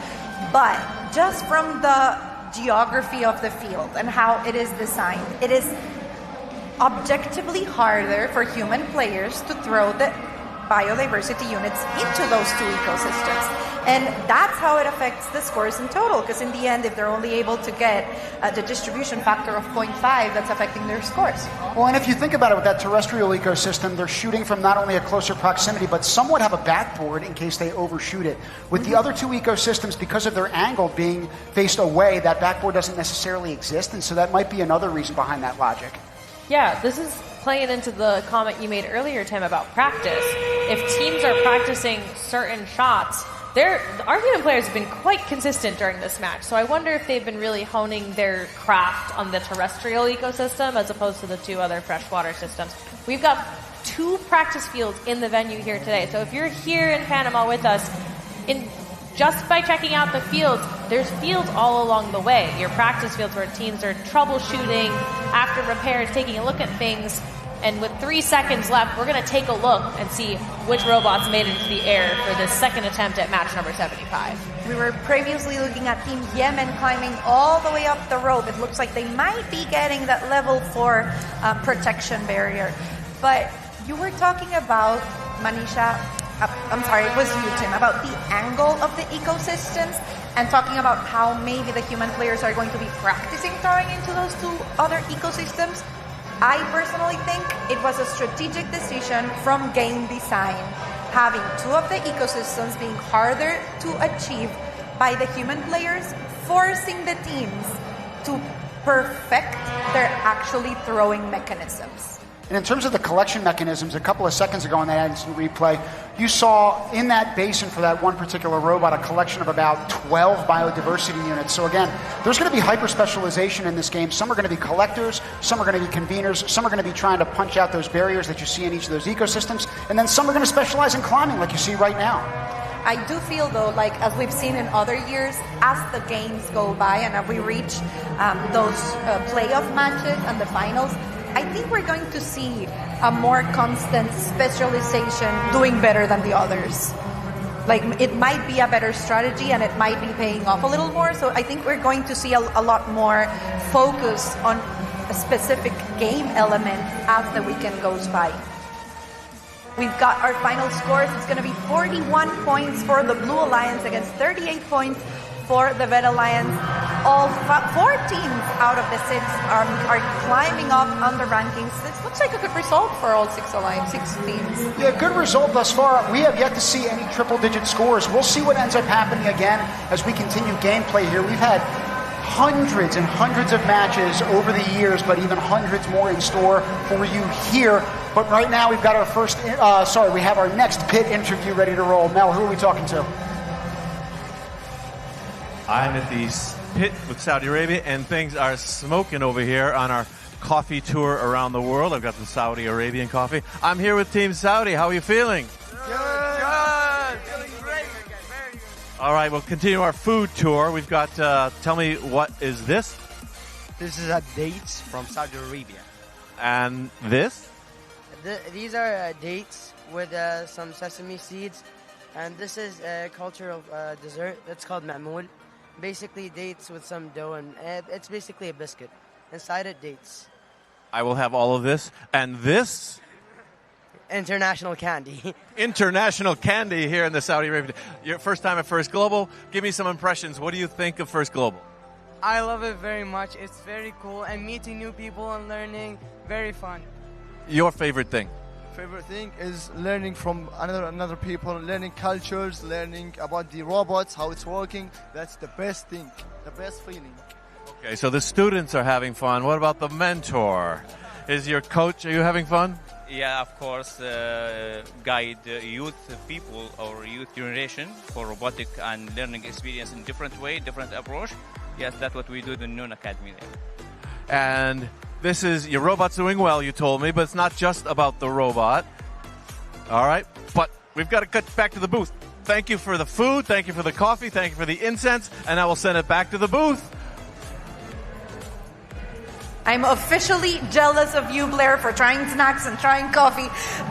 But just from the geography of the field and how it is designed, it is objectively harder for human players to throw the biodiversity units into those 2 ecosystems. And that's how it affects the scores in total, because in the end, if they're only able to get the distribution factor of 0.5, that's affecting their scores. Well, and if you think about it, with that terrestrial ecosystem, they're shooting from not only a closer proximity, but somewhat have a backboard in case they overshoot it. With the other 2 ecosystems, because of their angle being faced away, that backboard doesn't necessarily exist, and so that might be another reason behind that logic. Yeah, this is playing into the comment you made earlier, Tim, about practice. If teams are practicing certain shots, our human players have been quite consistent during this match. So I wonder if they've been really honing their craft on the terrestrial ecosystem as opposed to the two other freshwater systems. We've got 2 practice fields in the venue here today. So if you're here in Panama with us, just by checking out the fields, there's fields all along the way. Your practice fields where teams are troubleshooting, after repairs, taking a look at things. And with 3 seconds left, we're going to take a look and see which robots made it into the air for this second attempt at match number 75. We were previously looking at Team Yemen climbing all the way up the rope. It looks like they might be getting that level 4 protection barrier. But you were talking about, Manisha, I'm sorry, it was you, Tim, about the angle of the ecosystems and talking about how maybe the human players are going to be practicing throwing into those 2 other ecosystems. I personally think it was a strategic decision from game design, having 2 of the ecosystems being harder to achieve by the human players, forcing the teams to perfect their actually throwing mechanisms. And in terms of the collection mechanisms, a couple of seconds ago in that instant replay, you saw in that basin for that one particular robot a collection of about 12 biodiversity units. So again, there's going to be hyper-specialization in this game. Some are going to be collectors, some are going to be conveners, some are going to be trying to punch out those barriers that you see in each of those ecosystems, and then some are going to specialize in climbing like you see right now. I do feel, though, like as we've seen in other years, as the games go by and as we reach those playoff matches and the finals, I think we're going to see a more constant specialization doing better than the others. Like, it might be a better strategy and it might be paying off a little more. So I think we're going to see a lot more focus on a specific game element as the weekend goes by. We've got our final scores. It's going to be 41 points for the Blue Alliance against 38 points for the Red Alliance. All 4 teams out of the 6 are climbing up on the rankings. This looks like a good result for all 6 teams. Yeah, good result thus far. We have yet to see any triple-digit scores. We'll see what ends up happening again as we continue gameplay here. We've had hundreds and hundreds of matches over the years, but even hundreds more in store for you here. But right now we've got our we have our next pit interview ready to roll. Mel, who are we talking to? I'm at the pit with Saudi Arabia, and things are smoking over here on our coffee tour around the world. I've got the Saudi Arabian coffee. I'm here with Team Saudi. How are you feeling? Good. Feeling great. Very good. All right, we'll continue our food tour. We've got, tell me, what is this? This is dates from Saudi Arabia. And this? These are dates with some sesame seeds. And this is a cultural dessert that's called ma'moul. Basically dates with some dough, and it's basically a biscuit. Inside it, dates. I will have all of this. And this? International candy. International candy here in the Saudi Arabia. Your first time at First Global. Give me some impressions. What do you think of First Global? I love it very much. It's very cool, and meeting new people and learning, very fun. Your favorite thing? Favorite thing is learning from another people, learning cultures, learning about the robots, how it's working. That's the best thing, the best feeling. Okay, so the students are having fun. What about the mentor? Is your coach, are you having fun? Yeah, of course, guide youth people or youth generation for robotic and learning experience in different way, different approach. Yes, that's what we do in the Noon Academy there. And this is, your robot's doing well, you told me, but it's not just about the robot. All right, but we've got to cut back to the booth. Thank you for the food, thank you for the coffee, thank you for the incense, and I will send it back to the booth. I'm officially jealous of you, Blair, for trying snacks and trying coffee,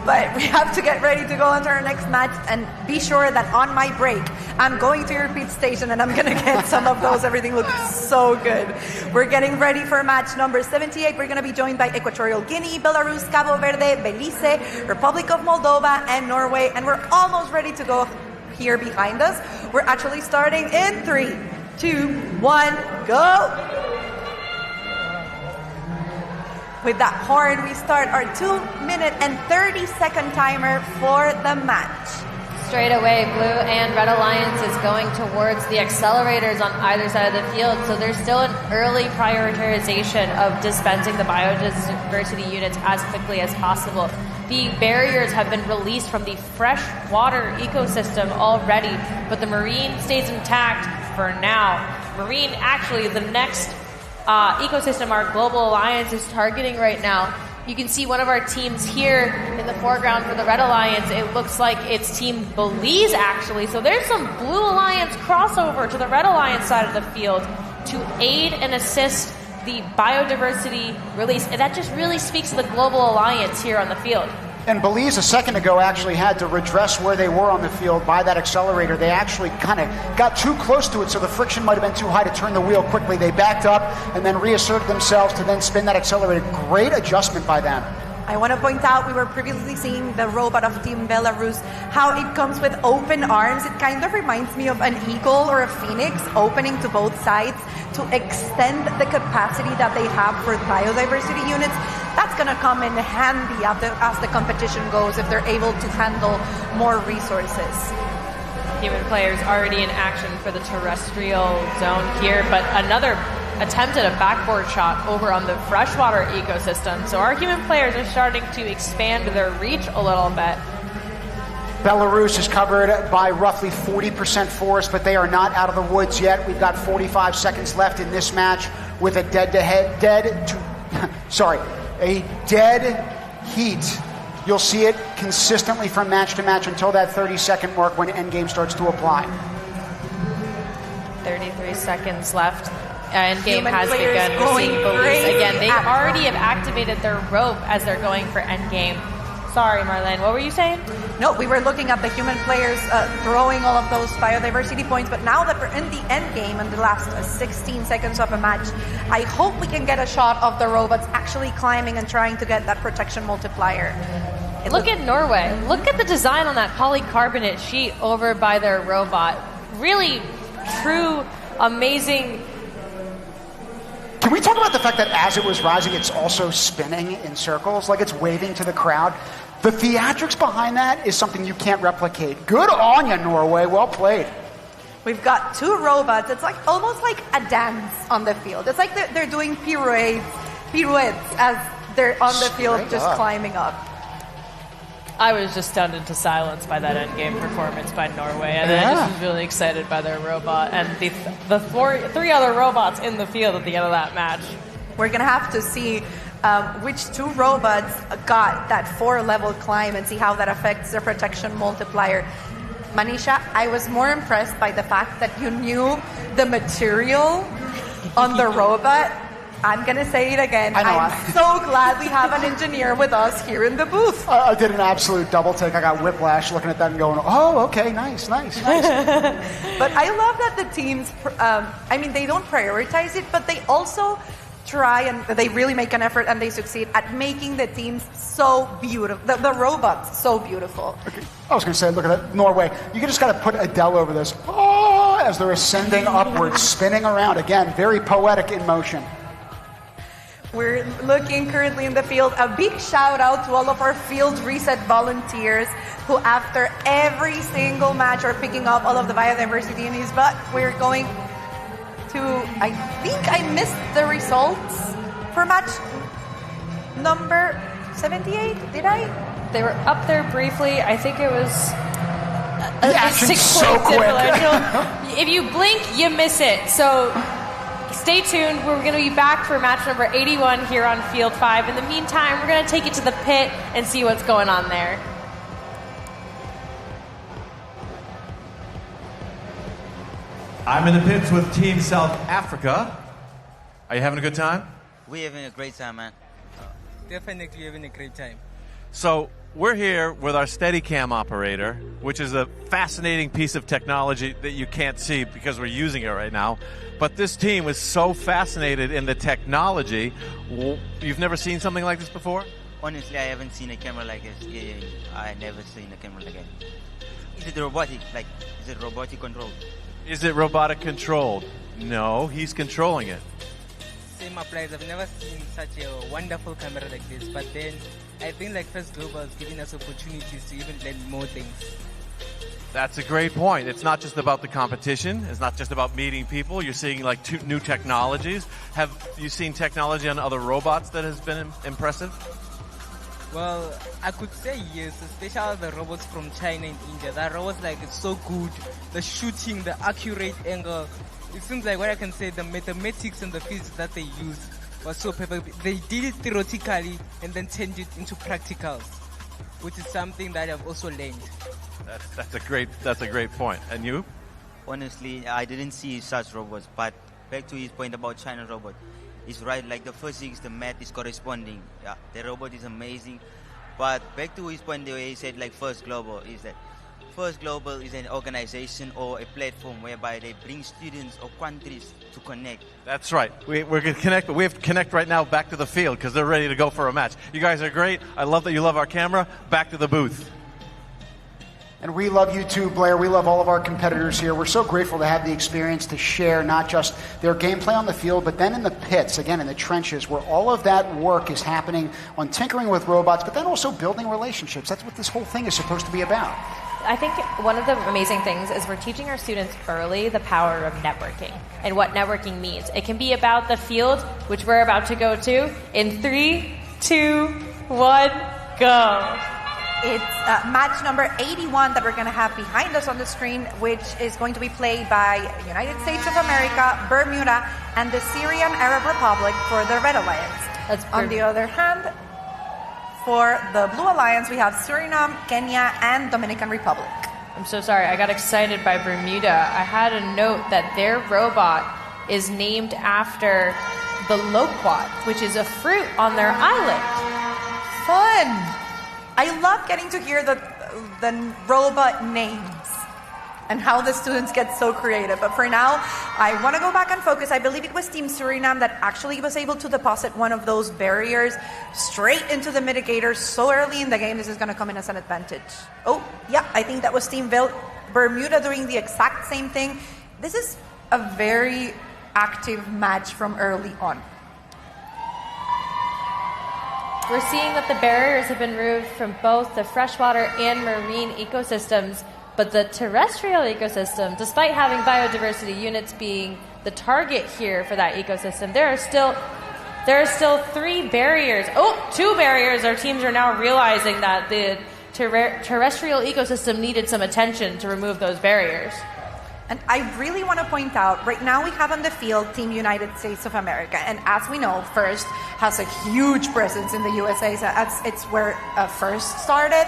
but we have to get ready to go on to our next match, and be sure that on my break, I'm going to your pit station and I'm going to get some of those. Everything looks so good. We're getting ready for match number 78. We're going to be joined by Equatorial Guinea, Belarus, Cabo Verde, Belize, Republic of Moldova, and Norway, and we're almost ready to go here behind us. We're actually starting in 3, 2, 1, go! With that horn, we start our 2-minute and 30-second timer for the match. Straight away, Blue and Red Alliance is going towards the accelerators on either side of the field, so there's still an early prioritization of dispensing the biodiversity units as quickly as possible. The barriers have been released from the freshwater ecosystem already, but the marine stays intact for now. Marine, actually, the next ecosystem our Global Alliance is targeting right now. You can see one of our teams here in the foreground for the Red Alliance. It looks like it's Team Belize, actually. So there's some Blue Alliance crossover to the Red Alliance side of the field to aid and assist the biodiversity release. And that just really speaks to the Global Alliance here on the field. And Belize a second ago actually had to redress where they were on the field by that accelerator. They actually kind of got too close to it, so the friction might have been too high to turn the wheel quickly. They backed up and then reasserted themselves to then spin that accelerator. Great adjustment by them. I want to point out, we were previously seeing the robot of Team Belarus, how it comes with open arms. It kind of reminds me of an eagle or a phoenix opening to both sides to extend the capacity that they have for biodiversity units. That's going to come in handy as the competition goes, if they're able to handle more resources. Human players already in action for the terrestrial zone here, but another attempt at a backboard shot over on the freshwater ecosystem. So our human players are starting to expand their reach a little bit. Belarus is covered by roughly 40% forest, but they are not out of the woods yet. We've got 45 seconds left in this match with a dead heat. You'll see it consistently from match to match until that 30-second mark when endgame starts to apply. 33 seconds left. Endgame has begun. We're seeing Belize again. They already have activated their rope as they're going for endgame. Sorry, Marlene, what were you saying? No, we were looking at the human players throwing all of those biodiversity points, but now that we're in the end game in the last 16 seconds of a match, I hope we can get a shot of the robots actually climbing and trying to get that protection multiplier. Look at Norway. Look at the design on that polycarbonate sheet over by their robot. Really true, amazing. Can we talk about the fact that as it was rising, it's also spinning in circles, like it's waving to the crowd? The theatrics behind that is something you can't replicate. Good on you, Norway. Well played. We've got two robots. It's like almost like a dance on the field. It's like they're doing pirouettes as they're on the field just climbing up. I was just stunned into silence by that endgame performance by Norway, and I just was really excited by their robot and the three other robots in the field at the end of that match. We're going to have to see which two robots got that 4-level climb and see how that affects their protection multiplier. Manisha, I was more impressed by the fact that you knew the material on the robot. I'm going to say it again. I'm so glad we have an engineer with us here in the booth. I did an absolute double take. I got whiplash looking at that and going, oh, okay, nice. But I love that the teams, they don't prioritize it, but they also try and they really make an effort and they succeed at making the teams so beautiful, the robots so beautiful. Okay. I was going to say, look at that, Norway. You just got to put Adele over this. As they're ascending upwards, spinning around. Again, very poetic in motion. We're looking currently in the field. A big shout out to all of our field reset volunteers who after every single match are picking up all of the biodiversity units, but we're going to, I think I missed the results for match number 78, did I? They were up there briefly. I think it was a 6-point differential. If you blink, you miss it. So stay tuned. We're going to be back for match number 81 here on Field 5. In the meantime, we're going to take it to the pit and see what's going on there. I'm in the pits with Team South Africa. Are you having a good time? We're having a great time, man. Definitely having a great time. So we're here with our Steadicam operator, which is a fascinating piece of technology that you can't see because we're using it right now. But this team was so fascinated in the technology. You've never seen something like this before? Honestly, I haven't seen a camera like this. I never seen a camera like that. Is it robotic? Is it robotic controlled? Is it robotic controlled? No, he's controlling it. Same applies. I've never seen such a wonderful camera like this. But then I think First Global is giving us opportunities to even learn more things. That's a great point. It's not just about the competition. It's not just about meeting people. You're seeing like new technologies. Have you seen technology on other robots that has been impressive? Well, I could say yes, especially the robots from China and India. That robots, like, it's so good. The shooting, the accurate angle. It seems like what I can say, the mathematics and the physics that they use was so perfect. They did it theoretically and then turned it into practicals, which is something that I've also learned. That's a great point. And you? Honestly, I didn't see such robots, but back to his point about China robot, it's right, like the physics, the math is corresponding. Yeah, the robot is amazing. But back to his point, the way he said like First Global, is that First Global is an organization or a platform whereby they bring students or countries to connect. That's right. We're going to connect, but we have to connect right now back to the field because they're ready to go for a match. You guys are great. I love that you love our camera. Back to the booth. And we love you too, Blair. We love all of our competitors here. We're so grateful to have the experience to share not just their gameplay on the field, but then in the pits, again, in the trenches, where all of that work is happening on tinkering with robots, but then also building relationships. That's what this whole thing is supposed to be about. I think one of the amazing things is we're teaching our students early the power of networking and what networking means. It can be about the field, which we're about to go to, in 3, 2, 1, go. It's match number 81 that we're going to have behind us on the screen, which is going to be played by United States of America, Bermuda, and the Syrian Arab Republic for the Red Alliance. On the other hand, for the Blue Alliance, we have Suriname, Kenya, and Dominican Republic. I'm so sorry, I got excited by Bermuda. I had a note that their robot is named after the loquat, which is a fruit on their island. Fun! I love getting to hear the robot names and how the students get so creative. But for now, I want to go back and focus. I believe it was Team Suriname that actually was able to deposit one of those barriers straight into the mitigators so early in the game. This is going to come in as an advantage. Oh, yeah, I think that was Team Bermuda doing the exact same thing. This is a very active match from early on. We're seeing that the barriers have been removed from both the freshwater and marine ecosystems, but the terrestrial ecosystem, despite having biodiversity units being the target here for that ecosystem, there are still 3 barriers. Oh, 2 barriers. Our teams are now realizing that the terrestrial ecosystem needed some attention to remove those barriers. And I really want to point out, right now we have on the field Team United States of America. And as we know, FIRST has a huge presence in the USA. So it's where FIRST started.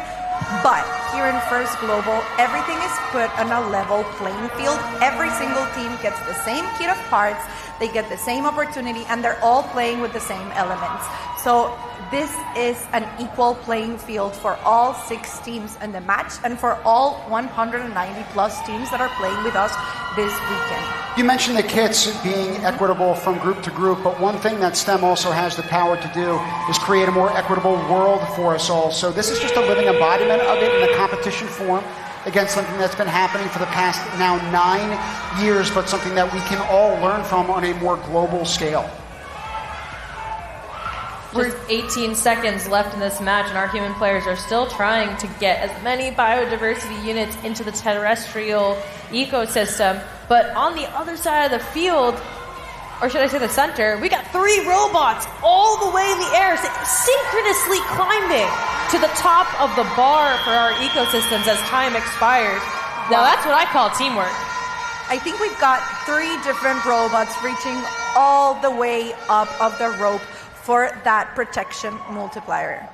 But here in FIRST Global, everything is put on a level playing field. Every single team gets the same kit of parts. They get the same opportunity, and they're all playing with the same elements. So this is an equal playing field for all 6 teams in the match and for all 190 plus teams that are playing with us this weekend. You mentioned the kits being equitable from group to group, but one thing that STEM also has the power to do is create a more equitable world for us all. So this is just a living embodiment of it in a competition form against something that's been happening for the past now 9 years, but something that we can all learn from on a more global scale. Just 18 seconds left in this match, and our human players are still trying to get as many biodiversity units into the terrestrial ecosystem. But on the other side of the field, or should I say the center, we got 3 robots all the way in the air, synchronously climbing to the top of the bar for our ecosystems as time expires. Now that's what I call teamwork. I think we've got 3 different robots reaching all the way up of the rope for that protection multiplier.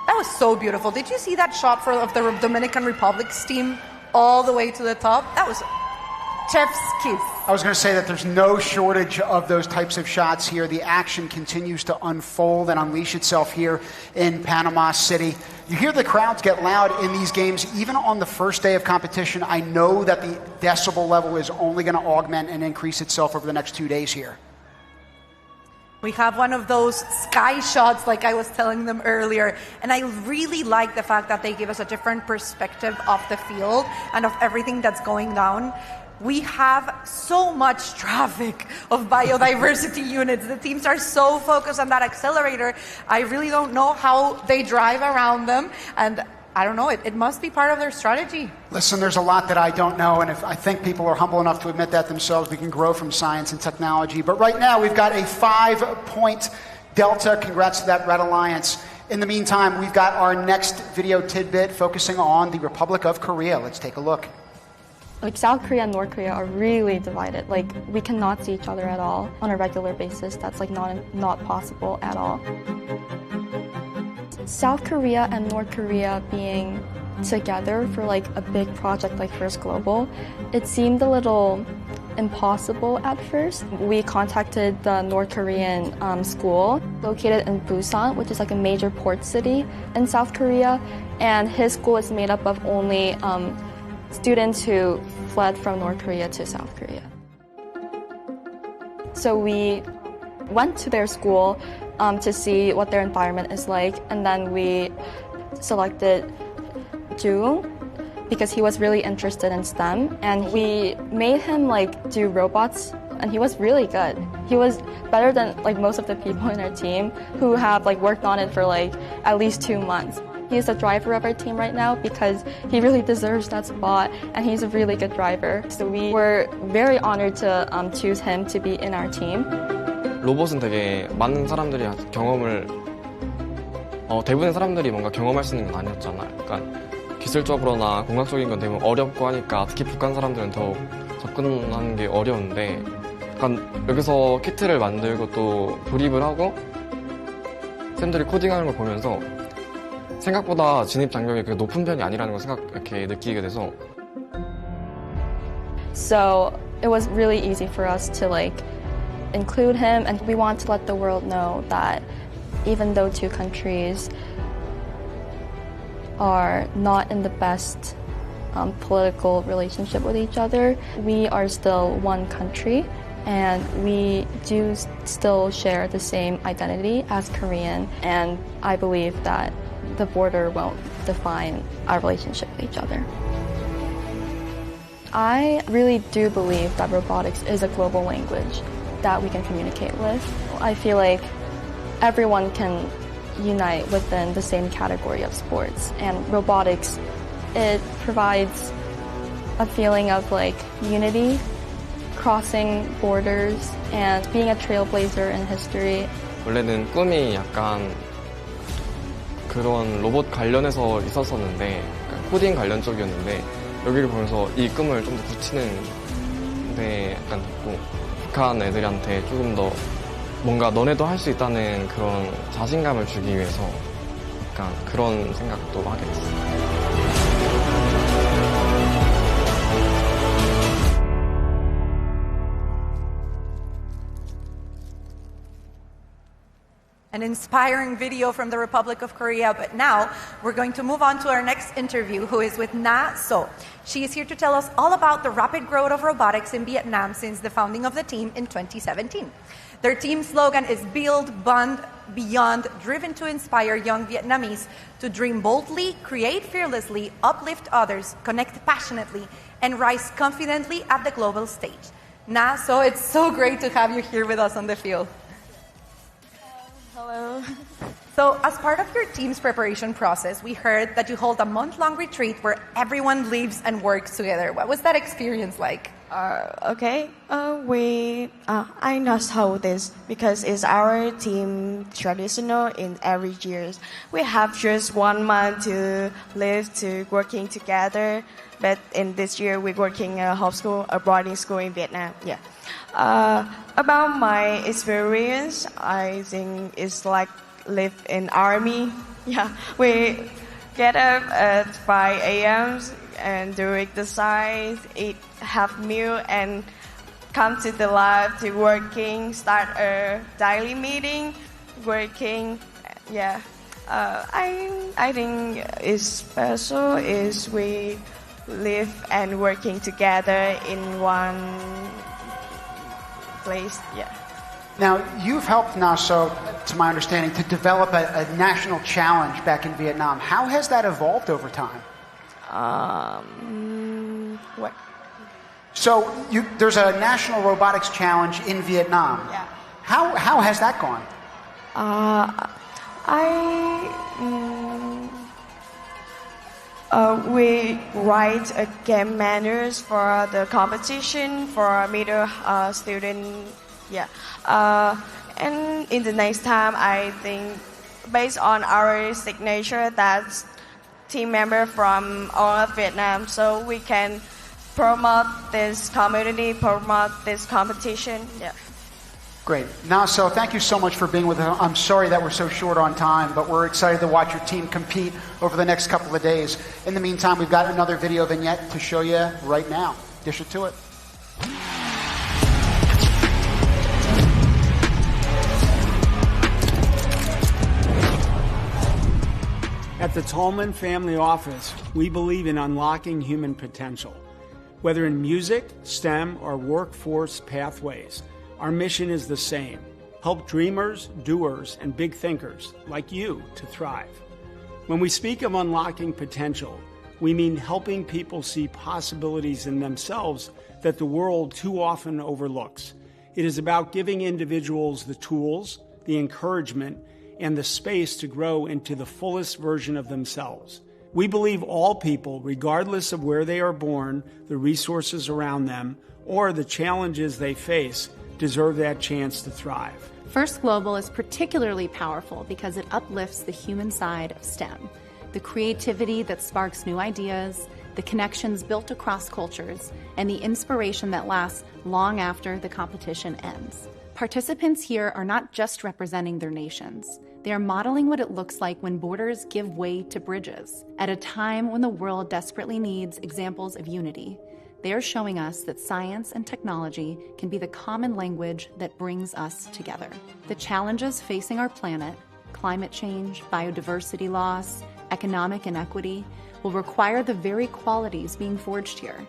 That was so beautiful. Did you see that shot of the Dominican Republic's team all the way to the top? That was chef's kiss. I was going to say that there's no shortage of those types of shots here. The action continues to unfold and unleash itself here in Panama City. You hear the crowds get loud in these games, even on the first day of competition. I know that the decibel level is only going to augment and increase itself over the next 2 days here. We have one of those sky shots like I was telling them earlier. And I really like the fact that they give us a different perspective of the field and of everything that's going down. We have so much traffic of biodiversity units. The teams are so focused on that accelerator. I really don't know how they drive around them. And I don't know, it must be part of their strategy. Listen, there's a lot that I don't know, and if I think people are humble enough to admit that themselves, we can grow from science and technology. But right now, we've got a 5-point delta. Congrats to that Red Alliance. In the meantime, we've got our next video tidbit focusing on the Republic of Korea. Let's take a look. Like South Korea and North Korea are really divided. Like we cannot see each other at all on a regular basis. That's like not possible at all. South Korea and North Korea being together for like a big project like First Global, it seemed a little impossible at first. We contacted the North Korean school located in Busan, which is like a major port city in South Korea, and his school is made up of only students who fled from North Korea to South Korea. So we went to their school to see what their environment is like, and then we selected Jung because he was really interested in STEM, and we made him like do robots, and he was really good. He was better than like most of the people in our team who have like worked on it for like at least 2 months. He's the driver of our team right now because he really deserves that spot, and he's a really good driver. So we were very honored to choose him to be in our team. 로봇은 되게 많은 사람들이 경험을 대부분의 사람들이 뭔가 경험할 수 있는 건 아니었잖아요. 그러니까 기술적으로나 공학적인 건 되게 어렵고 하니까 특히 북한 사람들은 더욱 접근하는 게 어려운데 약간 여기서 키트를 만들고 또 조립을 하고 쌤들이 코딩하는 걸 보면서 생각보다 진입 장벽이 그렇게 높은 편이 아니라는 걸 이렇게 느끼게 돼서 So it was really easy for us to like include him, and we want to let the world know that even though two countries are not in the best political relationship with each other, we are still one country, and we do still share the same identity as Korean, and I believe that the border won't define our relationship with each other. I really do believe that robotics is a global language that we can communicate with. I feel like everyone can unite within the same category of sports, and robotics, it provides a feeling of like unity, crossing borders, and being a trailblazer in history. 원래는 꿈이 약간 그런 로봇 관련해서 있었었는데 코딩 관련 쪽이었는데 여기를 보면서 이 꿈을 좀 더 굳히는 데 약간 됐고 북한 애들한테 조금 더 뭔가 너네도 할 수 있다는 그런 자신감을 주기 위해서 약간 그런 생각도 하게 됐어요. An inspiring video from the Republic of Korea, but now we're going to move on to our next interview, who is with Na So. She is here to tell us all about the rapid growth of robotics in Vietnam since the founding of the team in 2017. Their team slogan is Build, Bond, Beyond, driven to inspire young Vietnamese to dream boldly, create fearlessly, uplift others, connect passionately, and rise confidently at the global stage. Na So, it's so great to have you here with us on the field. Hello. So, as part of your team's preparation process, we heard that you hold a month-long retreat where everyone lives and works together. What was that experience like? Okay. I know how this because it's our team traditional in every year. We have just 1 month to live to working together, but in this year we're working a homeschool, a boarding school in Vietnam. Yeah. About my experience, I think it's like live in army. Yeah, we get up at 5 a.m. and do exercise, have meal, and come to the lab to working, start a daily meeting, working. Yeah, I think it's special is we live and working together in one place. Yeah. Now, you've helped Na So, to my understanding, to develop a national challenge back in Vietnam. How has that evolved over time? What? So there's a national robotics challenge in Vietnam. Yeah. How has that gone? We write game manuals for the competition for middle student. Yeah. And in the next time, I think based on our signature, that's team member from all of Vietnam, so we can promote this community, promote this competition. Yeah. Great. Naso, thank you so much for being with us. I'm sorry that we're so short on time, but we're excited to watch your team compete over the next couple of days. In the meantime, we've got another video vignette to show you right now. Dish it to it. At the Tallman Family Office, we believe in unlocking human potential. Whether in music, STEM, or workforce pathways, our mission is the same: help dreamers, doers, and big thinkers like you to thrive. When we speak of unlocking potential, we mean helping people see possibilities in themselves that the world too often overlooks. It is about giving individuals the tools, the encouragement, and the space to grow into the fullest version of themselves. We believe all people, regardless of where they are born, the resources around them, or the challenges they face, deserve that chance to thrive. First Global is particularly powerful because it uplifts the human side of STEM, the creativity that sparks new ideas, the connections built across cultures, and the inspiration that lasts long after the competition ends. Participants here are not just representing their nations. They are modeling what it looks like when borders give way to bridges. At a time when the world desperately needs examples of unity, they are showing us that science and technology can be the common language that brings us together. The challenges facing our planet, climate change, biodiversity loss, economic inequity, will require the very qualities being forged here.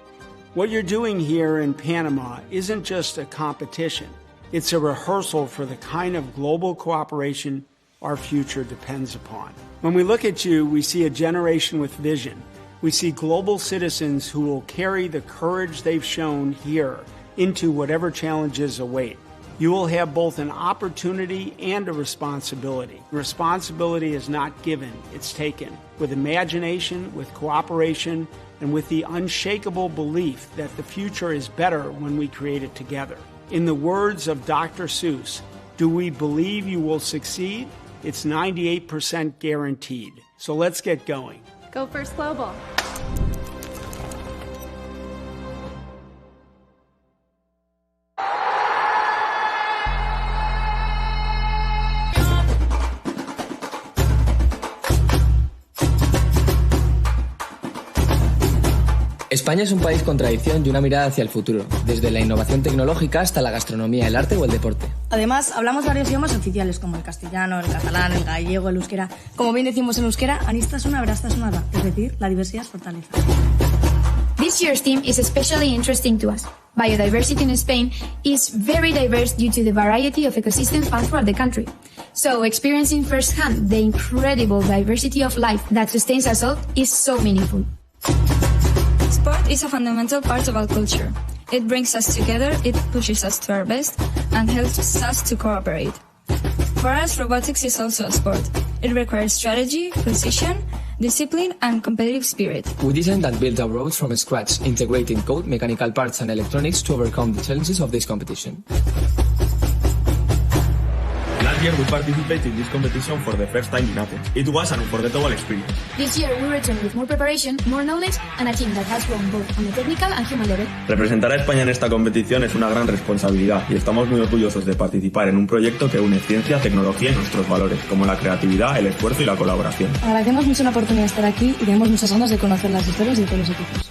What you're doing here in Panama isn't just a competition. It's a rehearsal for the kind of global cooperation our future depends upon. When we look at you, we see a generation with vision. We see global citizens who will carry the courage they've shown here into whatever challenges await. You will have both an opportunity and a responsibility. Responsibility is not given, it's taken. With imagination, with cooperation, and with the unshakable belief that the future is better when we create it together. In the words of Dr. Seuss, do we believe you will succeed? It's 98% guaranteed. So let's get going. Go First Global. España es un país con tradición y una mirada hacia el futuro, desde la innovación tecnológica hasta la gastronomía, el arte o el deporte. Además, hablamos varios idiomas oficiales como el castellano, el catalán, el gallego, el euskera. Como bien decimos en euskera, anista es una verasta es nada, es decir, la diversidad es fortaleza. This year's theme is especially interesting to us. Biodiversity in Spain is very diverse due to the variety of ecosystems found throughout the country. So, experiencing firsthand the incredible diversity of life that sustains us all is so meaningful. Sport is a fundamental part of our culture. It brings us together, it pushes us to our best, and helps us to cooperate. For us, robotics is also a sport. It requires strategy, precision, discipline, and competitive spirit. We designed and built our robots from scratch, integrating code, mechanical parts, and electronics to overcome the challenges of this competition. Last year we participated in this competition for the first time in Athens. It was an unforgettable experience. This year we return with more preparation, more knowledge, and a team that has grown both on the technical and human level. Representar a España en esta competición es una gran responsabilidad y estamos muy orgullosos de participar en un proyecto que une ciencia, tecnología y nuestros valores, como la creatividad, el esfuerzo y la colaboración. Agradecemos mucho la oportunidad de estar aquí y tenemos muchas ganas de conocer las historias de todos los equipos.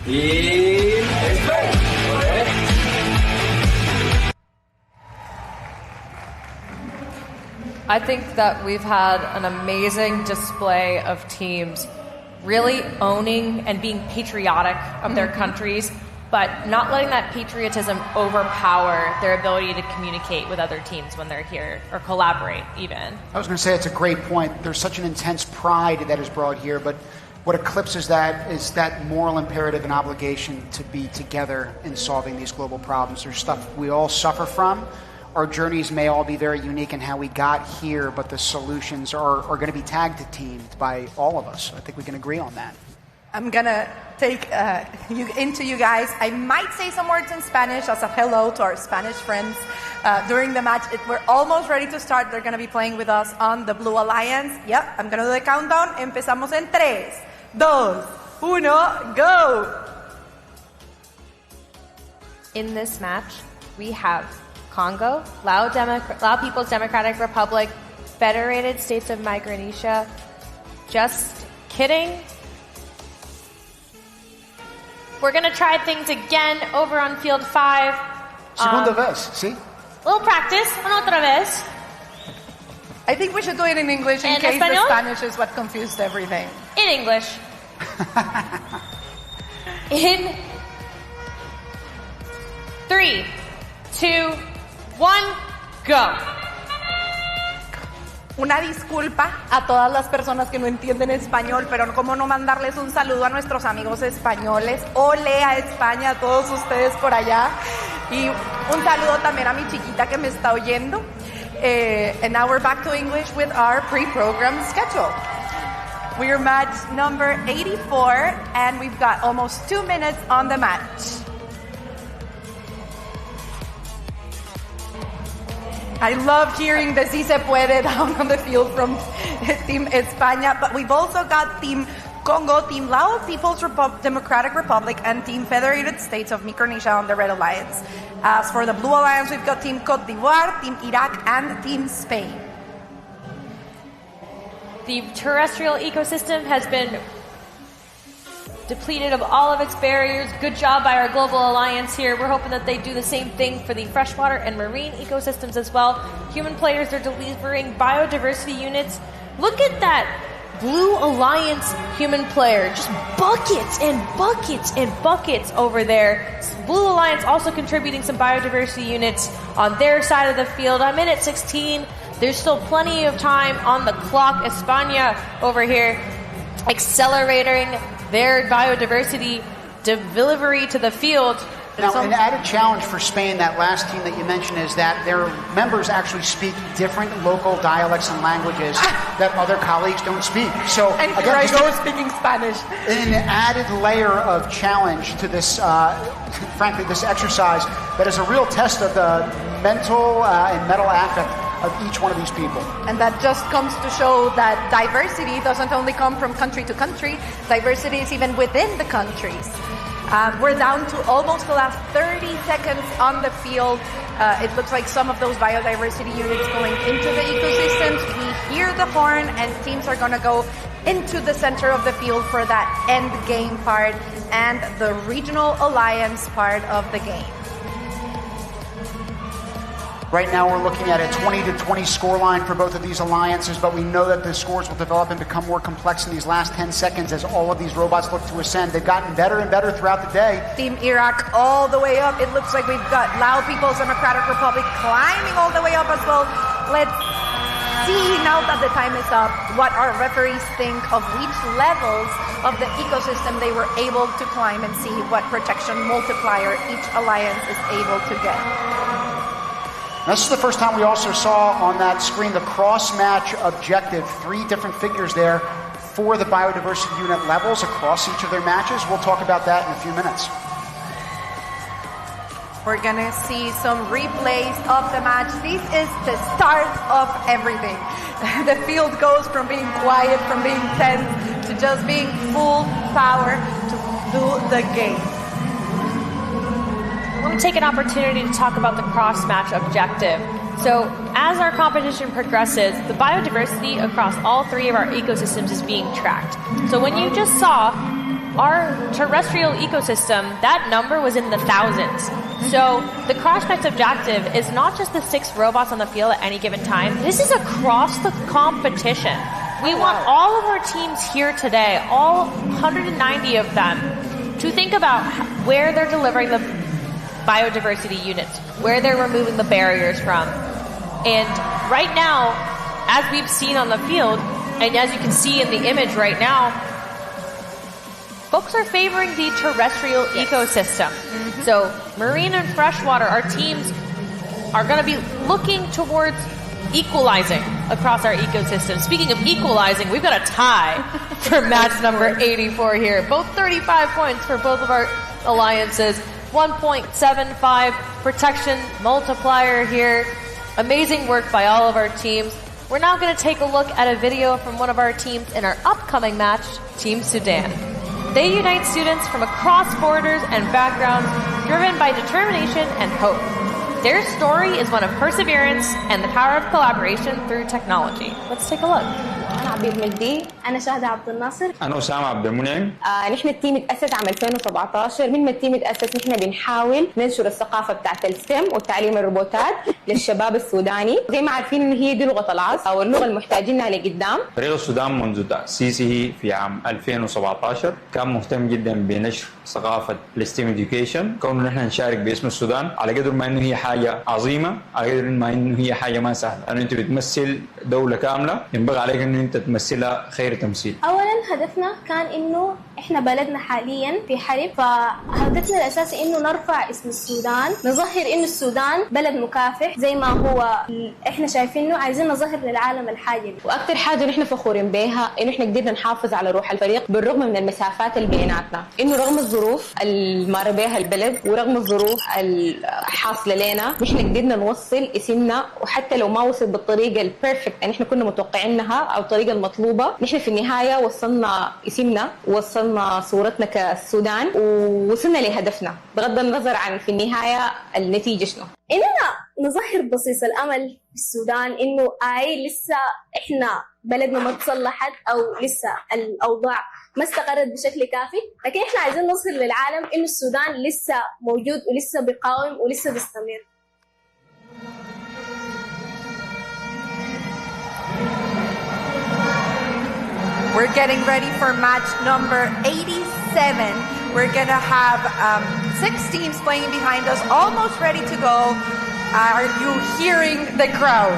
I think that we've had an amazing display of teams really owning and being patriotic of their countries, but not letting that patriotism overpower their ability to communicate with other teams when they're here or collaborate even. I was going to say it's a great point. There's such an intense pride that is brought here, but what eclipses that is that moral imperative and obligation to be together in solving these global problems. There's stuff we all suffer from. Our journeys may all be very unique in how we got here, but the solutions are going to be tag teamed by all of us. I think we can agree on that. I'm going to take you guys. I might say some words in Spanish as a hello to our Spanish friends during the match. We're almost ready to start. They're going to be playing with us on the Blue Alliance. Yep, I'm going to do the countdown. Empezamos en 3, 2, 1, go! In this match, we have Congo, Lao People's Democratic Republic, Federated States of Micronesia. Just kidding. We're going to try things again over on field 5. Segunda vez, ¿sí? Little practice, una otra vez. I think we should do it in English in case the Spanish is what confused everything. In English. In 3, 2, 1, go. Una disculpa a todas las personas que no entienden español, pero cómo no mandarles un saludo a nuestros amigos españoles. Ole a España, a todos ustedes por allá. Y un saludo también a mi chiquita que me está oyendo. And now we're back to English with our pre-programmed schedule. We're match number 84, and we've got almost 2 minutes on the match. I love hearing the Si Se Puede down on the field from Team España, but we've also got Team Congo, Team Lao People's Democratic Republic, and Team Federated States of Micronesia on the Red Alliance. As for the Blue Alliance, we've got Team Côte d'Ivoire, Team Iraq, and Team Spain. The terrestrial ecosystem has been depleted of all of its barriers. Good job by our global alliance here. We're hoping that they do the same thing for the freshwater and marine ecosystems as well. Human players are delivering biodiversity units. Look at that Blue Alliance human player. Just buckets and buckets and buckets over there. Blue Alliance also contributing some biodiversity units on their side of the field. I'm in at 16. There's still plenty of time on the clock. España over here accelerating their biodiversity delivery to the field. Now, an added challenge for Spain, that last team that you mentioned, is that their members actually speak different local dialects and languages that other colleagues don't speak. So, and again, here I go speaking Spanish. An added layer of challenge to this, frankly, this exercise that is a real test of the mental and mental affect of each one of these people. And that just comes to show that diversity doesn't only come from country to country, diversity is even within the countries. We're down to almost the last 30 seconds on the field. It looks like some of those biodiversity units going into the ecosystems. We hear the horn, and teams are going to go into the center of the field for that end game part and the regional alliance part of the game. Right now we're looking at a 20-20 scoreline for both of these alliances, but we know that the scores will develop and become more complex in these last 10 seconds as all of these robots look to ascend. They've gotten better and better throughout the day. Team Iraq all the way up. It looks like we've got Lao People's Democratic Republic climbing all the way up as well. Let's see, now that the time is up, what our referees think of which levels of the ecosystem they were able to climb, and see what protection multiplier each alliance is able to get. This is the first time we also saw on that screen the cross-match objective. 3 different figures there for the biodiversity unit levels across each of their matches. We'll talk about that in a few minutes. We're going to see some replays of the match. This is the start of everything. The field goes from being quiet, from being tense, to just being full power to do the game. I want to take an opportunity to talk about the cross-match objective. So as our competition progresses, the biodiversity across all 3 of our ecosystems is being tracked. So when you just saw our terrestrial ecosystem, that number was in the thousands. So the cross-match objective is not just the 6 robots on the field at any given time. This is across the competition. We want all of our teams here today, all 190 of them, to think about where they're delivering the biodiversity units, where they're removing the barriers from. And right now, as we've seen on the field, and as you can see in the image right now, folks are favoring the terrestrial ecosystem. So marine and freshwater, our teams are going to be looking towards equalizing across our ecosystem. Speaking of equalizing, we've got a tie for match number 84 here. Both 35 points for both of our alliances. 1.75 protection multiplier here. Amazing work by all of our teams. We're now going to take a look at a video from one of our teams in our upcoming match, Team Sudan. They unite students from across borders and backgrounds, driven by determination and hope. Their story is one of perseverance and the power of collaboration through technology. Let's take a look. أنا عبيد مجدي، أنا شاهدة عبد الناصر، أنا أسامة عبد المنعم. نحن التيم اتأسس عام 2017. من ما التيم اتأسس نحن بنحاول ننشر الثقافة بتاعت الستم والتعليم الروبوتات للشباب السوداني. زي ما عارفين إن هي دي لغة العصر أو اللغة المحتاجينها لقدام. فريق السودان منذ تأسيسه في عام 2017 كان مهتم جدا بنشر ثقافة الستيم إديوكيشن، كونه نحن نشارك باسم السودان على قدر ما إنه هي حاجة عظيمة، على قدر ما إنه هي حاجة ما سهلة، لأنه أنت بتمثل دولة كاملة ينبغي عليك إنه أنت تمثلها خير تمثيل. أولاً هدفنا كان إنه إحنا بلدنا حالياً في حرب، فهدفنا الأساسي إنه نرفع اسم السودان، نظهر إنه السودان بلد مكافح زي ما هو إحنا شايفينه، عايزين نظهر للعالم الحاجة دي. وأكثر حاجة نحن فخورين بها إنه إحنا قدرنا نحافظ على روح الفريق بالرغم من المسافات اللي بيناتنا، إنه رغم الظروف اللي مر بها البلد ورغم الظروف الحاصلة لنا نحن قدرنا نوصل اسمنا، وحتى لو ما وصل بالطريقة البيرفكت اللي إحنا كنا متوقعينها أو الطريقة المطلوبة، نحن في النهاية وصلنا اسمنا ووصلنا صورتنا كالسودان ووصلنا لهدفنا بغض النظر عن في النهاية النتيجة شنو. إننا نظهر بصيص الأمل في السودان إنه لسه إحنا بلدنا ما تصلحت أو لسه الأوضاع ما استقرت بشكل كافي، لكن إحنا عايزين نظهر للعالم إنه السودان لسه موجود ولسه بيقاوم ولسه بيستمر. We're getting ready for match number 87. We're going to have 6 teams playing behind us, almost ready to go. Are you hearing the crowd?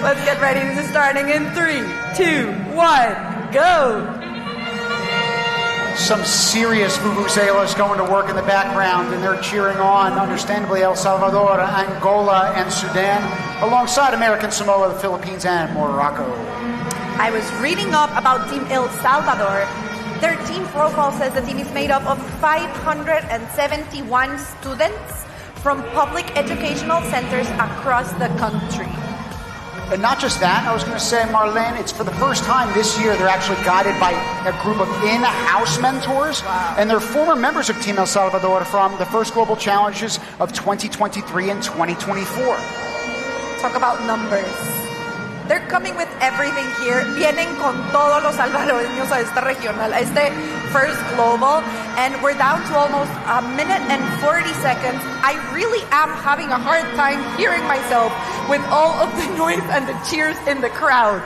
Let's get ready. This is starting in 3, 2, 1, go! Some serious vuvuzelas going to work in the background, and they're cheering on, understandably, El Salvador, Angola, and Sudan, alongside American Samoa, the Philippines, and Morocco. I was reading up about Team El Salvador. Their team profile says the team is made up of 571 students from public educational centers across the country. And not just that, I was going to say, Marlene, it's for the first time this year they're actually guided by a group of in-house mentors. Wow. And they're former members of Team El Salvador from the first Global Challenges of 2023 and 2024. Talk about numbers. They're coming with everything here. Vienen con todos los salvadoreños a esta regional, a este first global. And we're down to almost 1 minute and 40 seconds. I really am having a hard time hearing myself with all of the noise and the cheers in the crowd.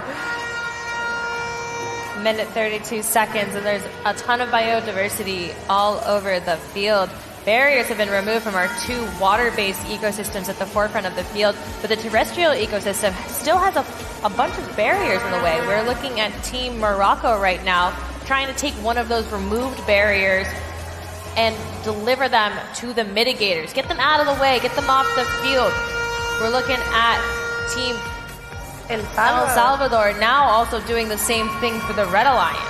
Minute 32 seconds, and there's a ton of biodiversity all over the field. Barriers have been removed from our 2 water-based ecosystems at the forefront of the field, but the terrestrial ecosystem still has a bunch of barriers in the way. We're looking at Team Morocco right now, trying to take one of those removed barriers and deliver them to the mitigators. Get them out of the way, get them off the field. We're looking at Team El Salvador now also doing the same thing for the Red Alliance.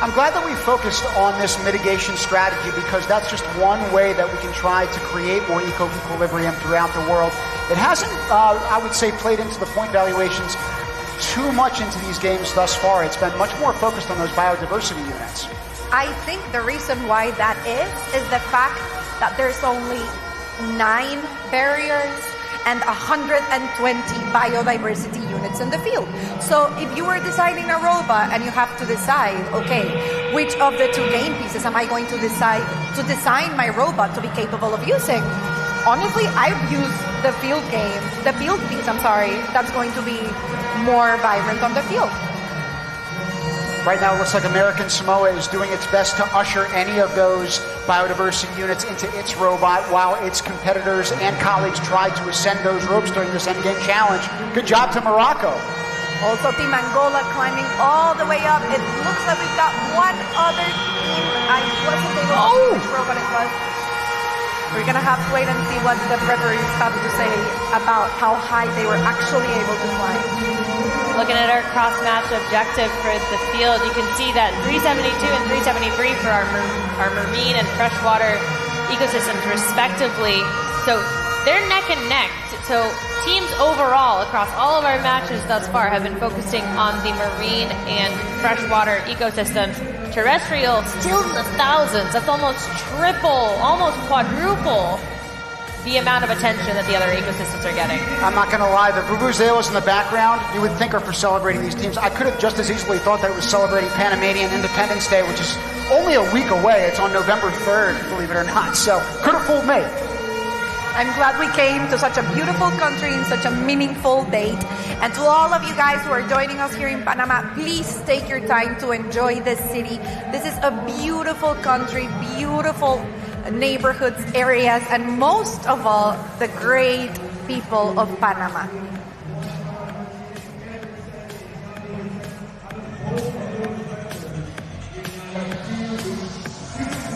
I'm glad that we focused on this mitigation strategy because that's just one way that we can try to create more eco-equilibrium throughout the world. It hasn't, I would say, played into the point valuations too much into these games thus far. It's been much more focused on those biodiversity units. I think the reason why that is the fact that there's only 9 barriers and 120 biodiversity units in the field. So if you were designing a robot and you have to decide, okay, which of the 2 game pieces am I going to decide to design my robot to be capable of using? Honestly, I've used the field piece, that's going to be more vibrant on the field. Right now, it looks like American Samoa is doing its best to usher any of those biodiversity units into its robot while its competitors and colleagues try to ascend those ropes during this endgame challenge. Good job to Morocco. Also, Team Angola climbing all the way up. It looks like we've got one other team. I wasn't able to see which robot it was. We're going to have to wait and see what the referees have to say about how high they were actually able to fly. Looking at our cross-match objective for the field, you can see that 372 and 373 for our marine and freshwater ecosystems respectively. So they're neck and neck. So teams overall across all of our matches thus far have been focusing on the marine and freshwater ecosystems. Terrestrial, still in the thousands. That's almost triple, almost quadruple the amount of attention that the other ecosystems are getting. I'm not going to lie, the vuvuzelas in the background, you would think are for celebrating these teams. I could have just as easily thought that it was celebrating Panamanian Independence Day, which is only a week away. It's on November 3rd, believe it or not. So, could have fooled me. I'm glad we came to such a beautiful country in such a meaningful date. And to all of you guys who are joining us here in Panama, please take your time to enjoy this city. This is a beautiful country, beautiful neighborhoods, areas, and most of all, the great people of Panama.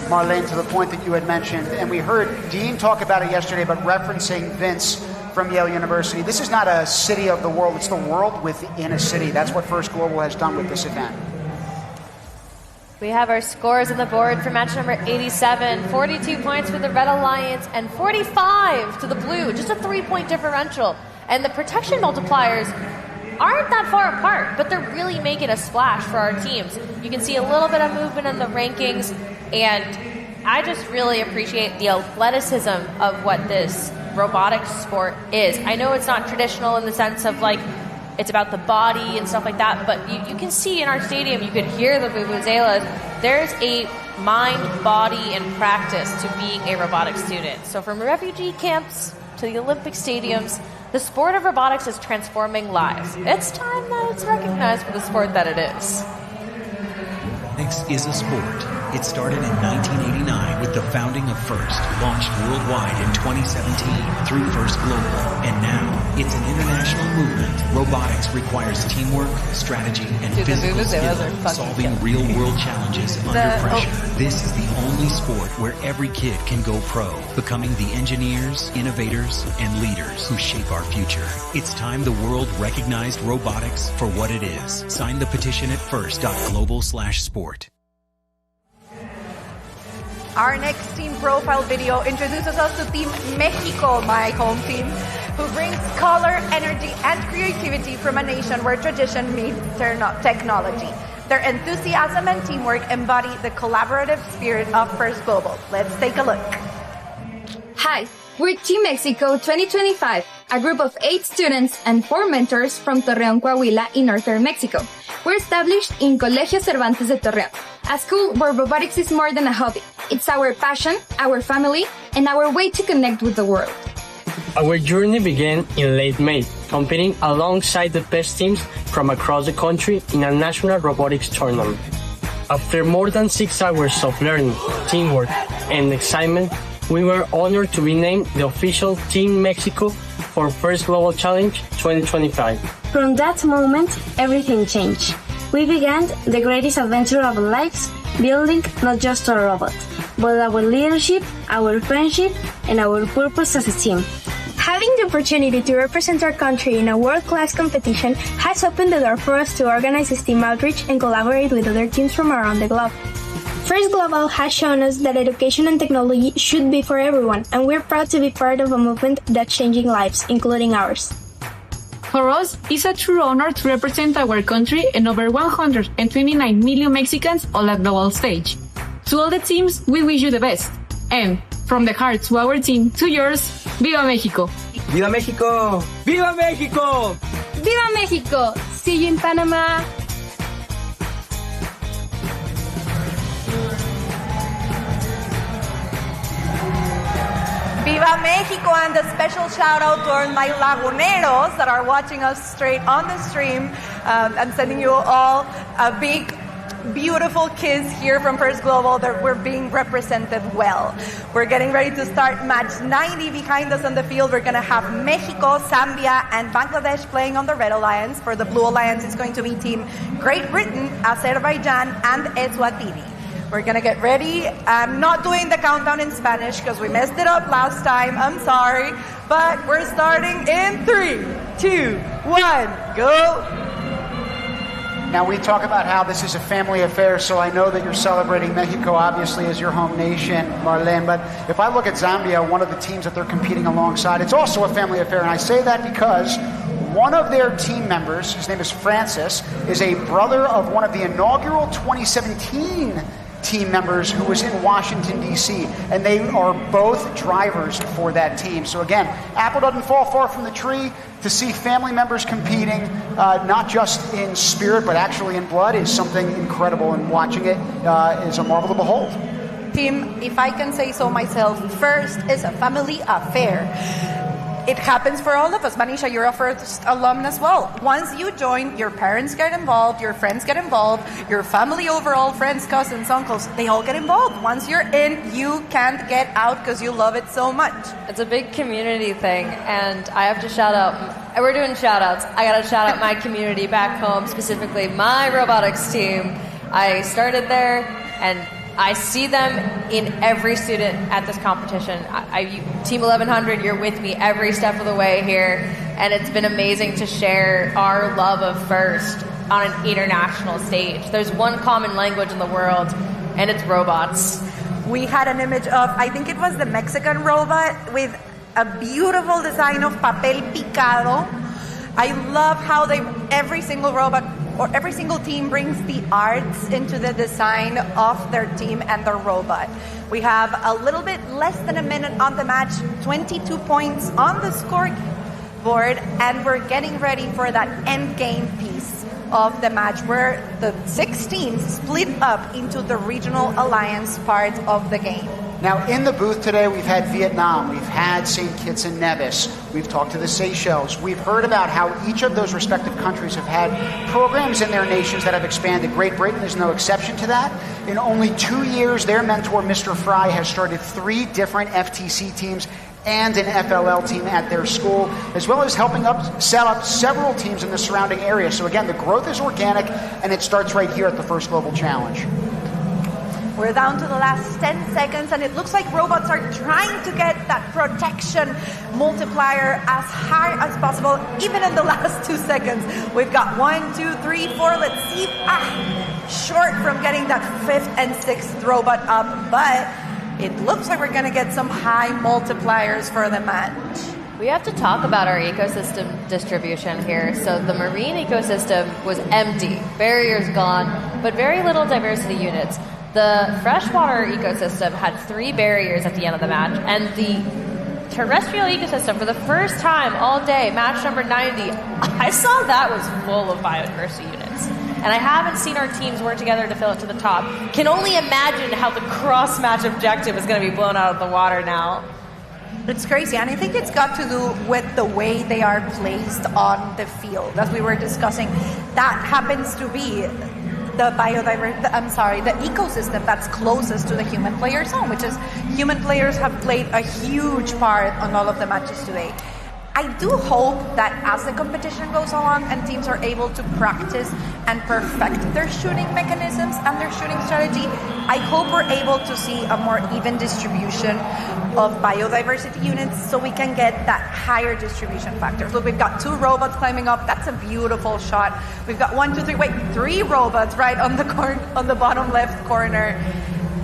Marlene, to the point that you had mentioned, and we heard Dean talk about it yesterday, but referencing Vince from Yale University. This is not a city of the world, it's the world within a city. That's what First Global has done with this event. We have our scores on the board for match number 87. 42 points for the Red Alliance and 45 to the Blue. Just a 3-point differential. And the protection multipliers aren't that far apart, but they're really making a splash for our teams. You can see a little bit of movement in the rankings, and I just really appreciate the athleticism of what this robotics sport is. I know it's not traditional in the sense of like it's about the body and stuff like that, but you can see in our stadium, you could hear the vuvuzelas. There's a mind, body, and practice to being a robotics student. So from refugee camps to the Olympic stadiums, the sport of robotics is transforming lives. It's time that it's recognized for the sport that it is. Robotics is a sport. It started in 1989 with the founding of FIRST, launched worldwide in 2017 through First Global, and now it's an international movement. Robotics requires teamwork, strategy, and physical skill, solving real-world challenges under pressure. This is the only sport where every kid can go pro, becoming the engineers, innovators, and leaders who shape our future. It's time the world recognized robotics for what it is. Sign the petition at first.global/sport. Our next team profile video introduces us to Team Mexico, my home team, who brings color, energy, and creativity from a nation where tradition meets technology. Their enthusiasm and teamwork embody the collaborative spirit of First Global. Let's take a look. Hi, we're Team Mexico 2025, a group of 8 students and 4 mentors from Torreón, Coahuila in northern Mexico. We're established in Colegio Cervantes de Torreón, a school where robotics is more than a hobby. It's our passion, our family, and our way to connect with the world. Our journey began in late May, competing alongside the best teams from across the country in a national robotics tournament. After more than 6 hours of learning, teamwork, and excitement, we were honored to be named the official Team Mexico for First Global Challenge 2025. From that moment, everything changed. We began the greatest adventure of our lives, building not just a robot, but our leadership, our friendship, and our purpose as a team. Having the opportunity to represent our country in a world-class competition has opened the door for us to organize STEAM outreach and collaborate with other teams from around the globe. First Global has shown us that education and technology should be for everyone, and we're proud to be part of a movement that's changing lives, including ours. For us, it's a true honor to represent our country and over 129 million Mexicans on a global stage. To all the teams, we wish you the best. And from the heart to our team, to yours, Viva Mexico! Viva Mexico! Viva Mexico! Viva Mexico! See you in Panama! Viva Mexico, and a special shout out to my Laguneros that are watching us straight on the stream. I'm sending you all a big, beautiful kiss here from First Global that we're being represented well. We're getting ready to start match 90 behind us on the field. We're going to have Mexico, Zambia, and Bangladesh playing on the Red Alliance. For the Blue Alliance, it's going to be Team Great Britain, Azerbaijan, and Eswatini. We're going to get ready. I'm not doing the countdown in Spanish because we messed it up last time. I'm sorry. But we're starting in 3, 2, 1, go. Now, we talk about how this is a family affair, so I know that you're celebrating Mexico, obviously, as your home nation, Marlene. But if I look at Zambia, one of the teams that they're competing alongside, it's also a family affair. And I say that because one of their team members, his name is Francis, is a brother of one of the inaugural 2017 team members who was in Washington, D.C., and they are both drivers for that team. So again, apple doesn't fall far from the tree. To see family members competing, not just in spirit, but actually in blood, is something incredible, and watching it is a marvel to behold. Team, if I can say so myself, first is a family affair. It happens for all of us. Manisha, you're a first alum as well. Once you join, your parents get involved, your friends get involved, your family overall, friends, cousins, uncles, they all get involved. Once you're in, you can't get out because you love it so much. It's a big community thing, and I have to shout out, we're doing shout outs. I got to shout out my community back home, specifically my robotics team. I started there, and I see them in every student at this competition. Team 1100, you're with me every step of the way here, and it's been amazing to share our love of FIRST on an international stage. There's one common language in the world, and it's robots. We had an image of, I think it was the Mexican robot with a beautiful design of papel picado. I love how every single robot or every single team brings the arts into the design of their team and their robot. We have a little bit less than a minute on the match, 22 points on the scoreboard, and we're getting ready for that end game piece of the match where the 6 teams split up into the regional alliance part of the game. Now, in the booth today, we've had Vietnam, we've had St. Kitts and Nevis, we've talked to the Seychelles, we've heard about how each of those respective countries have had programs in their nations that have expanded. Great Britain is no exception to that. In only 2 years, their mentor, Mr. Fry, has started 3 different FTC teams and an FLL team at their school, as well as helping set up several teams in the surrounding area. So again, the growth is organic, and it starts right here at the First Global Challenge. We're down to the last 10 seconds, and it looks like robots are trying to get that protection multiplier as high as possible, even in the last 2 seconds. We've got 1, 2, 3, 4. Let's see. Short from getting that 5th and 6th robot up, but it looks like we're going to get some high multipliers for the match. We have to talk about our ecosystem distribution here. So the marine ecosystem was empty, barriers gone, but very little diversity units. The freshwater ecosystem had 3 barriers at the end of the match, and the terrestrial ecosystem, for the first time all day, match number 90, I saw that was full of biodiversity units. And I haven't seen our teams work together to fill it to the top. Can only imagine how the cross-match objective is going to be blown out of the water now. It's crazy, and I think it's got to do with the way they are placed on the field. As we were discussing, that happens to be the ecosystem that's closest to the human player zone, which is human players have played a huge part on all of the matches today. I do hope that as the competition goes along and teams are able to practice and perfect their shooting mechanisms and their shooting strategy, I hope we're able to see a more even distribution of biodiversity units so we can get that higher distribution factor. Look, we've got 2 robots climbing up. That's a beautiful shot. We've got 3 robots right on the bottom left corner.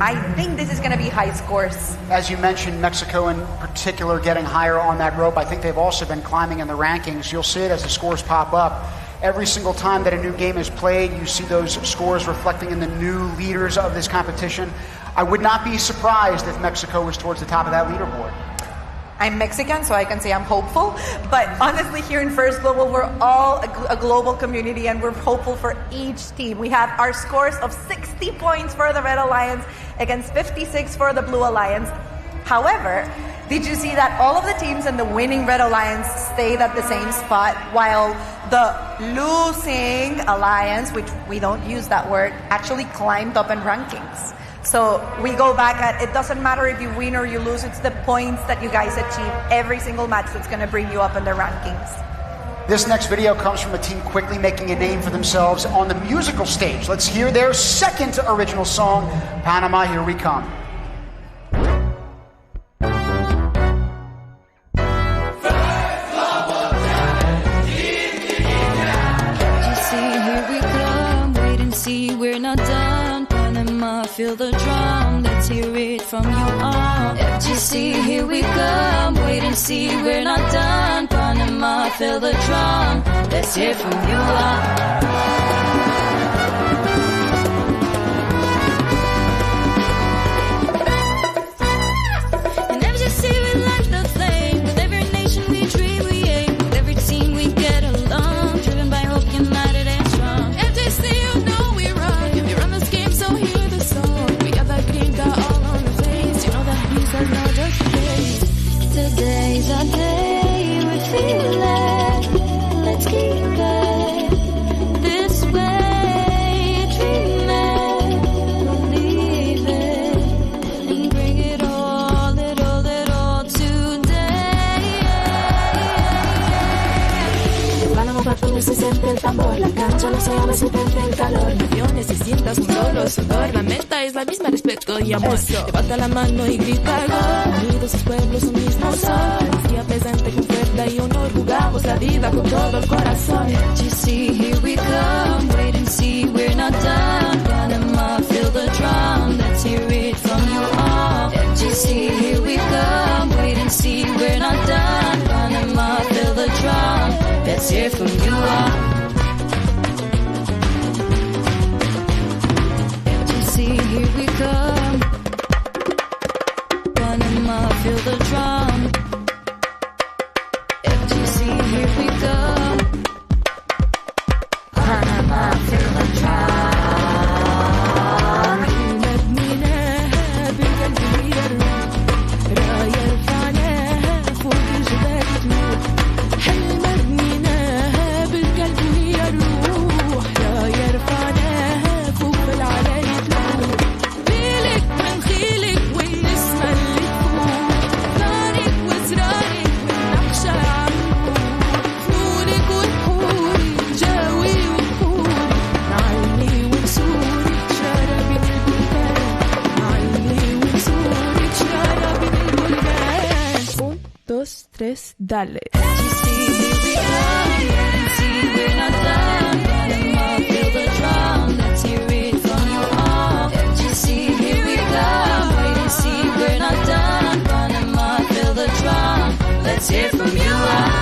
I think this is going to be high scores. As you mentioned, Mexico in particular getting higher on that rope. I think they've also been climbing in the rankings. You'll see it as the scores pop up. Every single time that a new game is played, you see those scores reflecting in the new leaders of this competition. I would not be surprised if Mexico was towards the top of that leaderboard. I'm Mexican, so I can say I'm hopeful. But honestly, here in First Global, we're all a global community, and we're hopeful for each team. We have our scores of 60 points for the Red Alliance against 56 for the Blue Alliance. However, did you see that all of the teams in the winning Red Alliance stayed at the same spot, while the losing Alliance, which we don't use that word, actually climbed up in rankings? So we go back at, it doesn't matter if you win or you lose, it's the points that you guys achieve every single match that's going to bring you up in the rankings. This next video comes from a team quickly making a name for themselves on the musical stage. Let's hear their second original song, Panama, Here We Come. We're not done, Panama, feel the drum, let's hear it from you all. FGC, here we come, wait and see, we're not done, Panama, feel the drum, let's hear from you all. Today's our day, we feel it. Let's keep it this way. Dream it, believe it, and bring it all today. Panama cuando se siente el tambor, la cancha no se llama, se siente el calor. Millones se sientas un solo sudor, la meta es la misma, respeto y amor. Levanta la mano y grita gol. Unidos los pueblos, un mismo sol. Día presente con fuerza y honor, jugamos la vida con todo el corazón. FGC, here we come, wait and see, we're not done. Panama, feel the drum, let's hear it from you all. FGC, here we come, wait and see, we're not done. Panama, feel the drum, let's hear from you all. FGC, here we come. Panama, feel the drum. FGC, here we come. Panama, feel the drum. مبنيناها بالقلب يروح راية رفعناها فوق الجبال تروح حلم مبنيناها بالقلب يروح راية رفعناها فوق العلالي تروح بيلك من خيلك والنسمة اللي تفوق نارك وزرارك والنحشة عمرك فنونك وبحورك جاوي وبحورك نعلمي ونسورك شربت البلدان نعلمي ونسورك شربت البلدان 1, 2, 3, dale. We're not done, Panama, feel the drum, let's hear it from you all. FGC, here we come, wait and see, we're not done, Panama, feel the drum, let's hear from you all.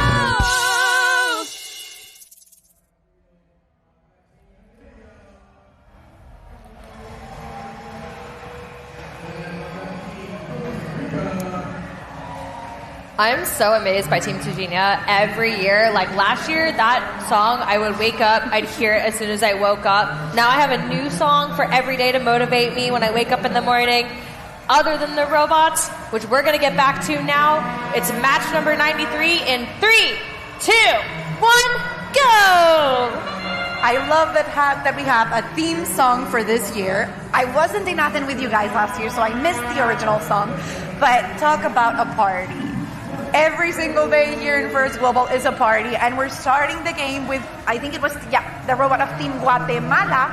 I'm so amazed by Team Tujina every year. Like last year, that song, I would wake up, I'd hear it as soon as I woke up. Now I have a new song for every day to motivate me when I wake up in the morning. Other than the robots, which we're going to get back to now. It's match number 93 in 3, 2, 1, go! I love that we have a theme song for this year. I wasn't in Athens with you guys last year, so I missed the original song. But talk about a party. Every single day here in First Global is a party, and we're starting the game with, I think it was, the robot of Team Guatemala,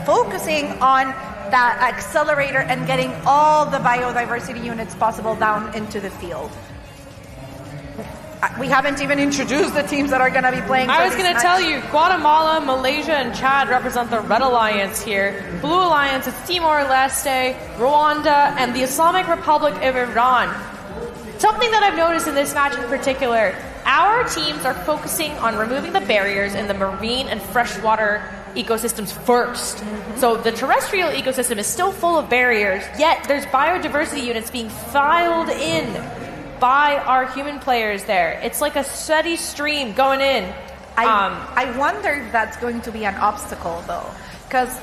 focusing on that accelerator and getting all the biodiversity units possible down into the field. We haven't even introduced the teams that are going to be playing. I was going to tell you, Guatemala, Malaysia, and Chad represent the Red Alliance here. Blue Alliance is Timor-Leste, Rwanda, and the Islamic Republic of Iran. Something that I've noticed in this match in particular, our teams are focusing on removing the barriers in the marine and freshwater ecosystems first. So the terrestrial ecosystem is still full of barriers, yet there's biodiversity units being filed in by our human players there. It's like a steady stream going in. I wonder if that's going to be an obstacle, though, because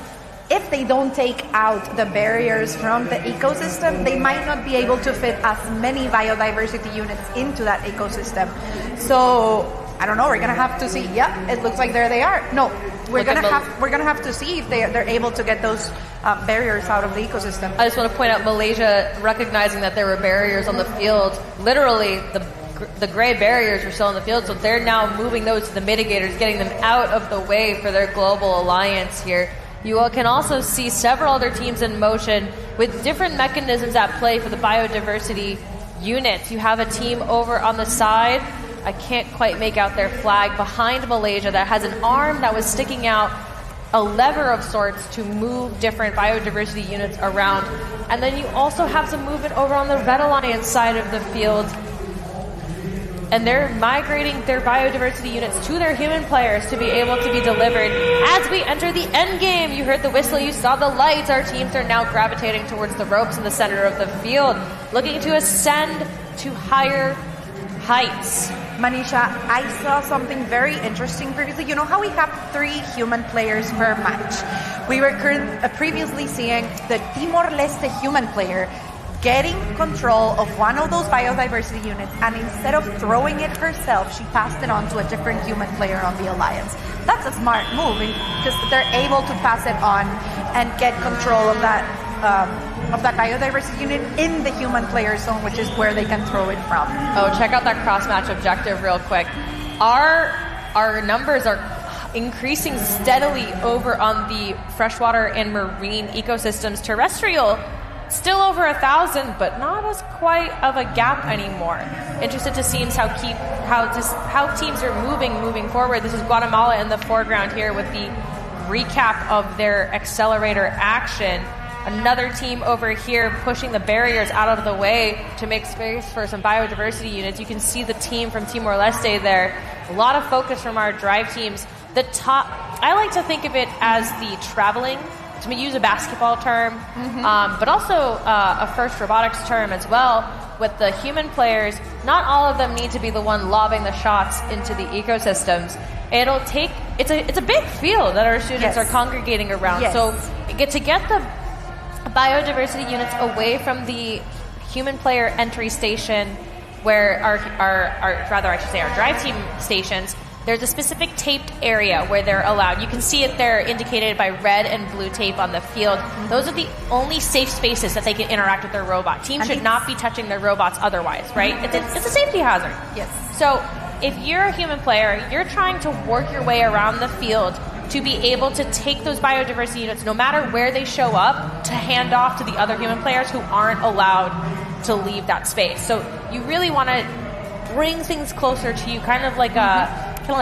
if they don't take out the barriers from the ecosystem, they might not be able to fit as many biodiversity units into that ecosystem. So I don't know. We're gonna have to see. Yeah, it looks like there they are. No, we're gonna have to see if they're able to get those barriers out of the ecosystem. I just want to point out Malaysia recognizing that there were barriers on the field. Literally, the the gray barriers were still in the field, so they're now moving those to the mitigators, getting them out of the way for their global alliance here. You can also see several other teams in motion with different mechanisms at play for the biodiversity units. You have a team over on the side. I can't quite make out their flag behind Malaysia that has an arm that was sticking out, a lever of sorts to move different biodiversity units around. And then you also have some movement over on the Red Alliance side of the field. And they're migrating their biodiversity units to their human players to be able to be delivered. As we enter the end game, you heard the whistle, you saw the lights. Our teams are now gravitating towards the ropes in the center of the field, looking to ascend to higher heights. Manisha, I saw something very interesting previously. You know how we have 3 human players per match? We were previously seeing the Timor-Leste human player getting control of one of those biodiversity units, and instead of throwing it herself, she passed it on to a different human player on the alliance. That's a smart move because they're able to pass it on and get control of that biodiversity unit in the human player zone, which is where they can throw it from. Oh, check out that cross-match objective real quick. Our numbers are increasing steadily over on the freshwater and marine ecosystems. Terrestrial, still over 1,000, but not as quite of a gap anymore. Interested to see how teams are moving forward. This is Guatemala in the foreground here with the recap of their accelerator action. Another team over here pushing the barriers out of the way to make space for some biodiversity units. You can see the team from Timor-Leste there. A lot of focus from our drive teams. I like to think of it as the traveling, to use a basketball term, but also a first robotics term as well. With the human players, not all of them need to be the one lobbing the shots into the ecosystems. It's a big field that our students are congregating around. So to get the biodiversity units away from the human player entry station, where our drive team stations, there's a specific taped area where they're allowed. You can see it there indicated by red and blue tape on the field. Those are the only safe spaces that they can interact with their robot. Teams should not be touching their robots otherwise, right? It's a safety hazard. Yes. So if you're a human player, you're trying to work your way around the field to be able to take those biodiversity units, no matter where they show up, to hand off to the other human players who aren't allowed to leave that space. So you really want to bring things closer to you, kind of like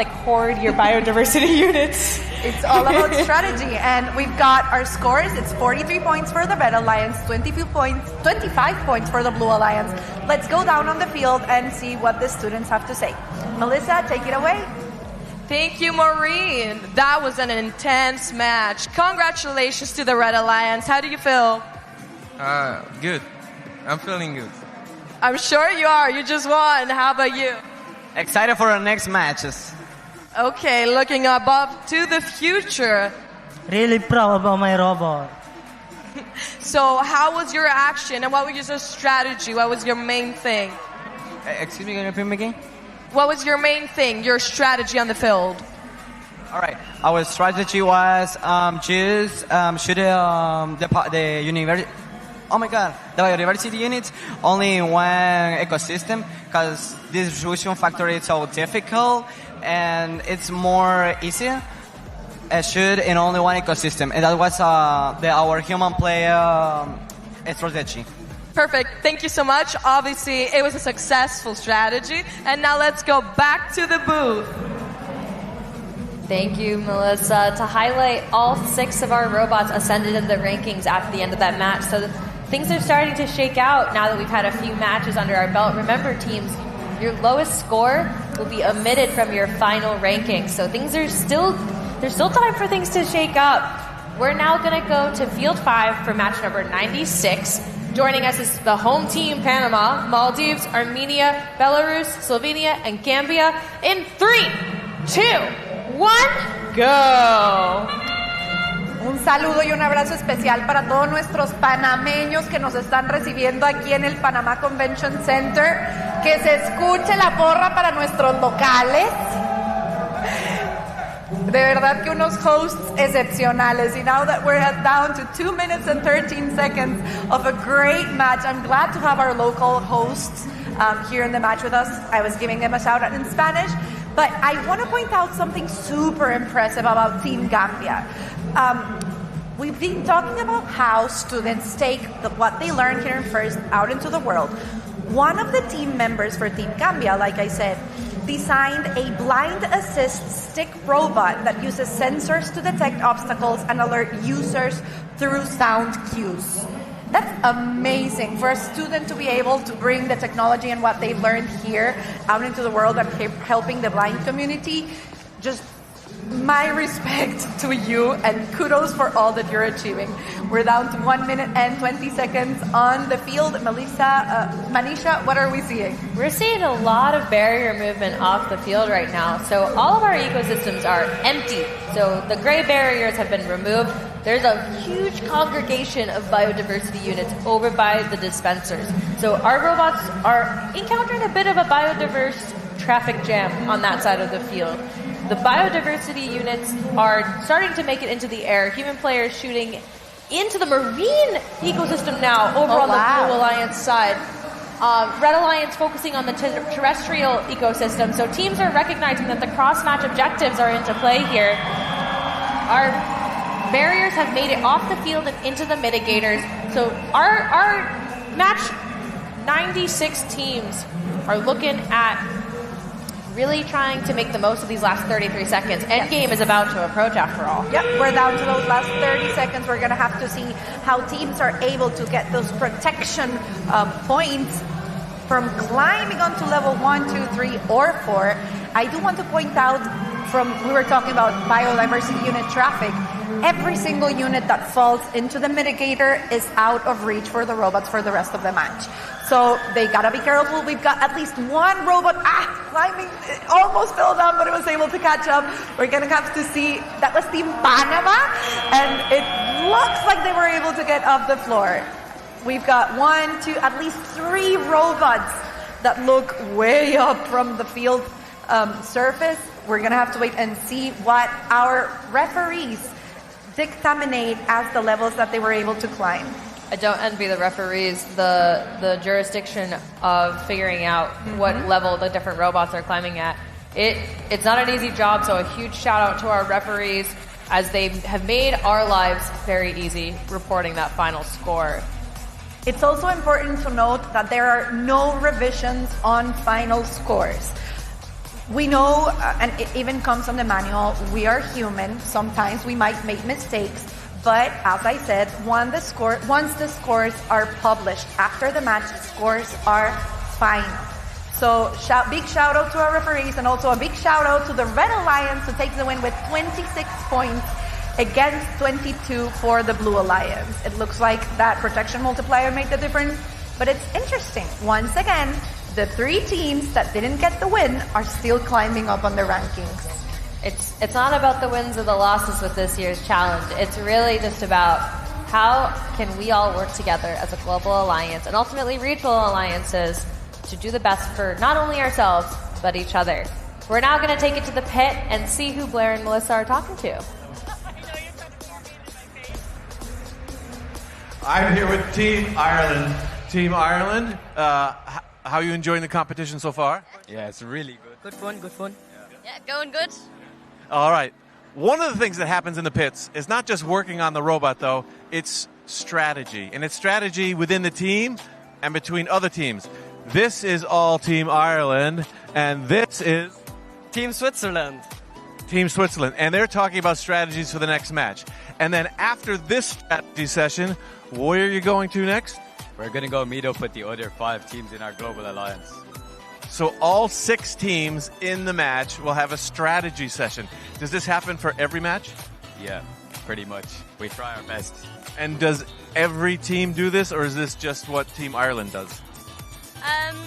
hoard your biodiversity units. It's all about strategy, and we've got our scores. It's 43 points for the Red Alliance, 25 points for the Blue Alliance. Let's go down on the field and see what the students have to say. Melissa, take it away. Thank you, Maureen. That was an intense match. Congratulations to the Red Alliance. How do you feel? Good. I'm feeling good. I'm sure you are. You just won. How about you? Excited for our next matches. Okay, looking above to the future. Really proud about my robot. So how was your action and what was your strategy? What was your main thing? Excuse me, can you repeat me again? What was your main thing, your strategy on the field? All right, our strategy was just shoot the university. Oh my God, the biodiversity units only in one ecosystem, because this distribution factor is so difficult and it's more easier. Shoot in only one ecosystem, and that was our human player strategy. Perfect. Thank you so much. Obviously, it was a successful strategy. And now let's go back to the booth. Thank you, Melissa. To highlight, all 6 of our robots ascended in the rankings after the end of that match. So things are starting to shake out now that we've had a few matches under our belt. Remember, teams, your lowest score will be omitted from your final ranking. So there's still time for things to shake up. We're now going to go to Field 5 for match number 96. Joining us is the home team, Panama, Maldives, Armenia, Belarus, Slovenia, and Gambia. In 3, 2, 1, go! Un saludo y un abrazo especial para todos nuestros panameños que nos están recibiendo aquí en el Panama Convention Center. Que se escuche la porra para nuestros locales. De verdad que unos hosts excepcionales. And now that we're down to 2 minutes and 13 seconds of a great match, I'm glad to have our local hosts here in the match with us. I was giving them a shout out in Spanish. But I want to point out something super impressive about Team Gambia. We've been talking about how students take what they learn here in FIRST out into the world. One of the team members for Team Gambia, like I said, designed a blind assist stick robot that uses sensors to detect obstacles and alert users through sound cues. That's amazing for a student to be able to bring the technology and what they've learned here out into the world and helping the blind community. Just my respect to you and kudos for all that you're achieving. We're down to 1 minute and 20 seconds on the field. Manisha, what are we seeing? We're seeing a lot of barrier movement off the field right now. So all of our ecosystems are empty. So the gray barriers have been removed. There's a huge congregation of biodiversity units over by the dispensers. So our robots are encountering a bit of a biodiverse traffic jam on that side of the field. The biodiversity units are starting to make it into the air. Human players shooting into the marine ecosystem now over on the Blue Alliance side. Red Alliance focusing on the terrestrial ecosystem. So teams are recognizing that the cross-match objectives are into play here. Our barriers have made it off the field and into the mitigators. So our match 96 teams are looking at really trying to make the most of these last 33 seconds. Endgame is about to approach after all. Yep, we're down to those last 30 seconds. We're going to have to see how teams are able to get those protection points from climbing onto level 1, 2, 3, or 4. I do want to point out we were talking about biodiversity unit traffic. Every single unit that falls into the mitigator is out of reach for the robots for the rest of the match. So they gotta be careful. We've got at least one robot climbing, almost fell down, but it was able to catch up. We're gonna have to see. That was Team Panama, and it looks like they were able to get off the floor. We've got 1, 2, at least 3 robots that look way up from the field surface. We're gonna have to wait and see what our referees dictaminate as the levels that they were able to climb. I don't envy the referees the jurisdiction of figuring out what level the different robots are climbing at. It's not an easy job, so a huge shout out to our referees as they have made our lives very easy reporting that final score. It's also important to note that there are no revisions on final scores. We know, and it even comes on the manual, we are human. Sometimes we might make mistakes. But as I said, once the scores are published, after the match, scores are final. So big shout out to our referees, and also a big shout out to the Red Alliance, who takes the win with 26 points against 22 for the Blue Alliance. It looks like that protection multiplier made the difference, but it's interesting. Once again, the 3 teams that didn't get the win are still climbing up on the rankings. It's not about the wins or the losses with this year's challenge. It's really just about how can we all work together as a global alliance and ultimately regional alliances to do the best for not only ourselves, but each other. We're now going to take it to the pit and see who Blair and Melissa are talking to. I'm here with Team Ireland. Team Ireland, how are you enjoying the competition so far? Yeah, it's really good. Good fun. Yeah, going good. All right. One of the things that happens in the pits is not just working on the robot, though. It's strategy. And it's strategy within the team and between other teams. This is all Team Ireland, and this is Team Switzerland. Team Switzerland. And they're talking about strategies for the next match. And then after this strategy session, where are you going to next? We're going to go meet up with the other 5 teams in our global alliance. So all 6 teams in the match will have a strategy session. Does this happen for every match? Yeah, pretty much. We try our best. And does every team do this, or is this just what Team Ireland does?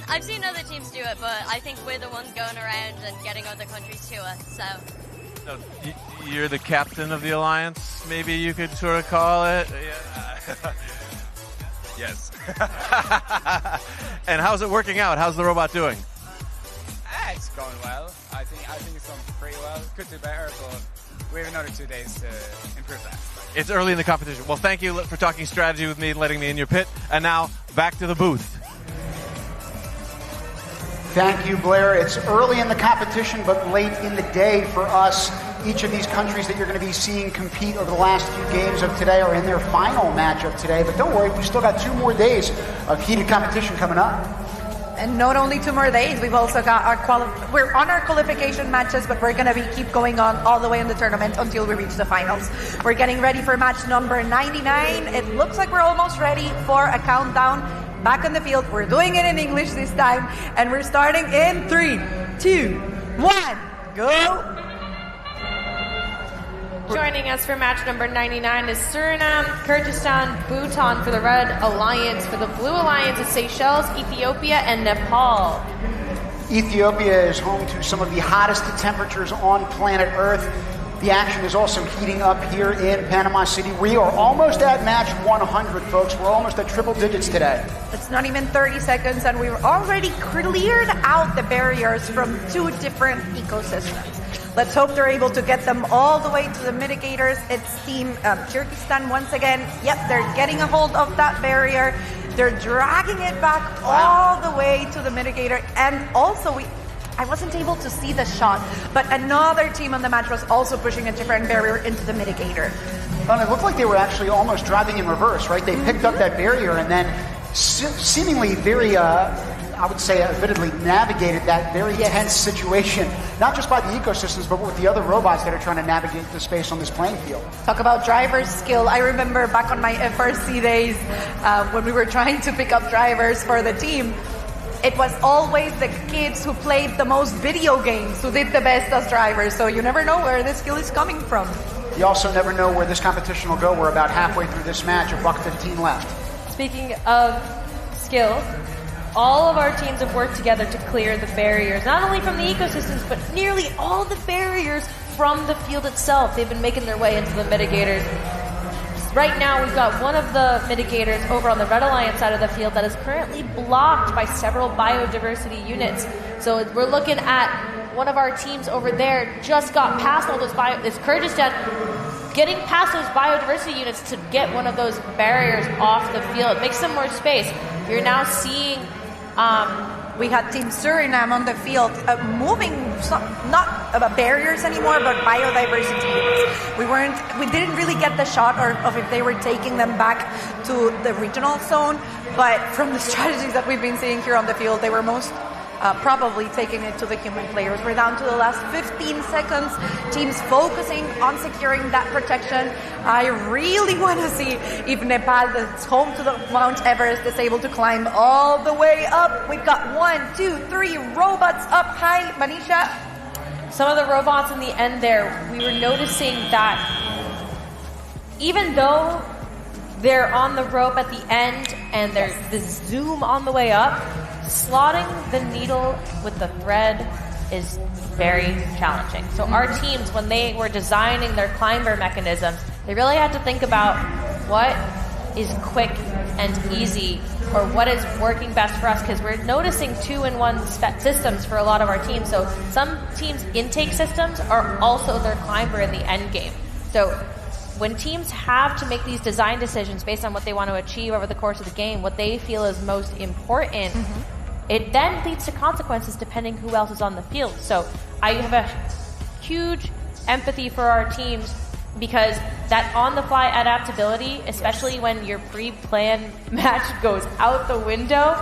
I've seen other teams do it, but I think we're the ones going around and getting other countries to us, so... You're the captain of the alliance, maybe you could sort of call it? Yeah. Yes. And how's it working out? How's the robot doing? It's going well. I think it's going pretty well. Could do better, but we have another 2 days to improve that. It's early in the competition. Well, thank you for talking strategy with me and letting me in your pit. And now, back to the booth. Thank you, Blair. It's early in the competition, but late in the day for us. Each of these countries that you're going to be seeing compete over the last few games of today are in their final match of today. But don't worry, we've still got 2 more days of heated competition coming up. And not only 2 more days, we've also got we're on our qualification matches, but we're going to keep going on all the way in the tournament until we reach the finals. We're getting ready for match number 99. It looks like we're almost ready for a countdown. Back on the field, we're doing it in English this time, and we're starting in 3, 2, 1, go! Joining us for match number 99 is Suriname, Kyrgyzstan, Bhutan for the Red Alliance. For the Blue Alliance is Seychelles, Ethiopia, and Nepal. Ethiopia is home to some of the hottest temperatures on planet Earth. The action is also heating up here in Panama City. We are almost at match 100, folks. We're almost at triple digits today. It's not even 30 seconds, and we've already cleared out the barriers from 2 different ecosystems. Let's hope they're able to get them all the way to the mitigators. It's Team Kyrgyzstan once again. Yep, they're getting a hold of that barrier. They're dragging it back all the way to the mitigator. And also, I wasn't able to see the shot, but another team on the match was also pushing a different barrier into the mitigator. Well, it looked like they were actually almost driving in reverse, right? They picked up that barrier and then seemingly very... I would say, admittedly, navigated that very tense situation, not just by the ecosystems, but with the other robots that are trying to navigate the space on this playing field. Talk about driver's skill. I remember back on my FRC days when we were trying to pick up drivers for the team, it was always the kids who played the most video games who did the best as drivers, so you never know where the skill is coming from. You also never know where this competition will go. We're about halfway through this match, a buck 15 left. Speaking of skill, all of our teams have worked together to clear the barriers, not only from the ecosystems, but nearly all the barriers from the field itself. They've been making their way into the mitigators. Right now, we've got one of the mitigators over on the Red Alliance side of the field that is currently blocked by several biodiversity units. So we're looking at one of our teams over there just got past all those it's Kyrgyzstan getting past those biodiversity units to get one of those barriers off the field. Make some more space. You're now seeing we had Team Suriname on the field moving not barriers anymore, but biodiversity units. We didn't really get the shot of if they were taking them back to the regional zone, but from the strategies that we've been seeing here on the field, they were most probably taking it to the human players. We're down to the last 15 seconds. Teams focusing on securing that protection. I really want to see if Nepal, that's home to the Mount Everest, is able to climb all the way up. We've got 1, 2, 3 robots up high. Manisha? Some of the robots in the end there, we were noticing that even though they're on the rope at the end and there's the zoom on the way up, slotting the needle with the thread is very challenging. So our teams, when they were designing their climber mechanisms, they really had to think about what is quick and easy, or what is working best for us, because we're noticing 2-in-1 systems for a lot of our teams. So some teams' intake systems are also their climber in the end game. So when teams have to make these design decisions based on what they want to achieve over the course of the game, what they feel is most important, it then leads to consequences depending who else is on the field. So I have a huge empathy for our teams, because that on-the-fly adaptability, especially when your pre-planned match goes out the window,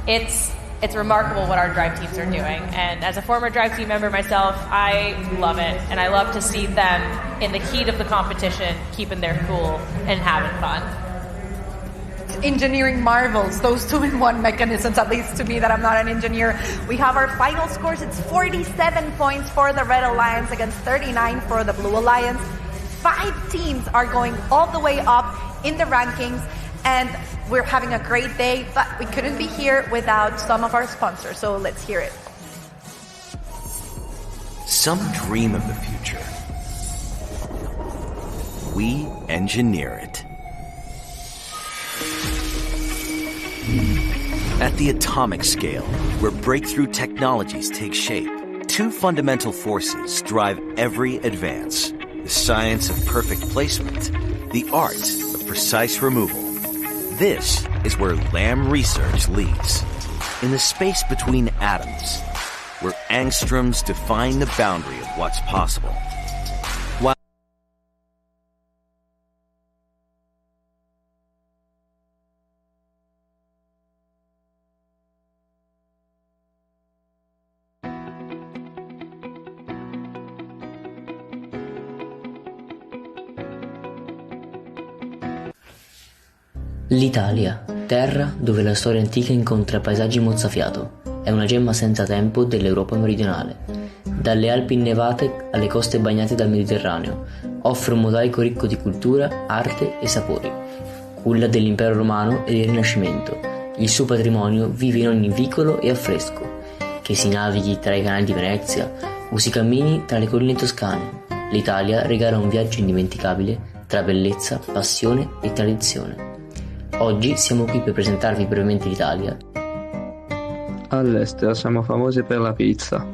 it's remarkable what our drive teams are doing. And as a former drive team member myself, I love it. And I love to see them in the heat of the competition, keeping their cool and having fun. Engineering marvels, those 2-in-1 mechanisms, at least to me that I'm not an engineer. We have our final scores. It's 47 points for the Red Alliance against 39 for the Blue Alliance. 5 teams are going all the way up in the rankings, and we're having a great day, but we couldn't be here without some of our sponsors, so let's hear it. Some dream of the future. We engineer it. At the atomic scale, where breakthrough technologies take shape, 2 fundamental forces drive every advance: the science of perfect placement, the art of precise removal. This is where Lam Research leads. In the space between atoms, where angstroms define the boundary of what's possible. L'Italia, terra dove la storia antica incontra paesaggi mozzafiato, è una gemma senza tempo dell'Europa meridionale. Dalle Alpi innevate alle coste bagnate dal Mediterraneo, offre un mosaico ricco di cultura, arte e sapori. Culla dell'impero romano e del Rinascimento, il suo patrimonio vive in ogni vicolo e affresco. Che si navighi tra i canali di Venezia o si cammini tra le colline toscane, l'Italia regala un viaggio indimenticabile tra bellezza, passione e tradizione. Oggi siamo qui per presentarvi brevemente l'Italia. All'estero siamo famosi per la pizza.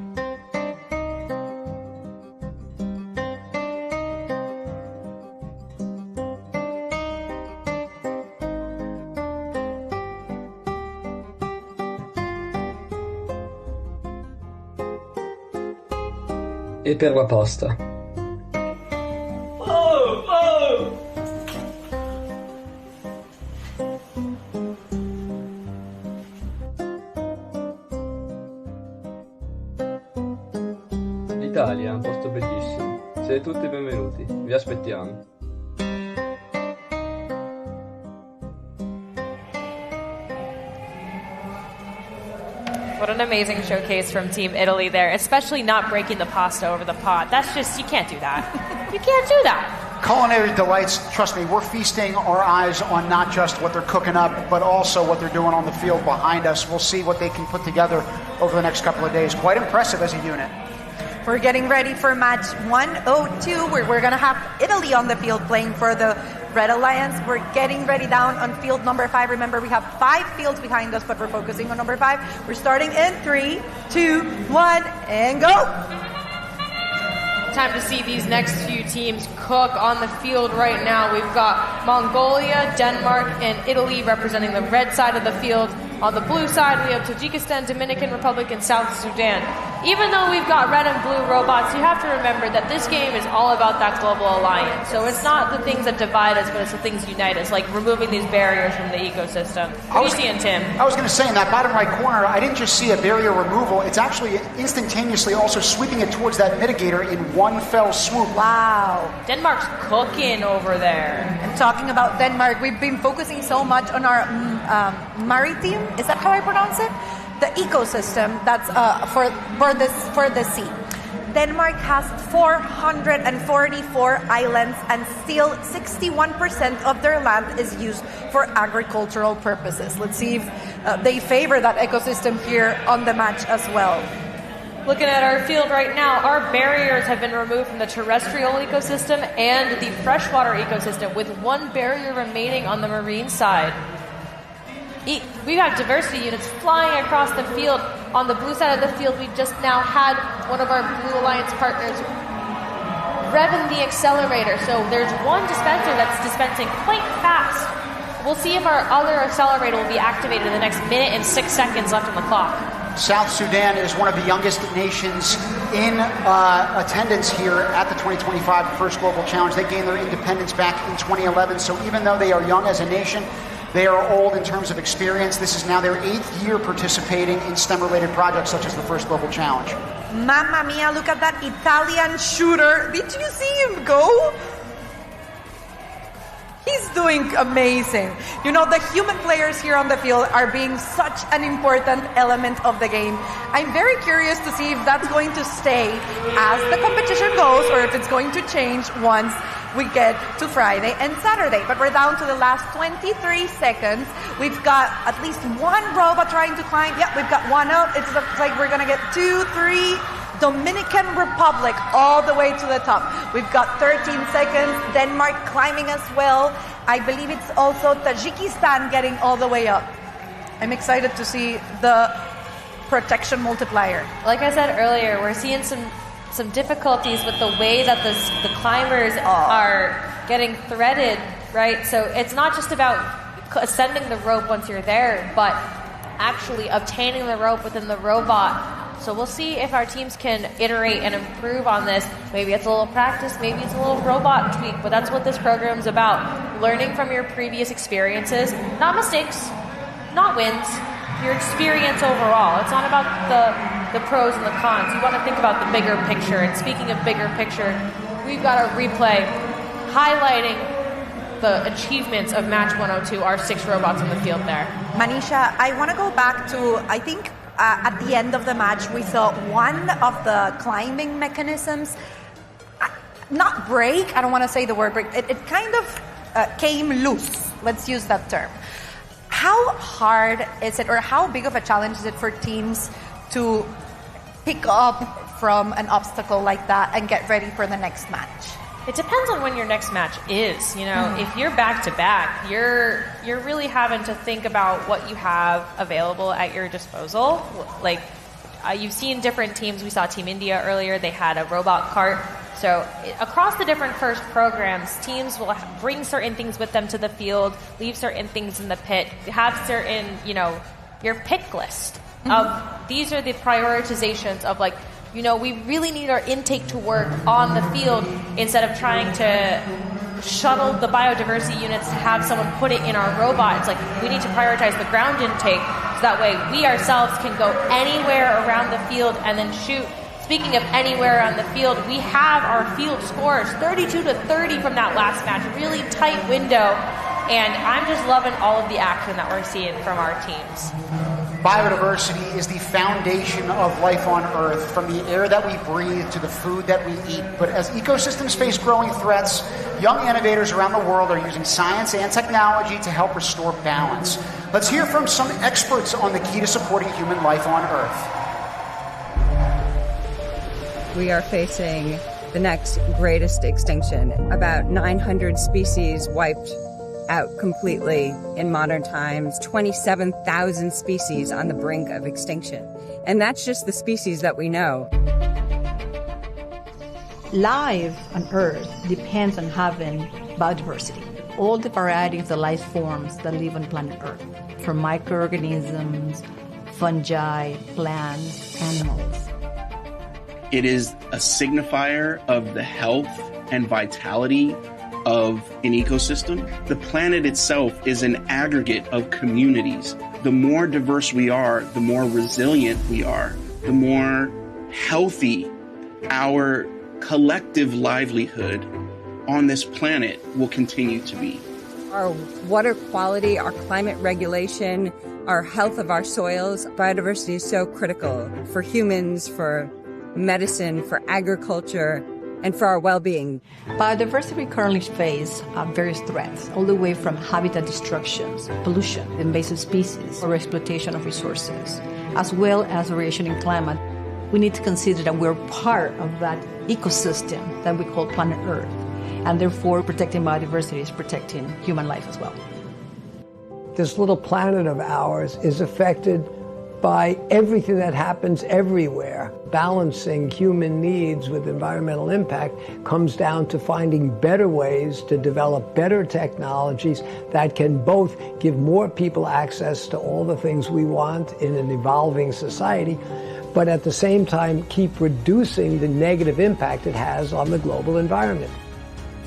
E per la pasta. L'Italia è un posto bellissimo. Siete tutti benvenuti. Vi aspettiamo. What an amazing showcase from Team Italy there, especially not breaking the pasta over the pot. That's just, you can't do that. You can't do that. Culinary delights, trust me, we're feasting our eyes on not just what they're cooking up, but also what they're doing on the field behind us. We'll see what they can put together over the next couple of days. Quite impressive as a unit. We're getting ready for match 102, where we're going to have Italy on the field playing for the Red Alliance. We're getting ready down on field number 5. Remember, we have 5 fields behind us, but we're focusing on number 5. We're starting in 3, 2, 1, and go! Time to see these next few teams cook on the field right now. We've got Mongolia, Denmark, and Italy representing the red side of the field. On the blue side, we have Tajikistan, Dominican Republic, and South Sudan. Even though we've got red and blue robots, you have to remember that this game is all about that global alliance. So it's not the things that divide us, but it's the things that unite us, like removing these barriers from the ecosystem. What are you seeing, Tim? I was going to say, in that bottom right corner, I didn't just see a barrier removal. It's actually instantaneously also sweeping it towards that mitigator in one fell swoop. Wow. Denmark's cooking over there. And talking about Denmark, we've been focusing so much on our maritime, is that how I pronounce it? The ecosystem that's for the sea. Denmark has 444 islands, and still 61% of their land is used for agricultural purposes. Let's see if they favor that ecosystem here on the match as well. Looking at our field right now, our barriers have been removed from the terrestrial ecosystem and the freshwater ecosystem, with one barrier remaining on the marine side. We have diversity units flying across the field. On the blue side of the field, we just now had one of our Blue Alliance partners revving the accelerator. So there's one dispenser that's dispensing quite fast. We'll see if our other accelerator will be activated in the next minute and 6 seconds left on the clock. South Sudan is one of the youngest nations in attendance here at the 2025 First Global Challenge. They gained their independence back in 2011, so even though they are young as a nation, they are old in terms of experience. This is now their 8th year participating in STEM-related projects such as the First Global Challenge. Mamma mia, look at that Italian shooter. Did you see him go? He's doing amazing. You know, the human players here on the field are being such an important element of the game. I'm very curious to see if that's going to stay as the competition goes, or if it's going to change once we get to Friday and Saturday. But we're down to the last 23 seconds. We've got at least one robot trying to climb. Yeah, we've got one out. It looks like we're going to get 2, 3. Dominican Republic all the way to the top. We've got 13 seconds. Denmark climbing as well. I believe it's also Tajikistan getting all the way up. I'm excited to see the protection multiplier. Like I said earlier, we're seeing some difficulties with the way that the climbers are getting threaded, right? So it's not just about ascending the rope once you're there, but actually obtaining the rope within the robot. So we'll see if our teams can iterate and improve on this. Maybe it's a little practice, maybe it's a little robot tweak, but that's what this program's about. Learning from your previous experiences, not mistakes, not wins, your experience overall. It's not about the pros and the cons. You want to think about the bigger picture. And speaking of bigger picture, we've got a replay highlighting the achievements of Match 102, our 6 robots in the field there. Manisha, I want to go back to, I think, at the end of the match, we saw one of the climbing mechanisms not break. I don't want to say the word break. It kind of came loose. Let's use that term. How hard is it, or how big of a challenge is it for teams to pick up from an obstacle like that and get ready for the next match? It depends on when your next match is. You know, if you're back to back, you're really having to think about what you have available at your disposal. Like you've seen different teams. We saw Team India earlier. They had a robot cart. So across the different FIRST programs, teams will bring certain things with them to the field, leave certain things in the pit, have certain, your pick list of these are the prioritizations of like, we really need our intake to work on the field instead of trying to shuttle the biodiversity units to have someone put it in our robot. It's like we need to prioritize the ground intake so that way we ourselves can go anywhere around the field and then shoot. Speaking of anywhere on the field, we have our field scores 32-30 from that last match. Really tight window. And I'm just loving all of the action that we're seeing from our teams. Biodiversity is the foundation of life on Earth, from the air that we breathe to the food that we eat. But as ecosystems face growing threats, young innovators around the world are using science and technology to help restore balance. Let's hear from some experts on the key to supporting human life on Earth. We are facing the next greatest extinction. About 900 species wiped out completely in modern times, 27,000 species on the brink of extinction. And that's just the species that we know. Life on Earth depends on having biodiversity. All the varieties of the life forms that live on planet Earth, from microorganisms, fungi, plants, animals. It is a signifier of the health and vitality of an ecosystem. The planet itself is an aggregate of communities. The more diverse we are, the more resilient we are, the more healthy our collective livelihood on this planet will continue to be. Our water quality, our climate regulation, our health of our soils, biodiversity is so critical for humans, for medicine, for agriculture, and for our well-being. Biodiversity currently faces various threats, all the way from habitat destructions, pollution, invasive species, or exploitation of resources, as well as variation in climate. We need to consider that we're part of that ecosystem that we call planet Earth, and therefore protecting biodiversity is protecting human life as well. This little planet of ours is affected by everything that happens everywhere. Balancing human needs with environmental impact comes down to finding better ways to develop better technologies that can both give more people access to all the things we want in an evolving society, but at the same time keep reducing the negative impact it has on the global environment.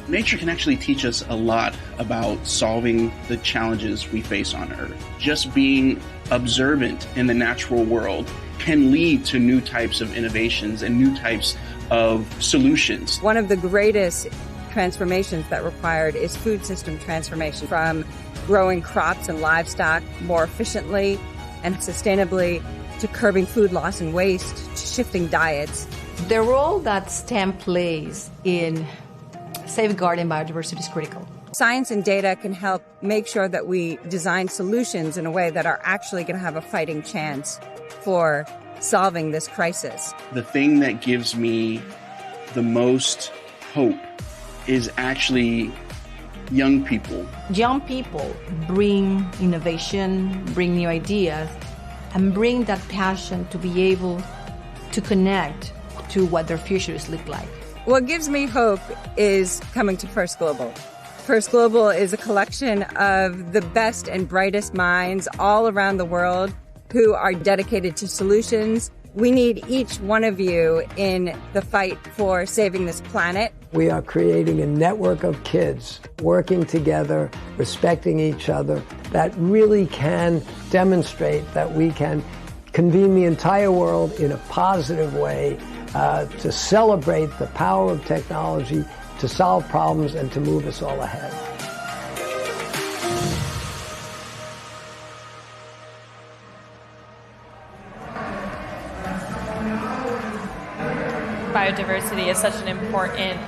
Nature can actually teach us a lot about solving the challenges we face on Earth. Just being observant in the natural world can lead to new types of innovations and new types of solutions. One of the greatest transformations that required is food system transformation, from growing crops and livestock more efficiently and sustainably to curbing food loss and waste to shifting diets. The role that STEM plays in safeguarding biodiversity is critical. Science and data can help make sure that we design solutions in a way that are actually going to have a fighting chance for solving this crisis. The thing that gives me the most hope is actually young people. Young people bring innovation, bring new ideas, and bring that passion to be able to connect to what their futures look like. What gives me hope is coming to FIRST Global. First Global is a collection of the best and brightest minds all around the world who are dedicated to solutions. We need each one of you in the fight for saving this planet. We are creating a network of kids working together, respecting each other, that really can demonstrate that we can convene the entire world in a positive way to celebrate the power of technology to solve problems and to move us all ahead. Biodiversity is such an important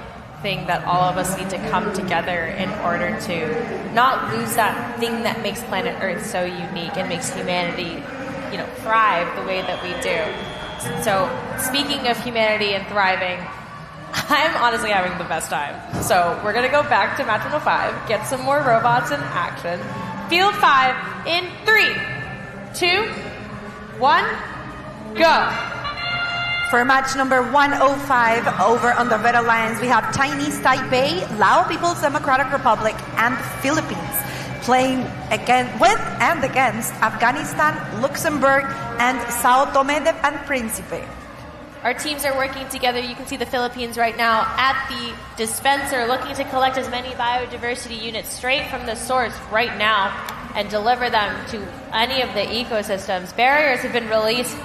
thing that all of us need to come together in order to not lose that thing that makes planet Earth so unique and makes humanity, thrive the way that we do. So, speaking of humanity and thriving, I'm honestly having the best time. So, we're going to go back to match number 5, get some more robots in action. Field 5 in 3, 2, 1, go. For match number 105 over on the Red Alliance, we have Chinese Taipei, Lao People's Democratic Republic, and the Philippines playing with and against Afghanistan, Luxembourg, and Sao Tome and Principe. Our teams are working together. You can see the Philippines right now at the dispenser looking to collect as many biodiversity units straight from the source right now and deliver them to any of the ecosystems. Barriers have been released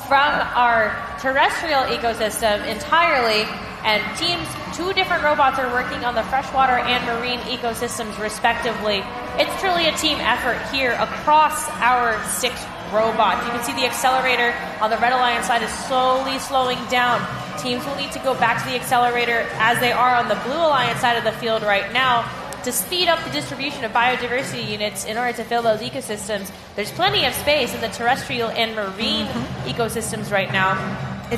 from our terrestrial ecosystem entirely, and teams, 2 different robots are working on the freshwater and marine ecosystems respectively. It's truly a team effort here across our 6 robots. You can see the accelerator on the Red Alliance side is slowly slowing down. Teams will need to go back to the accelerator as they are on the Blue Alliance side of the field right now to speed up the distribution of biodiversity units in order to fill those ecosystems. There's plenty of space in the terrestrial and marine ecosystems right now.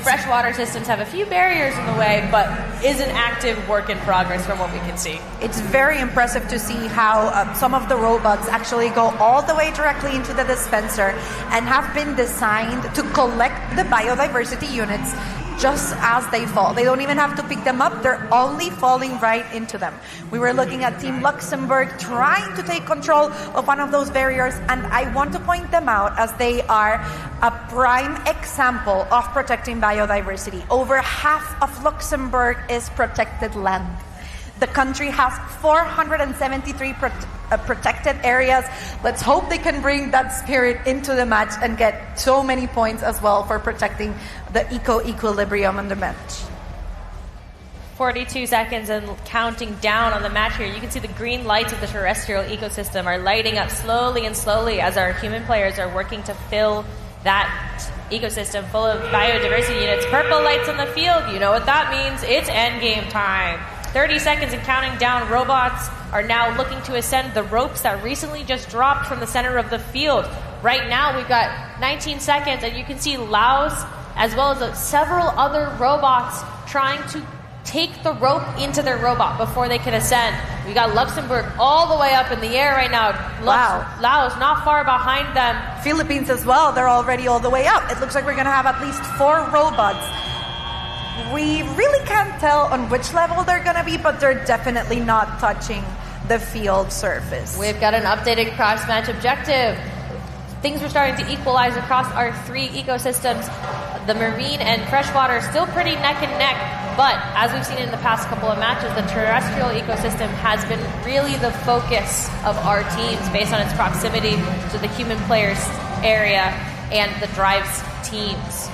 Freshwater systems have a few barriers in the way, but is an active work in progress from what we can see. It's very impressive to see how some of the robots actually go all the way directly into the dispenser and have been designed to collect the biodiversity units just as they fall. They don't even have to pick them up. They're only falling right into them. We were looking at Team Luxembourg trying to take control of one of those barriers, and I want to point them out as they are a prime example of protecting biodiversity. Over half of Luxembourg is protected land. The country has 473 protected areas. Let's hope they can bring that spirit into the match and get so many points as well for protecting the EcoEquilibrium on the match. 42 seconds and counting down on the match here. You can see the green lights of the terrestrial ecosystem are lighting up slowly and slowly as our human players are working to fill that ecosystem full of biodiversity units. Purple lights on the field, you know what that means. It's endgame time. 30 seconds and counting down. Robots are now looking to ascend the ropes that recently just dropped from the center of the field. Right now we've got 19 seconds and you can see Laos as well as several other robots trying to take the rope into their robot before they can ascend. We got Luxembourg all the way up in the air right now. Laos not far behind them. Philippines as well, they're already all the way up. It looks like we're going to have at least 4 robots. We really can't tell on which level they're going to be, but they're definitely not touching the field surface. We've got an updated cross-match objective. Things are starting to equalize across our 3 ecosystems. The marine and freshwater still pretty neck and neck, but as we've seen in the past couple of matches, the terrestrial ecosystem has been really the focus of our teams based on its proximity to the human players area and the drives teams.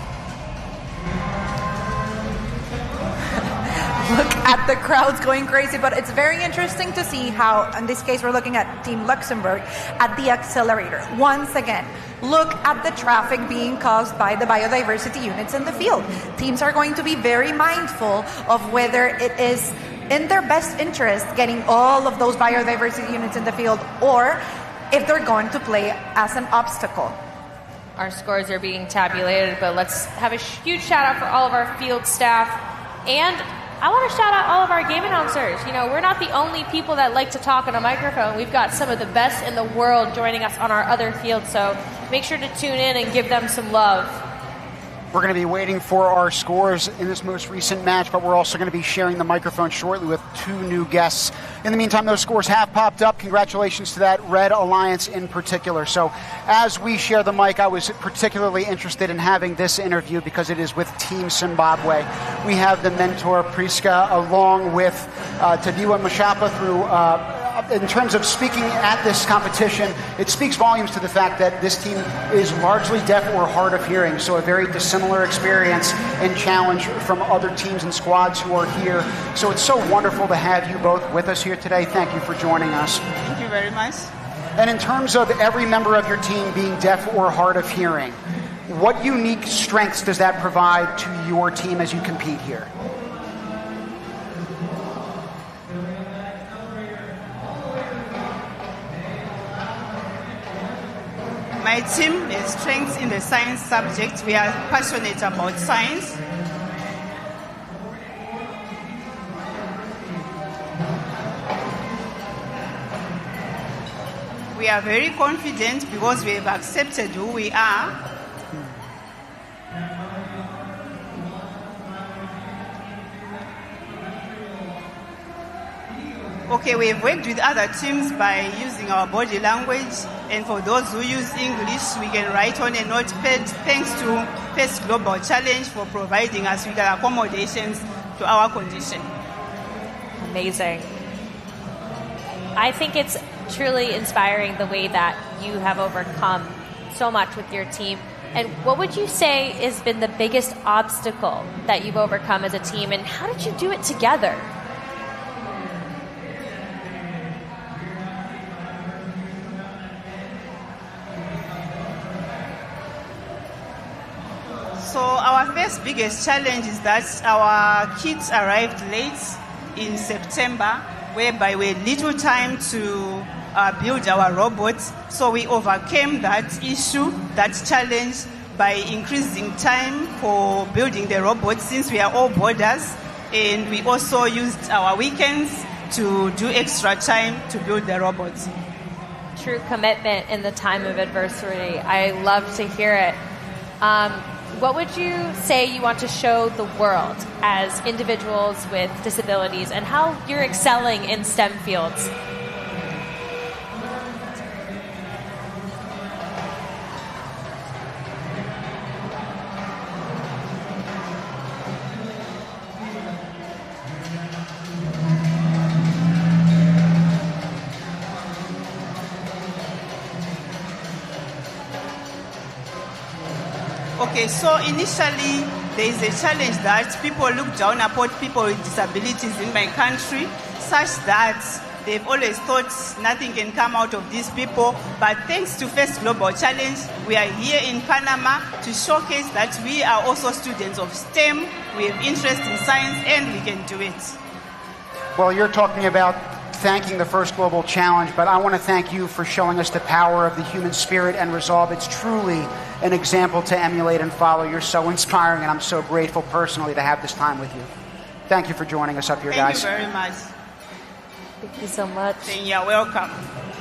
Look at the crowds going crazy, but it's very interesting to see how, in this case, we're looking at Team Luxembourg at the accelerator. Once again, look at the traffic being caused by the biodiversity units in the field. Teams are going to be very mindful of whether it is in their best interest getting all of those biodiversity units in the field or if they're going to play as an obstacle. Our scores are being tabulated, but let's have a huge shout out for all of our field staff. And I want to shout out all of our game announcers. You know, we're not the only people that like to talk on a microphone. We've got some of the best in the world joining us on our other fields, so make sure to tune in and give them some love. We're going to be waiting for our scores in this most recent match, but we're also going to be sharing the microphone shortly with 2 new guests. In the meantime, those scores have popped up. Congratulations to that Red Alliance in particular. So as we share the mic, I was particularly interested in having this interview because it is with Team Zimbabwe. We have the mentor, Priska, along with Tadiwa Mashapa through... in terms of speaking at this competition, it speaks volumes to the fact that this team is largely deaf or hard of hearing, so a very dissimilar experience and challenge from other teams and squads who are here. So it's so wonderful to have you both with us here today. Thank you for joining us. Thank you very much. And in terms of every member of your team being deaf or hard of hearing, what unique strengths does that provide to your team as you compete here? My team has strengths in the science subject. We are passionate about science. We are very confident because we have accepted who we are. Okay, we have worked with other teams by using our body language, and for those who use English, we can write on a notepad. Thanks to First Global Challenge for providing us with accommodations to our condition. Amazing. I think it's truly inspiring the way that you have overcome so much with your team. And what would you say has been the biggest obstacle that you've overcome as a team, and how did you do it together? So our first biggest challenge is that our kits arrived late in September, whereby we had little time to build our robots. So we overcame that issue, that challenge, by increasing time for building the robots, since we are all boarders, and we also used our weekends to do extra time to build the robots. True commitment in the time of adversity. I love to hear it. What would you say you want to show the world as individuals with disabilities and how you're excelling in STEM fields? Okay, so initially there is a challenge that people look down upon people with disabilities in my country, such that they've always thought nothing can come out of these people. But thanks to First Global Challenge, we are here in Panama to showcase that we are also students of STEM, we have interest in science, and we can do it. Well, you're talking about thanking the First Global Challenge, but I want to thank you for showing us the power of the human spirit and resolve. It's truly an example to emulate and follow. You're so inspiring, and I'm so grateful personally to have this time with you. Thank you for joining us up here, guys. Thank you very much. Thank you so much. You're welcome.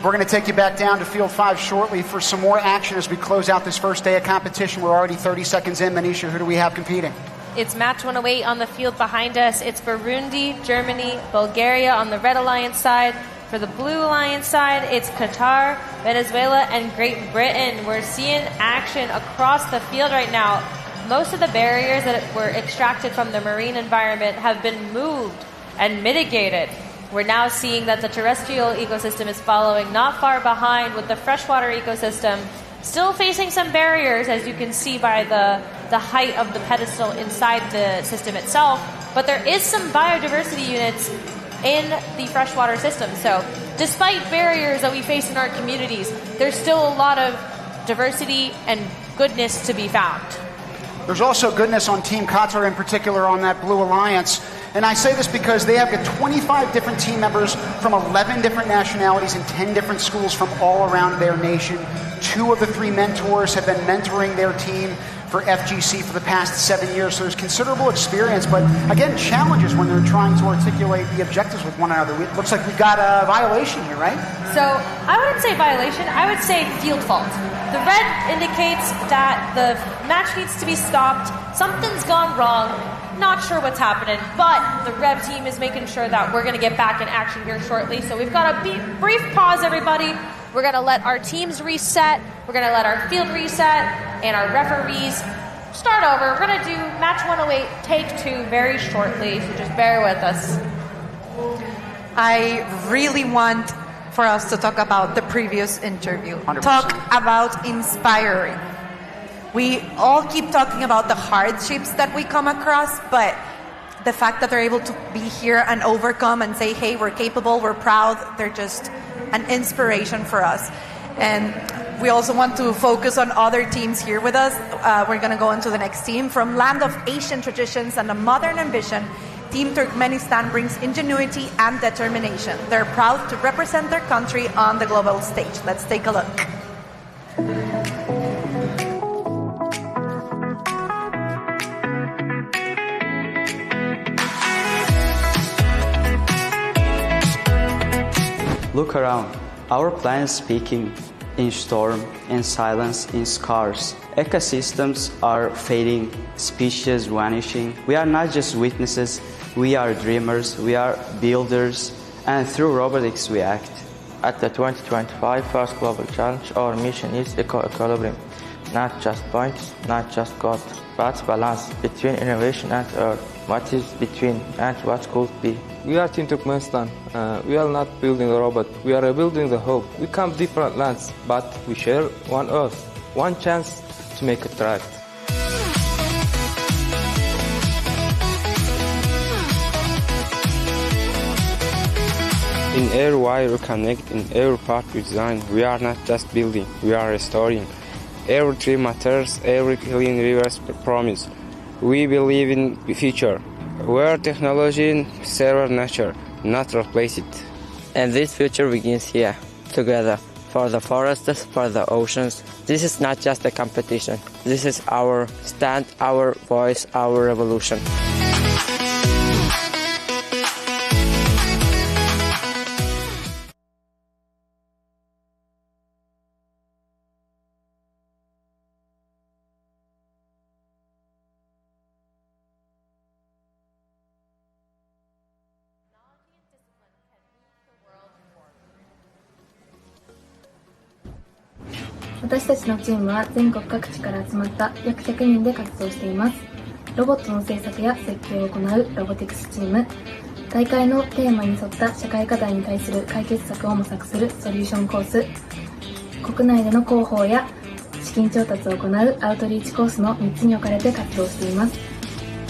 We're going to take you back down to Field 5 shortly for some more action as we close out this first day of competition. We're already 30 seconds in. Manisha, who do we have competing? It's match 108 on the field behind us. It's Burundi, Germany, Bulgaria on the Red Alliance side. For the Blue Alliance side, it's Qatar, Venezuela, and Great Britain. We're seeing action across the field right now. Most of the barriers that were extracted from the marine environment have been moved and mitigated. We're now seeing that the terrestrial ecosystem is following not far behind, with the freshwater ecosystem still facing some barriers, as you can see by the height of the pedestal inside the system itself. But there is some biodiversity units in the freshwater system. So despite barriers that we face in our communities, there's still a lot of diversity and goodness to be found. There's also goodness on Team Qatar, in particular on that Blue Alliance. And I say this because they have got 25 different team members from 11 different nationalities and 10 different schools from all around their nation. 2 of the 3 mentors have been mentoring their team for FGC for the past 7 years, so there's considerable experience, but again, challenges when they're trying to articulate the objectives with one another. It looks like we've got a violation here, right? So I wouldn't say violation, I would say field fault. The red indicates that the match needs to be stopped, something's gone wrong, not sure what's happening, but the Rev team is making sure that we're going to get back in action here shortly. So we've got a brief pause, everybody. We're going to let our teams reset, we're going to let our field reset, and our referees start over. We're going to do match 108, take 2 very shortly, so just bear with us. I really want for us to talk about the previous interview. 100%. Talk about inspiring. We all keep talking about the hardships that we come across, but the fact that they're able to be here and overcome and say, hey, we're capable, we're proud, they're just an inspiration for us. And we also want to focus on other teams here with us. We're going to go into the next team. From land of Asian traditions and a modern ambition, Team Turkmenistan brings ingenuity and determination. They're proud to represent their country on the global stage. Let's take a look. Look around. Our planet is speaking in storm, in silence, in scars. Ecosystems are fading, species vanishing. We are not just witnesses, we are dreamers, we are builders, and through robotics we act. At the 2025 First Global Challenge, our mission is EcoEquilibrium. Not just points, not just God, but balance between innovation and earth. What is between and what could be. We are Team Turkmenistan. We are not building a robot. We are rebuilding the hope. We come different lands, but we share one earth, one chance to make it right. In every wire we connect, in every part we design. We are not just building, we are restoring. Every tree matters, every clean river's promise. We believe in the future, where technology serves nature, not replace it. And this future begins here, together, for the forests, for the oceans. This is not just a competition. This is our stand, our voice, our revolution.「私たちのチームは全国各地から集まった約100人で活動しています。ロボットの製作や設計を行うロボティクスチーム、大会のテーマに沿った社会課題に対する解決策を模索するソリューションコース、国内での広報や資金調達を行うアウトリーチコースの3つに分かれて活動しています。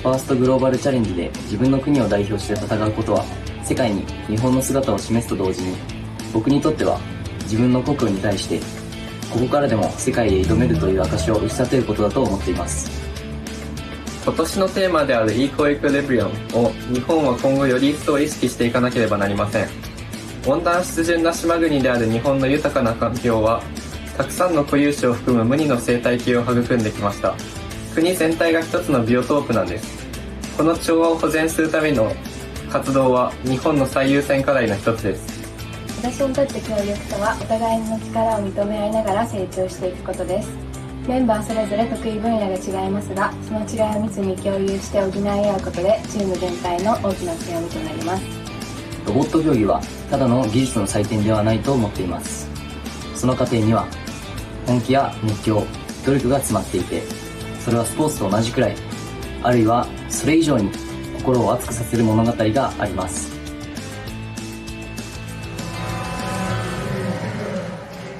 ファーストグローバルチャレンジで自分の国を代表して戦うことは、世界に日本の姿を示すと同時に、僕にとっては自分の国土に対してここからでも世界へ挑めるという証を打ち立てることだと思っています。今年のテーマである EcoEquilibrium を日本は今後より一層意識していかなければなりません。温暖湿潤な島国である日本の豊かな環境は、たくさんの固有種を含む無二の生態系を育んできました。国全体が一つのビオトープなんです。この調和を保全するための活動は日本の最優先課題の一つです。私にとって協力とは、お互いの力を認め合いながら成長していくことです。メンバーそれぞれ得意分野が違いますが、その違いを密に共有して補い合うことでチーム全体の大きな強みとなります。ロボット競技はただの技術の祭典ではないと思っています。その過程には本気や熱狂、努力が詰まっていて、それはスポーツと同じくらい、あるいはそれ以上に心を熱くさせる物語があります。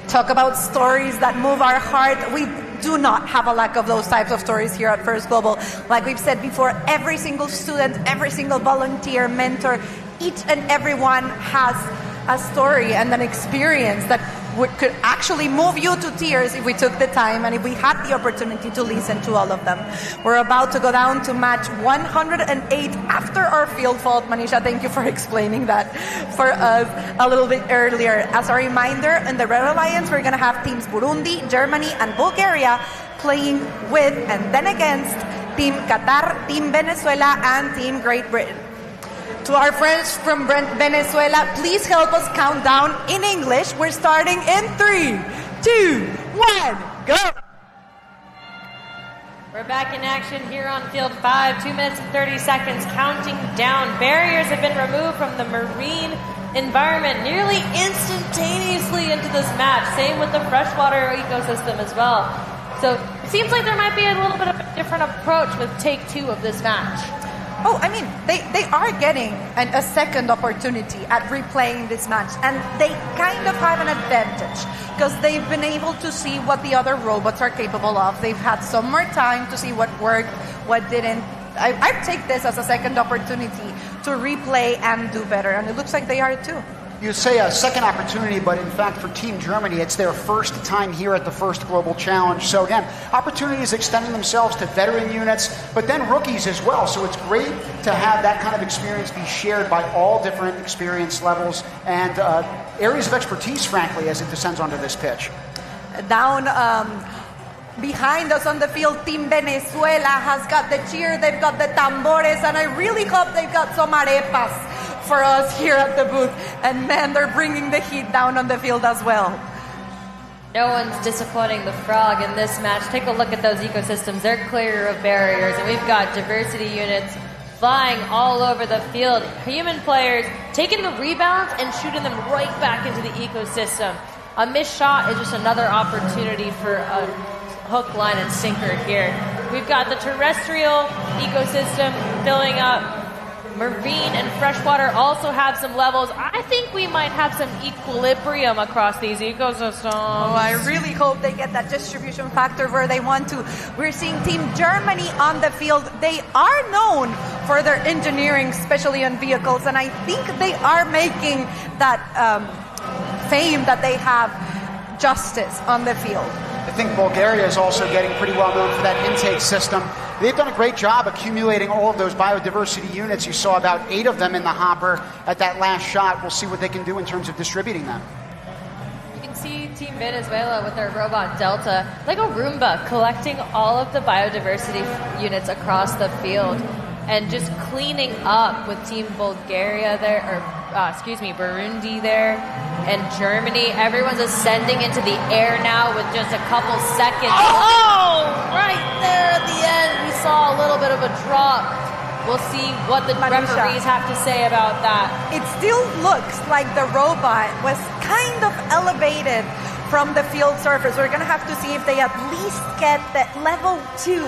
Talk about stories that move our heart. We do not have a lack of those types of stories here at First Global. Like we've said before, every single student, every single volunteer, mentor, each and every one has a story and an experience that could actually move you to tears if we took the time and if we had the opportunity to listen to all of them. We're about to go down to match 108 after our field fault. Manisha, thank you for explaining that for us a little bit earlier. As a reminder, in the Red Alliance, we're going to have teams Burundi, Germany, and Bulgaria playing with and then against Team Qatar, Team Venezuela, and Team Great Britain. To our friends from Venezuela, please help us count down in English. We're starting in 3, 2, 1, go! We're back in action here on Field 5, 2 minutes and 30 seconds, counting down. Barriers have been removed from the marine environment nearly instantaneously into this match. Same with the freshwater ecosystem as well. So it seems like there might be a little bit of a different approach with take 2 of this match. Oh, I mean, they are getting a second opportunity at replaying this match, and they kind of have an advantage because they've been able to see what the other robots are capable of. They've had some more time to see what worked, what didn't. I take this as a second opportunity to replay and do better, and it looks like they are too. You say a second opportunity, but in fact for Team Germany, it's their first time here at the first Global Challenge. So again, opportunities extending themselves to veteran units, but then rookies as well. So it's great to have that kind of experience be shared by all different experience levels and areas of expertise, frankly, as it descends onto this pitch. Down behind us on the field, Team Venezuela has got the cheer, they've got the tambores, and I really hope they've got some arepas for us here at the booth. And man, they're bringing the heat down on the field as well. No one's disappointing the frog in this match. Take a look at those ecosystems. They're clear of barriers, and we've got diversity units flying all over the field. Human players taking the rebounds and shooting them right back into the ecosystem. A missed shot is just another opportunity for a hook, line, and sinker here. We've got the terrestrial ecosystem filling up. Marine and freshwater also have some levels. I think we might have some equilibrium across these ecosystems. Oh, I really hope they get that distribution factor where they want to. We're seeing Team Germany on the field. They are known for their engineering, especially on vehicles, and I think they are making that fame that they have justice on the field. I think Bulgaria is also getting pretty well known for that intake system. They've done a great job accumulating all of those biodiversity units. You saw about 8 of them in the hopper at that last shot. We'll see what they can do in terms of distributing them. You can see Team Venezuela with their robot Delta, like a Roomba, collecting all of the biodiversity units across the field and just cleaning up with Team Bulgaria there, or Burundi there, and Germany. Everyone's ascending into the air now with just a couple seconds. Oh, right there at the end, we saw a little bit of a drop. We'll see what the referees have to say about that. It still looks like the robot was kind of elevated from the field surface. We're going to have to see if they at least get that level 2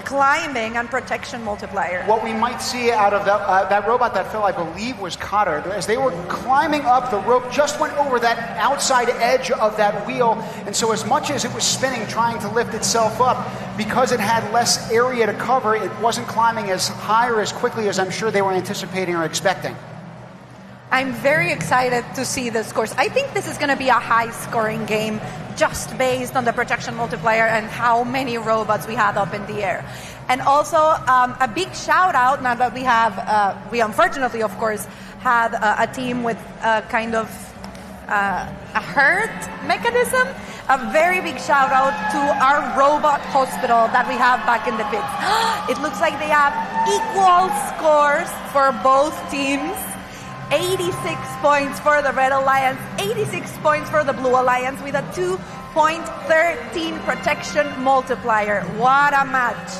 climbing and protection multiplier. What we might see out of that robot that fell, I believe, was Qatar. As they were climbing up, the rope just went over that outside edge of that wheel, and so as much as it was spinning, trying to lift itself up, because it had less area to cover, it wasn't climbing as high or as quickly as I'm sure they were anticipating or expecting. I'm very excited to see the scores. I think this is going to be a high-scoring game just based on the protection multiplier and how many robots we had up in the air. And also, a big shout-out, now that we unfortunately, of course, had a team with kind of a herd mechanism. A very big shout-out to our robot hospital that we have back in the pits. It looks like they have equal scores for both teams. 86 points for the Red Alliance, 86 points for the Blue Alliance with a 2.13 protection multiplier. What a match.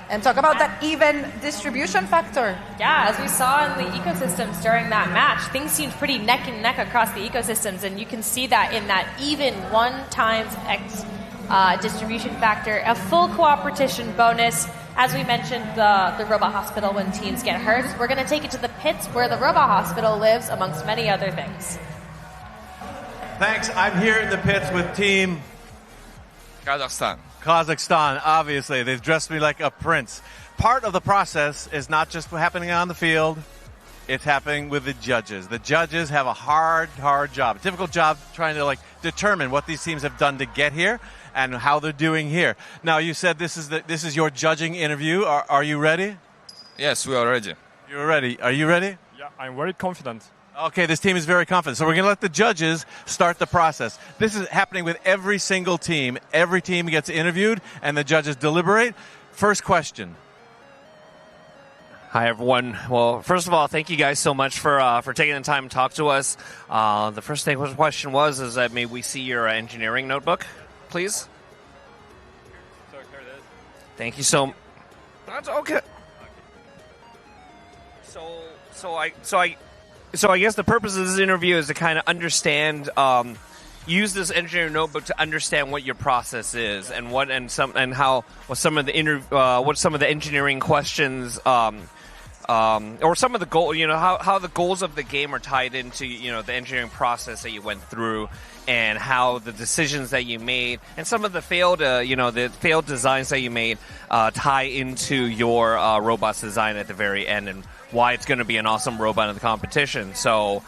And talk about that even distribution factor. Yeah, as we saw in the ecosystems during that match, things seemed pretty neck and neck across the ecosystems, and you can see that in that even 1 times X distribution factor, a full cooperation bonus. As we mentioned, the robot hospital when teams get hurt. We're going to take it to the pits where the robot hospital lives, amongst many other things. Thanks. I'm here in the pits with Team Kazakhstan, obviously. They've dressed me like a prince. Part of the process is not just happening on the field, it's happening with the judges. The judges have a hard job, a difficult job trying to determine what these teams have done to get here and how they're doing here. Now, you said this is your judging interview. Are you ready? Yes, we are ready. You're ready. Are you ready? Yeah, I'm very confident. Okay, this team is very confident. So we're going to let the judges start the process. This is happening with every single team. Every team gets interviewed, and the judges deliberate. First question. Hi, everyone. Well, first of all, thank you guys so much for taking the time to talk to us. The first question is that may we see your engineering notebook, please? Here it is. Thank you so much. That's okay. So I guess the purpose of this interview is to kind of understand, use this engineering notebook to understand what your process is and what some of the engineering questions, or some of the goal, how the goals of the game are tied into the engineering process that you went through, and how the decisions that you made and some of the failed designs that you made tie into your robot's design at the very end, and why it's going to be an awesome robot in the competition. So,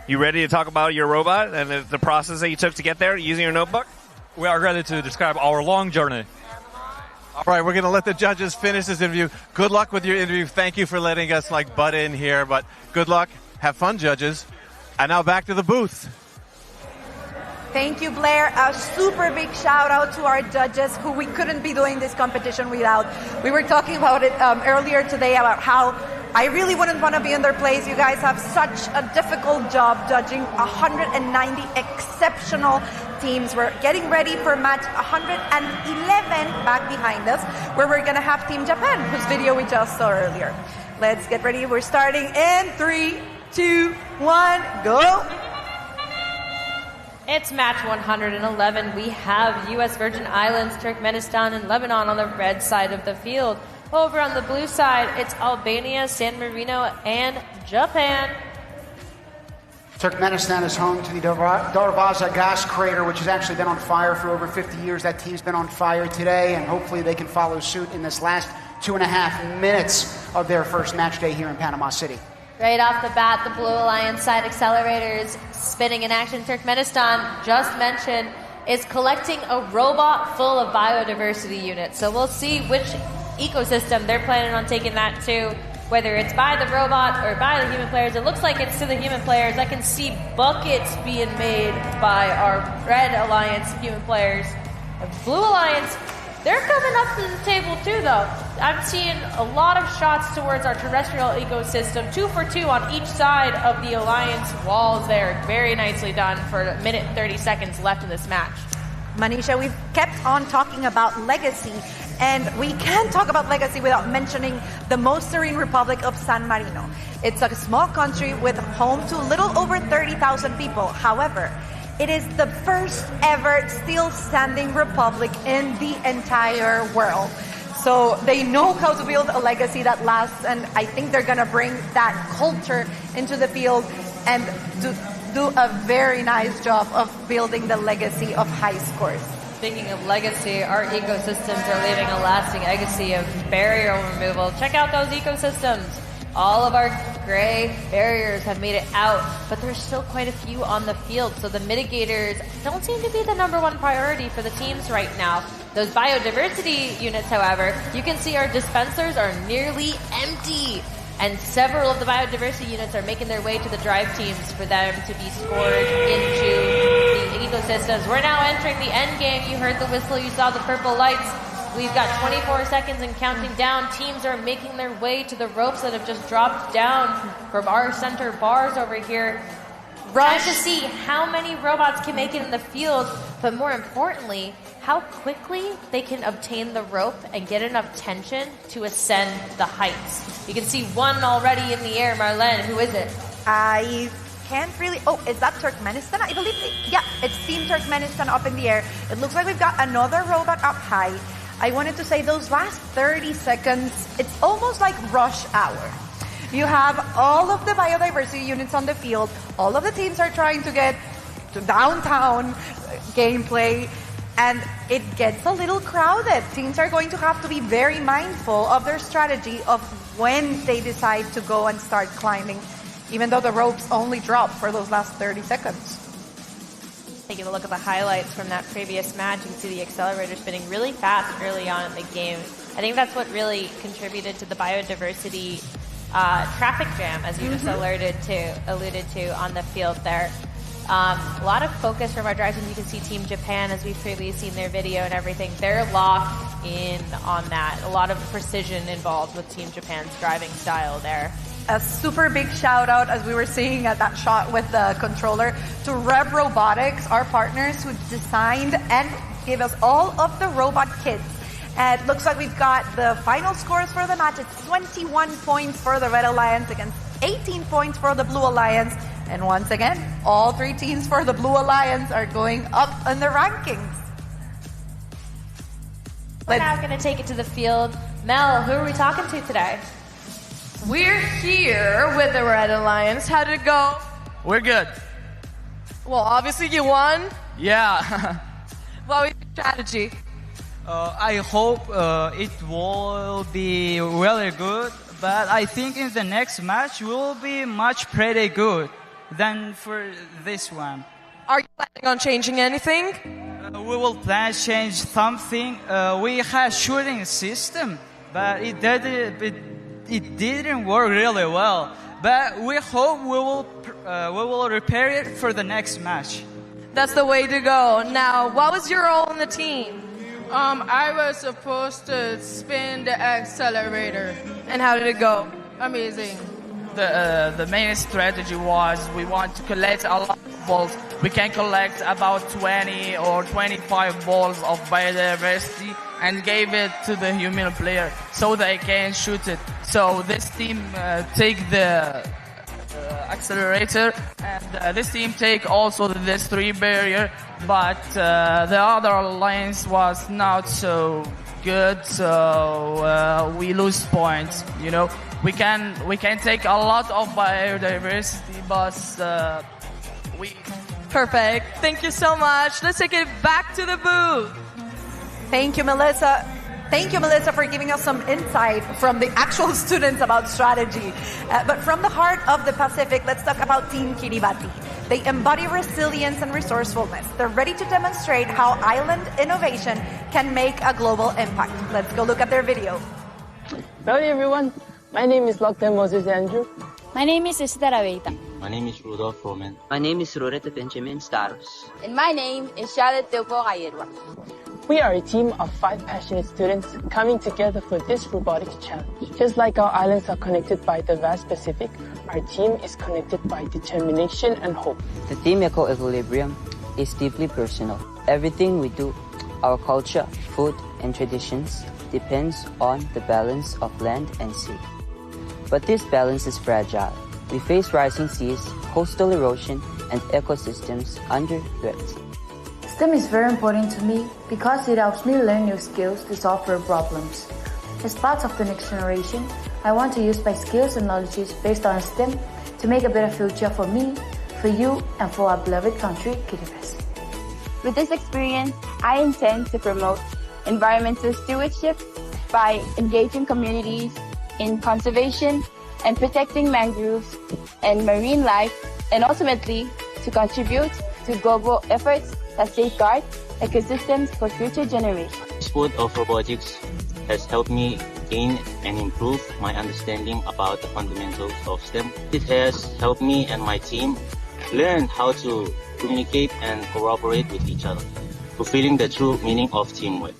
you ready to talk about your robot and the process that you took to get there using your notebook? We are ready to describe our long journey. All right, we're going to let the judges finish this interview. Good luck with your interview. Thank you for letting us butt in here, but good luck. Have fun, judges. And now back to the booth. Thank you, Blair. A super big shout out to our judges, who we couldn't be doing this competition without. We were talking about it earlier today about how I really wouldn't want to be in their place. You guys have such a difficult job judging 190 exceptional teams. We're getting ready for match 111 back behind us, where we're going to have Team Japan, whose video we just saw earlier. Let's get ready. We're starting in 3, 2, 1, go. It's match 111. We have U.S. Virgin Islands, Turkmenistan, and Lebanon on the red side of the field. Over on the blue side, it's Albania, San Marino, and Japan. Turkmenistan is home to the Darvaza gas crater, which has actually been on fire for over 50 years. That team's been on fire today, and hopefully they can follow suit in this last 2.5 minutes of their first match day here in Panama City. Right off the bat, the Blue Alliance side accelerators spinning in action. Turkmenistan, just mentioned, is collecting a robot full of biodiversity units. So we'll see which ecosystem they're planning on taking that to, whether it's by the robot or by the human players. It looks like it's to the human players. I can see buckets being made by our Red Alliance human players. The Blue Alliance, they're coming up to the table too, though. I'm seeing a lot of shots towards our terrestrial ecosystem, 2 for 2 on each side of the Alliance walls there. Very nicely done for a minute and 30 seconds left in this match. Manisha, we've kept on talking about legacy, and we can't talk about legacy without mentioning the most serene Republic of San Marino. It's a small country with home to a little over 30,000 people. However, it is the first ever still standing republic in the entire world. So they know how to build a legacy that lasts, and I think they're going to bring that culture into the field and do a very nice job of building the legacy of high scores. Speaking of legacy, our ecosystems are leaving a lasting legacy of barrier removal. Check out those ecosystems. All of our gray barriers have made it out, but there's still quite a few on the field, so the mitigators don't seem to be the #1 priority for the teams right now. Those biodiversity units, however, you can see our dispensers are nearly empty, and several of the biodiversity units are making their way to the drive teams for them to be scored into the ecosystems. We're now entering the end game. You heard the whistle, you saw the purple lights. We've got 24 seconds and counting down. Teams are making their way to the ropes that have just dropped down from our center bars over here. Trying to see how many robots can make it in the field, but more importantly, how quickly they can obtain the rope and get enough tension to ascend the heights. You can see one already in the air. Marlene, who is it? I can't really... Oh, is that Turkmenistan? I believe... Yeah, it's Team Turkmenistan up in the air. It looks like we've got another robot up high. I wanted to say those last 30 seconds, it's almost like rush hour. You have all of the biodiversity units on the field. All of the teams are trying to get to downtown gameplay, and it gets a little crowded. Teams are going to have to be very mindful of their strategy of when they decide to go and start climbing, even though the ropes only drop for those last 30 seconds. Taking a look at the highlights from that previous match, you can see the accelerator spinning really fast early on in the game. I think that's what really contributed to the biodiversity traffic jam, as you just alluded to on the field there. A lot of focus from our drivers, and you can see Team Japan, as we've previously seen their video and everything. They're locked in on that. A lot of precision involved with Team Japan's driving style there. A super big shout out, as we were seeing at that shot with the controller, to Robotics, our partners who designed and gave us all of the robot kits. And it looks like we've got the final scores for the match. It's 21 points for the Red Alliance against 18 points for the Blue Alliance. And once again, all 3 teams for the Blue Alliance are going up in the rankings. We're now going to take it to the field. Mel, who are we talking to today? We're here with the Red Alliance. How did it go? We're good. Well, obviously you won. Yeah. What was your strategy? I hope it will be really good, but I think in the next match will be pretty good than for this one. Are you planning on changing anything? We will plan to change something. We had shooting system, but it didn't work really well. But we hope we will repair it for the next match. That's the way to go. Now, what was your role in the team? I was supposed to spin the accelerator. And how did it go? Amazing. The main strategy was we want to collect a lot of balls. We can collect about 20 or 25 balls of biodiversity and gave it to the human player so they can shoot it. So this team take the accelerator, and this team take also this 3 barrier, but the other alliance was not so good, so we lose points. You know, we can take a lot of biodiversity, but we. Perfect. Thank you so much. Let's take it back to the booth. Thank you, Melissa. Thank you, Melissa, for giving us some insight from the actual students about strategy. But from the heart of the Pacific, let's talk about Team Kiribati. They embody resilience and resourcefulness. They're ready to demonstrate how island innovation can make a global impact. Let's go look at their video. Howdy, everyone. My name is Lockton Moses Andrew. My name is Esther Aveita. My name is Rudolph Roman. My name is Roreta Benjamin Staros. And my name is Charlotte Teopo Ayerwa. We are a team of 5 passionate students coming together for this robotics challenge. Just like our islands are connected by the vast Pacific, our team is connected by determination and hope. The team EcoEquilibrium is deeply personal. Everything we do, our culture, food, and traditions depends on the balance of land and sea. But this balance is fragile. We face rising seas, coastal erosion, and ecosystems under threat. STEM is very important to me because it helps me learn new skills to solve real problems. As part of the next generation, I want to use my skills and knowledges based on STEM to make a better future for me, for you, and for our beloved country, Kiribati. With this experience, I intend to promote environmental stewardship by engaging communities in conservation and protecting mangroves and marine life, and ultimately to contribute to global efforts that safeguard ecosystems for future generations. The sport of robotics has helped me gain and improve my understanding about the fundamentals of STEM. It has helped me and my team learn how to communicate and cooperate with each other, fulfilling the true meaning of teamwork.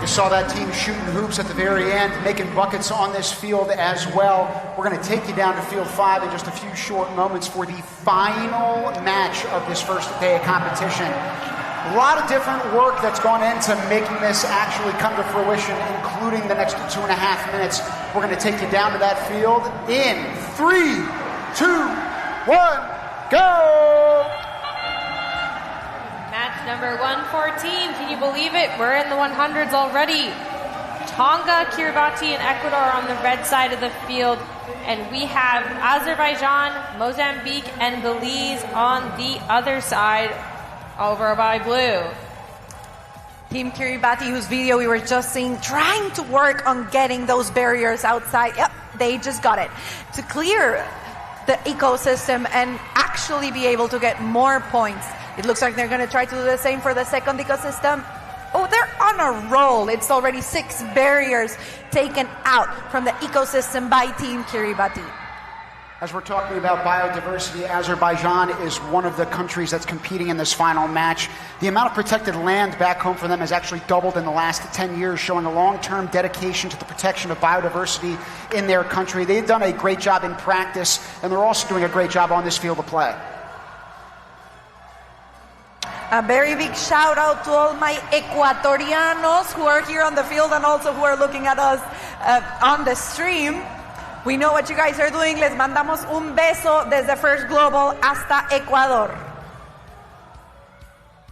Saw that team shooting hoops at the very end, making buckets on this field as well. We're going to take you down to field 5 in just a few short moments for the final match of this first day of competition. A lot of different work that's gone into making this actually come to fruition, including the next 2.5 minutes. We're going to take you down to that field in 3, 2, 1, go! Match number 114. Can you believe it? We're in the 100s already. Tonga, Kiribati, and Ecuador on the red side of the field. And we have Azerbaijan, Mozambique, and Belize on the other side over by blue. Team Kiribati, whose video we were just seeing, trying to work on getting those barriers outside. Yep, they just got it. To clear the ecosystem and actually be able to get more points. It looks like they're going to try to do the same for the second ecosystem. Oh, they're on a roll. It's already 6 barriers taken out from the ecosystem by Team Kiribati. As we're talking about biodiversity, Azerbaijan is one of the countries that's competing in this final match. The amount of protected land back home for them has actually doubled in the last 10 years, showing a long-term dedication to the protection of biodiversity in their country. They've done a great job in practice, and they're also doing a great job on this field of play. A very big shout out to all my Ecuatorianos who are here on the field and also who are looking at us on the stream. We know what you guys are doing. Les mandamos un beso desde First Global hasta Ecuador.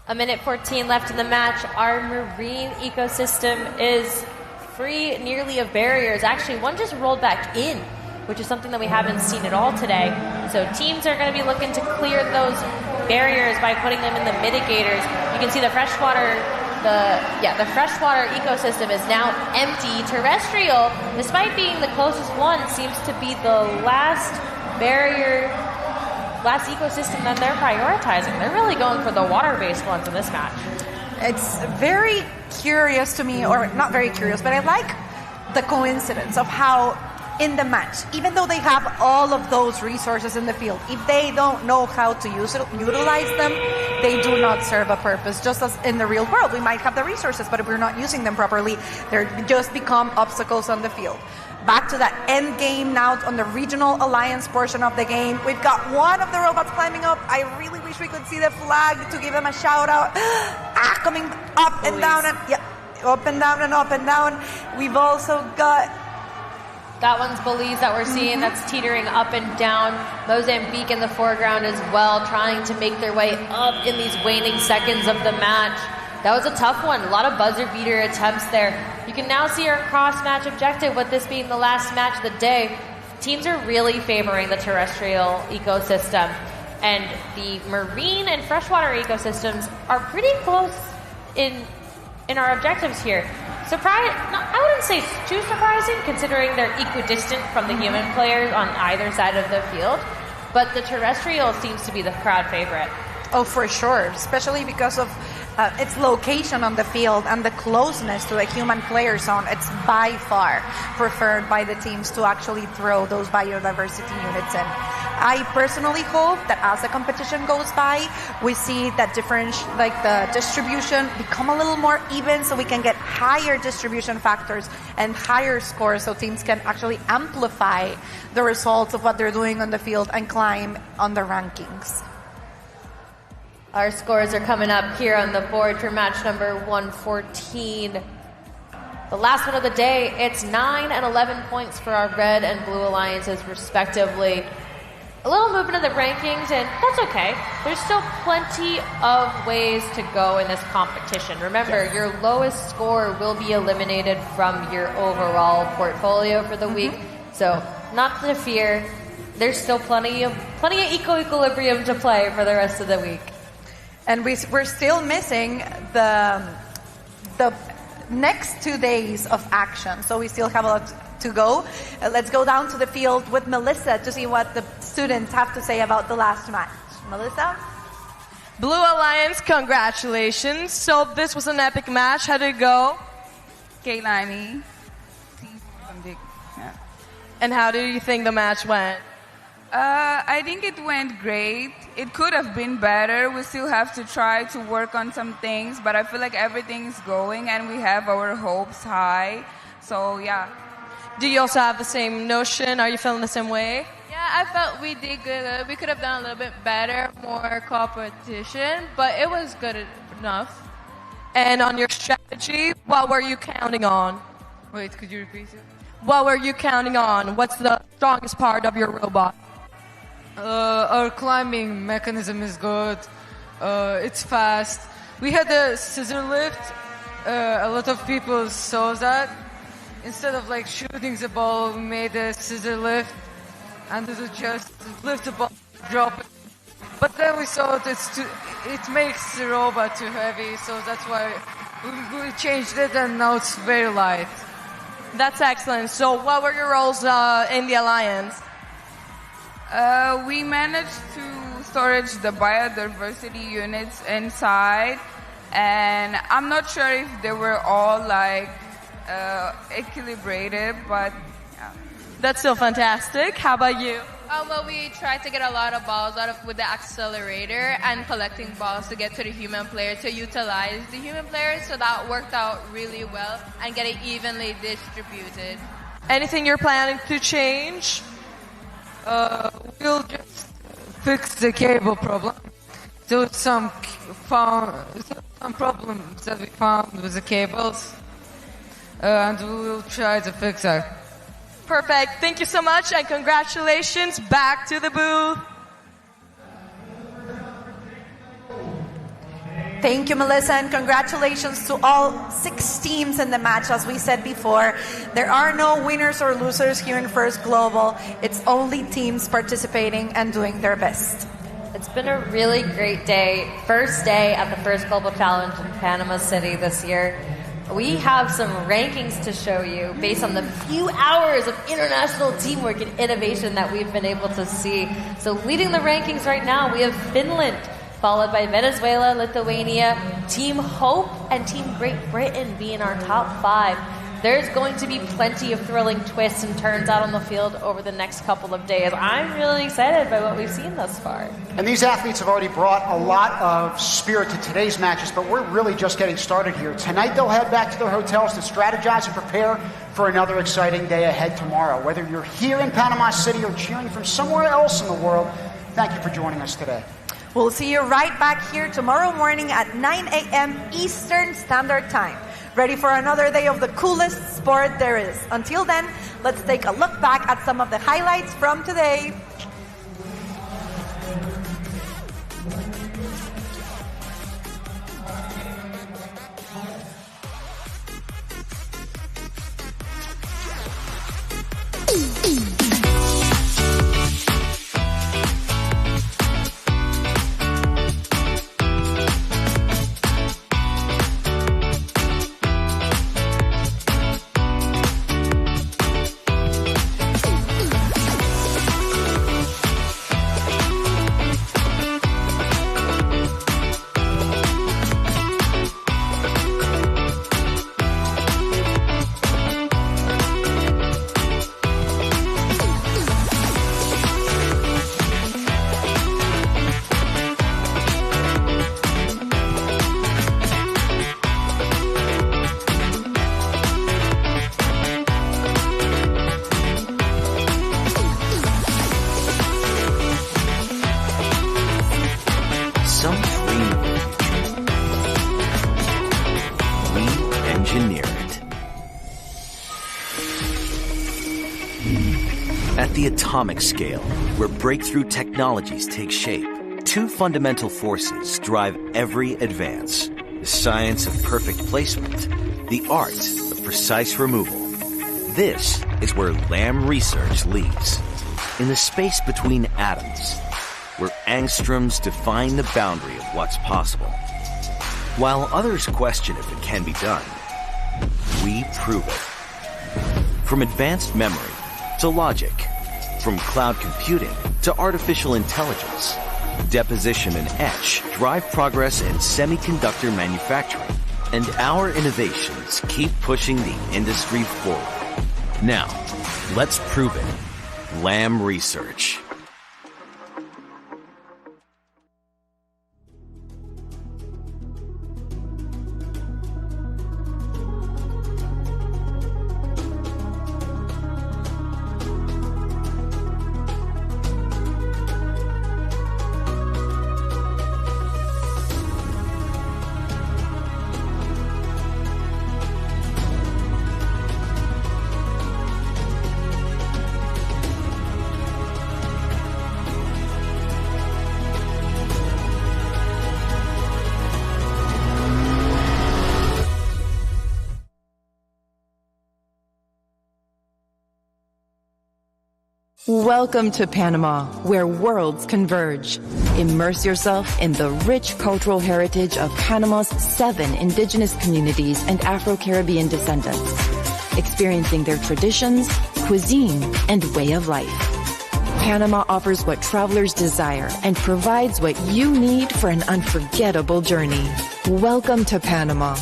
A minute 14 left in the match. Our marine ecosystem is free nearly of barriers. Actually, one just rolled back in, which is something that we haven't seen at all today. So teams are going to be looking to clear those barriers by putting them in the mitigators. You can see the freshwater ecosystem is now empty. Terrestrial, despite being the closest one, seems to be the last ecosystem that they're prioritizing. They're really going for the water-based ones in this match. It's very curious to me, or not very curious, but I like the coincidence of how in the match, even though they have all of those resources in the field, if they don't know how to utilize them, they do not serve a purpose. Just as in the real world, we might have the resources, but if we're not using them properly, they just become obstacles on the field. Back to that end game now on the regional alliance portion of the game. We've got one of the robots climbing up. I really wish we could see the flag to give them a shout out. Coming up and down and up and down and up and down. We've also got that one's Belize that we're seeing that's teetering up and down. Mozambique in the foreground as well, trying to make their way up in these waning seconds of the match. That was a tough one. A lot of buzzer beater attempts there. You can now see our cross-match objective, with this being the last match of the day. Teams are really favoring the terrestrial ecosystem, and the marine and freshwater ecosystems are pretty close in our objectives here. I wouldn't say too surprising, considering they're equidistant from the human players on either side of the field, but the terrestrial seems to be the crowd favorite. Oh, for sure, especially because of its location on the field and the closeness to the human player zone. It's by far preferred by the teams to actually throw those biodiversity units in. I personally hope that as the competition goes by, we see that the distribution become a little more even, so we can get higher distribution factors and higher scores, so teams can actually amplify the results of what they're doing on the field and climb on the rankings. Our scores are coming up here on the board for match number 114. The last one of the day, it's 9 and 11 points for our red and blue alliances, respectively. A little movement of the rankings, and that's okay. There's still plenty of ways to go in this competition. Remember, your lowest score will be eliminated from your overall portfolio for the week. So, not to fear. There's still plenty of EcoEquilibrium to play for the rest of the week. And we're still missing the next 2 days of action, so we still have a lot to go. Let's go down to the field with Melissa to see what the students have to say about the last match. Melissa? Blue Alliance, congratulations. So this was an epic match. How did it go? Kaylani. And how do you think the match went? I think it went great. It could have been better. We still have to try to work on some things, but I feel like everything's going and we have our hopes high. So, yeah. Do you also have the same notion? Are you feeling the same way? Yeah, I felt we did good. We could have done a little bit better, more competition, but it was good enough. And on your strategy, what were you counting on? Wait, could you repeat it? What were you counting on? What's the strongest part of your robot? Our climbing mechanism is good. It's fast. We had a scissor lift. A lot of people saw that. Instead of shooting the ball, we made a scissor lift, and it would just lift the ball, drop it. But then we saw it makes the robot too heavy, so that's why we changed it, and now it's very light. That's excellent. So what were your roles in the Alliance? We managed to storage the biodiversity units inside, and I'm not sure if they were all like equilibrated, but yeah. That's so fantastic. How about you? Well, we tried to get a lot of balls with the accelerator and collecting balls to get to the human player to utilize the human players, so that worked out really well and get it evenly distributed. Anything you're planning to change? We'll just fix the cable problem. There was some problems that we found with the cables, and we'll try to fix that. Perfect. Thank you so much, and congratulations. Back to the booth. Thank you, Melissa, and congratulations to all 6 teams in the match. As we said before, there are no winners or losers here in First Global. It's only teams participating and doing their best. It's been a really great day. First day at the First Global Challenge in Panama City this year. We have some rankings to show you based on the few hours of international teamwork and innovation that we've been able to see. So leading the rankings right now, we have Finland, followed by Venezuela, Lithuania, Team Hope, and Team Great Britain being our top 5. There's going to be plenty of thrilling twists and turns out on the field over the next couple of days. I'm really excited by what we've seen thus far. And these athletes have already brought a lot of spirit to today's matches, but we're really just getting started here. Tonight they'll head back to their hotels to strategize and prepare for another exciting day ahead tomorrow. Whether you're here in Panama City or cheering from somewhere else in the world, thank you for joining us today. We'll see you right back here tomorrow morning at 9 a.m. Eastern Standard Time. Ready for another day of the coolest sport there is. Until then, let's take a look back at some of the highlights from today. Atomic scale, where breakthrough technologies take shape, 2 fundamental forces drive every advance: the science of perfect placement, the art of precise removal. This is where Lam Research leads. In the space between atoms, where angstroms define the boundary of what's possible. While others question if it can be done, we prove it. From advanced memory to logic, from cloud computing to artificial intelligence, deposition and etch drive progress in semiconductor manufacturing, and our innovations keep pushing the industry forward. Now, let's prove it. Lam Research. Welcome to Panama, where worlds converge. Immerse yourself in the rich cultural heritage of Panama's 7 indigenous communities and Afro-Caribbean descendants, experiencing their traditions, cuisine, and way of life. Panama offers what travelers desire and provides what you need for an unforgettable journey. Welcome to Panama.